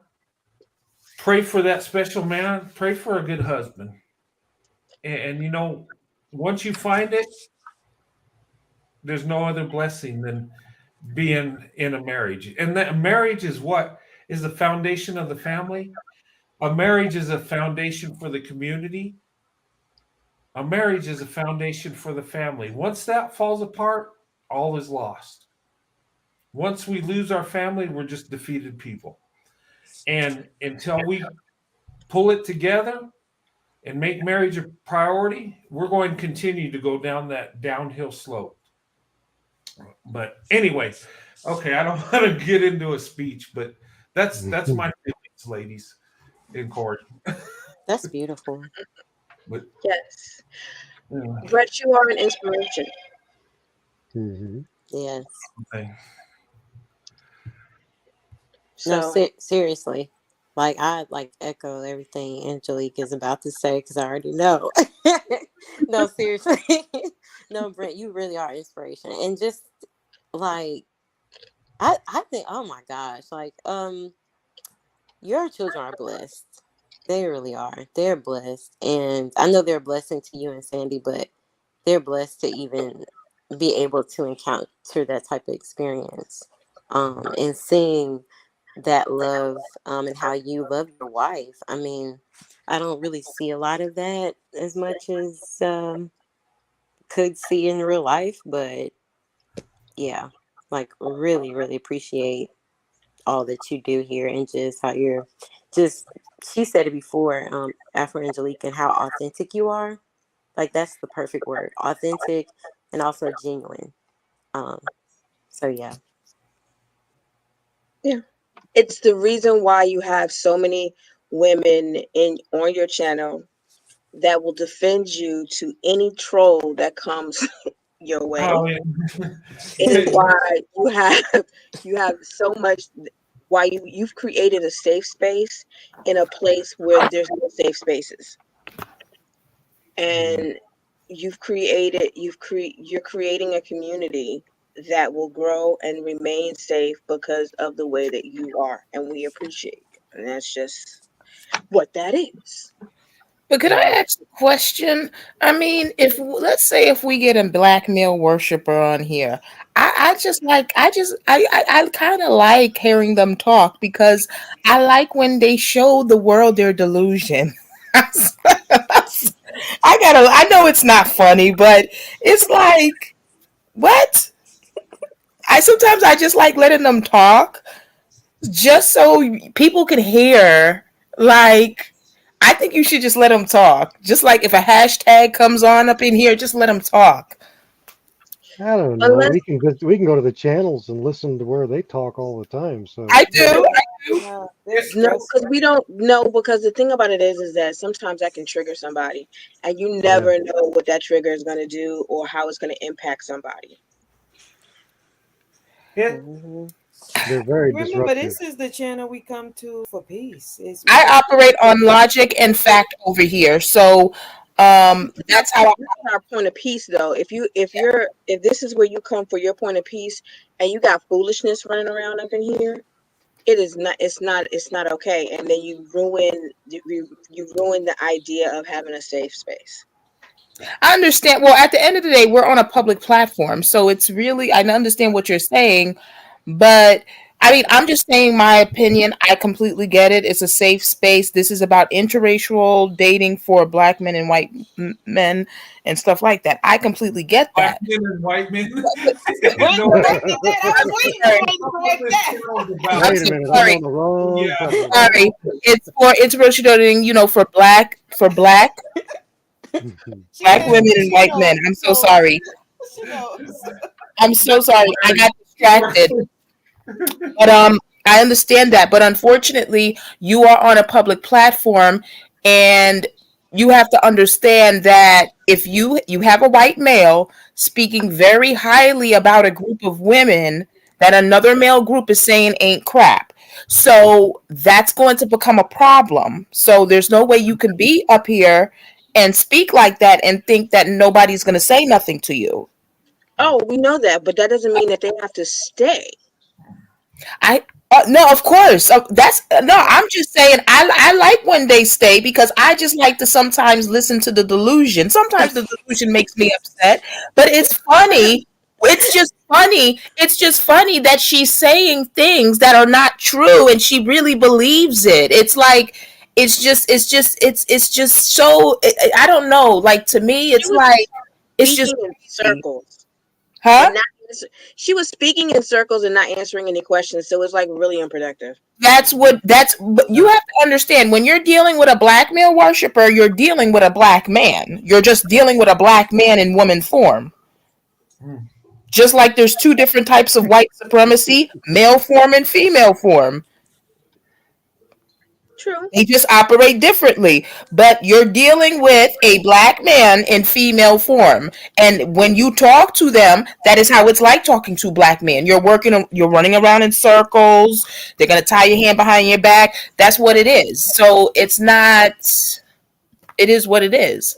pray for that special man, pray for a good husband. And you know, once you find it, there's no other blessing than being in a marriage. And that marriage is what is the foundation of the family. A marriage is a foundation for the community. A marriage is a foundation for the family. Once that falls apart, all is lost. Once we lose our family, we're just defeated people. And until we pull it together and make marriage a priority, we're going to continue to go down that downhill slope. But anyway, okay, I don't want to get into a speech, but that's my feelings, ladies, in court. That's beautiful. But Yes. uh, Brett, you are an inspiration. Mhm. Yes. okay. No, So seriously. Like I like echo everything Angelique is about to say because I already know. No, seriously. No, Brent, you really are inspiration. And just like I think oh my gosh, like your children are blessed. They really are. They're blessed. And I know they're a blessing to you and Sandy, but they're blessed to even be able to encounter that type of experience. And seeing that love and how you love your wife. I mean, I don't really see a lot of that as much as could see in real life, but yeah, like really, really appreciate all that you do here and just how you're just she said it before, Afro Angelique, and how authentic you are. Like that's the perfect word. Authentic and also genuine. Um, so yeah. yeah, it's the reason why you have so many women in on your channel that will defend you to any troll that comes your way. Oh, yeah. It's why you have so much, why you've created a safe space in a place where there's no safe spaces. And you're creating a community that will grow and remain safe because of the way that you are, and we appreciate it. And that's just what that is. But could I ask a question? I mean, if let's say if we get a black male worshiper on here, I kind of like hearing them talk because I like when they show the world their delusion. I know it's not funny, but it's like what? I sometimes I just like letting them talk just so people can hear. Like, I think you should just let them talk. Just like if a hashtag comes on up in here, just let them talk. I don't know. Unless We can go to the channels and listen to where they talk all the time. So I do. I do. Yeah, there's no, because we don't know. Because the thing about it is that sometimes that can trigger somebody, and you yeah, never know what that trigger is going to do or how it's going to impact somebody. It, Mhm. they're very remember disruptive. this is the channel we come to for peace. Is we I just operate on logic and fact over here, so that's how. This is our point of peace, though. If this is where you come for your point of peace, and you got foolishness running around up in here, it is not. It's not okay. And then you ruin the idea of having a safe space. I understand. Well, at the end of the day, we're on a public platform, so it's really I understand what you're saying, but I mean, I'm just saying my opinion. I completely get it. It's a safe space. This is about interracial dating for black men and white men and stuff like that. I completely get black that. men and white men. Brent, No, Brent did that. I was waiting Sorry. for him to correct this that. channel is I'm about. Wait a so minute, I'm sorry. on the wrong Yeah. button. Sorry. It's for interracial dating. For She black knows. women and She white knows. men. I'm so sorry. She knows. I'm so sorry. I got Sorry. distracted. But I understand that. But unfortunately, you are on a public platform, and you have to understand that if you have a white male speaking very highly about a group of women that another male group is saying ain't crap, so that's going to become a problem. So there's no way you can be up here and speak like that and think that nobody's going to say nothing to you. Oh, we know that, but that doesn't mean that they have to stay. I no, of course. That's no. I'm just saying. I like when they stay because I just like to sometimes listen to the delusion. Sometimes the delusion makes me upset, but it's funny. It's just funny. It's just funny that she's saying things that are not true, and she really believes it. It's like it's just so. I don't know. Like to me, She it's was like it's just speaking in crazy. circles Huh? and not. She was speaking in circles and not answering any questions, so it's like really unproductive. But you have to understand when you're dealing with a black male worshiper, you're dealing with a black man. You're just dealing with a black man in woman form. Just like there's two different types of white supremacy, male form and female form. True. They just operate differently. But you're dealing with a black man in female form. And when you talk to them, that is how it's like talking to black men. You're running around in circles. They're going to tie your hand behind your back. That's what it is. So it's not, it is what it is.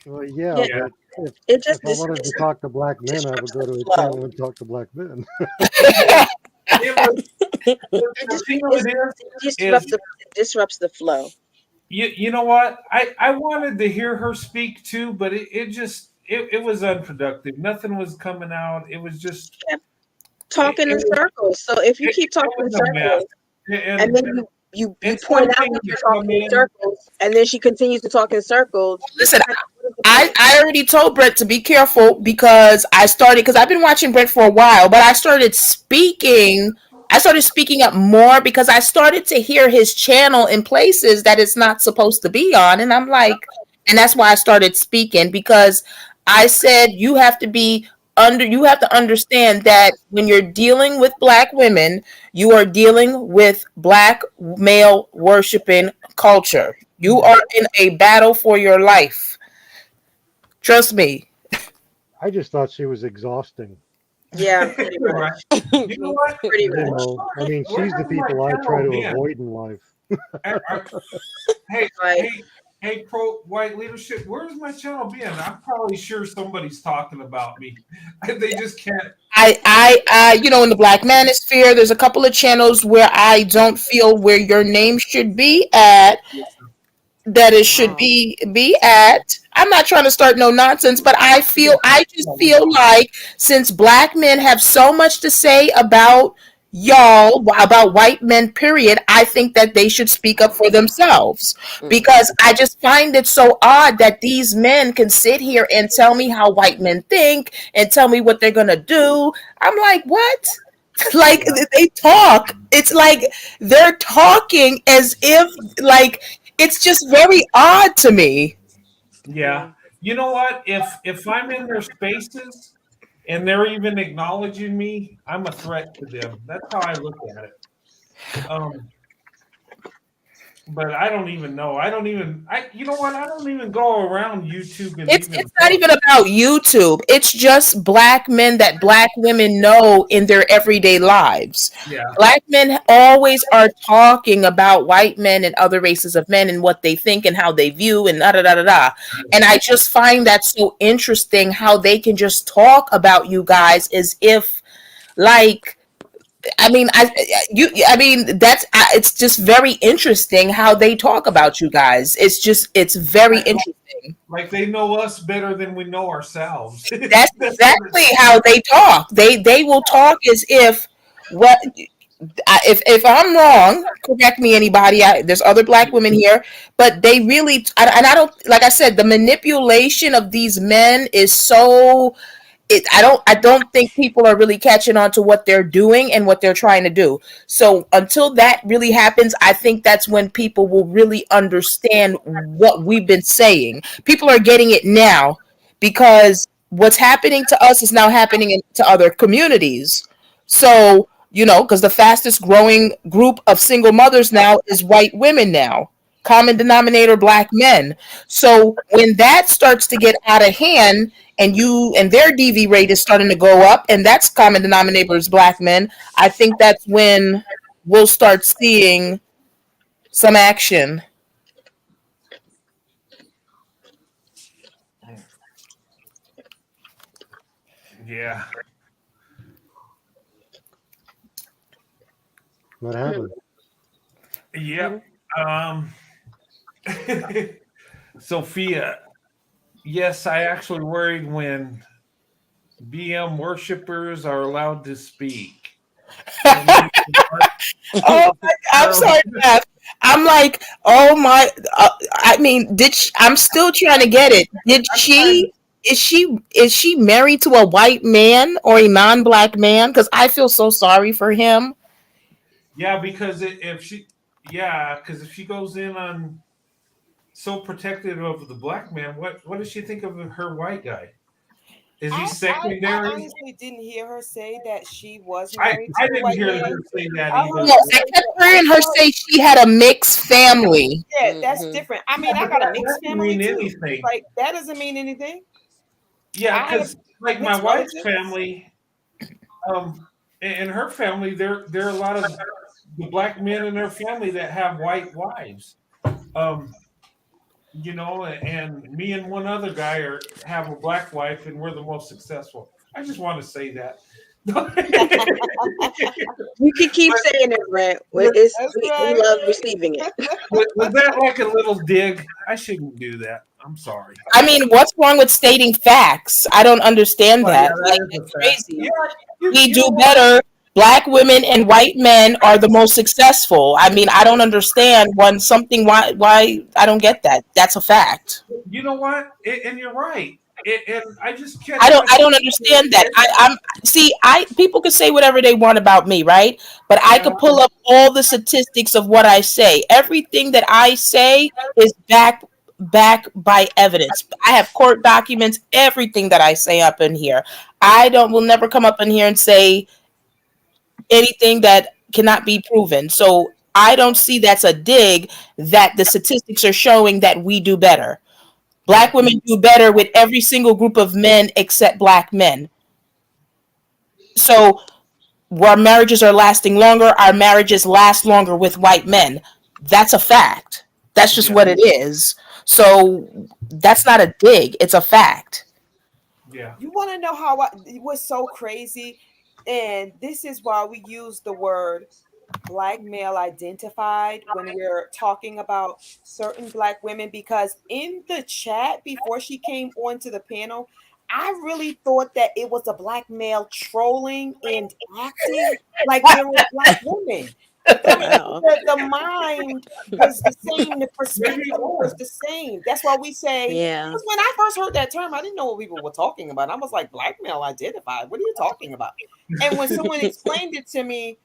Well, yeah, Yeah, but if it just if I wanted to talk to black men, I would go to a flow. channel and talk to black men. It was, It the just thing of it is it disrupts the flow. you know what? I wanted to hear her speak too, but it was unproductive. Nothing was coming out. It was just Talking in it was circles. So if you keep it talking in was a mess. circles, and then you It's point one out thing that to you're come talking in in. circles, and then she continues to talk in circles. Listen, What is the I, point? I already told Brett to be careful because I've been watching Brett for a while, but I started speaking up more because I started to hear his channel in places that it's not supposed to be on. And I'm like, and that's why I started speaking because I said you have to understand that when you're dealing with black women, you are dealing with black male worshiping culture. You are in a battle for your life. Trust me. I just thought she was exhausting. Yeah, pretty You're right. much. You know what? Pretty You much. know, I mean, Where she's the has my people I try channel to been? avoid in life. I- Hey, Like, hey, pro white leadership. Where's my channel been? I'm probably sure somebody's talking about me. They just can't. In the Black Manosphere, there's a couple of channels where I don't feel where your name should be at, that it should Wow. be at. I'm not trying to start no nonsense, but I just feel like since black men have so much to say about y'all, about white men, period, I think that they should speak up for themselves because I just find it so odd that these men can sit here and tell me how white men think and tell me what they're gonna do. I'm like, what? Like they talk. It's like they're talking as if like it's just very odd to me. Yeah. You know what? If I'm in their spaces and they're even acknowledging me, I'm a threat to them. That's how I look at it. But I don't even know. I don't even. You know what? I don't even go around YouTube and even It's not look. even about YouTube. It's just black men that black women know in their everyday lives. Yeah. Black men always are talking about white men and other races of men and what they think and how they view and da da da da da. And I just find that so interesting how they can just talk about you guys as if like I mean, I mean, it's just very interesting how they talk about you guys. It's very interesting. Like they know us better than we know ourselves. That's exactly how they talk. They will talk as if what if I'm wrong, correct me anybody. There's other black women here, but they really and I don't like I said the manipulation of these men is so I don't think people are really catching on to what they're doing and what they're trying to do. So until that really happens, I think that's when people will really understand what we've been saying. People are getting it now because what's happening to us is now happening to other communities. So, because the fastest growing group of single mothers now is white women now. common denominator black men. So when that starts to get out of hand and you and their DV rate is starting to go up and that's common denominator is black men, I think that's when we'll start seeing some action. Yeah. What happened? Yep. Sophia, yes, I actually worried when BM worshippers are allowed to speak. That means Oh my, I'm sorry, Beth. I'm like, oh my. I mean, I'm still trying to get it. Did I'm trying. she? Is she married to a white man or a non-black man? Because I feel so sorry for him. Yeah, because because if she goes in on so protective of the black man, what does she think of her white guy? Is he I secondary? honestly didn't hear her say that she was I married I to a didn't white hear man. her say that I either. heard No, her I say kept that. hearing her say she had a mixed family. Yeah, that's Hmm. different. I mean, I But got a that mixed doesn't family mean too. anything. Like that doesn't mean anything. Yeah, I have because like my mixed wife's relatives. family, in her family, there are a lot of the black men in their family that have white wives. Um, and me and one other guy have a black wife, and we're the most successful. I just want to say that. You can keep saying it, Brent. was, That's We right. love receiving it. was that like a little dig? I shouldn't do that. I'm sorry. I mean, what's wrong with stating facts? I don't understand Well, yeah, that. Like, that is a it's fact. crazy. Yeah, you, We you do know what? better. Black women and white men are the most successful. I mean, I don't understand when something why I don't get that. That's a fact. You know what? And you're right. And I just I catch don't I myself. don't understand that. I'm see, I people can say whatever they want about me, right? But I Yeah, could pull up all the statistics of what I say. Everything that I say is back by evidence. I have court documents, everything that I say up in here. I don't will never come up in here and say anything that cannot be proven. So I don't see that's a dig that the statistics are showing that we do better. Black yeah, women do better with every single group of men except black men. So where marriages are lasting longer, our marriages last longer with white men. That's a fact. That's just yeah, what it is. So that's not a dig, it's a fact. yeah, You want to know it was so crazy? And this is why we use the word black male identified when we're talking about certain black women, because in the chat before she came onto the panel, I really thought that it was a black male trolling and acting like there were black women. Wow. The mind was the same, the maybe perspective it was was. the same. That's why we say, Yeah. because when I first heard that term, I didn't know what people were talking about. I was like, black male identified. What are you talking about? And when someone explained it to me,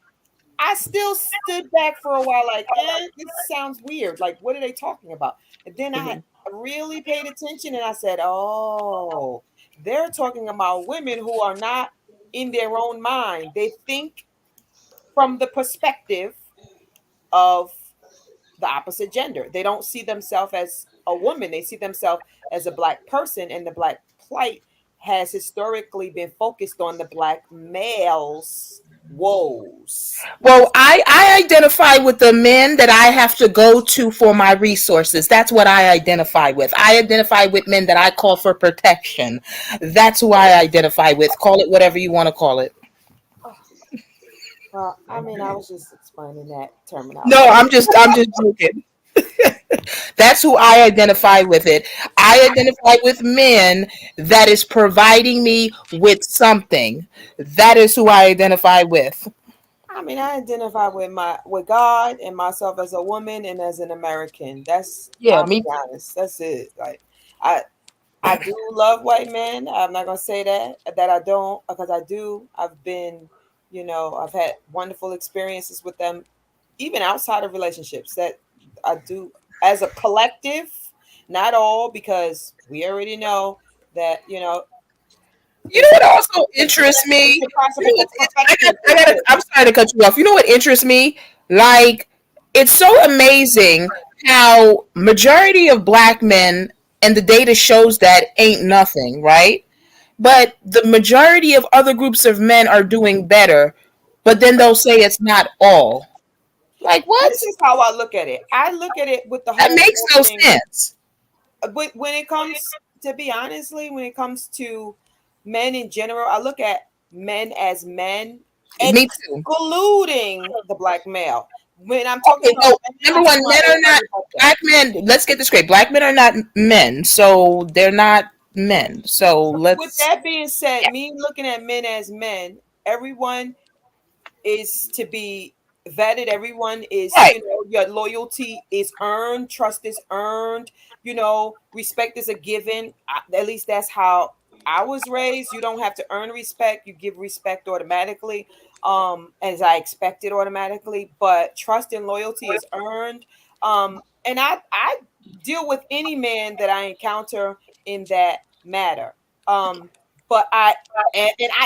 I still stood back for a while, like, this sounds weird. Like, what are they talking about? And then I Hmm. really paid attention and I said, oh, they're talking about women who are not in their own mind. They think from the perspective of the opposite gender. They don't see themselves as a woman, they see themselves as a black person, and the black plight has historically been focused on the black male's woes. Well, I identify with the men that I have to go to for my resources. That's what I identify with. I identify with men that I call for protection. That's who I identify with. Call it whatever you want to call it. Oh, well, I mean, I Okay. was just explaining that No, terminology. I'm just joking. That's who I identify with it. I identify with men that is providing me with something. That is who I identify with. I mean, I identify with God and myself as a woman and as an American. That's, Yeah, I'll be me. honest. That's it. Like, I I do love white men. I'm not gonna say that I don't, because I do. I've been, I've had wonderful experiences with them, even outside of relationships. That I do as a collective, not all, because we already know that You know it's a what also interests me? it's a process. You know It's what? a perfection I gotta. process. I'm sorry to cut you off. You know what interests me? Like, it's so amazing how majority of black men, and the data shows that ain't nothing, right? But the majority of other groups of men are doing better, but then they'll say it's not all. Like what? This is how I look at it. I look at it with the That whole makes no thing. sense. When it comes, to be honestly, when it comes to men in general, I look at men as men, Me too. excluding the black male. When I'm talking Okay, about so men, number I'm one, talking men about are not everybody but them. black men. Let's get this straight. Black men are not men, so they're not men. So With let's. that being said, me looking at men as men, everyone is to be vetted. Everyone is, Right. your loyalty is earned, trust is earned, respect is a given. At least that's how I was raised. You don't have to earn respect, you give respect automatically, as I expected automatically. But trust and loyalty is earned. And I deal with any man that I encounter in that matter. But I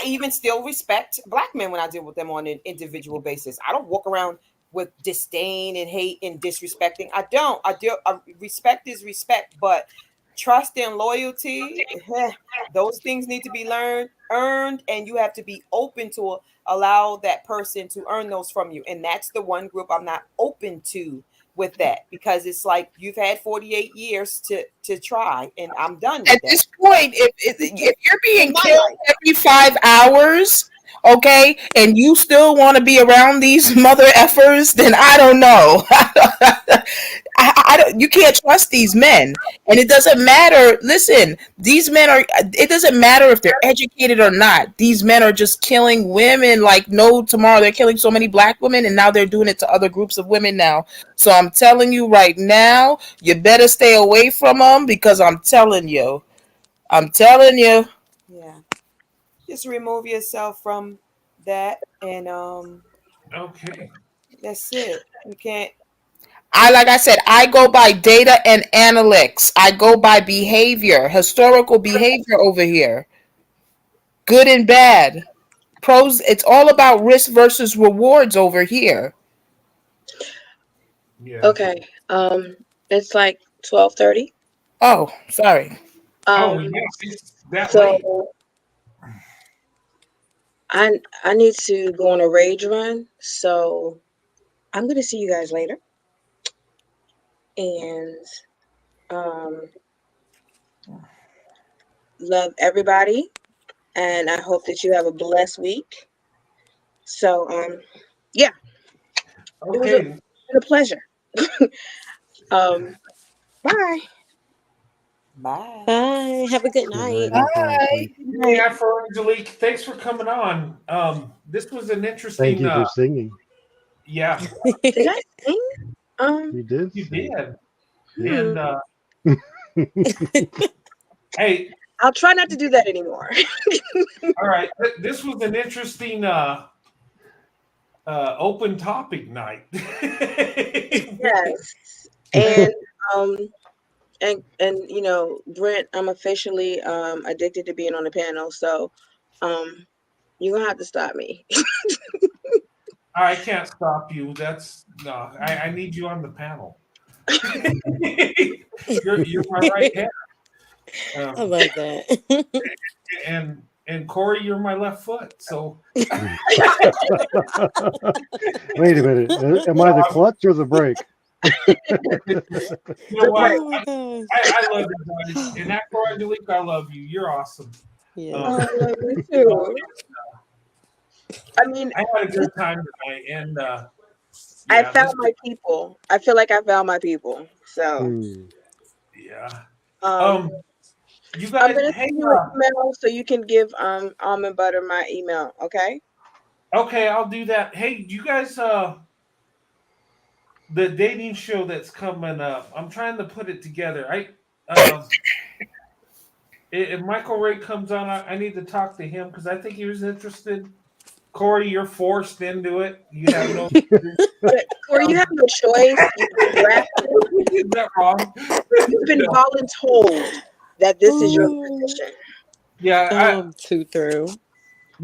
even still respect black men when I deal with them on an individual basis. I don't walk around with disdain and hate and disrespecting. I don't. I do. Respect is respect, but trust and loyalty, those things need to be earned, and you have to be open to allow that person to earn those from you. And that's the one group I'm not open to with that, because it's like you've had 48 years to try, and I'm done At with that. this point, if you're being In my killed life. every 5 hours, okay, and you still want to be around these mother effers, then I don't know. I don't. You can't trust these men, and it doesn't matter. Listen, these men are. It doesn't matter if they're educated or not. These men are just killing women like no tomorrow. They're killing so many black women, and now they're doing it to other groups of women now. So I'm telling you right now, you better stay away from them, because I'm telling you. Yeah. Just remove yourself from that, and Okay. that's it. You can't. Like I said, I go by data and analytics. I go by behavior, historical behavior over here, good and bad. Pros. It's all about risk versus rewards over here. Yeah. Okay. It's like 12:30. Oh, sorry. Oh, Um, yes, it's that late. so I need to go on a rage run. So I'm gonna see you guys later. And um love everybody. And I hope that you have a blessed week. So yeah, it was Okay. a pleasure. um bye. Bye. Bye. Have a good Good night, night. Angelique. Hey, Afro Angelique, thanks for coming on. This was an Thank interesting. you for singing. Yeah, Did I sing? You did you sing. did. Hmm. And hey, I'll try not to do that anymore. all right, this was an interesting open topic night. Yes. And um and Brent, I'm officially addicted to being on the panel, so um you're gonna have to stop me. I can't stop you. That's no. I need you on the panel. You're my right hand. I Um, love that. and Corey, you're my left foot. So Wait a minute. Am I the clutch or the brake? you know The what? break. Oh my gosh. I love you guys. And Afro Angelique, I love you. You're awesome. Yeah. Oh, I love you You know, too. I mean, I had a good time tonight, and I yeah, found my people. I feel like I found my people. So Hmm. yeah. um You I'm guys, gonna hey, send you an email so you can give Almond Butter my email, okay? okay, I'll do that. Hey, you guys, the dating show that's coming up. I'm trying to put it together. If Michael Ray comes on, I need to talk to him because I think he was interested. Corey, you're forced into it. You have no. But Corey, you have no choice. You've been drafted. Is that wrong? You've been No. voluntold that this is your Oh, position. Yeah, I'm too through.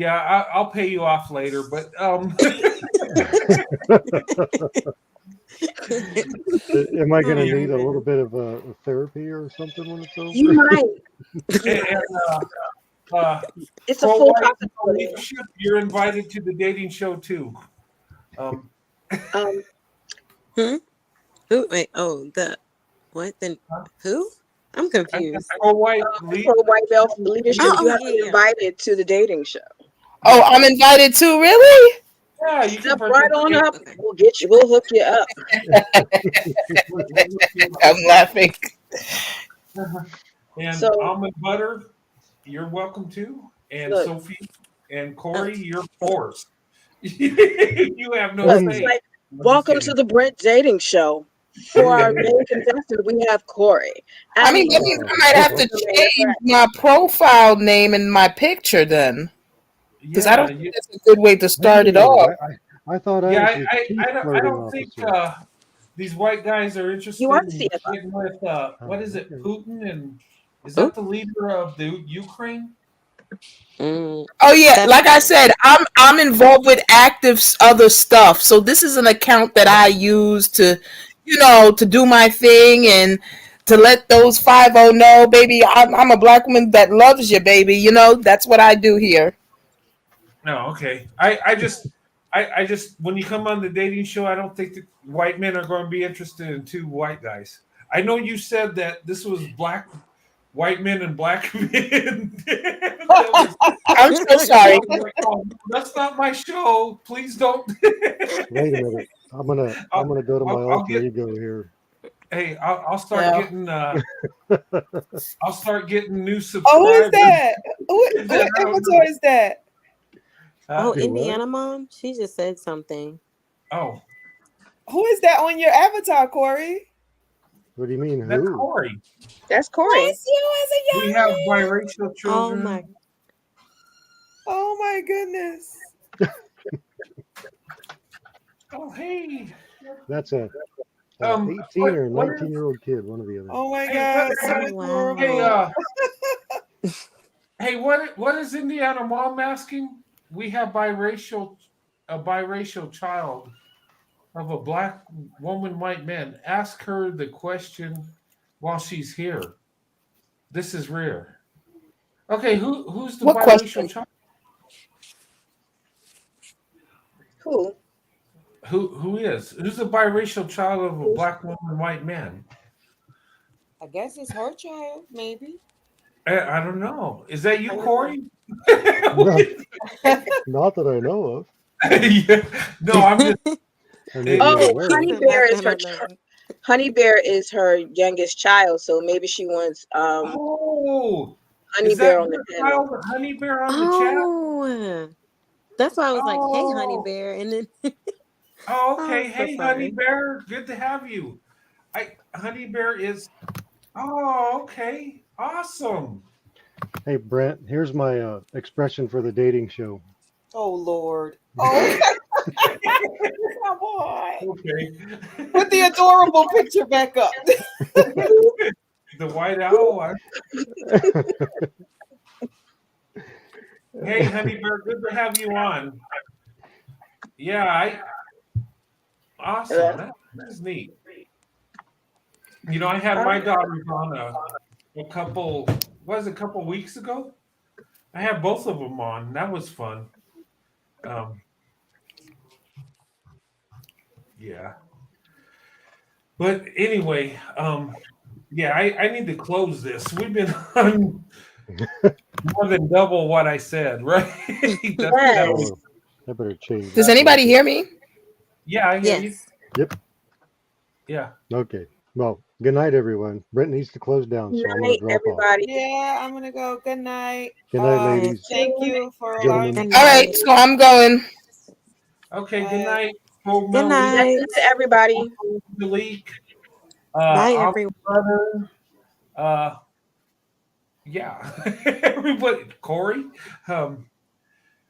I'll pay you off later, but Am I going to need a little bit of a therapy or something when it's You over? might. And It's a pro full white possibility. leadership, you're invited to the dating show too. Um, Who? Wait. Oh, the what? Then Huh? who? I'm I said confused. pro white for white belt leadership, Oh, you have to yeah, be yeah. invited to the dating show. Oh, I'm invited too. Really? Yeah, you can Step right on participate. up. Okay. We'll get you. We'll hook you up. I'm laughing. And So almond butter, you're welcome too. And look, Sophie and Oh, Corey, you're forced. You have no look. It's say. like I'm just welcome to kidding. the Brent dating show. For our main contestant, we have Corey. I mean, And that means I might have to the main change threat. my profile name and my picture then, because I Yeah, don't think that's a good way to start it off. I thought I yeah. was the chief I flirting don't think officer. these white guys are You are interested the in CFO. getting with what is it, Okay. Putin, and is oh, that the leader of the Ukraine? Oh yeah, that's like I said, I'm involved with active other stuff. So this is an account that I use to, to do my thing and to let those 50 know, baby, I'm a black woman that loves you, baby. That's what I do here. No, okay. I just when you come on the dating show, I don't think that white men are going to be interested in two white guys. I know you said that this was white men and black men. That was, I'm so sorry. oh, that's not my show. Please don't. Wait a minute. I'm gonna go to my I'll alter get. ego here. Hey, I'll start Yeah. getting. I'll start getting new Oh, who is subscribers. that? What I don't avatar is that? oh, Do what? Indiana mom. She just said something. Oh, Who is that on your avatar, Corey? What do you mean? that's Who? Corey. That's Corey. That's you as a We young have man. biracial Oh children. my. Oh my goodness. Oh, hey. That's a Um, 18 or what is? 19-year-old kid, one or the other. Oh my Hey, God. So Oh hey, wow. hey, what is Indiana mom asking? We have a biracial child of a black woman, white man. Ask her the question while she's here. This is rare. Okay, who's the What biracial question? child? Who? Who's the biracial child of a Who's black woman, white man? I guess it's her child, maybe. I don't know. Is that you, I don't know. Corey? Not, not that I know of. Yeah. No, I'm just. I may be Oh, unaware Honey of. Bear Not is that I her. know. Honey Bear is her youngest child, so maybe she wants Oh, Honey is that Bear on the your panel. child, Honey Bear, on the chat? Oh, that's why I was like, "Hey, honey Oh, bear," and then oh, oh, okay. so Hey, Honey sorry. Bear, good to have you. Honey Bear is. Oh, okay, awesome. Hey, Brent, here's my expression for the dating show. Oh Lord. Oh, come on. Okay. Put the adorable picture back up. The White Owl. Hey, Honey Bear, good to have you on. Yeah, awesome. That's neat. You know, I had my daughters on a couple, a couple weeks ago? I had both of them on. That was fun. Um, yeah. But anyway, yeah, I need to close this. We've been on more than double what I said, right? that Yes. was, Oh, I better change Does this real anybody quick. hear me? yeah, I hear you. Yes. Yep. Yeah. Okay. Well, good night, everyone. Brent needs to close down, Good so I'm going night, to drop off. everybody. Yeah, I'm gonna go. Good night. Good night, Bye. ladies, Thank you for allowing gentlemen. me. Good All right, night. so I'm going. Okay, good night. Pro Good Malik, Night night. to everybody. Malik, Bye, Almond everyone. Butter, uh, yeah, everybody, Corey.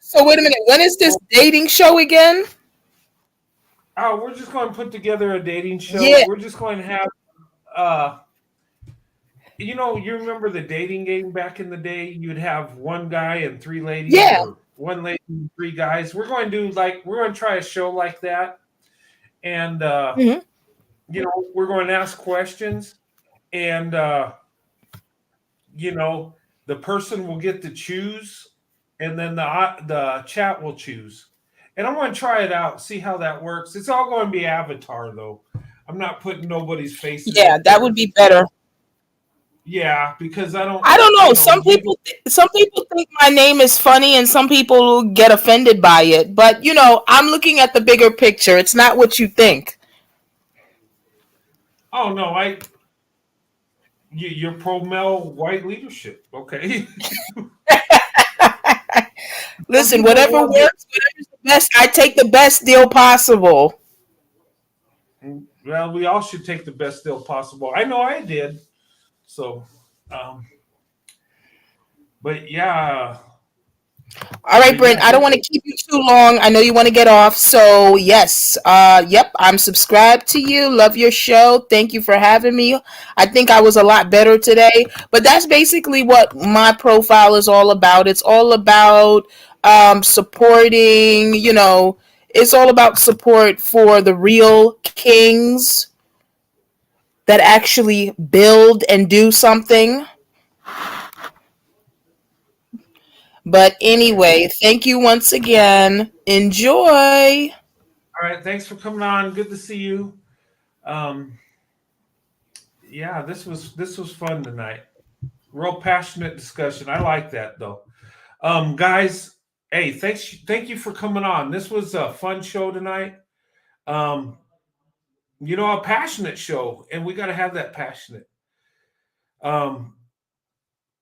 So wait a minute. When is this dating show again? Oh, we're just going to put together a dating show. Yeah. We're just going to have, uh, you remember the dating game back in the day? You'd have one guy and three ladies, Yeah. or one lady and three guys. We're going to try a show like that, and Mhm. we're going to ask questions, and the person will get to choose, and then the chat will choose. And I'm going to try it out, see how that works. It's all going to be avatar, though. I'm not putting nobody's faces Yeah, up that there. would be better. Yeah, because I don't. I don't know. Some maybe- people think my name is funny, and some people get offended by it. But I'm looking at the bigger picture. It's not what you think. Oh no, you're pro male white leadership, okay? Some Listen, people whatever love it. works, whatever's the best. I take the best deal possible. Well, we all should take the best deal possible. I know I did. So, um, but yeah, All right, Brent, I don't want to keep you too long. I know you want to get off. So, yes, yep, I'm subscribed to you. Love your show. Thank you for having me. I think I was a lot better today. But that's basically what my profile is all about. It's all about supporting, it's all about support for the real kings that actually build and do something. But anyway, thank you once again. Enjoy. All right, thanks for coming on. Good to see you. Um, yeah, this was fun tonight. Real passionate discussion. I like that though. Guys, hey, thank you for coming on. This was a fun show tonight. Um, a passionate show, and we got to have that passionate. Um,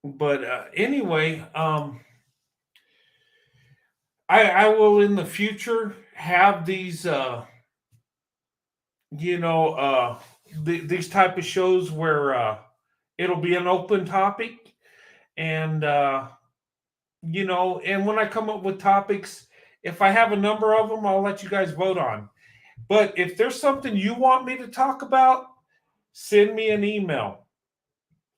but anyway, I will in the future have these these type of shows where it'll be an open topic, and and when I come up with topics, if I have a number of them, I'll let you guys vote on. But if there's something you want me to talk about, send me an email.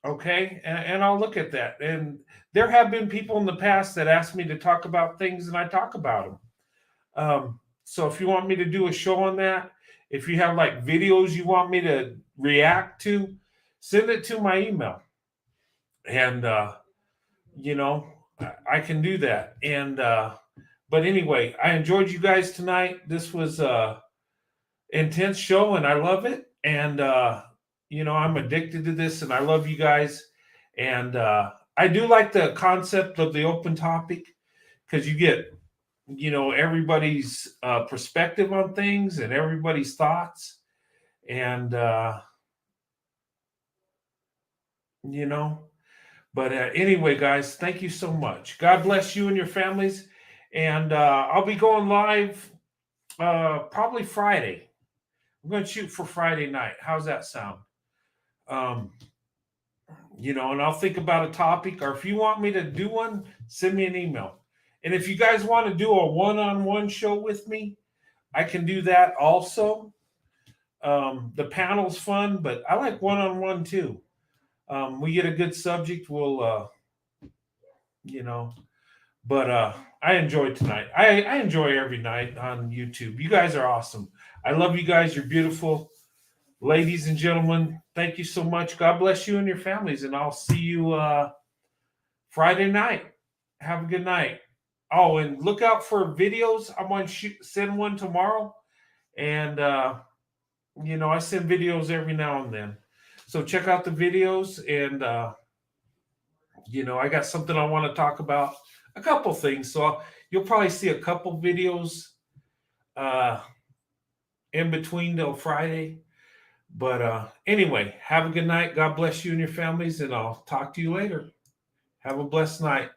Okay, and I'll look at that. And there have been people in the past that asked me to talk about things, and I talk about them. So if you want me to do a show on that, if you have like videos you want me to react to, send it to my email, and you know I can do that. And but anyway, I enjoyed you guys tonight. This was a intense show, and I love it. And I'm addicted to this, and I love you guys. And I do like the concept of the open topic because you get everybody's perspective on things and everybody's thoughts, and you know but anyway, guys, thank you so much. God bless you and your families. And I'll be going live probably Friday. I'm going to shoot for Friday night. How's that sound? um and I'll think about a topic, or if you want me to do one, send me an email. And if you guys want to do a one-on-one show with me, I can do that also. The panel's fun, but I like one-on-one too. We get a good subject, we'll but I enjoyed tonight. I enjoy every night on YouTube. You guys are awesome. I love you guys. You're beautiful. Ladies and gentlemen, thank you so much. God bless you and your families, and I'll see you Friday night. Have a good night. Oh, and look out for videos. I'm going to send one tomorrow, and I send videos every now and then. So check out the videos, and I got something I want to talk about. A couple things. So you'll probably see a couple videos uh, in between till Friday. But anyway, have a good night. God bless you and your families, and I'll talk to you later. Have a blessed night.